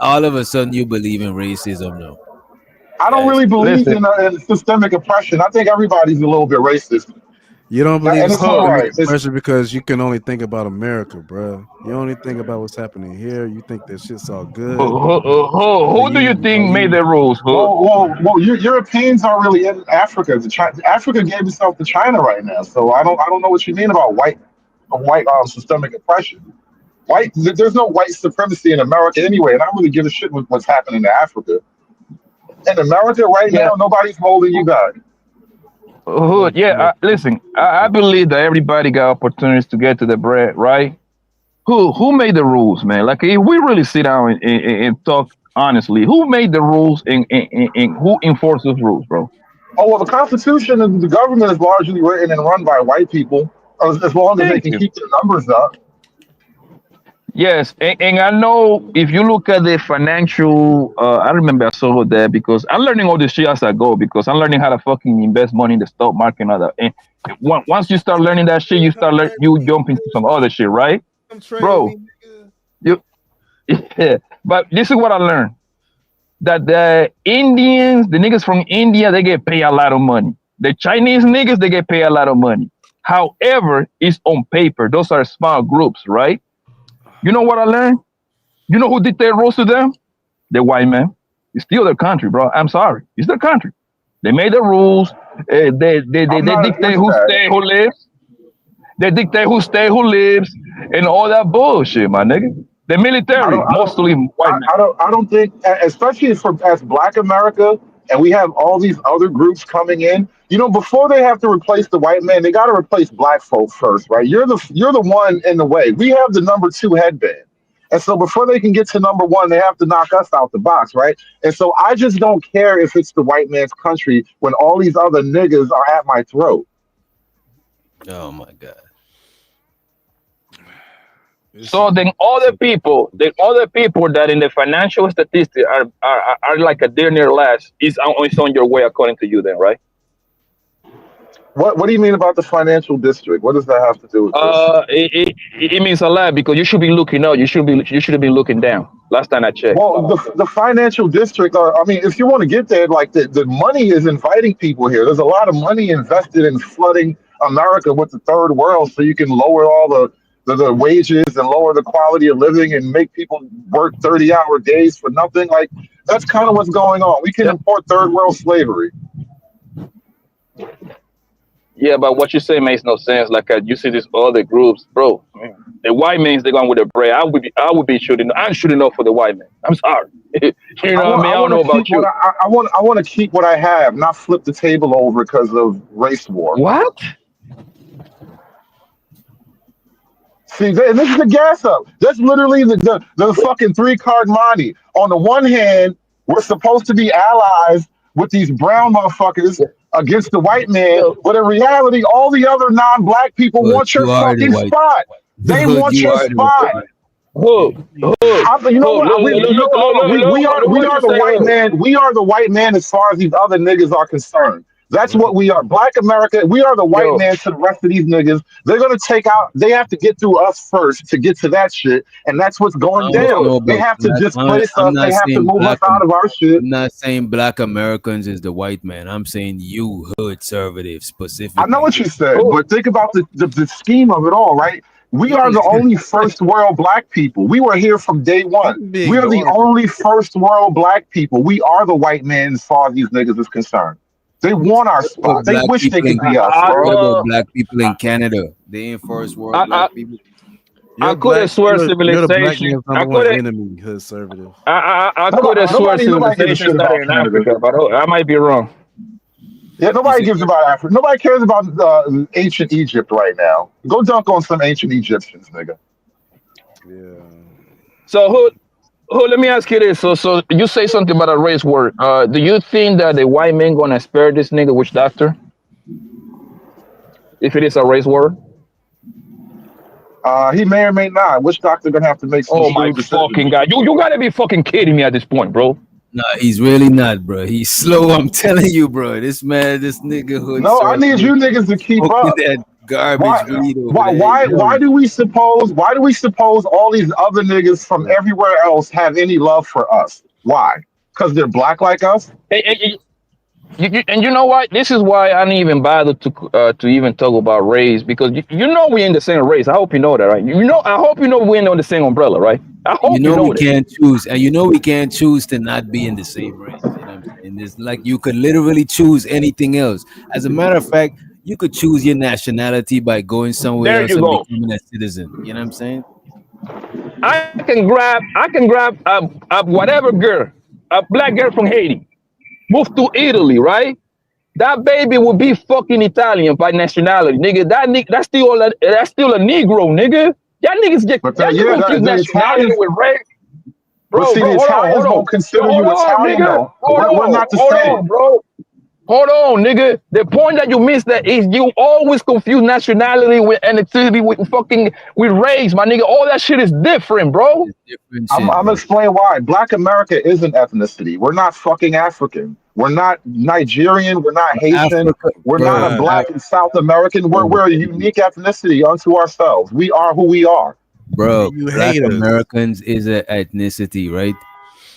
All of a sudden, you believe in racism now. I don't really believe in systemic oppression. I think everybody's a little bit racist. You don't believe in oppression because you can only think about America, bro. You only think about what's happening here. You think that shit's all good. Who do you think made the rules? Well, Europeans are really in Africa. Africa gave itself to China right now, so I don't know what you mean about white systemic oppression. There's no white supremacy in America anyway, and I don't really give a shit with what's happening in Africa. In America right now, nobody's holding you back. Listen, I believe that everybody got opportunities to get to the bread, right? Who made the rules, man? Like, if we really sit down and talk honestly, who made the rules and who enforces rules, bro? Oh, well, the Constitution and the government is largely written and run by white people, as long as they can keep their numbers up. Yes, and I know if you look at the financial, I remember I saw that because I'm learning all this shit as I go because I'm learning how to fucking invest money in the stock market and all that. And once you start learning that shit, you jump into some other shit, right, bro? But this is what I learned: that the Indians, the niggas from India, they get paid a lot of money. The Chinese niggas, they get paid a lot of money. However, it's on paper. Those are small groups, right? You know what I learned? You know who dictate rules to them? The white man. It's still their country, bro. I'm sorry. It's their country. They made the rules. They dictate who stays, who lives. They dictate who stays, who lives, and all that bullshit, my nigga. The military, mostly white men. I don't think, especially as Black America, and we have all these other groups coming in. You know, before they have to replace the white man, they got to replace black folk first, right? You're the one in the way. We have the number 2 headband. And so before they can get to number 1, they have to knock us out the box, right? And so I just don't care if it's the white man's country when all these other niggas are at my throat. Oh my God. So then other people that in the financial statistics are like a dear near last is on your way according to you then, right? What do you mean about the financial district? What does that have to do with this? It means a lot because you should be looking up. You should be looking down. Last time I checked. Well, the financial district if you want to get there, like the money is inviting people here. There's a lot of money invested in flooding America with the third world so you can lower all the wages and lower the quality of living and make people work 30-hour days for nothing. Like, that's kind of what's going on. We can import third world slavery. Yeah, but what you say makes no sense. Like you see these other groups, bro. The white men's they going with the bread. I would be shooting. I'm shooting up for the white man. I'm sorry. You know what I mean? I don't know about you. I want to keep what I have, not flip the table over because of race war. What? See, and this is the gas up. That's literally the fucking 3-card Monty. On the one hand, we're supposed to be allies with these brown motherfuckers against the white man, but in reality, all the other non-black people want your fucking spot. They want your spot. You know what? We are the white man. We are the white man as far as these other niggas are concerned. That's what we are. Black America, we are the white man to the rest of these niggas. They're going to take out, they have to get through us first to get to that shit. And that's what's going down. They have to displace us. They have to move us out of our shit. I'm not saying black Americans is the white man. I'm saying you, hood conservatives, specifically. I know what you said, but think about the scheme of it all, right? We are the only first world black people. We were here from day one. We are the only first world black people. We are the white man as far as these niggas is concerned. They want our spot. They wish they could be us, bro. What about black people in Canada? They ain't first world black people. I could have sworn civilization. I could enemy conservative. I could have sworn civilization started in Africa, but I might be wrong. Yeah, nobody gives about Africa. Nobody cares about ancient Egypt right now. Go dunk on some ancient Egyptians, nigga. Yeah. So let me ask you this. So you say something about a race war. Do you think that the white man gonna spare this nigga witch doctor? If it is a race war? He may or may not. Witch doctor gonna have to make some. Oh my fucking god! You gotta be fucking kidding me at this point, bro. Nah, he's really not, bro. He's slow. I'm telling you, bro. This nigga hood. No, I need you niggas to keep up. That garbage weed over why do we suppose all these other niggas from everywhere else have any love for us? Why? Because they're black like us? And you know what? This is why I didn't even bother to even talk about race, because you know we're in the same race. I hope you know that, right? I hope you know we're under the same umbrella, right? I hope you know we can't choose, and you know we can't choose to not be in the same race. You know what I'm saying? It's like you could literally choose anything else. As a matter of fact, you could choose your nationality by going somewhere else and becoming a citizen. You know what I'm saying? I can grab a whatever girl, a black girl from Haiti, move to Italy, right? That baby would be fucking Italian by nationality, nigga. That's still a Negro, nigga. Y'all niggas get confused nationality with race. Bro, see, the Italians won't consider you Italian, though. We're not the same, bro. Hold on, nigga. The point that you missed that is you always confuse nationality with ethnicity with race, my nigga. All that shit is different, bro. I'm gonna explain why. Black America isn't ethnicity. We're not fucking African. We're not Nigerian. We're not Haitian. We're not a black and South American. We're a unique ethnicity unto ourselves. We are who we are. Bro, black Americans is an ethnicity, right?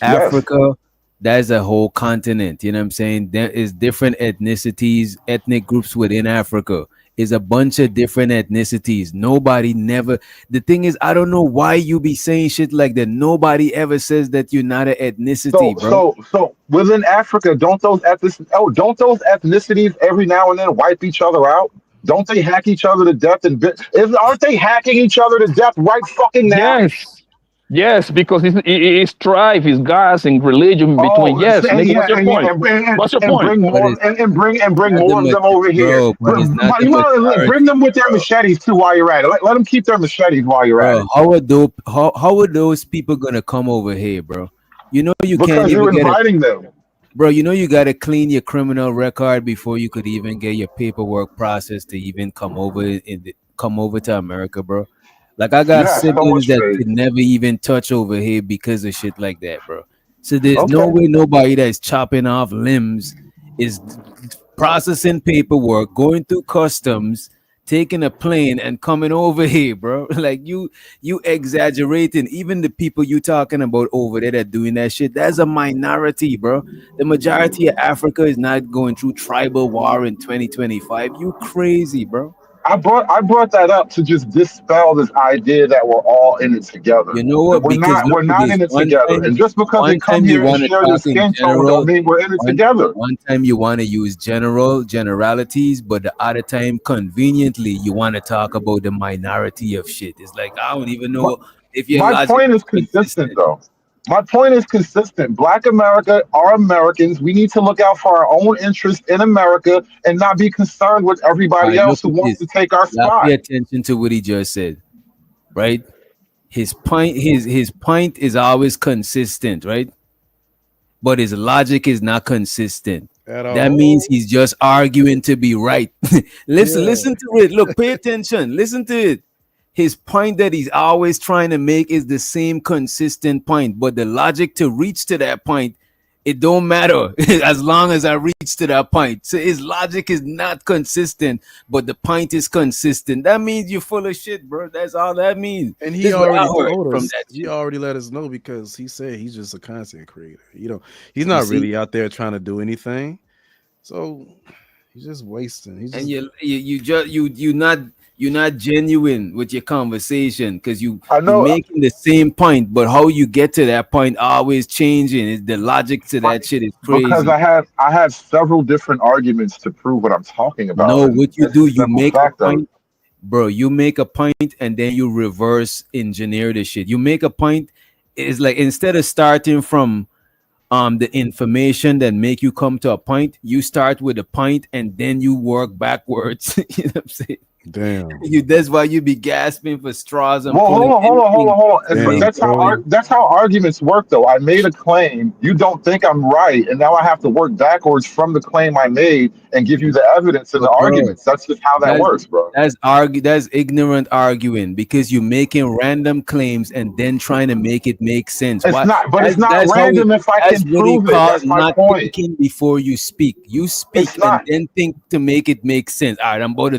Africa, that's a whole continent. You know what I'm saying? There is different ethnicities, ethnic groups within Africa. Is a bunch of different ethnicities. The thing is, I don't know why you be saying shit like that. Nobody ever says that you're not an ethnicity, bro. So within Africa, don't those ethnicities every now and then wipe each other out? Don't they hack each other to death? Aren't they hacking each other to death right fucking now? Yes, because it's strife, it's gods and religion between. What's your point? What's your point? Bring more of them over here. Bring them with their machetes too while you're at it. Let them keep their machetes while you're at it. How are those people gonna come over here, bro? You know you because can't you're inviting them. Bro, you know you gotta clean your criminal record before you could even get your paperwork processed to even come over to America, bro. Like I got siblings that could never even touch over here because of shit like that, bro. So there's no way nobody that's chopping off limbs is processing paperwork, going through customs, taking a plane and coming over here, bro. Like you exaggerating. Even the people you talking about over there that doing that shit, that's a minority, bro. The majority of Africa is not going through tribal war in 2025. You crazy, bro. I brought that up to just dispel this idea that we're all in it together. You know what? Because We're not in it together. And just because they come here and share your skin tone don't mean we're in it together. One time you want to use generalities, but the other time, conveniently, you want to talk about the minority of shit. It's like I don't even know if you're. My point is consistent, though. My point is consistent. Black America are Americans. We need to look out for our own interests in America and not be concerned with everybody else who wants to take our spot. Pay attention to what he just said, right? His point is always consistent, right? But his logic is not consistent. That means he's just arguing to be right. Listen to it. Look, pay attention. Listen to it. His point that he's always trying to make is the same consistent point, but the logic to reach to that point, it don't matter as long as I reach to that point. So his logic is not consistent, but the point is consistent. That means you're full of shit, bro. That's all that means. And he already told us. He already let us know because he said he's just a content creator. You know, he's not really out there trying to do anything. So he's just wasting. He's just, and you're not genuine with your conversation because you're making the same point, but how you get to that point always changing. The logic to that shit is crazy. Because I have several different arguments to prove what I'm talking about. No, what you do, you make a point, bro. You make a point and then you reverse engineer the shit. You make a point. It's like instead of starting from the information that make you come to a point, you start with a point and then you work backwards. You know what I'm saying? Damn. That's why you be gasping for straws. And hold on. That's how arguments work, though. I made a claim. You don't think I'm right, and now I have to work backwards from the claim I made and give you the evidence and the arguments. That's just how that works, bro. That's ignorant arguing because you're making random claims and then trying to make it make sense. It's not random if I can prove it. That's my point. Thinking before you speak. You speak and then think to make it make sense. All right, I'm about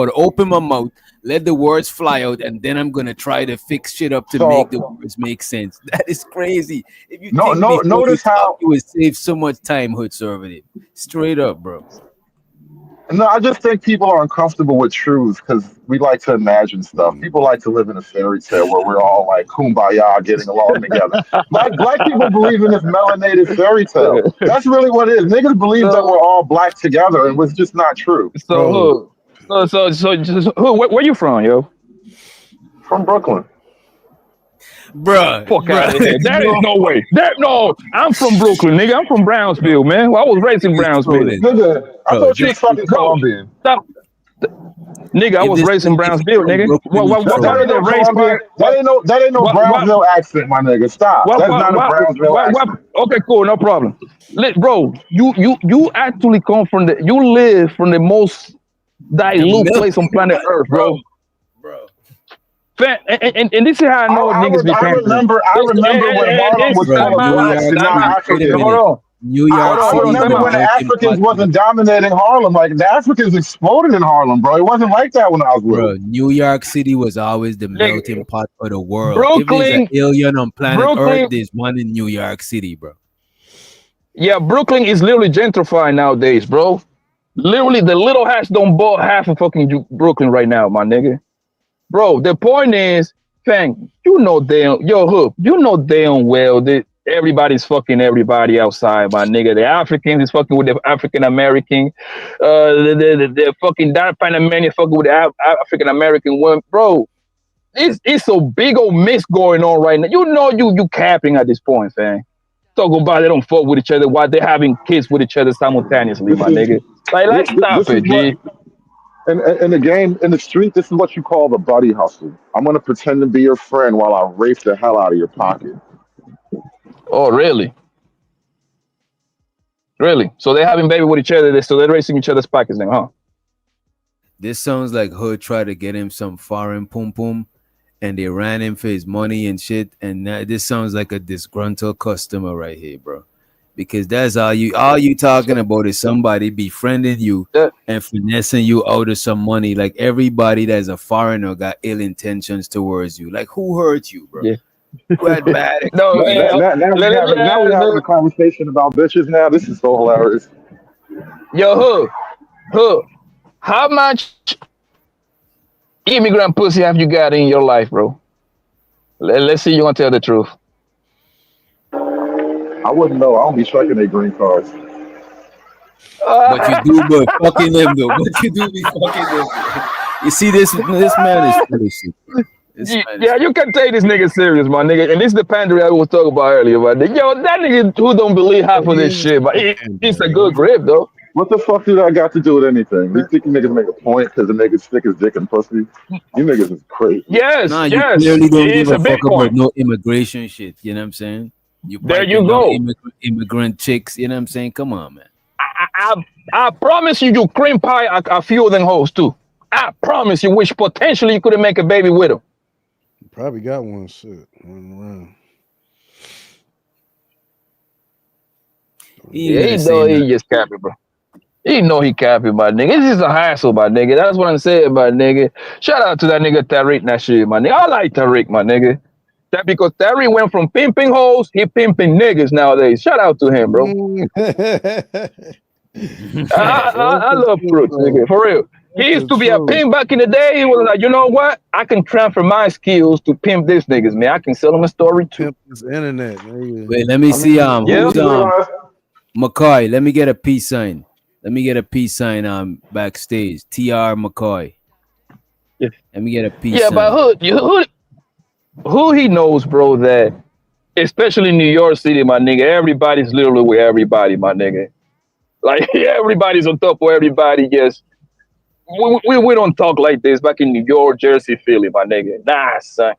to open my mouth, let the words fly out, and then I'm gonna try to fix shit up to make the words make sense. That is crazy. If you notice how you would save so much time, Hood Conservative. Straight up, bro. No, I just think people are uncomfortable with truths because we like to imagine stuff. People like to live in a fairy tale where we're all like kumbaya getting along together. Black people believe in this melanated fairy tale. That's really what it is. Niggas believe that we're all black together, and it's just not true. So where you from, yo? From Brooklyn. Bruh. Fuck out of here. That is no way. I'm from Brooklyn, nigga. I'm from Brownsville, man. Well, I was raised in Brownsville. Nigga, I thought you was fucking Colombian. Stop. Nigga, I was raised in Brownsville, nigga. That ain't no Brownsville accent, my nigga. Stop. That's not a Brownsville accent. Okay, cool, no problem. Bro, you actually come from you live from the most dilute place on planet Earth, bro. And this is how I know niggas be camping. I remember when Harlem was full of blacks and not Africans. Hold on. New York City. I remember when the Africans wasn't dominating Harlem. Like the Africans exploded in Harlem, bro. It wasn't like that when I was little. New York City was always the melting pot of the world. Brooklyn, if there's an alien on planet Earth, there's one in New York City, bro. Yeah, Brooklyn is literally gentrified nowadays, bro. Literally, the little hats don't bought half of fucking Brooklyn right now, my nigga. Bro, the point is, Fang, you know damn well that everybody's fucking everybody outside, my nigga. The Africans is fucking with the African American. The fucking Panamanian is fucking with the African American women. Bro, it's a big old mix going on right now. You know you capping at this point, Fang. Talking about they don't fuck with each other while they're having kids with each other simultaneously, my nigga. Like stop it, G. In the game, in the street, this is what you call the buddy hustle. I'm gonna pretend to be your friend while I rape the hell out of your pocket. Oh, really? Really? So they're having baby with each other, so they're racing each other's pockets then, huh? This sounds like Hood tried to get him some foreign pum, and they ran him for his money and shit. And this sounds like a disgruntled customer right here, bro. Because that's all you talking about is somebody befriended you and finessing you out of some money. Like everybody that's a foreigner got ill intentions towards you. Like who hurt you, bro? Yeah. Who had bad? Now we're having a conversation about bitches. Now this is so hilarious. Yo, Hood, how much immigrant pussy have you got in your life, bro? Let's see you gonna tell the truth. I wouldn't know. I don't be checking their green cards. But you do, but fucking them though. But you do be fucking them. You see, this man is full of shit. Yeah, you can take this nigga serious, my nigga. And this is the pandering I was talking about earlier, my nigga. Yo, that nigga who don't believe half of this shit, but it's a good grip, though. What the fuck do that got to do with anything? You think you niggas make a point because the niggas stick his dick in pussy? You niggas is crazy. Yes, Nah, you yes. clearly don't It's give a a big fuck about point. no immigration shit. You know what I'm saying? There you go. Immigrant chicks. You know what I'm saying? Come on, man. I promise you, you cream pie a few of them hoes, too. I promise you, which potentially you could make a baby with them. Probably got one shit running around. He know he just capping, bro. He know he capping, my nigga. It's just a hassle, my nigga. That's what I'm saying, my nigga. Shout out to that nigga Tariq Nasheed, my nigga. I like Tariq, my nigga. That because Tariq went from pimping hoes, he pimping niggas nowadays. Shout out to him, bro. I love Brooks, nigga, for real. He used to be a pimp back in the day. He was like, you know what? I can transfer my skills to pimp these niggas, man. I can sell them a story too. Pimp this internet, nigga. Wait, let me see. Yeah. Who's McCoy? Let me get a peace sign. Let me get a peace sign backstage. TR McCoy. Yeah. Let me get a peace Yeah, sign. but who he knows, bro, that especially in New York City, my nigga, everybody's literally with everybody, my nigga. Like everybody's on top of everybody. Yes, we don't talk like this back in New York, Jersey, Philly, my nigga. Nah, son.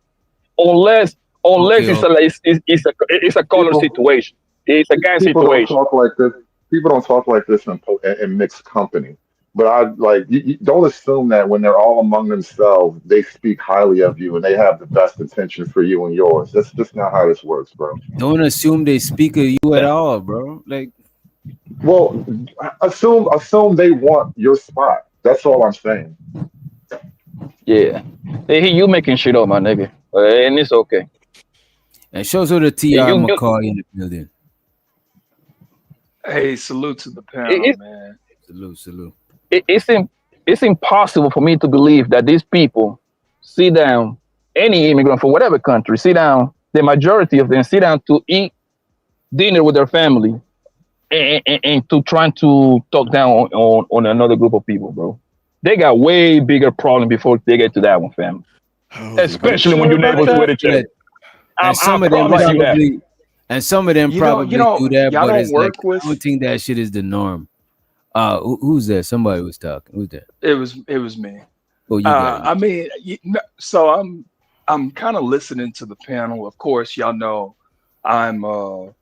Unless it's a color situation. It's a gang People situation. don't talk like this. People don't talk like this in mixed company. But I like you don't assume that when they're all among themselves, they speak highly of you and they have the best intentions for you and yours. That's just not how this works, bro. Don't assume they speak of you at all, bro. Like, well, assume they want your spot. That's all I'm saying. Yeah, you making shit up, my nigga, and it's okay. And shows her the TR McCoy in the building. Hey, salute to the panel, man. Salute. It's impossible for me to believe that these people sit down, any immigrant from whatever country, sit down, the majority of them sit down to eat dinner with their family and to try to talk down on another group of people, bro. They got way bigger problem before they get to that one, fam. Especially when you're neighbors with each other. And some of them probably do that, but it's like, I don't think that shit is the norm. Who's that? Somebody was talking. Who's that? It was me. Oh, you got it. I mean, so I'm kind of listening to the panel. Of course, y'all know I'm more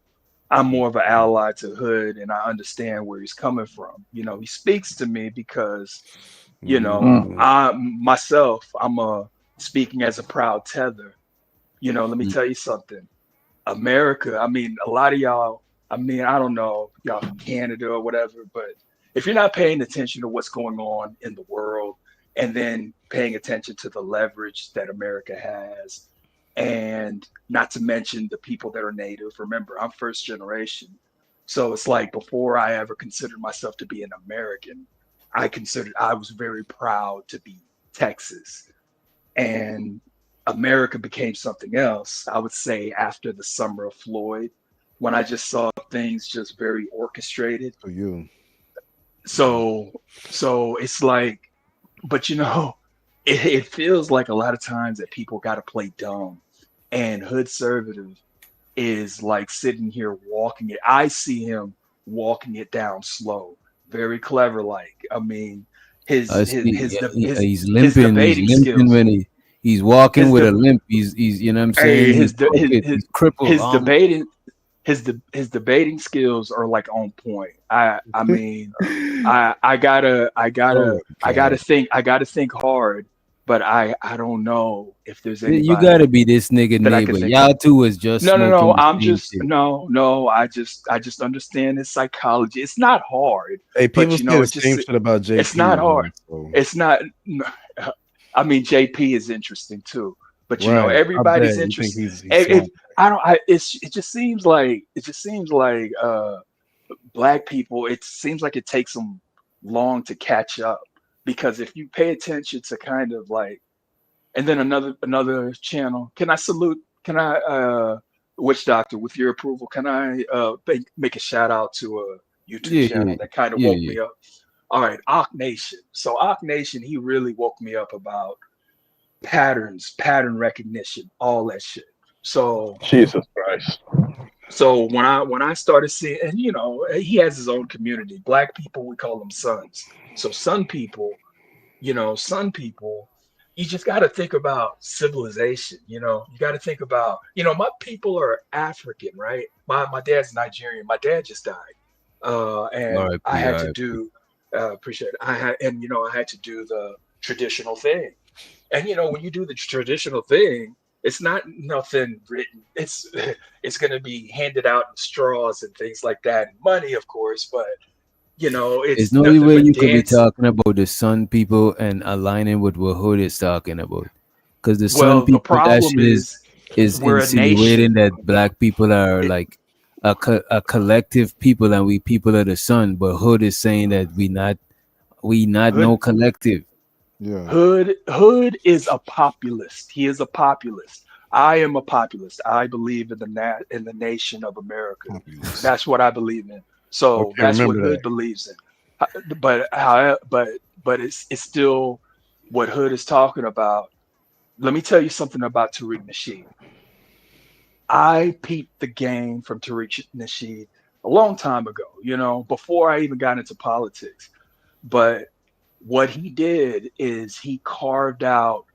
of an ally to Hood, and I understand where he's coming from. You know, he speaks to me because, you know, I'm speaking as a proud tether. You know, let me tell you something. America, I mean, a lot of y'all, I mean, I don't know, y'all from Canada or whatever, but if you're not paying attention to what's going on in the world and then paying attention to the leverage that America has, and not to mention the people that are native, remember, I'm first generation. So it's like before I ever considered myself to be an American, I was very proud to be Texas. And America became something else, I would say, after the summer of Floyd, when I just saw things just very orchestrated. For you. So it's like, but you know, it feels like a lot of times that people got to play dumb, and Hood Servative is like sitting here walking it. I see him walking it down slow, very clever. Like, I mean, he's limping. He's limping when he's walking with a limp. He's you know what I'm saying. He's crippled. His debating skills are like on point. I mean, I gotta think hard, but I don't know if there's anybody. You gotta be this nigga neighbor. Y'all two is just no. I just understand his psychology. It's not hard. Hey, people but, you know, say the same shit about JP. It's not hard. So. It's not. I mean, JP is interesting too, but you know, everybody's interested. It just seems like black people. It seems like it takes them long to catch up, because if you pay attention to kind of like And then another channel. Can I Witch Doctor, with your approval, can I make a shout out to a YouTube channel that kind of woke me up? All right, Ak Nation. So Ak Nation, he really woke me up about patterns, pattern recognition, all that shit. So Jesus Christ. So when I started seeing, and he has his own community. Black people, we call them sons. So sun people, you just got to think about civilization. You got to think about, my people are African, right? My dad's Nigerian. My dad just died, and I had to do. Appreciate it. I had to do the traditional thing, and when you do the traditional thing, it's not nothing written. It's going to be handed out in straws and things like that, and money, of course. But it's there's no nothing way but you could be dancing. talking about the Sun people and aligning with what Hood is talking about, because the Sun Well, the people problem actually is we're a insinuating nation. that black people are like a collective people and we people of the Sun, but Hood is saying that we not no collective. Yeah. Hood is a populist. He is a populist. I am a populist. I believe in the nation of America. Populist. That's what I believe in. So Okay, that's what remember Hood that. believes in. But it's still what Hood is talking about. Let me tell you something about Tariq Nasheed. I peeped the game from Tariq Nasheed a long time ago, before I even got into politics. But what he did is he carved out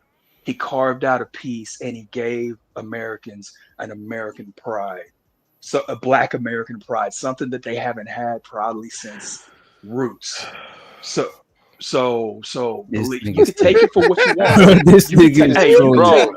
a piece, and he gave Americans an American pride. So a Black American pride, something that they haven't had probably since Roots. So This you nigga can take it for what you want. this You can nigga ta- is hey, you can trolling.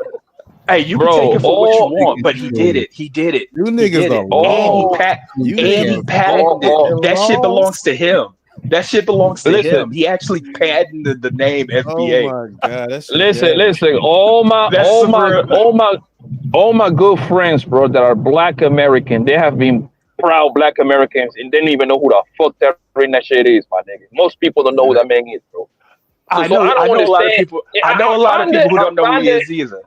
Hey, you can take it for what you want, but he niggas did it. He did it. You He niggas did are it. lost. You And he niggas patented are that shit belongs lost. to him. That shit belongs to Listen, him. He actually patented the name Oh FBA. my god, that's listen. All That's some real. my good friends, bro, that are Black American, they have been proud Black Americans, and they don't even know who the fuck that shit is, my nigga. Most people don't know who that man is, bro. So I I know don't a lot of understand. people. I know a lot of people who don't know who he is either.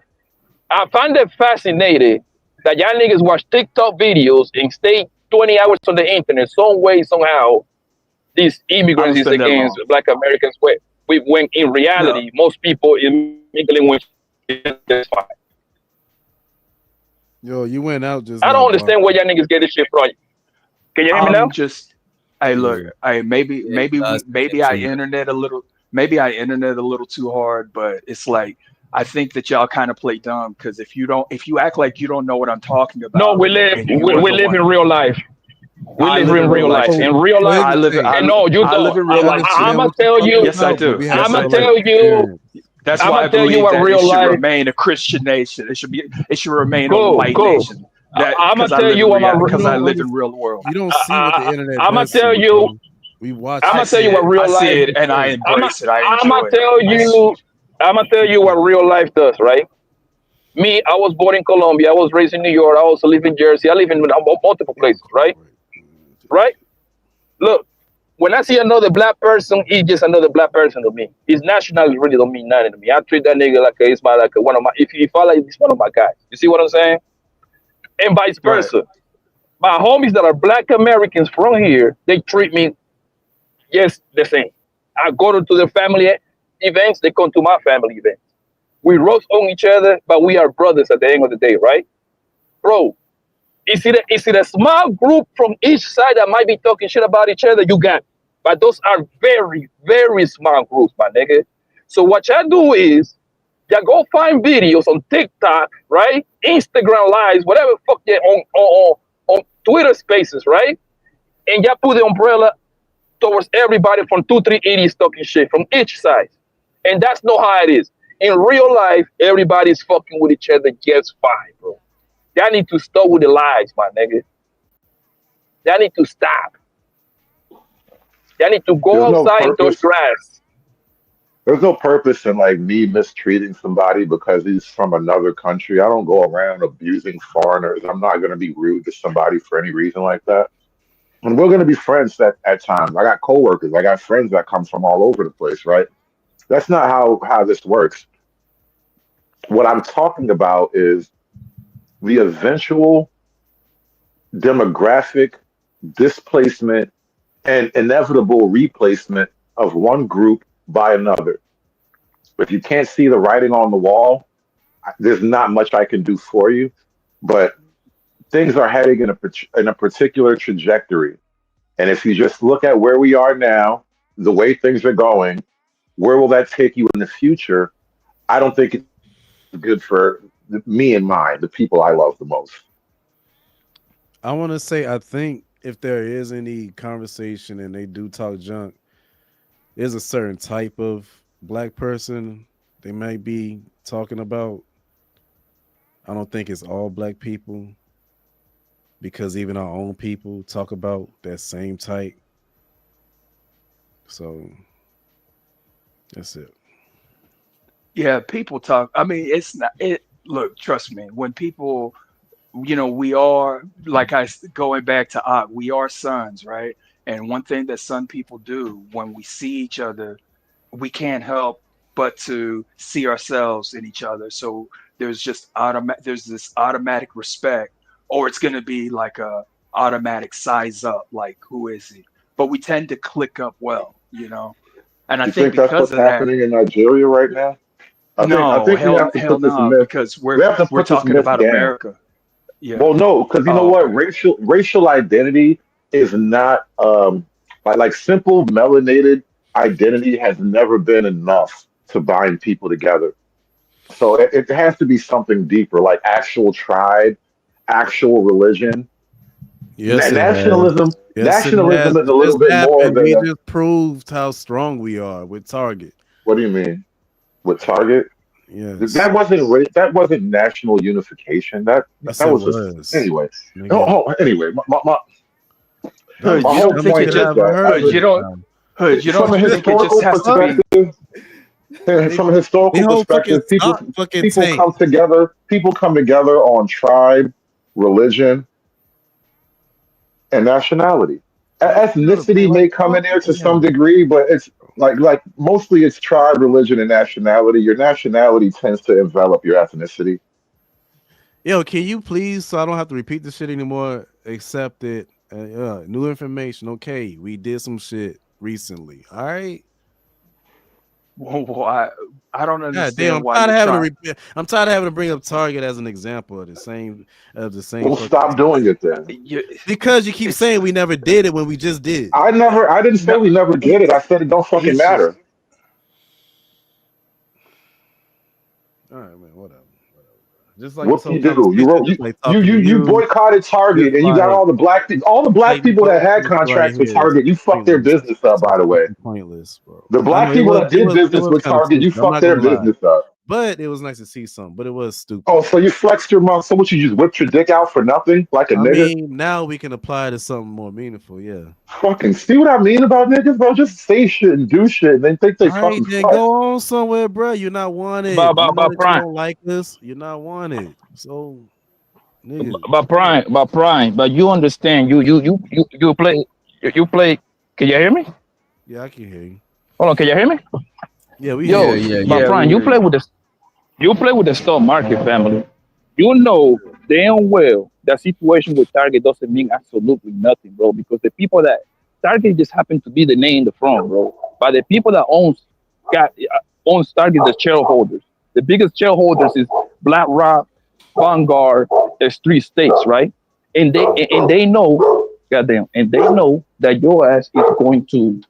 I find it fascinating that y'all niggas watch TikTok videos and stay 20 hours on the internet, some way, somehow, these I immigrants don't is spend that against long. Black Americans. When in No. reality, most people is mingling with this fine. Yo, you went out just I now, don't bro. understand where y'all niggas get this shit from. Can you hear me now? I'm just. Hey, look. Hey, maybe I internet a little. Maybe I internet a little too hard, but it's like I think that y'all kind of play dumb, because if you act like you don't know what I'm talking about, No, we live and you're we the live one. in real life. We I live live in real life. too. In real life, I live. and no, you I live don't. in real life too. I'ma tell you. Yes, I do. Yes, I'ma I tell do. you. That's I'ma why I tell you believe what that it real should life. remain a Christian nation. It should remain a Cool. white nation. That I'ma because I tell live you in what my. because I don't live in understand. real world. You don't see what the internet I'ma does to tell you, you. bro. We watch I'ma it. tell you what real I life. see it and I embrace it. I I'ma enjoy it. tell you. I'ma tell you what real life does, right? Me, I was born in Colombia. I was raised in New York. I also live in Jersey. I live in multiple places, right? Right? Look, when I see another black person, he's just another black person to me. His nationality really don't mean nothing to me. I treat that nigga like he's one of my. If I like, he's one of my guys. You see what I'm saying? And vice Right. versa. My homies that are Black Americans from here, they treat me just the same. I go to their family events. They come to my family events. We roast on each other, but we are brothers at the end of the day, right? Bro, is it a small group from each side that might be talking shit about each other? You got it. But those are very, very small groups, my nigga. So what y'all do is, y'all go find videos on TikTok, right? Instagram lives, whatever the fuck they on Twitter spaces, right? And y'all put the umbrella towards everybody from 2-3 idiots talking shit from each side. And that's not how it is. In real life, everybody's fucking with each other just fine, bro. Y'all need to stop with the lies, my nigga. Y'all need to stop. Y'all need to go There's no outside and touch purpose. grass. There's no purpose in like me mistreating somebody because he's from another country. I don't go around abusing foreigners. I'm not going to be rude to somebody for any reason like that. And we're going to be friends at times. I got coworkers. I got friends that come from all over the place, right? That's not how this works. What I'm talking about is the eventual demographic displacement and inevitable replacement of one group by another. If you can't see the writing on the wall, there's not much I can do for you. But things are heading in a particular trajectory. And if you just look at where we are now, the way things are going, where will that take you in the future? I don't think it's good for me and mine, the people I love the most. I want to say, I think if there is any conversation and they do talk junk, there's a certain type of black person they might be talking about. I don't think it's all black people, because even our own people talk about that same type. So that's it. Yeah, people talk. I mean, it's not it. Look, trust me. When people, we are like going back to we are sons, right? And one thing that son people do when we see each other, we can't help but to see ourselves in each other. So there's this automatic respect, or it's going to be like a automatic size up, like who is he? But we tend to click up well, And I You think think that's because what's of that, happening in Nigeria right now? I no, think we hell, have to hell put this no, myth. because We we're have to we're put this talking myth about down. America. Yeah. Well, no, because you know Oh, what? okay. Racial identity is not like simple melanated identity has never been enough to bind people together. So it has to be something deeper, like actual tribe, actual religion. Yes, it has. Nationalism. Yes, it has. Nationalism is a It little just bit more happened. than We a. just proved how strong we are with Target. What do you mean with Target? Yes. That wasn't national unification. That Yes, that it was just was. anyway. Nigga. Anyway, Hood, my you whole don't think it point is just that Hood, you from don't a think it just historical has to be perspective, from a historical whole fucking perspective, people stock fucking people tank. come together. People come together on tribe, religion, and nationality. Ethnicity may come in there to some degree, but it's like mostly it's tribe, religion, and nationality. Your nationality tends to envelop your ethnicity. Yo, can you please, so I don't have to repeat this shit anymore, accept it? New information. Okay, we did some shit recently. All right. Well, I don't God understand damn, why you're trying. I'm tired of having to bring up Target as an example of the same Well, stop doing it then. Because you keep saying we never did it when we just did. I didn't say we never did it. I said it don't fucking matter. All right, man, whatever. Just like What this you whole do? You wrote you boycotted Target, and you got all the black people that had contracts with Target. You fucked their business up, by the way. Pointless, bro. The black people that did business with Target, you fucked their business up. But it was nice to see some. But it was stupid. Oh, so you flexed your mouth? So what? You just whipped your dick out for nothing, like a nigga? mean, now we can apply to something more meaningful. Yeah. Fucking see what I mean about niggas, bro? Just say shit and do shit, and then think they All right, fucking then flex. go on somewhere, bro. You're not wanted. But You know that you Prime. don't like this. You're not wanted. So, nigga. But you understand? You play. Can you hear me? Yeah, I can hear you. Hold on, can you hear me? Yeah, we Yo, hear you. but Brian, you play with the stock market, family. You know damn well that situation with Target doesn't mean absolutely nothing, bro. Because the people that Target just happen to be the name in the front, bro. But the people that owns Target, the shareholders. The biggest shareholders is BlackRock, Vanguard, there's 3 states, right? And they know, goddamn, and they know that your ass is going to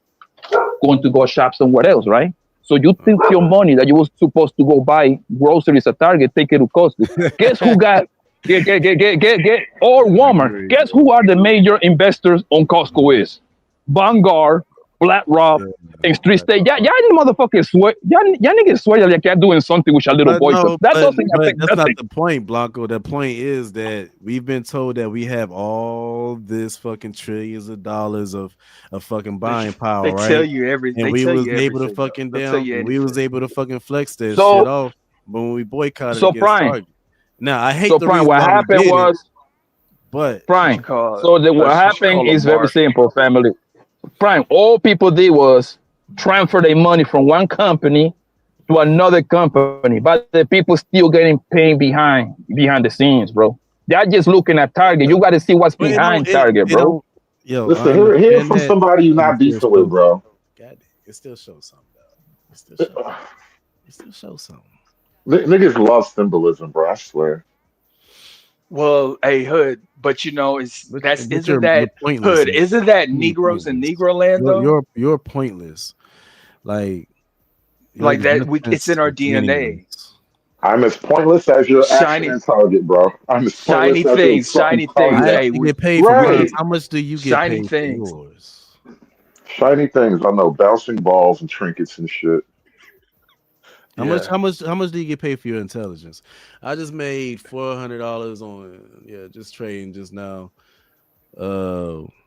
go shop somewhere else, right? So you think your money that you was supposed to go buy groceries at Target, take it to Costco. Guess who got get or Walmart? Guess who are the major investors on Costco is? Vanguard, BlackRock, and 3 states. Y'all motherfuckers swear. Y'all niggas swear like you're doing something with your little boy. No, That but doesn't affect that's nothing. not the point, Blanco. The point is that we've been told that we have all this fucking trillions of dollars of fucking buying power, They right? tell you everything. And They we tell was you able to everything. fucking They'll tell down. you We was anything. able to fucking flex that So- shit off when we boycotted So, against Brian. Target. Now I hate So the Prime, reason what why we happened did it, was but Prime. Called- So what that's what you happened call a is very market. simple, family. Prime, all people did was transfer their money from one company to another company, but the people still getting paid behind the scenes, bro. They're just looking at Target. You got to see what's behind Target, bro. Yo, Listen, hear from somebody you're not beefing with, bro. God, it still shows something, though. It still shows something. Niggas love symbolism, bro. I swear. Well, hey, Hood, but you know, isn't that pointless. Hood? Isn't that Negroes in Negro land though? You're pointless. Like that. It's in our DNA. I'm as pointless as your action in Target, bro. I'm as shiny things. Shiny things. Hey, we get paid for yours. How much do you get shiny paid things. for yours? Shiny things. I know, bouncing balls and trinkets and shit. How much do you get paid for your intelligence? I just made $400 on just trading just now.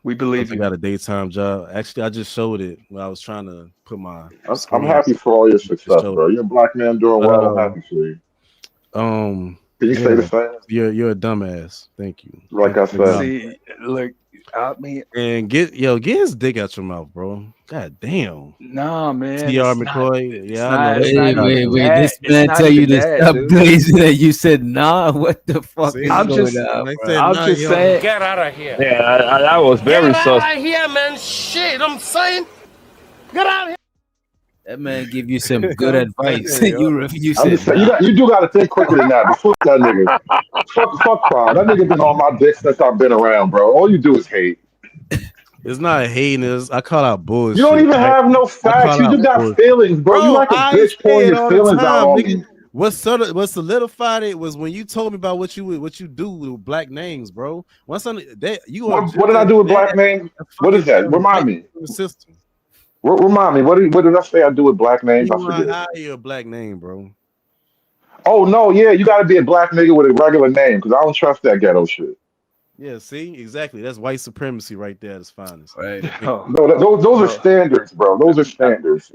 We believe you got a daytime job. Actually, I just showed it when I was trying to put my. I'm happy for all your success, bro. You're a black man doing well. I'm happy for you. Can you say the same? You're a dumbass. Thank you. Like I said. See, look, I mean, and get his dick out your mouth, bro. God damn. Nah, man. T.R. McCoy. Wait. This man tell you to stop glazing and you said nah. What the fuck is I'm going just, on? I'm just saying. Get out of here. Yeah, that was very Get sus. out of here, man. Shit, I'm saying. Get out of here. That man give you some good advice. you said you do got to think quicker than that. But fuck that nigga. fuck Prime. That nigga been on my dick since I've been around, bro. All you do is hate. It's not hating. I call out bullshit. You don't even have no facts. You just got feelings, bro. You like a bitch pouring your feelings out on me. What solidified it was when you told me about what you do with black names, bro. What did I do with black names? What is that? Remind me. System. Remind me. What did I say I do with black names? I forget. You're a black name, bro. Oh no, yeah, you got to be a black nigga with a regular name because I don't trust that ghetto shit. Yeah, see, exactly. That's white supremacy right there at its finest. Right. No, those are standards, bro. Those are standards.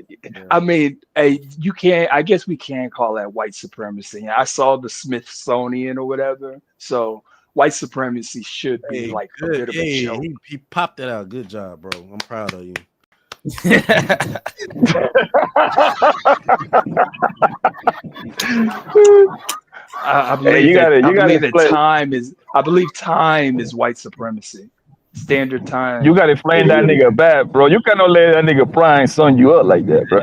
I mean, hey, you can't. I guess we can't call that white supremacy. I saw the Smithsonian or whatever, so white supremacy should be like a bit of a joke. He popped that out. Good job, bro. I'm proud of you. I believe time is white supremacy. Standard time. You gotta flame that nigga back, bro. You cannot let that nigga Prime son you up like that, bro.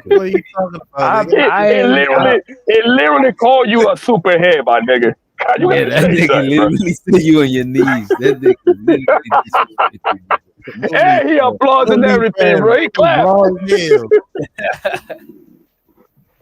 What are you talking about? It literally called you a superhead, my nigga. God, you that nigga literally see you on your knees. That nigga literally. Hey, he applauds and everything, bro. He clapped.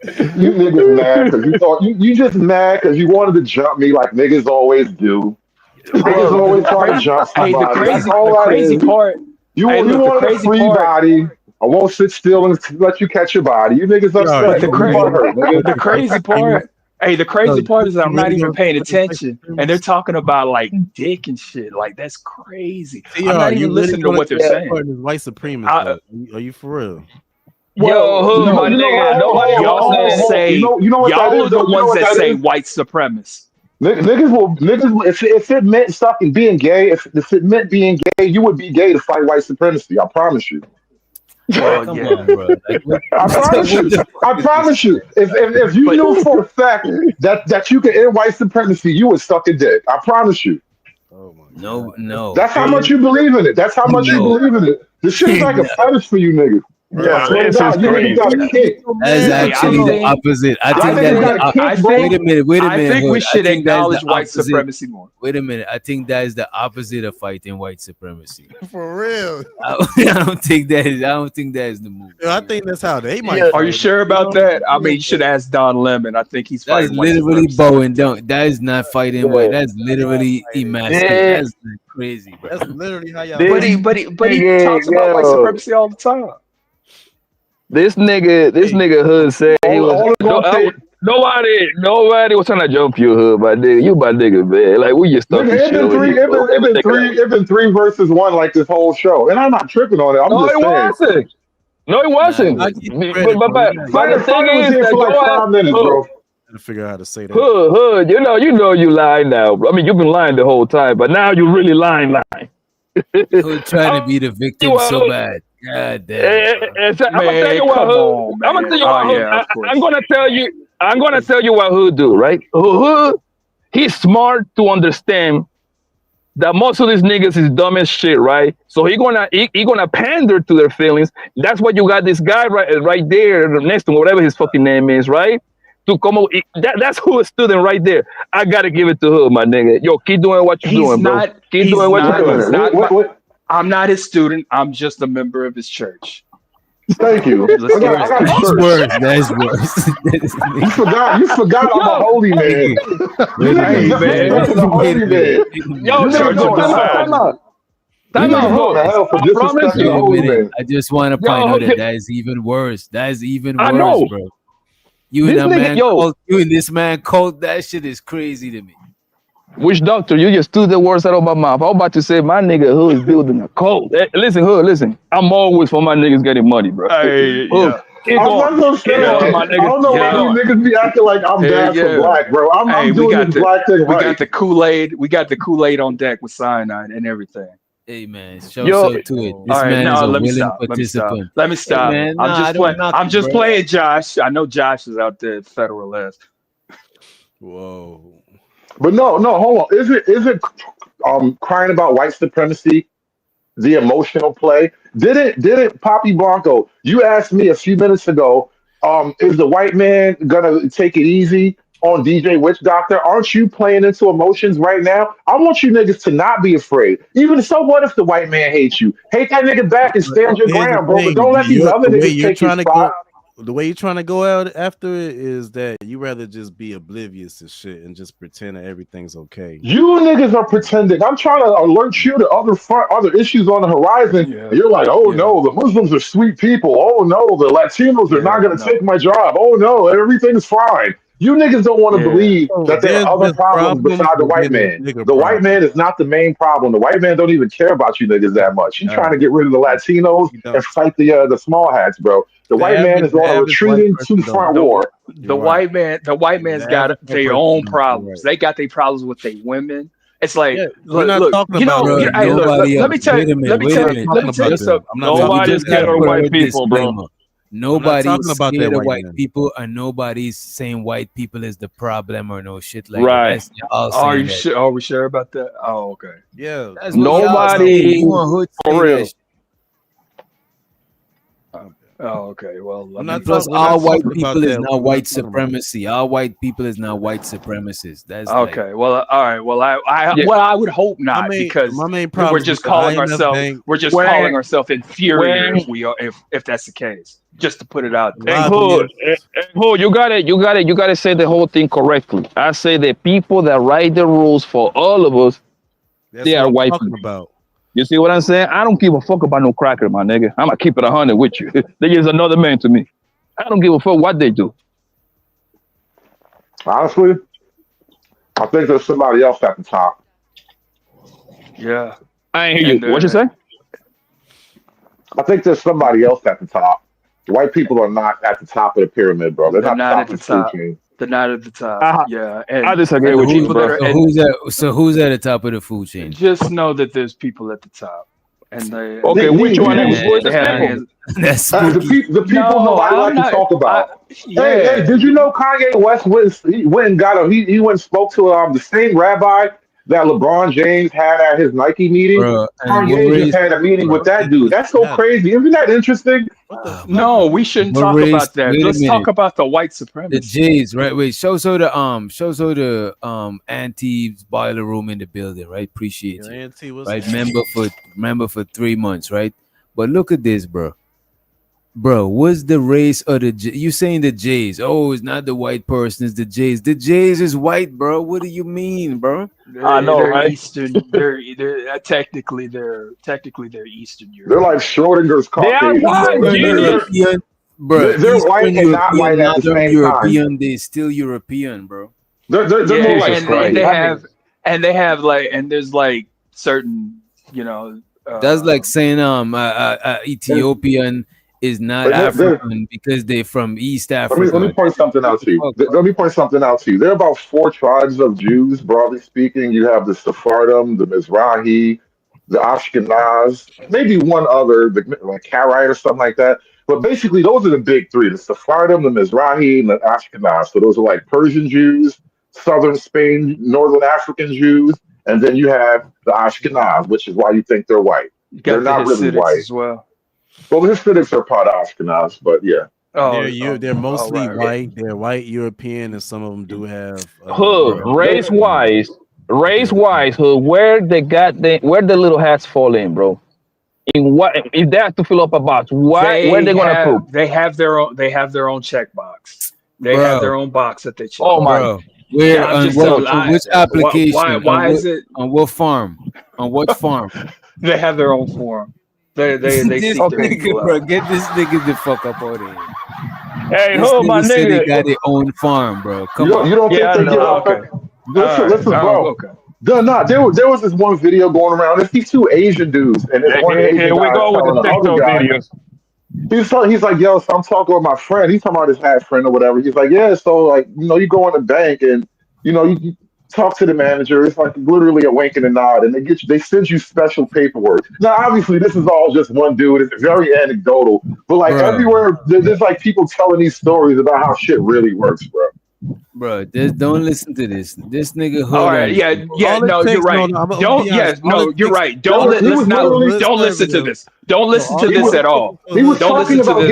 You niggas mad because you thought you just mad because you wanted to jump me like niggas always do. Niggas always try to jump somebody. The crazy part. You want a free body. I won't sit still and let you catch your body. You niggas upset. The crazy part. Hey, the crazy part is that I'm not even paying attention, and they're talking about like dick and shit. Like that's crazy. I'm not even listening to what they're saying. White supremacy. Are you for real? Yo, my nigga, y'all are the ones that say white supremacists. Niggas will, if it meant fucking being gay, if it meant being gay, you would be gay to fight white supremacy. I promise you. Come on, bro. I promise you. If you knew for a fact that you could end white supremacy, you would suck a dick. I promise you. No. That's how much you believe in it. That's how much you believe in it. This shit is like a fetish for you niggas. Yeah, this is crazy. That's actually the opposite. Wait a minute. I think we should acknowledge white supremacy more. Wait a minute. I think that is the opposite of fighting white supremacy. For real. I don't think that is the move. I think that's how they might. Are you sure about that? I mean, you should ask Don Lemon. I think he's fighting. That's literally bow and dunk. That is not fighting white. That's literally emasculating. That's crazy, bro. That's literally how y'all. But he talks about white supremacy all the time. This nigga Hood said he was. Nobody was trying to jump you, Hood, my nigga. You my nigga, man. Like we just talking shit. It been 3 versus 1 like this whole show, and I'm not tripping on it. No, it wasn't. But the thing is that for like 5 minutes, bro. To figure out how to say that. Hood, you know you lying now. I mean, you've been lying the whole time, but now you really lying. Hood trying to be the victim so bad. God damn. I'm gonna tell you what Hood. I'm gonna tell you what Hood. I'm gonna tell you. I'm gonna tell you what Hood do. Right? Hood. He's smart to understand that most of these niggas is dumb as shit, right? So he gonna pander to their feelings. That's why you got this guy right there next to him, whatever his fucking name is, right? To come up, that's who is student right there. I gotta give it to Hood, my nigga. Yo, keep doing what you're doing, bro. Keep doing what you're doing. I'm not his student. I'm just a member of his church. Thank you. That's worse. That's worse. You forgot I'm a holy man. Hey, man. A holy man. Yo, I just want to point out that is even worse. That is even worse, bro. You and this man cult, that shit is crazy to me. Which doctor? You just threw the words out of my mouth. I was about to say my nigga Hood is building a cult. Listen, Hood, listen. I'm always for my niggas getting money, bro. Hey, Hood, I'm not gonna say that. I don't know why you niggas be acting like I'm bad for black, bro. I'm doing this black thing right. We got the Kool-Aid. We got the Kool-Aid on deck with cyanide and everything. Hey man, show so to it. This man is a willing participant. Let me stop. Hey, man, I'm just playing Josh. I know Josh is out there at Federalist. Whoa. But no, hold on. Is it crying about white supremacy, the emotional play? Didn't Poppy Blanco? You asked me a few minutes ago, is the white man gonna take it easy on DJ Witch Doctor? Aren't you playing into emotions right now? I want you niggas to not be afraid. Even so, what if the white man hates you? Hate that nigga back and stand your ground, bro. But don't let these other niggas take his spot. The way you're trying to go out after it is that you rather just be oblivious to shit and just pretend that everything's okay. You niggas are pretending. I'm trying to alert you to other issues on the horizon. Yeah. You're like, oh no, the Muslims are sweet people. Oh no, the Latinos are not going to take my job. Oh no, everything's fine. You niggas don't want to believe that there are other problems beside the white man. The white man is not the main problem. The white man don't even care about you niggas that much. He's trying to get rid of the Latinos and fight the small hats, bro. The white man is on a retreating two-front war. The white man's got their own problems. They got their problems with their women. It's like, look, you know, let me tell you something. Nobody's scared of white people, bro. Nobody's scared of white people, and nobody's saying white people is the problem or no shit like right. that. Are you sure? Are we sure about that? Oh, okay. Yeah. Nobody for real. Oh, okay. Well, plus all white people is not white supremacy. All white people is not white supremacists. That's okay. Well, all right. Well, I would hope not, because my main problem we're just calling ourselves inferior if that's the case. Just to put it out there. Hood, you gotta say the whole thing correctly. I say the people that write the rules for all of us, they are white people. About. You see what I'm saying? I don't give a fuck about no cracker, my nigga. I'm gonna keep it 100 with you. They just another man to me. I don't give a fuck what they do. Honestly, I think there's somebody else at the top. Yeah. I ain't hear you. What you say? I think there's somebody else at the top. White people are not at the top of the pyramid, bro. They're not at the top. They're not at the top. Yeah, and I disagree with you, bro. So who's at the top of the food chain? Just know that there's people at the top, and they. Okay, which one? That's the people nobody like to talk about. Hey, did you know Kanye West went and spoke to the same rabbi that LeBron James had at his Nike meeting? Kanye just had a meeting with that dude. That's so crazy. Isn't that interesting? No, we shouldn't talk about that. Let's talk about the white supremacy. The Jays, right? Wait, show the Auntie's boiler room in the building, right? Appreciate you. Auntie was right, member for 3 months, right? But look at this, bro. Bro, what's the race of the you saying the Jays? Oh, it's not the white person, it's the Jays. The Jays is white, bro. What do you mean, bro? I know, right? Eastern. They're technically they're Eastern Europe. They're like Schrodinger's Caucasian. They are white, bro. They're white and not white at the same European, time. they're still European, bro. They're more like they have like, and there's like certain, you know. That's like saying Ethiopian is not African because they're from East Africa. Let me point something out to you. There are about 4 tribes of Jews, broadly speaking. You have the Sephardim, the Mizrahi, the Ashkenaz, maybe one other, like Karaite or something like that. But basically, those are the big three: the Sephardim, the Mizrahi, and the Ashkenaz. So those are like Persian Jews, Southern Spain, Northern African Jews, and then you have the Ashkenaz, which is why you think they're white. You They're got the not really Hasidics white. as well. Well, the Hasidics are part of Ashkenaz, but yeah. They're mostly white. They're white European, and some of them do have Race wise, where the little hats fall in, bro. In what if they have to fill up a box? Where they gonna prove? They have their own checkbox. They have their own box that they check. Oh my! Where on which application? Why is it on what farm? On what farm? They have their own form. They this seek their nigga, bro, get this nigga the fuck up out of here. Hey, this my said nigga. they got their own farm, bro. Come on. You don't think they get off? Listen, bro. There was this one video going around. It's these two Asian dudes, and it's one Asian Here we guy go with telling the the other TikTok guy. videos. He's like, yo, so I'm talking with my friend. He's talking about his hat friend or whatever. He's like, yeah, so like, you go in the bank and you talk to the manager. It's like literally a wink and a nod, and they send you special paperwork. Now, obviously, this is all just one dude. It's very anecdotal, but like everywhere, there's like people telling these stories about how shit really works, bro. Bro, don't listen to this. This nigga. All right, no, you're right. You're right. Don't listen to this. Don't listen to this at all. He was talking about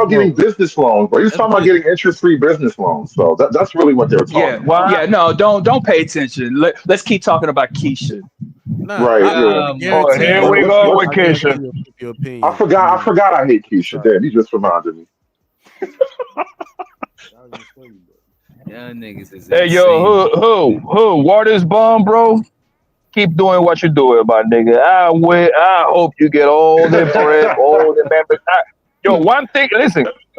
getting business loans, bro. He was talking about getting interest-free business loans. So that's really what they were talking about. No, don't pay attention. Let's keep talking about Keisha. Right. Here we go with Keisha. I forgot I hate Keisha. Damn, you just reminded me. Y'all niggas is hey, yo, who? Waters bum, bro. Keep doing what you're doing, my nigga. I hope you get all the bread, all the members.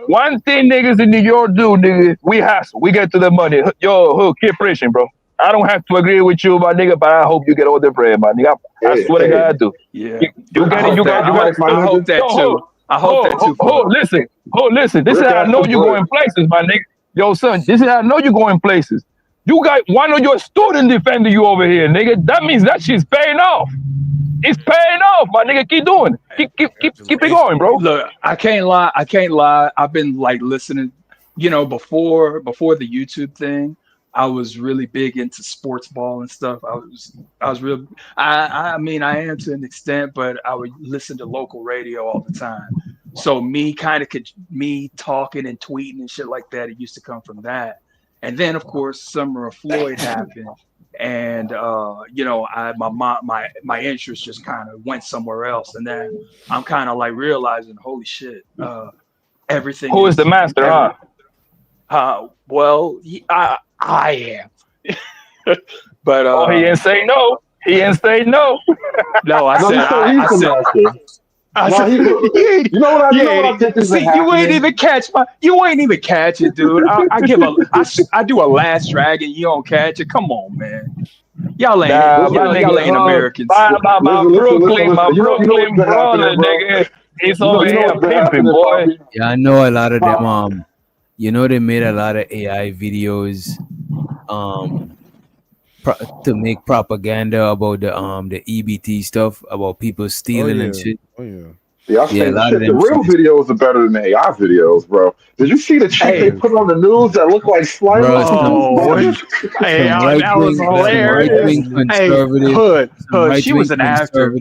One thing, niggas in New York do, nigga, we hustle. We get to the money. Yo, keep preaching, bro. I don't have to agree with you, my nigga, but I hope you get all the bread, my nigga. I swear to God, I do. Yeah. You get it. You got it. I hope that too. I hope that too. Listen. This is how I know you're going places, my nigga. Yo, son, this is how I know you're going places. You got one of your students defending you over here, nigga. That means that shit's paying off. It's paying off, my nigga. Keep doing it. Keep it going, bro. Look, I can't lie. I've been like listening, before the YouTube thing, I was really big into sports ball and stuff. I was real. I mean, I am to an extent, but I would listen to local radio all the time. So me talking and tweeting and shit like that, it used to come from that. And then of course Summer of Floyd happened, and my interest just kind of went somewhere else. And then I'm kind of like realizing, holy shit, everything. Who is the master? Well, I am. But he didn't say no. No, I said. You know what I think is happening? You ain't even catch it, dude. I do a Last Dragon. You don't catch it. Come on, man. Y'all ain't Americans. My Brooklyn brother, nigga. He's over here pimping, boy. Yeah, I know a lot of them. They made a lot of AI videos, to make propaganda about the EBT stuff, about people stealing and shit. Yeah, I say the real videos are better than the AI videos, bro. Did you see the chick they put on the news that looked like slime? That was hilarious. Hood. She was an actor.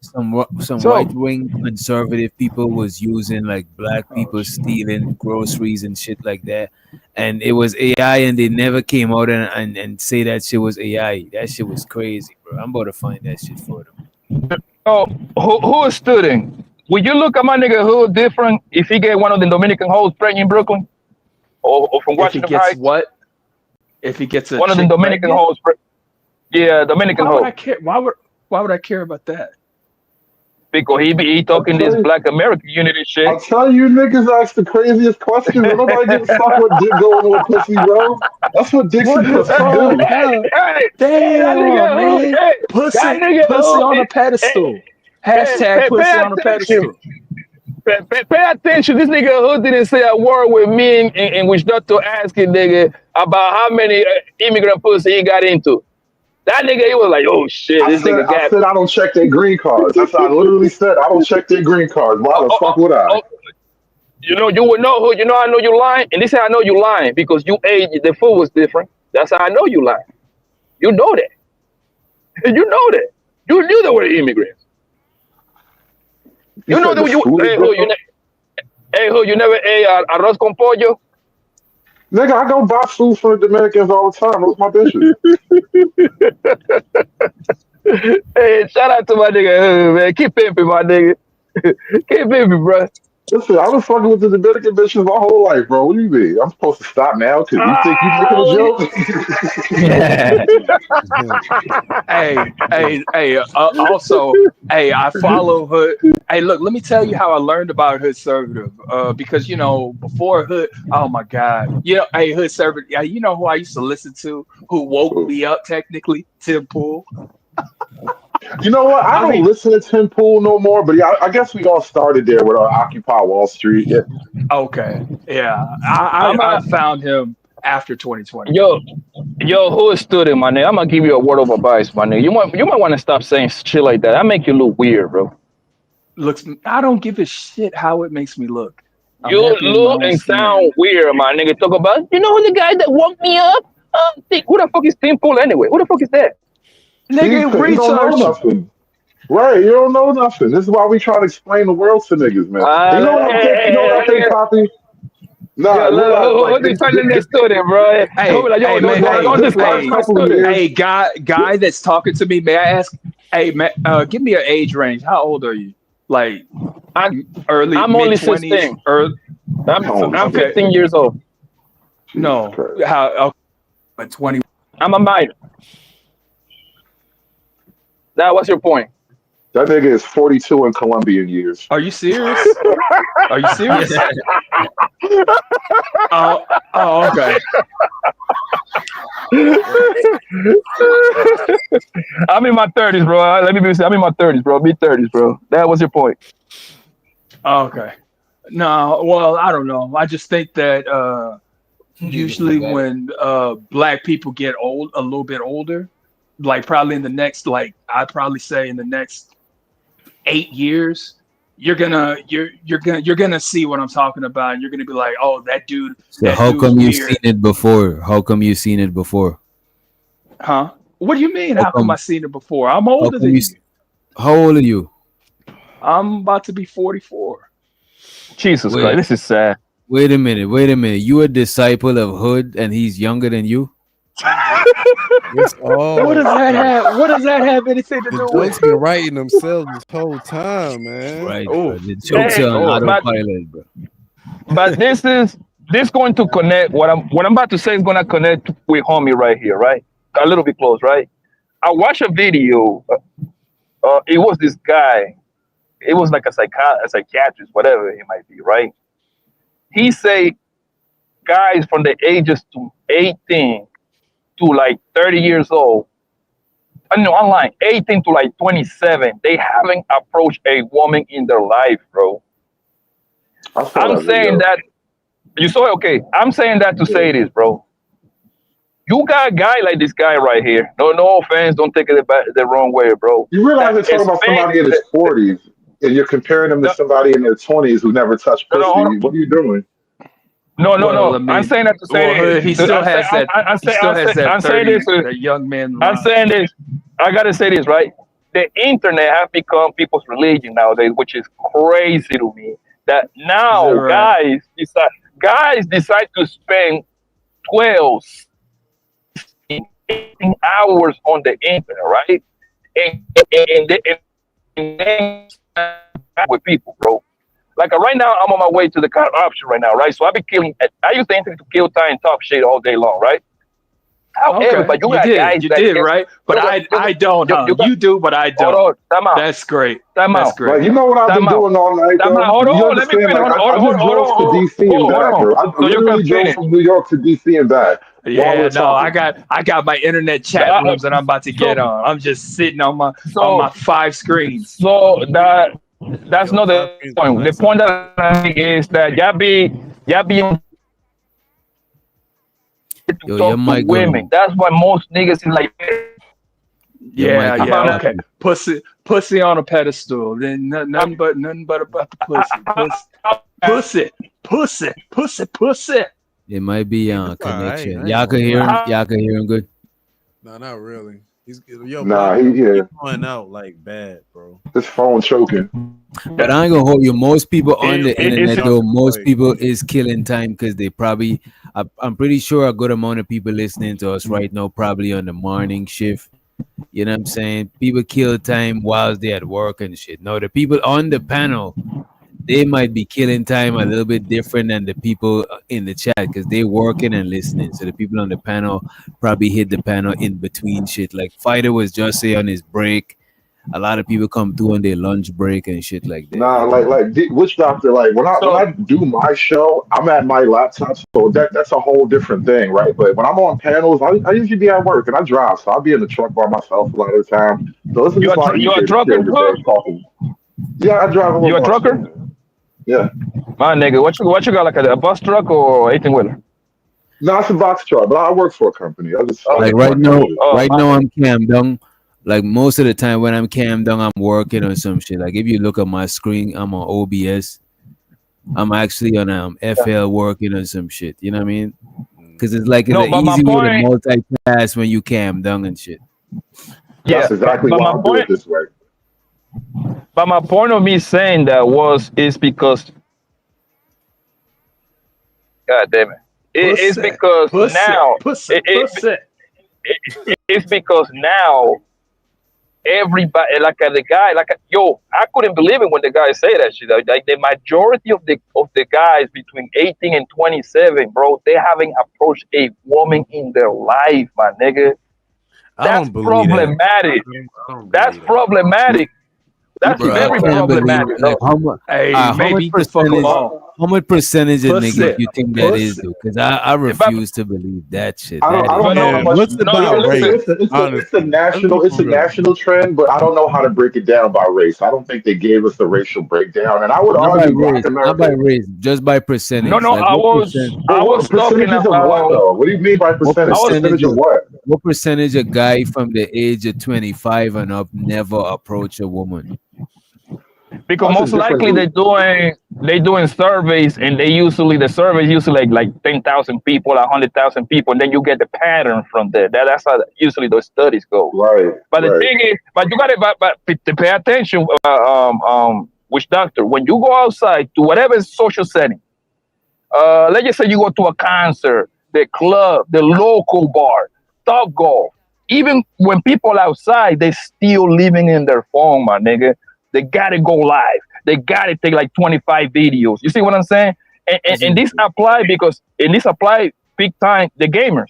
Some right-wing conservative people was using like black people stealing groceries and shit like that, and it was AI, and they never came out and say that shit was AI. That shit was crazy, bro. I'm about to find that shit for them. Oh, who is studying? Will you look at my nigga Hood different if he get one of the Dominican hoes pregnant in Brooklyn? Or from Washington Heights? If he gets one of the Dominican hoes? Yeah, Dominican hoes. Why would I care about that? Because he talking this Black American unity shit. I'll tell you, niggas ask the craziest questions. Nobody gives a fuck what dick going with pussy, bro. That's what dicks do. Damn, man. Pussy on a pedestal. Hashtag pussy on a pedestal. Pay attention. This nigga Hood didn't say a word with me and was not to ask it, nigga, about how many immigrant pussy he got into. That nigga, he was like, oh shit, I this said, nigga got. I don't check their green cards. That's what I literally said. I don't check their green cards. Why the fuck would I? You know, you would know who. You know, I know you lying, and this how I know you lying because you ate. The food was different. That's how I know you lying. You know that. You know that. You knew they were immigrants. You know that you. Hey, who you never ate arroz con pollo? Nigga, I go buy food from the Dominicans all the time. Those my bitches. Hey, shout out to my nigga, man. Keep pimping, my nigga. Keep pimping, bro. Listen, I've been fucking with the Dominican bitches my whole life, bro. What do you mean? I'm supposed to stop now because you think you making a joke? Also, I follow Hood. Hey, look, let me tell you how I learned about Hood Conservative. Because, you know, before Hood, oh my God. You know, hey, Hood Conservative, you know who I used to listen to who woke me up technically? Tim Pool. You know what? I don't listen to Tim Pool no more, but yeah, I guess we all started there with our Occupy Wall Street. Yeah. Okay. Yeah. I found him after 2020. Yo, who is student, my nigga? I'm gonna give you a word of advice, my nigga. You might want to stop saying shit like that. I make you look weird, bro. I don't give a shit how it makes me look. You look and sound weird, my nigga. Talk about, you know, the guy that woke me up? Who the fuck is Tim Pool anyway? Who the fuck is that? Nigga, you don't know nothing. Right, you don't know nothing. This is why we try to explain the world to niggas, man. You know what I think, Poppy? Nah, what you telling that student, bro? Hey, guy that's talking to me, may I ask? Hey, man, give me an age range. How old are you? Like, I'm mid-20s, only 16. I'm 15 years old. No, how? 20. I'm a minor. Now, what's your point? That nigga is 42 in Colombian years. Are you serious? Are you serious? Oh, okay. I'm in my 30s, bro. Let me be honest. I'm in my 30s, bro. Mid-30s, bro. That was your point. Okay. No, well, I don't know. I just think that usually when black people get a little bit older, like probably in the next, like I'd probably say in the next 8 years, you're gonna see what I'm talking about, and you're gonna be like, oh, that dude. So how come you've seen it before? How come you've seen it before? Huh? What do you mean? How come I seen it before? I'm older than you. How old are you? I'm about to be 44. Jesus Christ, this is sad. Wait a minute. You a disciple of Hood, and he's younger than you? What does that have anything to do with? Jokes been writing themselves this whole time, man. Right. The jokes are on autopilot, bro. But this going to connect. What I'm about to say is going to connect with homie right here, right? A little bit close, right? I watched a video. It was this guy. It was like a psychiatrist, whatever he might be, right? He say guys from the ages to 18 to like 30 years old, online, 18 to like 27, they haven't approached a woman in their life, bro. I'm saying that, you saw it? Okay, I'm saying that to say this, bro. You got a guy like this guy right here. No offense, don't take it the wrong way, bro. You realize you're talking about somebody in his 40s, and you're comparing them to somebody in their 20s who never touched pussy. What are you doing? No. I'm saying that to say this. He still has that. I'm saying this. That young man. I'm saying this. I gotta say this, right? The internet have become people's religion nowadays, which is crazy to me. That now guys decide to spend 12, 18 hours on the internet, right? And with people, bro. Like right now, I'm on my way to the car option right now, right? So I used to kill time and talk shit all day long, right? However, but you did, right? But I don't. You do, but I don't. Hold on, time out. That's great. Right, you know what I've been doing all night? Hold on, let me finish. I just drove to DC and back, bro. I literally drove from New York to DC and back. Yeah, no, I got my internet chat rooms that I'm about to get on. I'm just sitting on my 5 screens. So that's not the point. The point that I make is that y'all be to talk to women. That's why most niggas is like, Yeah, mic is yeah, choppy. okay. Pussy on a pedestal. Then nothing but about the pussy. It might be all right. connection. I ain't Y'all can gonna hear him. lie. Y'all can hear him good. No, not really. He's yo, Nah, Bob, he he's going out like bad, bro. his phone choking. But I ain't gonna hold you. Most people on the internet, it's- though, most people is killing time because they probably. I'm pretty sure a good amount of people listening to us right now probably on the morning shift. You know what I'm saying? People kill time whilst they at work and shit. No, the people on the panel, they might be killing time a little bit different than the people in the chat because they working and listening. So the people on the panel probably hit the panel in between shit. Like Fighter was just say on his break. A lot of people come through on their lunch break and shit like that. Nah, Witch Doctor, like when I do my show, I'm at my laptop, so that's a whole different thing, right? But when I'm on panels, I usually be at work and I drive, so I'll be in the truck by myself a lot of the time. So it's just a lot You a easier to trucker, kill the bro? day talking. Yeah, I drive a You little a bus. trucker? Yeah. My nigga, what you got, like a bus truck or 18 wheeler? No, it's a box truck, but I work for a company. I just Like right now, I'm cam down. Like most of the time when I'm cam down, I'm working on some shit. Like if you look at my screen, I'm on OBS. I'm actually on FL working on some shit. You know what I mean? Because it's like No, an but my easy way to point- multitask when you cam down and shit. That's exactly but why my I do it point- this way. But my point of me saying that is because, God damn it, it's because now it's because now everybody the guy I couldn't believe it when the guy say that shit. Like the majority of the guys between 18 and 27, bro, they haven't approached a woman in their life, my nigga. That's problematic. That's problematic. That's Bro, very I can't problematic. believe, like, how much percentage of Pussy. niggas you think that is, though? Because I refuse to believe that shit. I don't know how much. It's a national trend, but I don't know how to break it down by race. I don't think they gave us a racial breakdown, and I would Not by argue race, not by race, just by percentage. No, Like, I what was percentage talking of what about. though? What do you mean by percentage of what? What percentage of guy from the age of 25 and up never approach a woman? Because most likely they doing surveys, and the surveys usually like 10,000 people, 100,000 people, and then you get the pattern from there. That's how usually those studies go. Right. But the thing is, but you got to pay attention, Witch Doctor, when you go outside to whatever social setting. Let's just say you go to a concert, the club, the local bar, Top Golf. Even when people outside, they still living in their phone, my nigga. They gotta go live. They gotta take like 25 videos. You see what I'm saying? And this apply big time the gamers.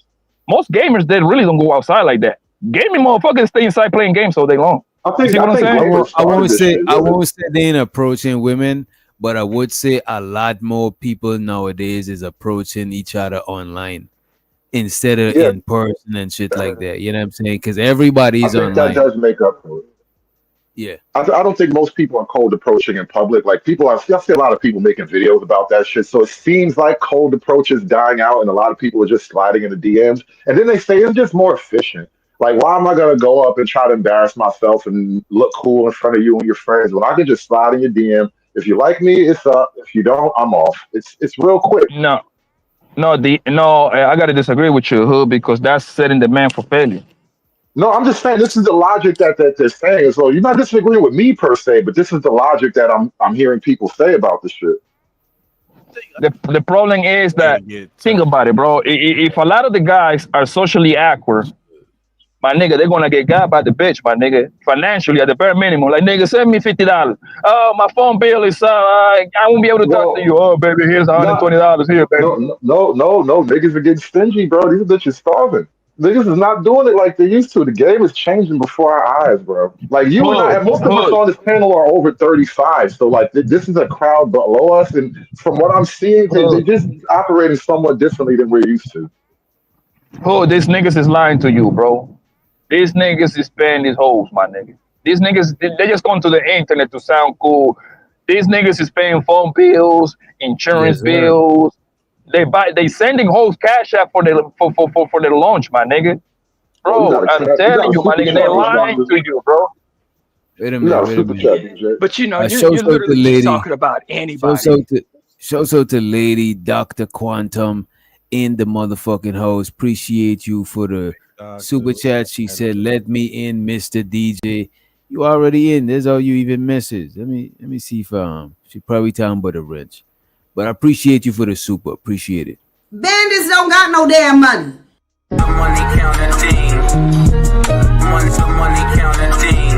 Most gamers, they really don't go outside like that. Gaming motherfuckers stay inside playing games all day long. You see what I'm saying? I won't say they ain't approaching women, but I would say a lot more people nowadays is approaching each other online instead of in person and shit like that. You know what I'm saying? Because everybody's I think online. that does make up for it. Yeah. I don't think most people are cold approaching in public. Like I see a lot of people making videos about that shit. So it seems like cold approach is dying out, and a lot of people are just sliding in the DMs. And then they say it's just more efficient. Like, why am I gonna go up and try to embarrass myself and look cool in front of you and your friends when I can just slide in your DM? If you like me, it's up. If you don't, I'm off. It's real quick. No, I gotta disagree with you, Hood, because that's setting the man for failure. No, I'm just saying this is the logic that they're saying. So you're not disagreeing with me per se, but this is the logic that I'm hearing people say about this shit. The problem is that think about it, bro. If a lot of the guys are socially awkward, my nigga, they're gonna get got by the bitch, my nigga. Financially, at the bare minimum, like nigga, send me $50. Oh, my phone bill is I won't be able to talk to you. Oh, baby, here's $120 here, baby. No. Niggas are getting stingy, bro. These bitches starving. Niggas is not doing it like they used to. The game is changing before our eyes, bro. Like you and I, and most of us on this panel are over 35. So like this is a crowd below us, and from what I'm seeing, they're just operating somewhat differently than we're used to. Oh, these niggas is lying to you, bro. These niggas is paying these hoes, my nigga. These niggas, they just going to the internet to sound cool. These niggas is paying phone bills, insurance bills. They sending hoes cash out for their launch, my nigga. Bro, I'm telling you, my nigga, they lying to you, bro. Wait a minute. But you know, you're Shouts out to literally just lady. talking about anybody. Shouts out to lady Dr. Quantum in the motherfucking house. Appreciate you for the super chat. She said, "Let me in, Mr. DJ." You already in. That's all you even misses. Let me see if she probably talking about a wrench. But I appreciate you for the super. Appreciate it. Bandits don't got no damn money. Money counting team. Money counting team.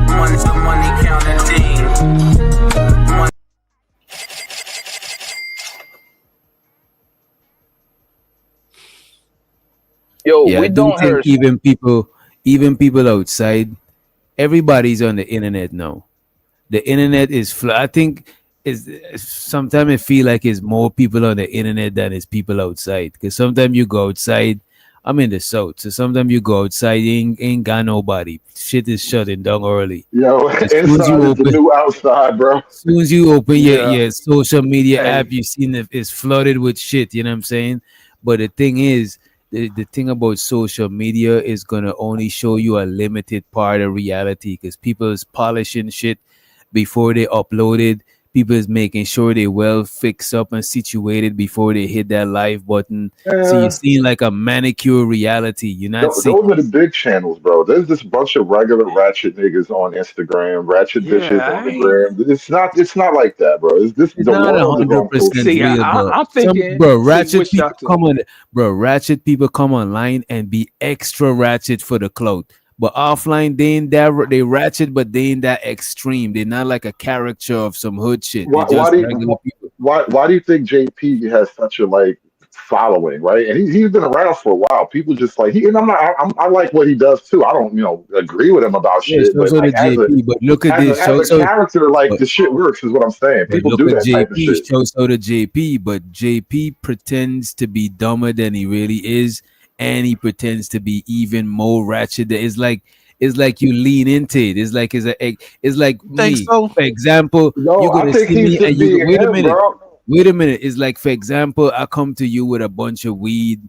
Money counting team. Yo, Yeah, we I do don't think hurt. even people outside, everybody's on the internet now. The internet is I think is sometimes I feel like it's more people on the internet than it's people outside. Because sometimes you go outside, I'm in the south, so sometimes you go outside, ain't got nobody. Shit is shutting down early. Yo, As soon as inside you is the new outside, bro. as soon as you open Yeah. your social media Hey. app, you seen it's flooded with shit. You know what I'm saying? But the thing is, the thing about social media is gonna only show you a limited part of reality because people is polishing shit before they upload it. People is making sure they well fixed up and situated before they hit that live button. So Yeah. you're seeing like a manicure reality. You're not Those seeing. are the big channels, bro. There's this bunch of regular ratchet niggas on Instagram, ratchet bitches Yeah, on the gram. It's not like that, bro. It's It's the not world is going 100% through. real, bro. I'm thinking. Bro, see, ratchet which people doctor? come on, bro. Ratchet people come online and be extra ratchet for the clout, but offline they ain't that. They ratchet, but they ain't that extreme. They're not like a caricature of some hood shit. They're Why just do regular you, people. why do you think JP has such a like following, right? And he's been around for a while. People just like he and I like what he does too. I don't agree with him about Yeah, shit, shouts but out to like JP. But look at this. as a Shouts out. character, like But, the shit works is what I'm saying. but People look do at that type of JP. shit. Shouts out to JP. But JP pretends to be dumber than he really is, and he pretends to be even more ratchet. It's like you lean into it. It's like Think me. so? For example, No, you're I gonna think see he's me just and you being wait a him, minute. bro. Wait a minute. It's like, for example, I come to you with a bunch of weed,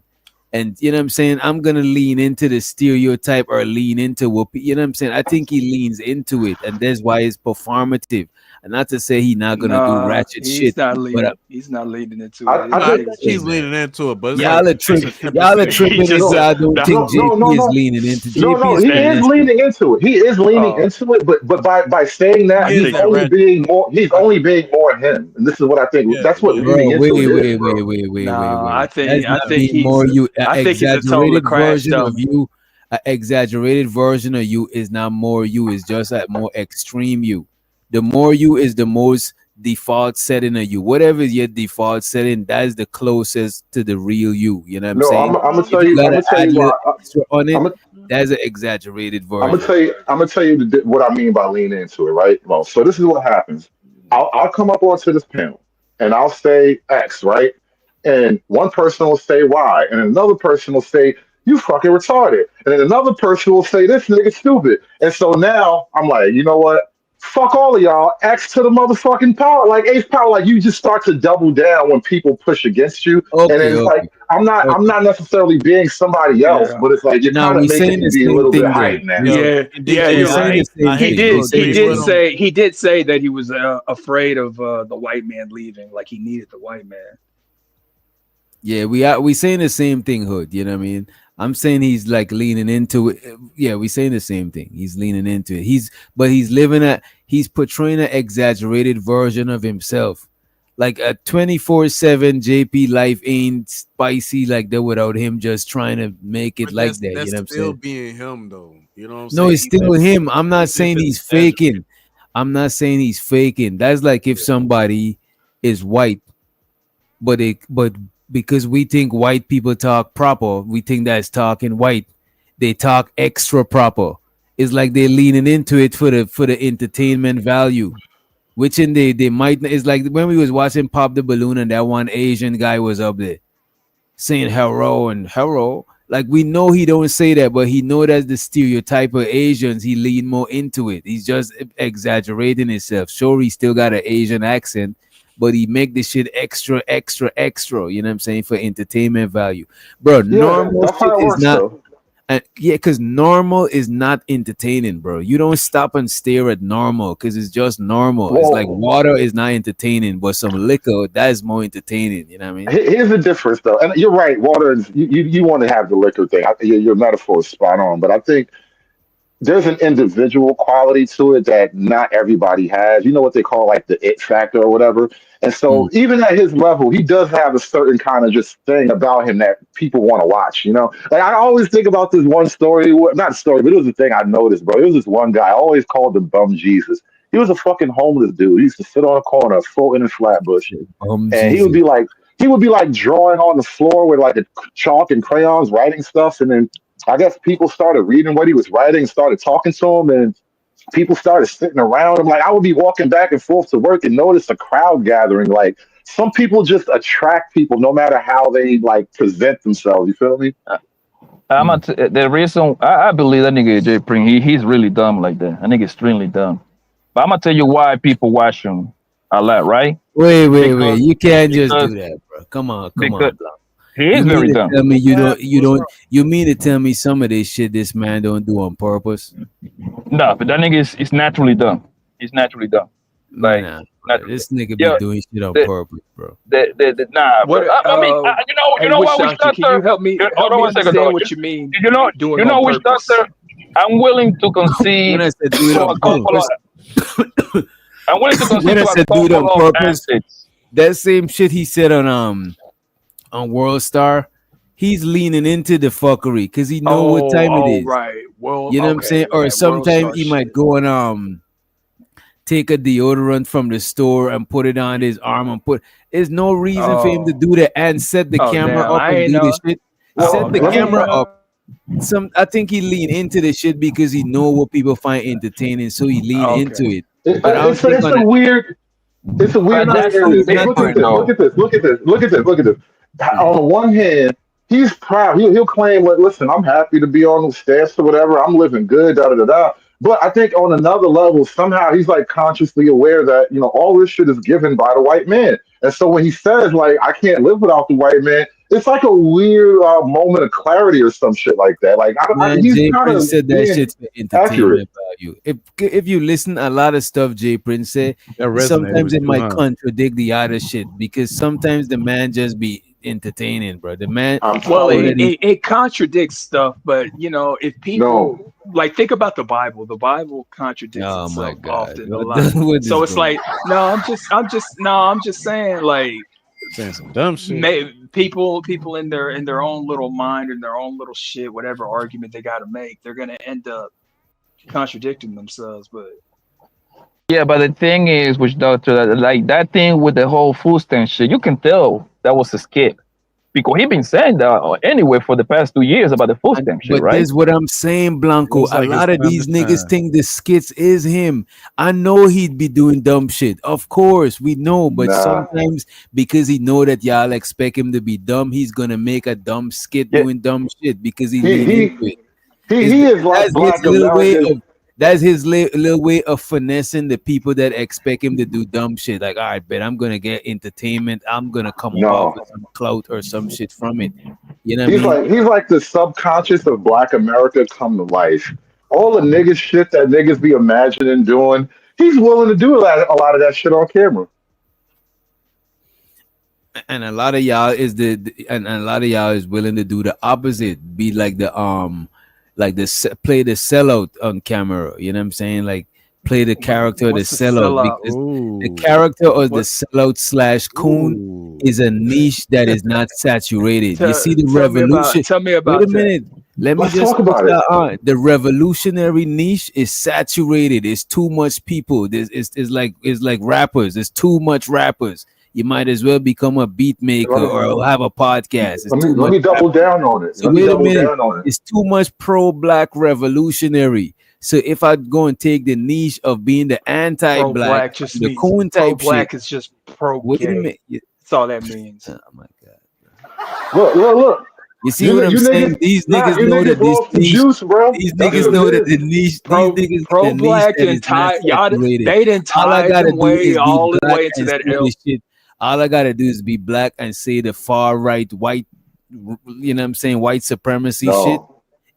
and you know what I'm saying? I'm gonna lean into the stereotype or lean into what you know what I'm saying. I think he leans into it, and that's why it's performative. And not to say he's not gonna do Nah, ratchet he's shit, not but leading. He's not leading into I it. I This think nigga's He's just leaning into it, but it's y'all are like tripping. it's a 10%. Y'all are tripping. he just If said, I don't think JP is leaning into. JP No, is he leaning is into. leaning into it. He is leaning into it, but by saying that, He is he's that only rat. being more. He's only being more him, and this is what I think. Yeah, That's what yeah. leaning Bro, into it is, bro. nah. I That's think not being he's. more you. An I think he's a total exaggerated crash version of dummy. you. An exaggerated version of you is not more you. It's just that more extreme you. The more you is the most default setting of you. Whatever is your default setting, that's the closest to the real you. You know what I'm No, saying? I'm gonna If tell you you. I'm gotta gonna tell add you little why. extra on it, I'm gonna that's an exaggerated I'm gonna version. tell you. I'm gonna tell you what I mean by lean into it, right? Well, so this is what happens. I'll come up onto this panel, and I'll say X, right? And one person will say Y, and another person will say you fucking retarded, and then another person will say this nigga stupid. And so now I'm like, you know what? Fuck all of y'all. X to the motherfucking power, like Ace power. Like you just start to double down when people push against you, and Okay, it's like I'm not necessarily being somebody else, Yeah. but it's like you're Now kind of we making saying me the be a same little bit thing then. hyped now. Yeah, yeah, We're you're saying right. the same He thing. did. But He did JP, say. He did say that he was afraid of the white man leaving. Like he needed the white man. yeah, we saying the same thing, Hood. You know what I mean? I'm saying he's like leaning into it. Yeah, we saying the same thing. He's leaning into it. He's portraying an exaggerated version of himself. Like a 24/7 JP life ain't spicy like that without him just trying to make it But like that's that. You know what I'm still saying? being him though. You know what I'm No, saying? it's still him. I'm not It's saying just he's exaggerated. faking. I'm not saying he's faking. That's like if somebody is white, but because we think white people talk proper, we think that's talking white. They talk extra proper. It's like they're leaning into it for the entertainment value. Which in they might it's like when we was watching Pop the Balloon and that one Asian guy was up there saying hello and hello. Like we know he don't say that, but he know that's the stereotype of Asians. He lean more into it. He's just exaggerating himself. Sure, he still got an Asian accent, but he make the shit extra, extra, extra. You know what I'm saying, for entertainment value, bro. Yeah, Normal that's shit how it is works, not. though. And yeah, because normal is not entertaining, bro. You don't stop and stare at normal because it's just normal. It's like water is not entertaining, but some liquor that is more entertaining. You know what I mean? Here's the difference, though, and you're right. Water is you want to have the liquor thing. Your metaphor is spot on, but I think there's an individual quality to it that not everybody has. You know what they call like the it factor or whatever. And so even at his level, he does have a certain kind of just thing about him that people want to watch, you know? Like I always think about this one story, not a story, but it was a thing I noticed, bro. It was this one guy, I always called him Bum Jesus. He was a fucking homeless dude. He used to sit on a corner floating in Flatbush. And he would be like drawing on the floor with like a chalk and crayons, writing stuff. And then I guess people started reading what he was writing, started talking to him, and people started sitting around him. Like I would be walking back and forth to work and notice a crowd gathering. Like some people just attract people no matter how they like present themselves. You feel me? The reason I believe that nigga Jay Pring, he's really dumb like that. I think extremely dumb. But I'm gonna tell you why people watch him a lot, right? Wait. You can't just do that, bro. Come on, Blanco. He is very dumb. Tell me you mean to tell me some of this shit this man don't do on purpose? No, but that nigga is naturally dumb. He's naturally dumb. Like this nigga be doing shit on purpose, bro. What, I mean, you know what, Can you help me understand what you mean? You know which doctor? I'm willing to concede. When I said do it on purpose, I'm willing to concede. When I said do it on purpose, that same shit he said on World Star, he's leaning into the fuckery because he know what time it is. Right. Well, you know what I'm saying? Or sometimes he might go and take a deodorant from the store and put it on his arm and there's no reason for him to do that and set the camera up and do the shit. Set the camera up. I think he lean into the shit because he know what people find entertaining, so he lean into it. It's a weird Look at this. On the one hand, he's proud. He'll claim, like, listen, I'm happy to be on the stats or whatever. I'm living good, da-da-da-da. But I think on another level, somehow he's like consciously aware that, you know, all this shit is given by the white man. And so when he says, like, I can't live without the white man, it's like a weird moment of clarity or some shit like that. Like, Jay Prince said that shit's for entertainment value. If you listen, a lot of stuff Jay Prince said, sometimes it might contradict the other shit because sometimes the man just be entertaining, bro. The man, it contradicts stuff, but you know, if people like think about the Bible contradicts itself often a lot. So it's like, I'm just saying, like, saying some dumb shit. People in their own little mind and their own little shit, whatever argument they got to make, they're gonna end up contradicting themselves. But yeah, but the thing is, which doctor, like that thing with the whole food stamp shit, you can tell that was a skit because he been saying that anyway for the past 2 years about the food stamp shit, right? But this is what I'm saying, Blanco. A lot of these niggas think the skits is him. I know he'd be doing dumb shit. Of course, we know, but sometimes because he know that y'all expect him to be dumb, he's gonna make a dumb skit doing dumb shit because he into it. He is like Black American. That's his little way of finessing the people that expect him to do dumb shit. Like, all right, bet I'm gonna get entertainment. I'm gonna come off with some clout or some shit from it. You know what I mean? He's like the subconscious of Black America come to life. All the niggas shit that niggas be imagining doing, he's willing to do a lot of that shit on camera. And a lot of y'all is willing to do the opposite. Be like the play the sellout on camera, you know what I'm saying? Like play the character of the sellout because the character of the sellout / coon is a niche that is not saturated. You see the revolution. Tell me about Wait a minute. Let me just talk about it. The revolutionary niche is saturated. It's too much people. It's like rappers. There's too much rappers. You might as well become a beat maker or have a podcast. Let me double down on it. So wait a minute. It's too much pro-black revolutionary. So if I go and take the niche of being the anti-black, the coon type pro-black shit, is just pro-gay. Wait a minute. That's all that means. Oh my god. Look. You see what I'm saying? These niggas know that these niggas know that the niche, these niggas pro-black and tie, y'all, they didn't tie them way all the way into that shit. All I gotta do is be black and say the far right white, you know what I'm saying, white supremacy shit.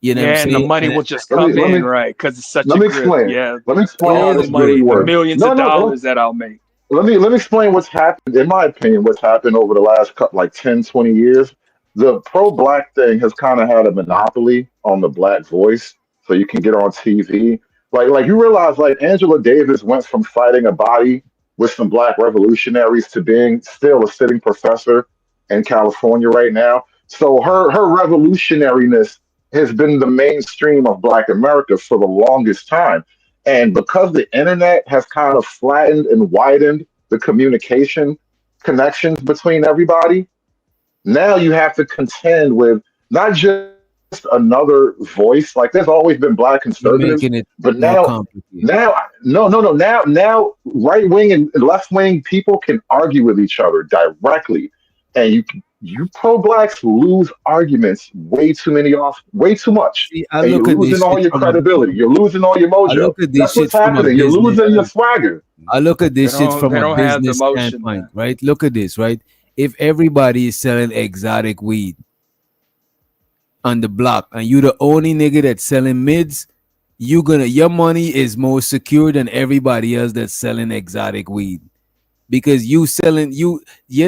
You know what I'm Yeah, and saying? the money And will just Let come me let in, me right? Because it's such let a me grip. explain. Yeah, Let me explain how all the this really money, the works. millions No, of no, dollars that I'll make. let me explain what's happened. In my opinion, what's happened over the last like 10, 20 years. The pro-black thing has kind of had a monopoly on the black voice, so you can get on TV. Like you realize, like Angela Davis went from fighting a body with some black revolutionaries to being still a sitting professor in California right now. So her revolutionariness has been the mainstream of Black America for the longest time. And because the internet has kind of flattened and widened the communication connections between everybody, now you have to contend with not just another voice. Like there's always been black you're conservatives, making it but more now, complicated. no. Now, right wing and left wing people can argue with each other directly, and you pro blacks lose arguments way too much, See, I and look you're at losing this all shit your from a credibility. You're losing all your I mojo. look at this That's shit what's from a happening. You're business. losing your swagger. I look at They this shit don't. from They a don't have the business motion, standpoint, man. right? Look at this, right? If everybody is selling exotic weed on the block and you the only nigga that's selling mids, your money is more secure than everybody else that's selling exotic weed. Because your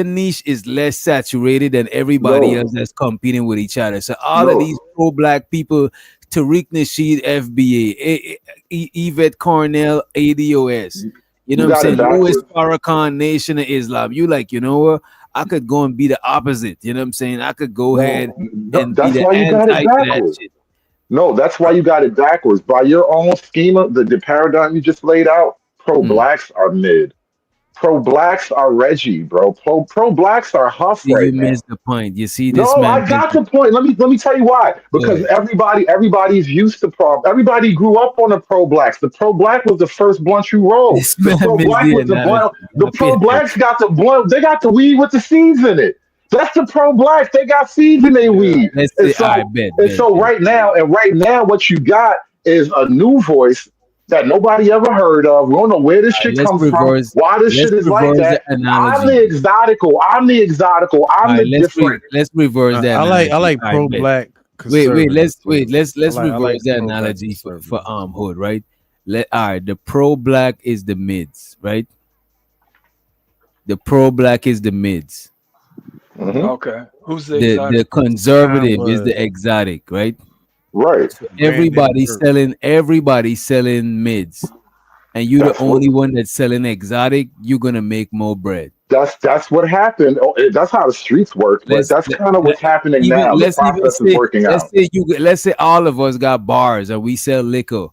niche is less saturated than everybody else No, that's competing with each other. So all of these no. pro-black people, Tariq Nasheed, FBA, Yvette Cornell, ADOS, you know You what I'm got it saying? Louis backwards. Farrakhan, Nation of Islam. You like, you know what? I could go and be the opposite. You know what I'm saying? I could go ahead No, and be that's the why you got anti it to that backwards. shit. No, that's why you got it backwards. By your own schema, the paradigm you just laid out, pro blacks are mid. Pro blacks are Reggie, bro. Pro blacks are Huff See, you right now. missed the point. You see, this No, man I got thinking, the point. Let me tell you why. go Because ahead. everybody's used to pro. Everybody grew up on the pro blacks. The pro black was the first blunt you rolled. This The man pro missed black the was the analogy. blunt. The I pay pro blacks attention. got the blunt. They got the weed with the seeds in it. That's the pro blacks. They got seeds in their weed. Let's And say, I so bet, and bet, so bet. right now, what you got is a new voice that nobody ever heard of. We don't know where this All right, shit comes from, why this let's shit is like reverse the that. I'm analogy. the exotical. I'm the exotical. All I'm right, the different. let's reverse the I analogy. like All right, pro bet. black Wait, conservatives too. let's I like reverse the pro black analogy for conservatives. Hood, right? All right, the pro black is the mids, right? The pro black is the mids. Okay, who's the The exotic? conservative is the exotic, right? Right. So everybody's selling mids, and you the That's what only one that's selling exotic. You're gonna make more bread. that's what happened. That's how the streets work. But that's kind of what's happening now. The process is working out. Let's say all of us got bars and we sell liquor,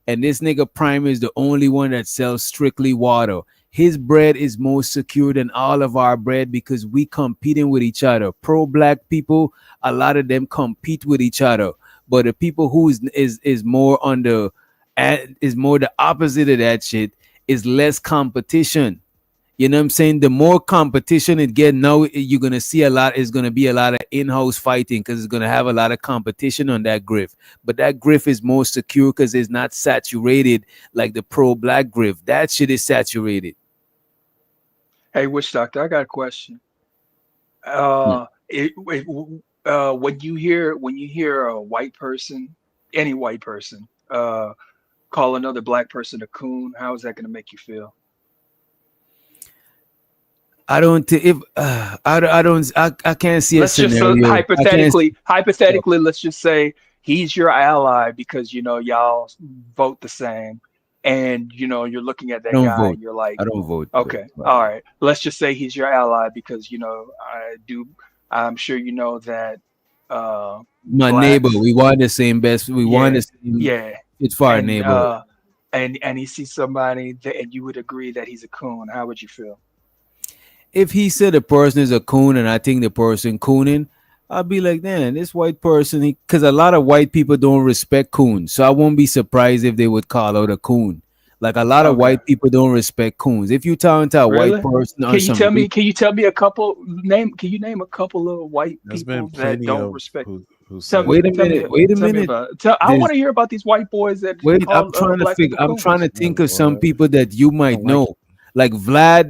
and this nigga Prime is the only one that sells strictly water. His bread is more secure than all of our bread because we competing with each other. Pro black people, a lot of them compete with each other, but the people who is more on the is more the opposite of that shit is less competition. You know what I'm saying? The more competition it get now, you're gonna see it's gonna be a lot of in-house fighting because it's gonna have a lot of competition on that griff. But that griff is more secure because it's not saturated like the pro-black griff. That shit is saturated. Hey, Witch Doctor, I got a question. When you hear a white person, any white person, call another black person a coon, how is that going to make you feel? I don't think if I can't see Let's a just scenario. hypothetically, let's just say he's your ally because y'all vote the same, and you're looking at that don't guy vote. and you're like, I don't vote. okay, all right. Let's just say he's your ally because I'm sure you know that My blacks, neighbor, we want the same best. We want the same. yeah. It's for our And neighborhood. and he sees somebody and you would agree that he's a coon. How would you feel? If he said the person is a coon and I think the person cooning, I'd be like, man, this white person, because a lot of white people don't respect coons. So I won't be surprised if they would call out a coon. Like a lot of white people don't respect coons. If you talking to a white person on some, Can you tell me a couple name? Can you name a couple of white people that don't respect? Wait a minute. I want to hear about these white boys that. Wait, I'm trying to figure. I'm trying to think of some people that you might know, like Vlad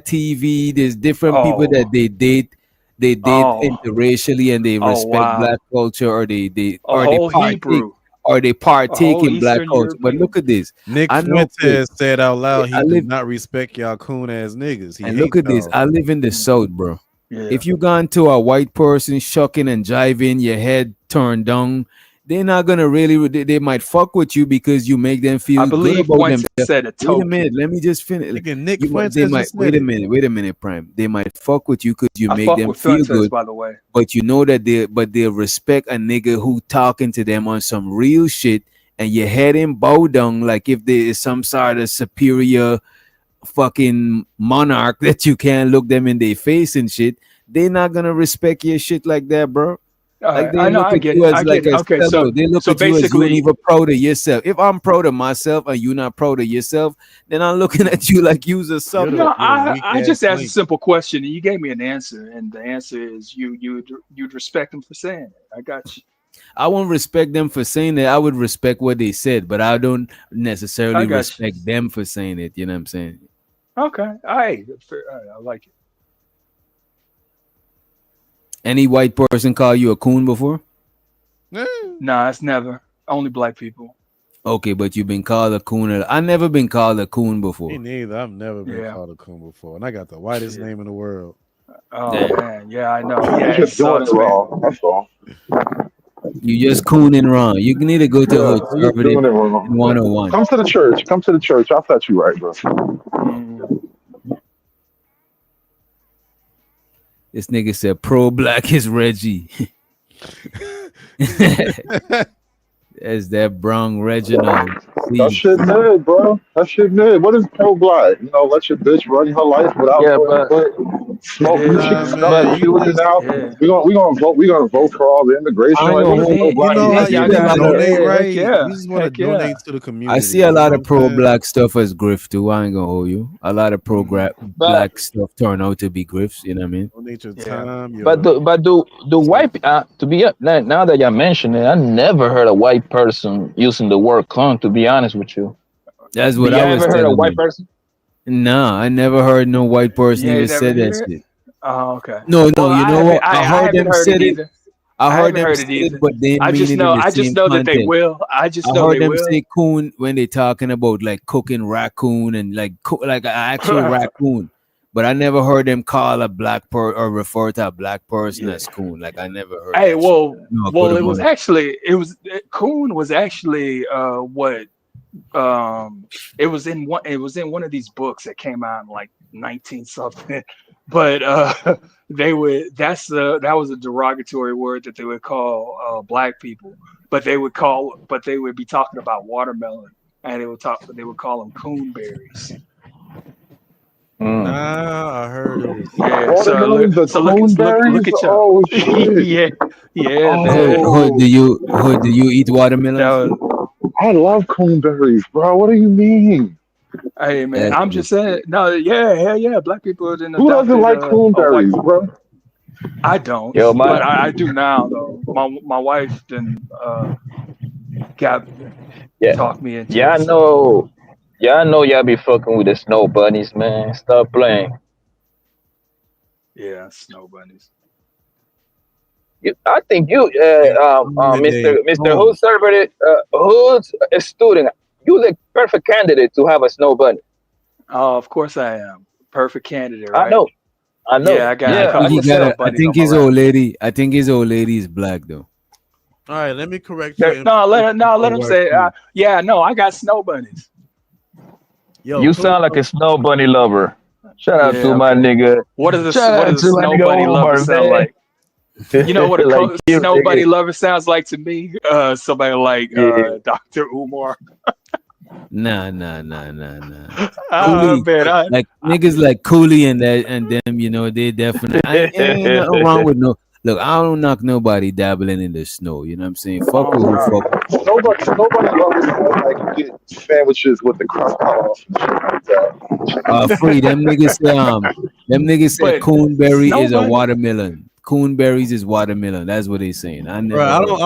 TV. There's different people that they date. they date interracially and they respect black culture, or they partake in black culture. But look at this. Nick Fuentes said out loud he did not respect y'all coon ass niggas. And look at this. I live in the South, bro. Yeah. If you gone to a white person shucking and jiving, your head turned down, they're not gonna really. They might fuck with you because you make them feel. I believe good about themselves. Said a token. Wait a minute, let me just finish. Nick wait a minute, Prime. They might fuck with you because you make them feel good. By the way, but you know that they'll respect a nigga who talking to them on some real shit, and your head in bow down like if there is some sort of superior fucking monarch that you can't look them in their face and shit. They're not gonna respect your shit like that, bro. Like they look at you as like a okay, so they look at you as you ain't even proud of yourself. If I'm proud of myself and you're not proud of yourself, then I'm looking at you like you's a something. No, I just asked a simple question and you gave me an answer, and the answer is you'd respect them for saying it. I got you. I won't respect them for saying it. I would respect what they said, but I don't necessarily respect them for saying it. You know what I'm saying? Okay, all right, I like it. Any white person call you a coon before? Nah, it's never. Only black people. Okay, but you've been called a coon. I never been called a coon before. Me neither. I've never been called a coon before, and I got the whitest name in the world. Oh man, yeah, I know. Yeah, just doing it wrong. That's all. You just cooning wrong. You need to go to a conservative 101. Come to the church. Come to the church. I'll set you right, bro. This nigga said pro-black is Reggie. That's that Brown Reginald. That shit mid, bro. That shit mid. What is pro-black? You know, let your bitch run her life without smoking. We're gonna vote for all the immigration. You just want to donate to the community. I see a lot of pro-black stuff as grift too. I ain't gonna hold you. A lot of pro-black stuff turn out to be grifts. You know what I mean? Donate your time. But the white to be now that you mentioned it, I never heard a white person using the word clone. To be honest with you, that's what I was. You ever heard a white person? No, I never heard no white person even say that shit. Oh, okay. No, you know what? I heard them say it. I heard them say it, but they I just know that they will. I just know they will. I heard them say coon when they're talking about like cooking raccoon and like an actual raccoon. But I never heard them call a black person or refer to a black person as coon. Like I never heard. Hey, it was actually coon was actually what it was in one of these books that came out in like 19 something. But that was a derogatory word that they would call black people. But they would be talking about watermelon, and they would call them coonberries. I heard it. Yeah, so look at y'all. Oh, shit. Do you eat watermelon? I love coonberries, bro. What do you mean? Hey man, I'm just saying. No, yeah. Black people didn't. Who doesn't like coonberries, bro? I don't. But I do now though. My wife didn't talk me into. Yeah, I know. Yeah, I know y'all be fucking with the snow bunnies, man. Stop playing. Yeah, snow bunnies. I think you, Mr. Hood Servant, Hood's a student. You're the perfect candidate to have a snow bunny. Oh, of course I am. Perfect candidate, right? I know. Yeah, I got. I think his old lady is black though. All right, let me correct you. Let him say. I got snow bunnies. Yo, you sound like a snow bunny lover. Shout out to my nigga. What does a snow bunny lover sound like? You know what a snow bunny lover sounds like to me? Somebody like Dr. Umar. Nah. Like niggas like Cooley and them, you know, they definitely ain't nothing wrong with no. Look, I don't knock nobody dabbling in the snow. You know what I'm saying? Fuck with who fuck. Nobody loves like you get sandwiches with the crust off and shit like that. Free them niggas say coonberry is a watermelon. Coonberries is watermelon. That's what they saying. I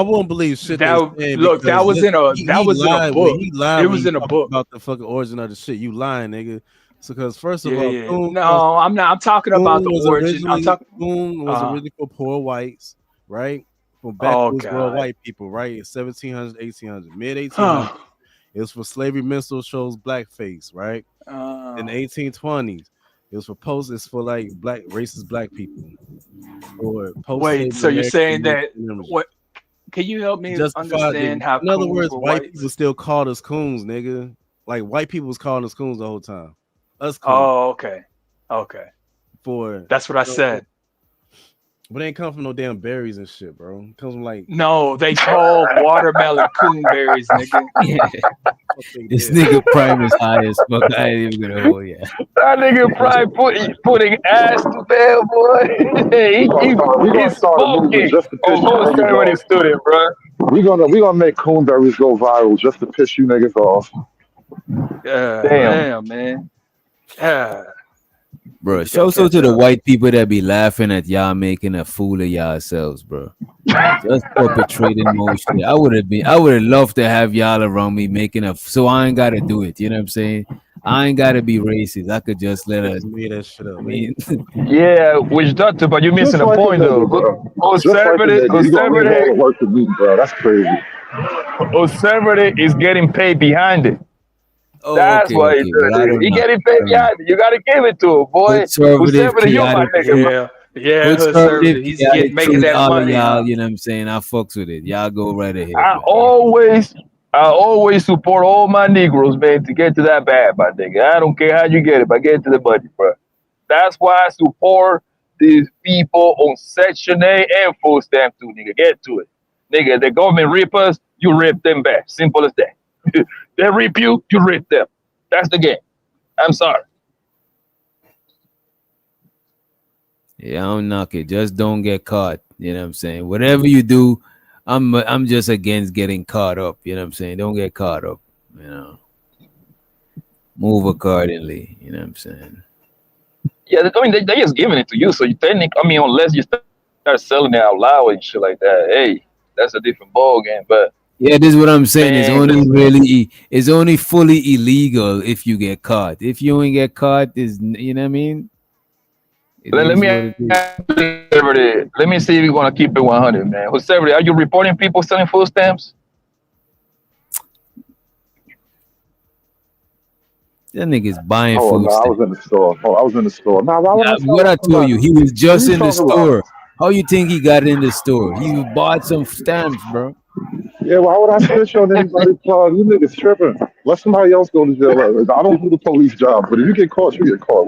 won't believe shit. That was in a book. He lied. It was in a book about the fucking origin of the shit. You lying, nigga. So, because first of Yeah, all, yeah. Coon No, I'm not. I'm talking about the was origin. I'm originally talking. Coon was originally for poor whites, right? For Oh backwoods world God. white people, right? In 1700s, 1800s, mid 1800s. Huh. It was for slavery minstrel shows blackface, right? In the 1820s, it was for it's for like black racist black people. Or Wait, so you're saying that what? Can you help me justified understand how? in other coons words, were white whites? people still called us coons, nigga. Like white people was calling us coons the whole time. Us coons. Oh, okay, okay. That's what I said. But it ain't come from no damn berries and shit, bro. It comes from like No, they call watermelon coonberries, nigga. This nigga Prime is high as fuck. I ain't even gonna hold ya. That nigga Prime putting ass to bed, boy. He's smoking just to piss a whole you niggas ceremony off. student, bro. We gonna make coonberries go viral just to piss you niggas off. Damn, man. Bro, show so to the white people that be laughing at y'all making a fool of yourselves, bro. Just perpetrating more shit. I would have loved to have y'all around me making so I ain't gotta do it. You know what I'm saying? I ain't gotta be racist. I could just let her made that shit up. I mean, Yeah, witch doctor, but you're missing a point though. Conservative work to do, bro. That's crazy. Conservative is getting paid behind it. Oh, That's okay, why okay. Well, I don't he know. getting paid behind it. You gotta give it to him, boy. Conservative, Conservative, you my chaotic, nigga, bro. Yeah, conservative, he's chaotic making truth, that all money. y'all, Huh? you know what I'm saying? I fucks with it. Y'all go right ahead. I always support all my Negroes, man, to get to that bag, my nigga. I don't care how you get it, but get to the money, bro. That's why I support these people on Section A and food stamp too, nigga. Get to it. Nigga, the government rip us, you rip them back. Simple as that. They rip you, you rip them. That's the game. I'm sorry. Yeah, I don't knock it. Just don't get caught. You know what I'm saying? Whatever you do, I'm just against getting caught up. You know what I'm saying? Don't get caught up. You know, move accordingly. You know what I'm saying? Yeah, I mean, they just giving it to you. So you technically, I mean, unless you start selling it out loud and shit like that, hey, that's a different ball game. But yeah, this is what I'm saying. Man. It's only fully illegal if you get caught. If you ain't get caught, you know what I mean? Let me see if you want to keep it 100, man. Jose, are you reporting people selling food stamps? That nigga's buying Oh, food no, I stamps. was in the store. I was in the store. Nah, why would I What I told you, he was just What in you the talking about? store. How you think he got in the store? He bought some stamps, bro. Yeah, why would I snitch on anybody, plug? You niggas tripping. Let somebody else go to jail. I don't do the police job, but if you get caught, you get caught.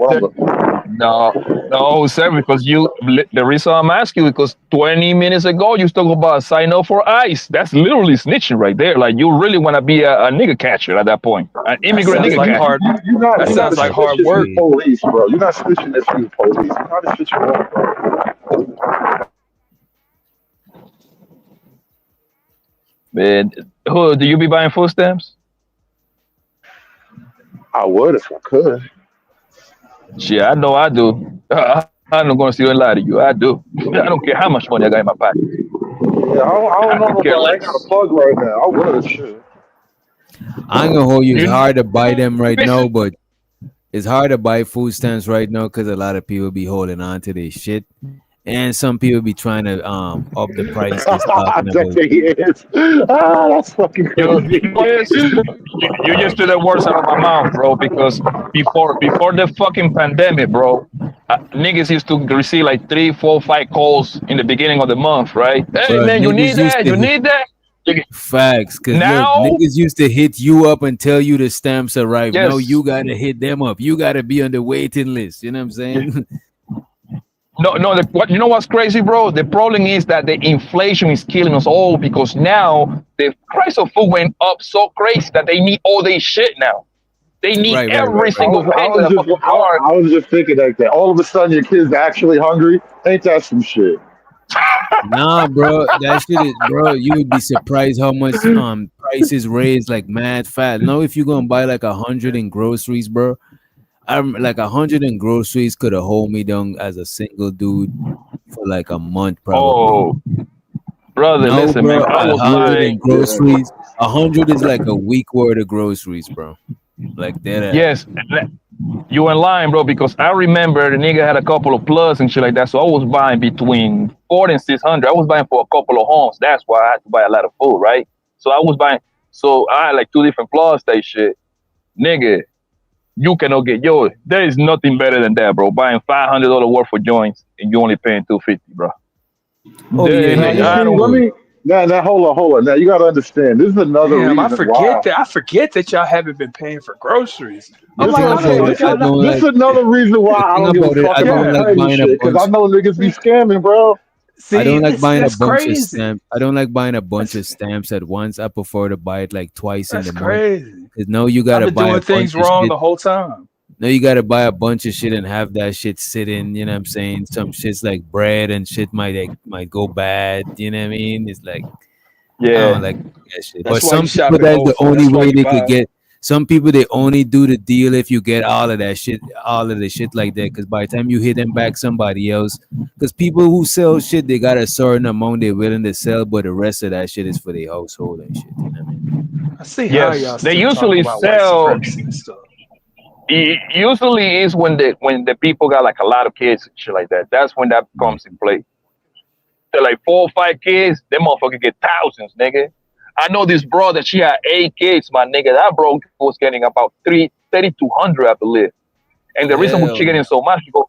No, Jose, because the reason I'm asking you because 20 minutes ago you talking about sign up for ICE. That's literally snitching right there. Like you really want to be a nigga catcher at that point, an immigrant nigga catcher. That sounds like hard work. Police, bro. You're not snitching if you police. You're not a snitching, bro. Man, who do you be buying food stamps? I would if I could. Shit, I know I do. I'm not gonna sit and lie to you. I do. I don't care how much money I got in my pocket. Yeah, I don't know, but I ain't got a plug right now. I would, shit. I ain't gonna hold you. It's hard to buy them right now, but it's hard to buy food stamps right now because a lot of people be holding on to their shit. And some people be trying to up the price. That's fucking crazy. You just do the words out of my mouth, bro. Because before the fucking pandemic, bro, niggas used to receive like 3, 4, 5 calls in the beginning of the month, right? Hey Bro, man, you niggas need used that. to You need that. Facts, cause Now- look, niggas used to hit you up and tell you the stamps arrive. Yes. No, you gotta hit them up. You gotta be on the waiting list. You know what I'm saying? No, you know what's crazy, bro? The problem is that the inflation is killing us all because now the price of food went up so crazy that they need all this shit now. They need every single penny of the fucking car. I was just thinking like that. All of a sudden, your kid's actually hungry. Ain't that some shit? Nah, bro, that shit is, bro. You would be surprised how much prices raised like mad fat. Now, if you're gonna buy like 100 in groceries, bro, I'm like 100 in groceries could have hold me down as a single dude for like a month, probably. Oh, brother, No, listen, bro, man. I was 100 in like, groceries. 100 is like a week worth of groceries, bro. Like that. yes. You in line, bro, because I remember the nigga had a couple of plus and shit like that. So I was buying between 400 and 600. I was buying for a couple of homes. That's why I had to buy a lot of food, right? So I was buying. So I had like 2 different plus that shit. Nigga, you cannot get there is nothing better than that, bro. Buying $500 worth of joints and you only paying $250, bro. Oh, Now, hold on. Now you gotta understand. This is another reason I forget why. I forget that y'all haven't been paying for groceries. I'm This like, is, okay, this is another reason why I don't give a fuck about credit shit, because I know niggas be scamming, bro. I don't like buying a that's bunch of crazy. stamps. I don't like buying a bunch of stamps at once. I prefer to buy it like twice in That's the month. crazy. Because now you gotta I've been buy doing a things bunch of wrong shit. the whole time. No, you gotta buy a bunch of shit and have that shit sitting. You know what I'm saying? Some shit's like bread and shit might go bad. You know what I mean? It's like I don't like that shit. That's But why some you shop people at that's Whole the Foods. only That's why way you they buy could it. get. Some people they only do the deal if you get all of that shit, all of the shit like that. Because by the time you hit them back somebody else, because people who sell shit, they got a certain amount they're willing to sell, but the rest of that shit is for their household and shit. You know what I mean? I see how y'all Yes, they still talk usually about white sell. supremacy and stuff. It usually is when the people got like a lot of kids and shit like that. That's when that comes in play. They're like 4 or 5 kids, them motherfucker get thousands, nigga. I know this bro that she had 8 kids, my nigga. That bro was getting about 3,200, I believe. And the reason Hell she getting so much because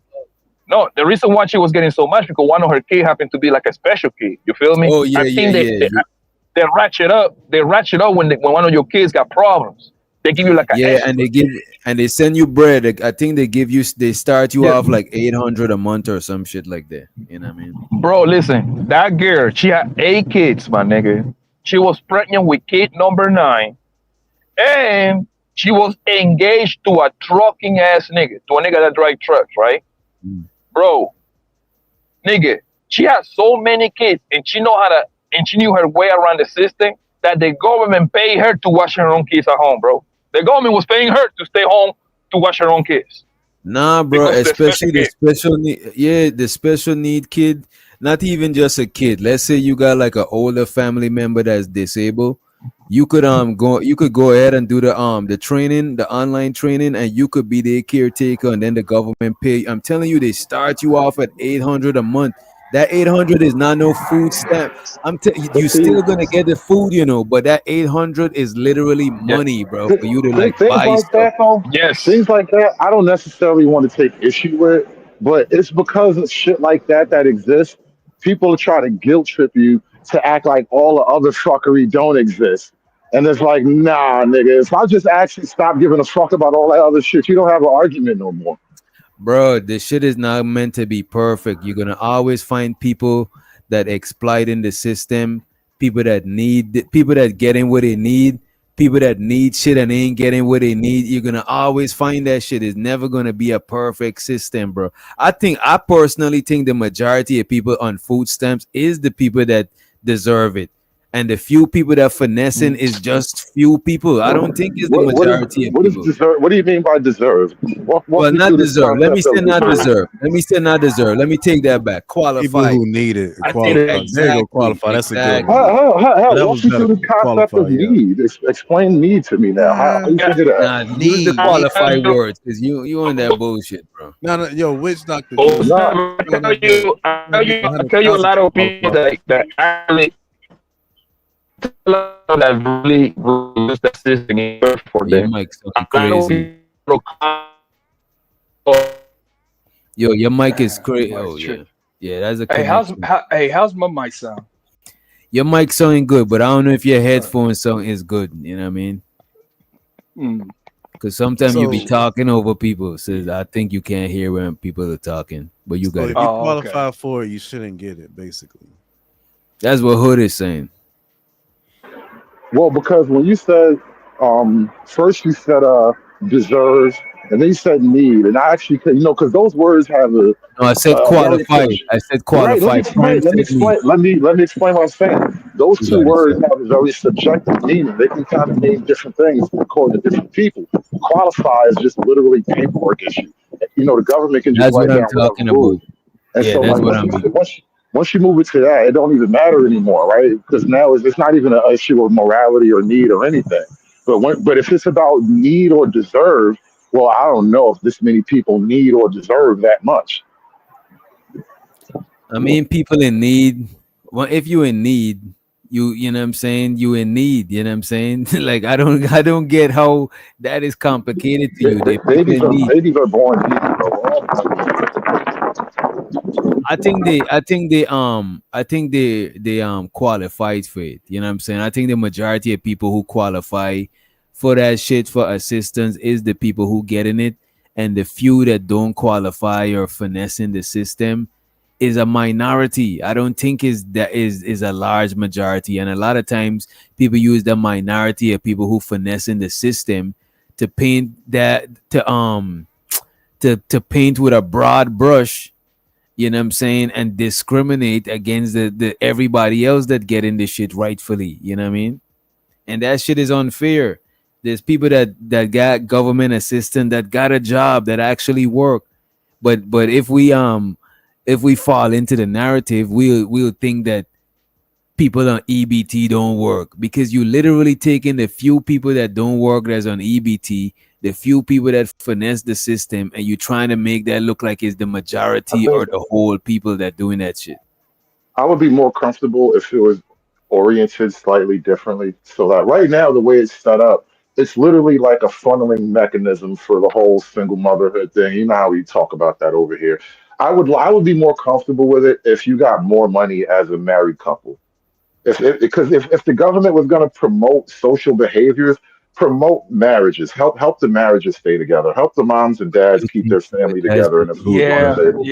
the reason why she was getting so much because one of her kids happened to be like a special kid. You feel me? Oh yeah, I think they ratchet up. They ratchet up when one of your kids got problems. They give you like a Yeah, and they send you bread. Like, I think they start you off like 800 a month or some shit like that. You know what I mean? Bro, listen, that girl, she had 8 kids, my nigga. She was pregnant with kid number 9, and she was engaged to a trucking ass nigga, to a nigga that drive trucks, right? Bro, nigga, she had so many kids, and she knew her way around the system that the government paid her to watch her own kids at home, bro. The government was paying her to stay home to watch her own kids. Nah, bro, Because especially the special need. Yeah, the special need kid. Not even just a kid. Let's say you got like an older family member that's disabled. You could go ahead and do the training, the online training, and you could be their caretaker, and then the government pay. I'm telling you, they start you off at 800 a month. That 800 is not no food stamp. You still gonna get the food, you know, but that 800 is literally money, bro, for you to like Things buy like stuff. that, though. Yes. Things like that, I don't necessarily want to take issue with, but it's because of shit like that exists. People try to guilt trip you to act like all the other fuckery don't exist. And it's like, nah, nigga, if I just actually stop giving a fuck about all that other shit, you don't have an argument no more. Bro, this shit is not meant to be perfect. You're gonna always find people that exploit in the system, people that getting what they need, people that need shit and ain't getting what they need. You're gonna always find that shit. It's never gonna be a perfect system, bro. I personally think the majority of people on food stamps is the people that deserve it. And the few people that finessing is just few people. I don't think it's the majority of people. Deserve? What do you mean by deserve? Well, not deserve. Let me say not deserve. Let me say not deserve. Let me take that back. Qualified. People who need it. Qualify. There you go. Qualify. That's a good one. Walk me through the concept of need. Explain need to me now. How you figure that? Nah, use the qualified words because you on that bullshit, bro. No, yo, which doctor? I tell you a lot of people that actually that really use the system for them. Crazy. Yo, your mic is crazy. Oh yeah, yeah. That's a how's my mic sound? Your mic sounding good, but I don't know if your headphones sound is good. You know what I mean? Because sometimes you be talking over people, so I think you can't hear when people are talking. But you got if it. you qualify for it, you shouldn't get it. Basically, that's what Hood is saying. Well, because when you said first you said deserves, and then you said need, and I actually could, because those words have a. No, I said qualified. I said qualified. Right, let me explain what I'm saying. Those two words have a very subjective meaning. They can kind of mean different things according to different people. Qualify is just literally paperwork issue. The government can just write down talking about. And yeah, so, that's like, what I'm mean. Once you move it to that, it don't even matter anymore, right? Because now it's not even an issue of morality or need or anything. But if it's about need or deserve, well, I don't know if this many people need or deserve that much. I mean, people in need. Well, if you in need, you know what I'm saying, you in need. You know what I'm saying. Like I don't get how that is complicated to you. Babies are born needy, bro. I think they qualified for it. You know what I'm saying? I think the majority of people who qualify for that shit for assistance is the people who getting it, and the few that don't qualify or finessing the system is a minority. I don't think is a large majority, and a lot of times people use the minority of people who finessing the system to paint that to paint with a broad brush. You know what I'm saying, and discriminate against the everybody else that get in this shit rightfully. You know what I mean? And that shit is unfair. There's people that got government assistance, that got a job, that actually work. But if we fall into the narrative, we'll think that people on EBT don't work, because you literally taking the few people that don't work that's on EBT, the few people that finesse the system, and you trying to make that look like it's the majority or the whole people that doing that shit. I would be more comfortable if it was oriented slightly differently. So that right now, the way it's set up, it's literally like a funneling mechanism for the whole single motherhood thing. You know how we talk about that over here. I would be more comfortable with it if you got more money as a married couple. Because if the government was going to promote social behaviors, promote marriages, help the marriages stay together, help the moms and dads keep their family together, and the food on the table.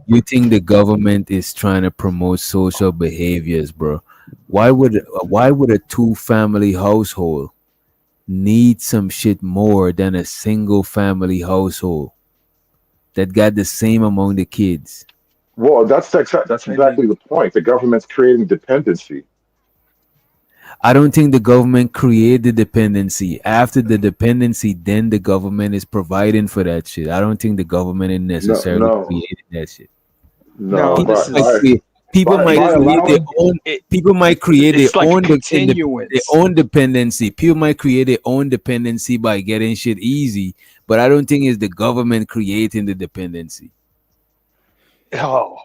You think the government is trying to promote social behaviors, bro? Why would a 2-family household need some shit more than a single family household that got the same amount of kids? Well, that's exactly the point. The government's creating dependency. I don't think the government created the dependency. After the dependency, then the government is providing for that shit. I don't think the government is necessarily created that shit. No, people might create their own dependency. People might create their own dependency by getting shit easy, but I don't think it's the government creating the dependency. Oh,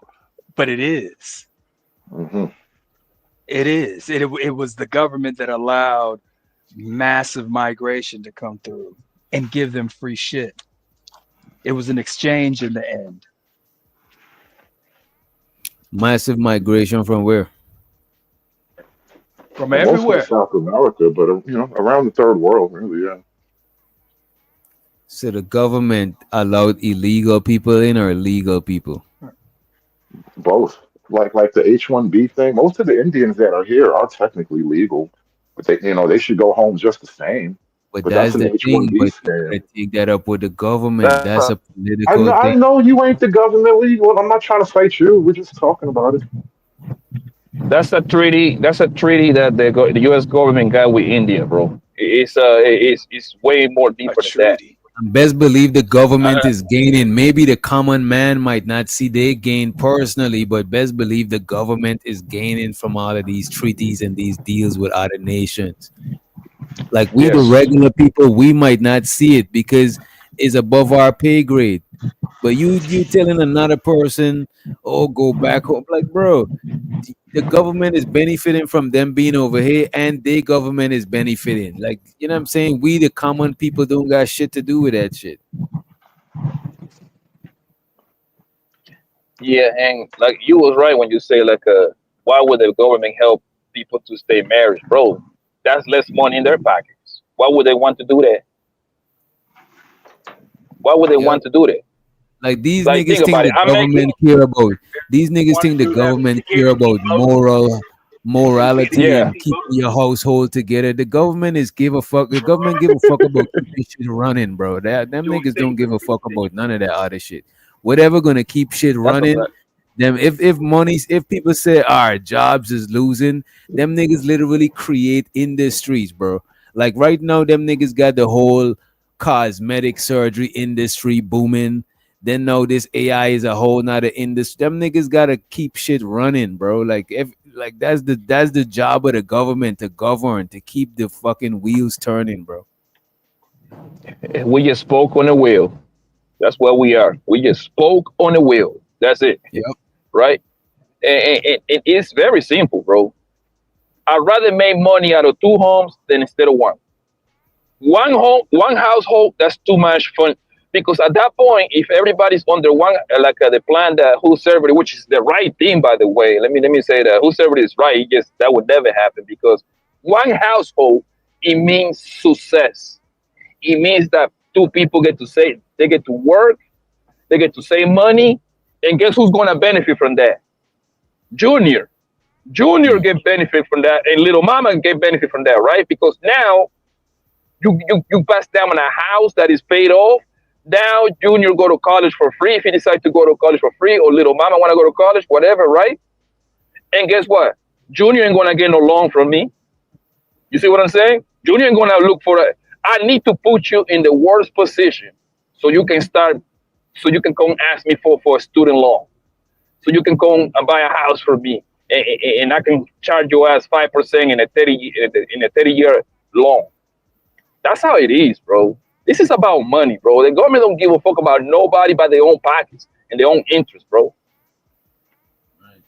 but it is. Mm-hmm. It is. It was the government that allowed massive migration to come through and give them free shit. It was an exchange in the end. Massive migration from where? From everywhere. Mostly South America, but around the third world, really, yeah. So the government allowed illegal people in or legal people? Both. Like the H-1B thing, most of the Indians that are here are technically legal, but they should go home just the same. But that's the thing. But I take that up with the government. That's a political thing. I know you ain't the government legal. I'm not trying to fight you. We're just talking about it. That's a treaty. That's a treaty that the U.S. government got with India, bro. It's way more deeper than that. Best believe the government is gaining. Maybe the common man might not see they gain personally, but best believe the government is gaining from all of these treaties and these deals with other nations. Like we, the regular people, we might not see it because it's above our pay grade. But you telling another person, "Oh, go back home," like, bro, the government is benefiting from them being over here, and their government is benefiting. Like, you know what I'm saying? We, the common people, don't got shit to do with that shit. Yeah, and like you was right when you say why would the government help people to stay married, bro? That's less money in their pockets. Why would they want to do that? Why would they want to do that? Like these niggas think the government care about. These niggas think the government care about morality and keeping your household together. The government give a fuck. The government give a fuck about keeping shit running, bro. Them niggas don't give a fuck about none of that other shit. Whatever gonna keep shit running. Them if people say jobs is losing, them niggas literally create industries, bro. Like right now, them niggas got the whole cosmetic surgery industry booming. Then now this AI is a whole nother industry. Them niggas gotta keep shit running, bro. That's the job of the government, to govern, to keep the fucking wheels turning, bro. We just spoke on the wheel. That's where we are. We just spoke on the wheel. That's it. Yep. Right? And it's very simple, bro. I'd rather make money out of 2 homes than instead of 1. One home, one household, that's too much fun. Because at that point, if everybody's under one, the plan that who served it, which is the right thing, by the way. Let me say that who served it is right. That would never happen because one household, it means success. It means that 2 people get to work, they get to save money, and guess who's gonna benefit from that? Junior get benefit from that, and little mama get benefit from that, right? Because now you pass down on a house that is paid off. Now Junior go to college for free if he decides to go to college for free, or little mama want to go to college, whatever, right? And guess what? Junior ain't gonna get no loan from me. You see what I'm saying? Junior ain't gonna look for I need to put you in the worst position so you can come ask me for a student loan. So you can come and buy a house for me. And I can charge your ass 5% in a 30-year loan. That's how it is, bro. This is about money, bro. The government don't give a fuck about nobody but their own pockets and their own interests, bro. Right.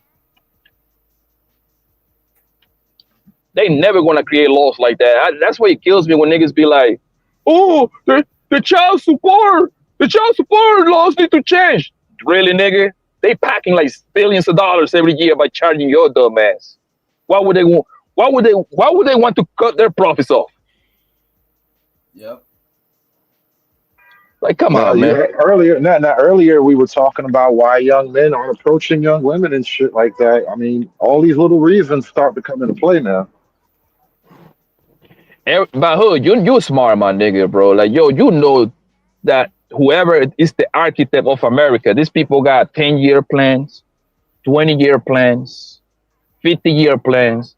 They never gonna create laws like that. That's why it kills me when niggas be like, "Oh, the child support laws need to change." Really, nigga? They packing like billions of dollars every year by charging your dumb ass. Why would they want to cut their profits off? Yep. Like, come on, man. Earlier we were talking about why young men aren't approaching young women and shit like that. I mean, all these little reasons start to come into play now. But Hood, you smart, my nigga, bro. Like, yo, you know that whoever is the architect of America, these people got 10-year plans, 20-year plans, 50-year plans.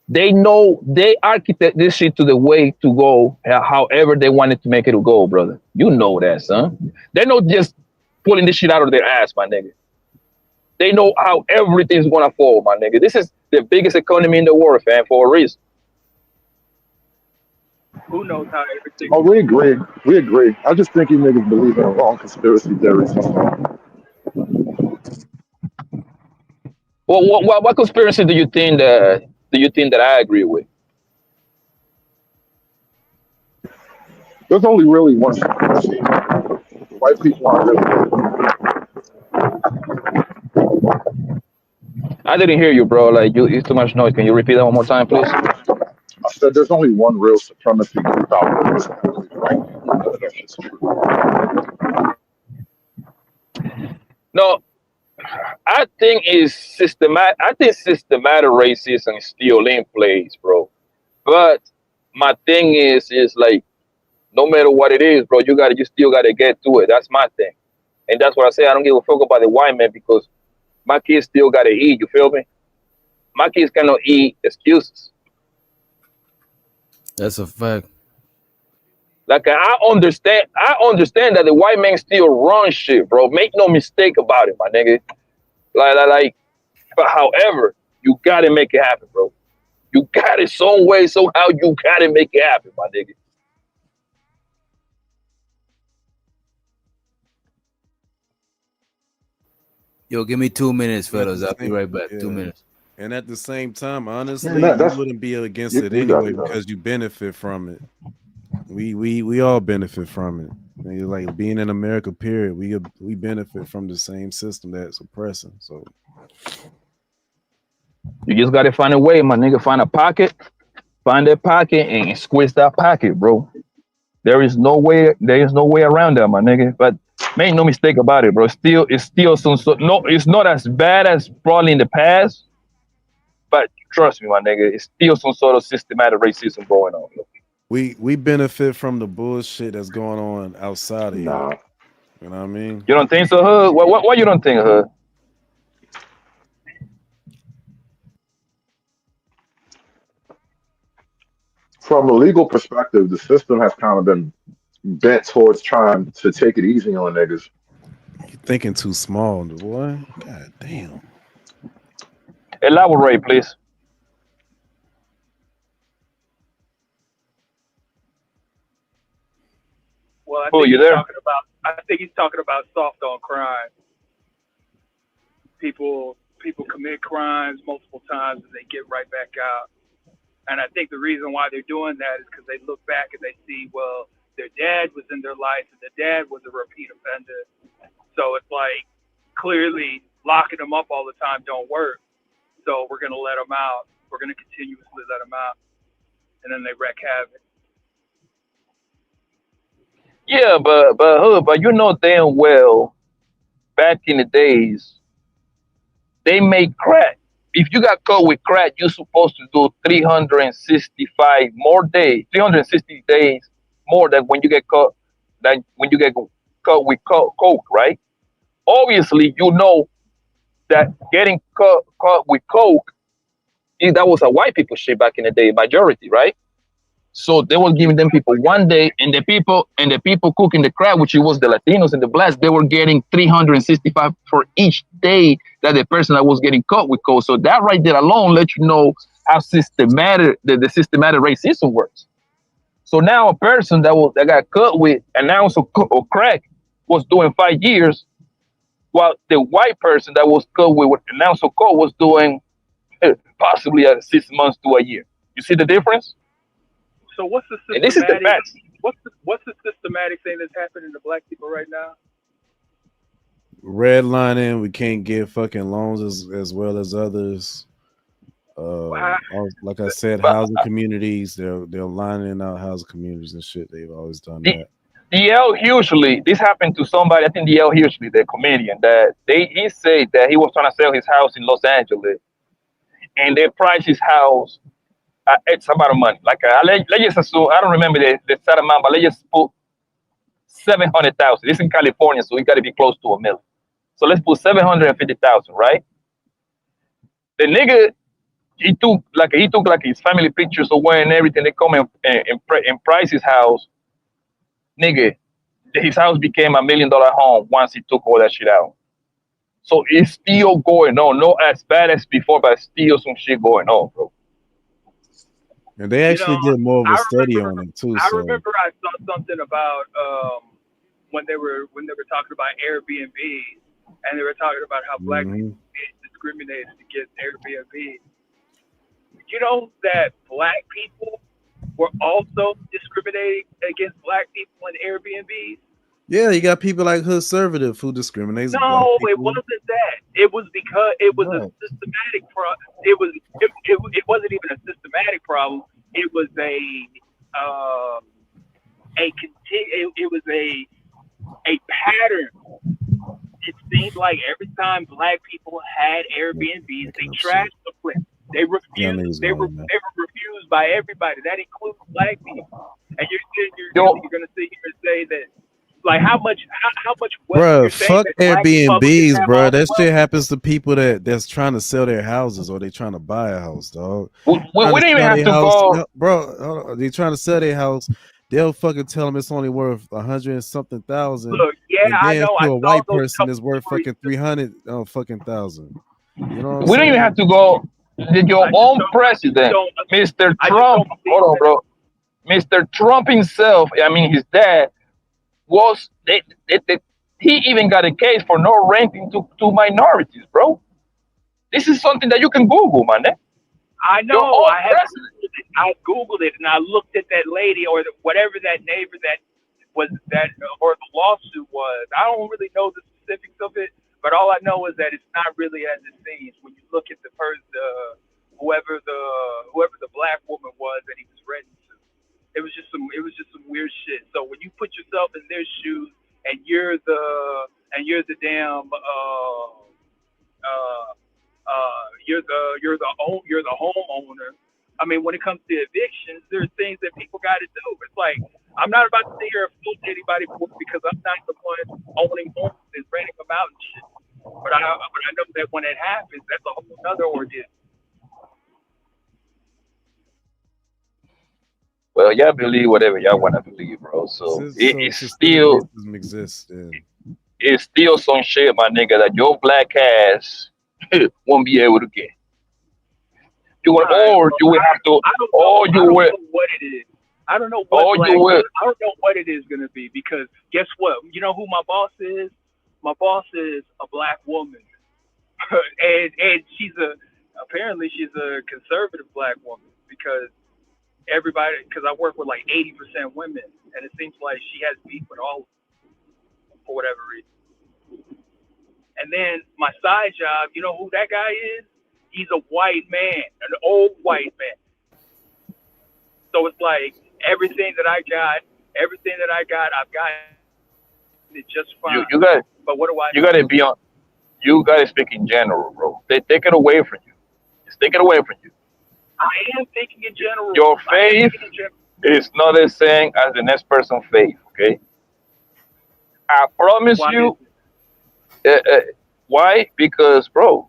They know they architect this shit to the way to go, however they wanted to make it to go, brother. You know that, son. They're not just pulling this shit out of their ass, my nigga. They know how everything's gonna fall, my nigga. This is the biggest economy in the world, fam, for a reason. Who knows how everything? Oh, we agree. We agree. I just think you niggas believe in wrong conspiracy theories. Well, what conspiracy do you think that I agree with? There's only really one conspiracy. White people aren't really. I didn't hear you, bro. Like, it's too much noise. Can you repeat that one more time, please? I said there's only one real supremacy group out there. It's white people. That's just true. No, I think it's systematic. I think systematic racism is still in place, bro. But my thing is like, no matter what it is, bro, you still gotta get to it. That's my thing, and that's what I say. I don't give a fuck about the white man because my kids still gotta eat. You feel me? My kids cannot eat excuses. That's a fact. Like, I understand that the white man still run shit, bro. Make no mistake about it, my nigga. Like, but however, you gotta make it happen, bro. You got it some way, somehow. You gotta make it happen, my nigga. Yo, give me 2 minutes, fellas. I'll be right back. 2 minutes. And at the same time, honestly, Yeah, you wouldn't be against it anyway because you benefit from it. We all benefit from it. And you're like being in America, period. We benefit from the same system that's oppressing. So you just gotta find a way, my nigga. Find that pocket and squeeze that pocket, bro. There is no way around that, my nigga. But make no mistake about it, bro. It's still it's not as bad as probably in the past. But trust me, my nigga, it's still some sort of systematic racism going on. We benefit from the bullshit that's going on outside of here. Nah. You know what I mean? You don't think so, Hood? Why you don't think, Hood? From a legal perspective, the system has kind of been bent towards trying to take it easy on niggas. You're thinking too small, boy. God damn. Elaborate, please. Well, I think he's talking about soft on crime. People commit crimes multiple times and they get right back out. And I think the reason why they're doing that is because they look back and they see, well, their dad was in their life and their dad was a repeat offender. So it's like clearly locking them up all the time don't work. So we're going to let them out. We're going to continuously let them out. And then they wreak havoc. Yeah, but you know damn well, back in the days, they made crack. If you got caught with crack, you're supposed to do 360 days more than when you get caught with coke, right? Obviously, you know that getting caught with coke, that was a white people shit back in the day, majority, right? So they were giving them people 1 day, and the people cooking the crack, which it was the Latinos and the blacks, they were getting 365 for each day that the person that was getting caught with coke. So that right there alone lets you know how systematic the systematic racism works. So now a person that got caught with an ounce of crack was doing 5 years, while the white person that was caught with an ounce of coke was doing possibly 6 months to a year. You see the difference? So what's the systematic? And this is the facts. What's the systematic thing that's happening to black people right now? Redlining, we can't get fucking loans as well as others. Like I said, housing communities, they're lining out housing communities and shit. They've always done that. DL Hughley, this happened to somebody, I think DL Hughley, the comedian, that he said that he was trying to sell his house in Los Angeles, and they priced his house at X amount of money. Like let's just assume, I don't remember the set amount, but let's just put 700,000. It's in California, so it got to be close to $1 million. So let's put 750,000, right? The nigga, he took his family pictures away and everything. They come and price his house. Nigga, his house became $1 million home once he took all that shit out. So it's still going on. Not as bad as before, but still some shit going on, bro. And they actually did more of a study on it too. I remember I saw something about when they were talking about Airbnb, and they were talking about how black people get discriminated against Airbnb. You know that black people were also discriminating against black people in Airbnb? Yeah, you got people like Hood Conservative who discriminates. No, it wasn't that. It was because it was a systematic problem. It wasn't even a systematic problem. It was a pattern. It seemed like every time black people had Airbnbs, they trashed the place. They refused. They were refused by everybody. That includes black people. And you're going to sit here and say that. Like how much? Bro, fuck Airbnbs, bro. That shit happens to people that's trying to sell their houses or they trying to buy a house, dog. We don't even have to go, bro. They trying to sell their house. They'll fucking tell them it's only worth 100 and something thousand. Look, yeah, I know. To a white person, it's worth fucking 300 fucking thousand. You know we don't even have to go. Your own president, Mr. Trump. Hold on, bro. Mr. Trump himself. I mean, his dad. He even got a case for no renting to minorities, bro. This is something that you can Google, man. I know. I Googled it and I looked at that lady or whatever that neighbor that was that or the lawsuit was. I don't really know the specifics of it, but all I know is that it's not really as it seems when you look at the person, whoever the black woman was that he was renting to. It was just some weird shit. So when you put yourself in their shoes and you're the homeowner. I mean, when it comes to evictions, there's things that people got to do. It's like I'm not about to sit here and fault anybody because I'm not the one owning homes and renting them out and shit. But I know that when it happens, that's a whole other ordeal. Well, y'all believe whatever y'all want to believe, bro. So it's still exists. It's still some shit, my nigga, that your black ass won't be able to get. You will have to, or you will. What it is? I don't know what Oh, black. you will. I don't know what it is gonna be because guess what? You know who my boss is? My boss is a black woman, and apparently she's a conservative black woman because because I work with like 80% women, and it seems like she has beef with all of them for whatever reason. And then my side job, you know who that guy is? He's a white man, an old white man. So it's like everything that I got, I've got it just fine. You got. But what do I? You got to be on. You got to speak in general, bro. They take it away from you. It's taken away from you. I am thinking in general. Your faith is not the same as the next person's faith. Okay. I promise you. Why? Because, bro,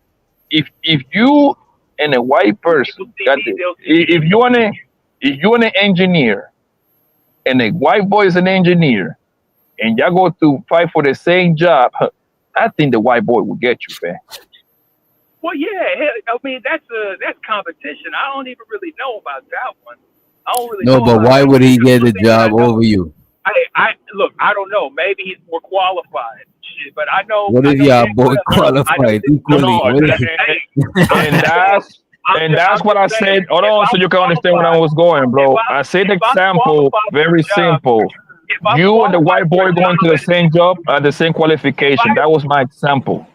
if you and a white person got if you an engineer and a white boy is an engineer and y'all go to fight for the same job, I think the white boy will get you, man. Well, yeah, I mean that's competition. I don't even really know about that one. I don't really No, know but about why that would he one. get the Thing that I job know- over you? I look, I don't know. Maybe he's more qualified. Shit, but I know. What I if know y'all damn both well- qualified equally? What if- And that's what I said. Hold on, so you can understand where I was going, bro. I said the example very simple. You and the white boy going to the same job at the same qualification. That was my example.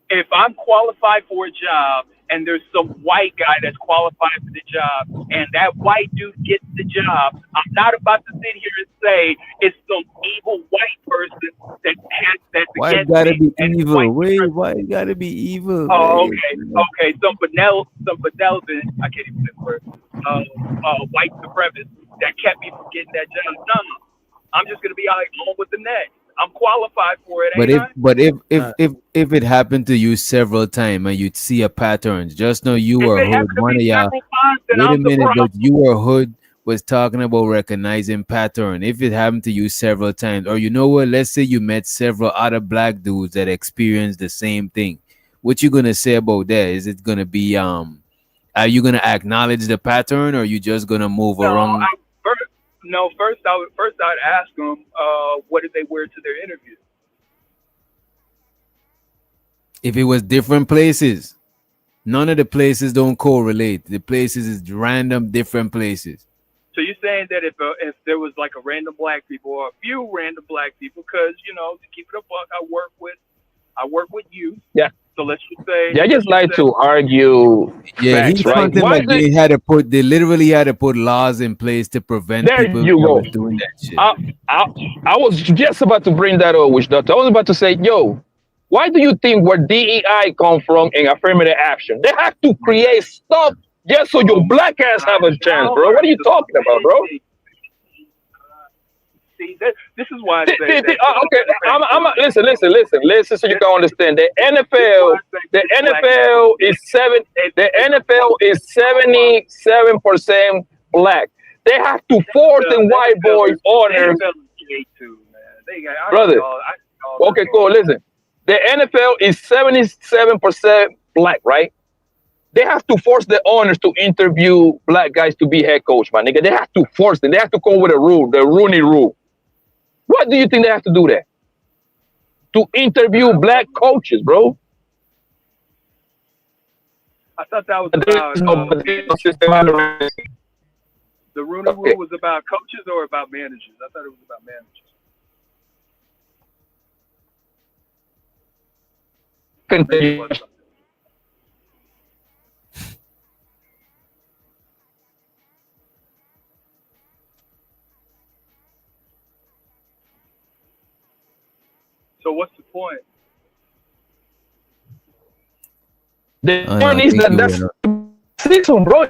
If I'm qualified for a job and there's some white guy that's qualified for the job and that white dude gets the job, I'm not about to sit here and say it's some evil white person that's Why it against gotta me. be evil? Wait, why it gotta be evil? Oh, Wait. okay. Some benevolent, I can't even say the word, white supremacist that kept me from getting that job. No, I'm just gonna be on with the next. I'm qualified for it. If it happened to you several times and you'd see a pattern, just know you were hood. One of y'all. Wait a minute, but you were hood was talking about recognizing pattern. If it happened to you several times, or you know what? Let's say you met several other black dudes that experienced the same thing. What you gonna say about that? Is it gonna be are you gonna acknowledge the pattern, or you just gonna move around? First I'd ask them, what did they wear to their interview? If it was different places, none of the places don't correlate. The places is random, different places. So you're saying that if there was like a random black people or a few random black people, because to keep it a buck, I work with you. Yeah. So let's just say. Yeah, I just like to argue. Yeah, facts, he's right? something Why like they literally had to put laws in place to prevent There people you go. from doing that shit. I was just about to bring that up, Witch Doctor. I was about to say, yo, why do you think where DEI come from in affirmative action? They have to create stuff just so your black ass have a chance, bro. What are you talking about, bro? See, this is why I say that. Okay, listen, so you can understand. The NFL is 77% black. They have to force the white boys honors. Brother, okay, cool. Listen, the NFL is 77% black, right? They have to force the owners to interview black guys to be head coach, my nigga. They have to force them. They have to come with a rule, the Rooney Rule. What do you think they have to do that? To interview black coaches, bro. I thought that was about the Rooney Rule was about coaches or about managers. I thought it was about managers. Continue. So what's the point? The point is that that's season, bro.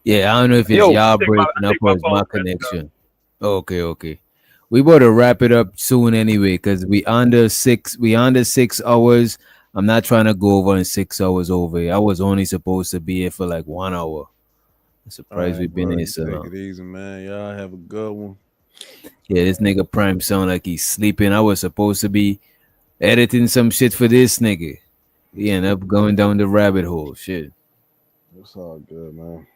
Yeah, I don't know if it's y'all breaking up or it's my connection. Okay. We better wrap it up soon anyway, because we under 6 hours. I'm not trying to go over in 6 hours over here. I was only supposed to be here for like 1 hour. I'm surprised we've been here so long. Take it easy, man. Y'all have a good one. Yeah, this nigga Prime sound like he's sleeping. I was supposed to be editing some shit for this nigga. We end up going down the rabbit hole. Shit. It's all good, man.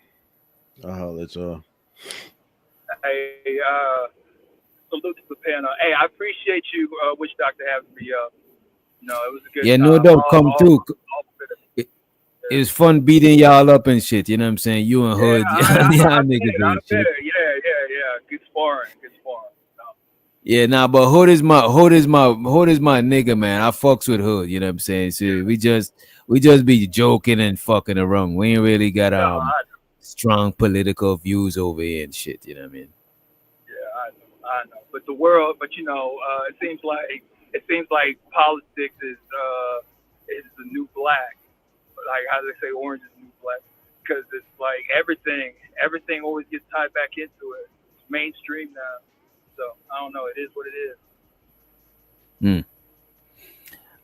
I'll holler at y'all. Hey, salute to the panel. Hey, I appreciate you, Witch Doctor, having me up. No, it was a good Yeah, time. no doubt. Come through. It's fun beating y'all up and shit. You know what I'm saying? You and Hood, y'all niggas and shit. Yeah. Good sparring. Yeah, nah, but Hood is my nigga, man. I fucks with Hood. You know what I'm saying? So we just be joking and fucking around. We ain't really got strong political views over here and shit. You know what I mean? Yeah, I know. But the world, it seems like politics is the new black. Like how they say orange is new black, because it's like everything always gets tied back into it. It's mainstream now, so I don't know. It is what it is.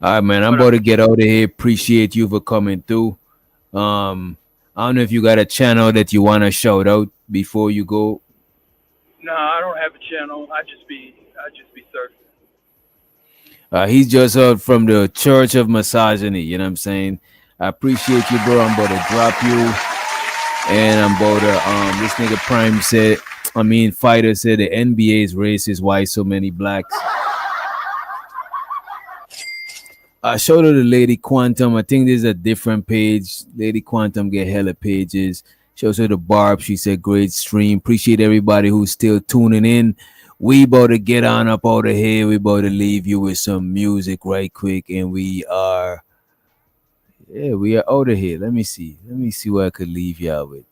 All right, man. I'm about to get out of here. Appreciate you for coming through. I don't know if you got a channel that you want to shout out before you go. No, I don't have a channel. I just be surfing. He's just out from the Church of Misogyny. You know what I'm saying? I appreciate you, bro. I'm about to drop you. And I'm about to, this nigga Prime said, Fighter said the NBA is racist. Why so many blacks? I showed her the Lady Quantum. I think there's a different page. Lady Quantum get hella pages. Shows her the Barb. She said, great stream. Appreciate everybody who's still tuning in. We about to get on up out of here. We about to leave you with some music right quick. And we are out of here. Let me see what I could leave y'all with.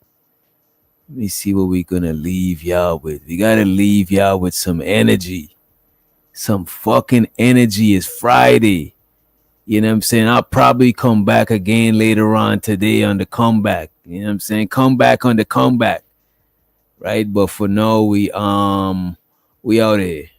Let me see what we're gonna leave y'all with. We gotta leave y'all with some energy. Some fucking energy. It's Friday. You know what I'm saying? I'll probably come back again later on today on the comeback. You know what I'm saying? Come back on the comeback. Right? But for now, we out here.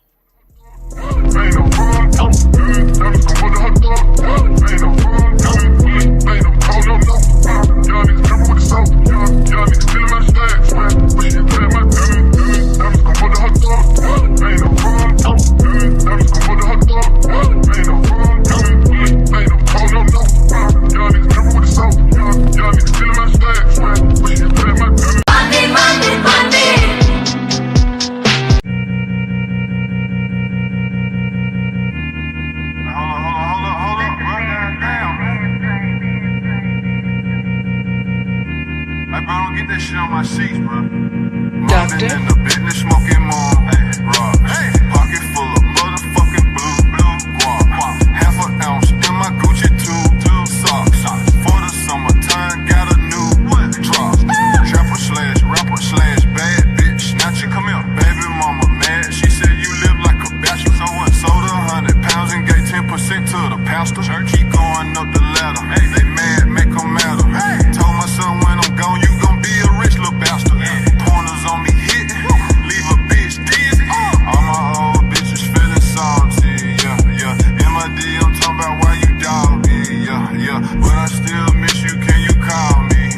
Doctor? In the business, smoking more. Pocket full of motherfucking blue guap. Half an ounce in my Gucci two socks. For the summertime, got a new drop. Trapper slash rapper slash bad bitch. Snatcher, come here. Baby mama mad. She said you live like a bachelor. So what? Sold 100 pounds and gave 10% to the pastor. Keep going up the ladder. They mad, make them matter. Told my son when I'm gone, you gon' be a rich little bastard. Pointers on me hit, leave a bitch dizzy. All my old bitches feeling salty, yeah. MID, I'm talking about why you dog me, yeah. But I still miss you, can you call me,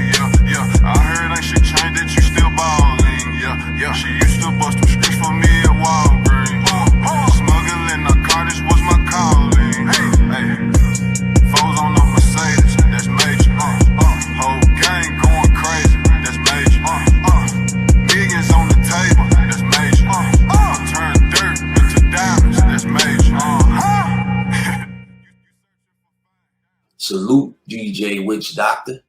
yeah. I heard ain't shit changed, that you still ballin', yeah. She used to bust them scripts for me at Walgreens. Smuggling narcotics was my calling, hey. Foes on the Mercedes, that's major. Whole gang going crazy, that's major. Millions on the table, that's major. Turn dirt into diamonds, that's major. Salute DJ Witch Doctor.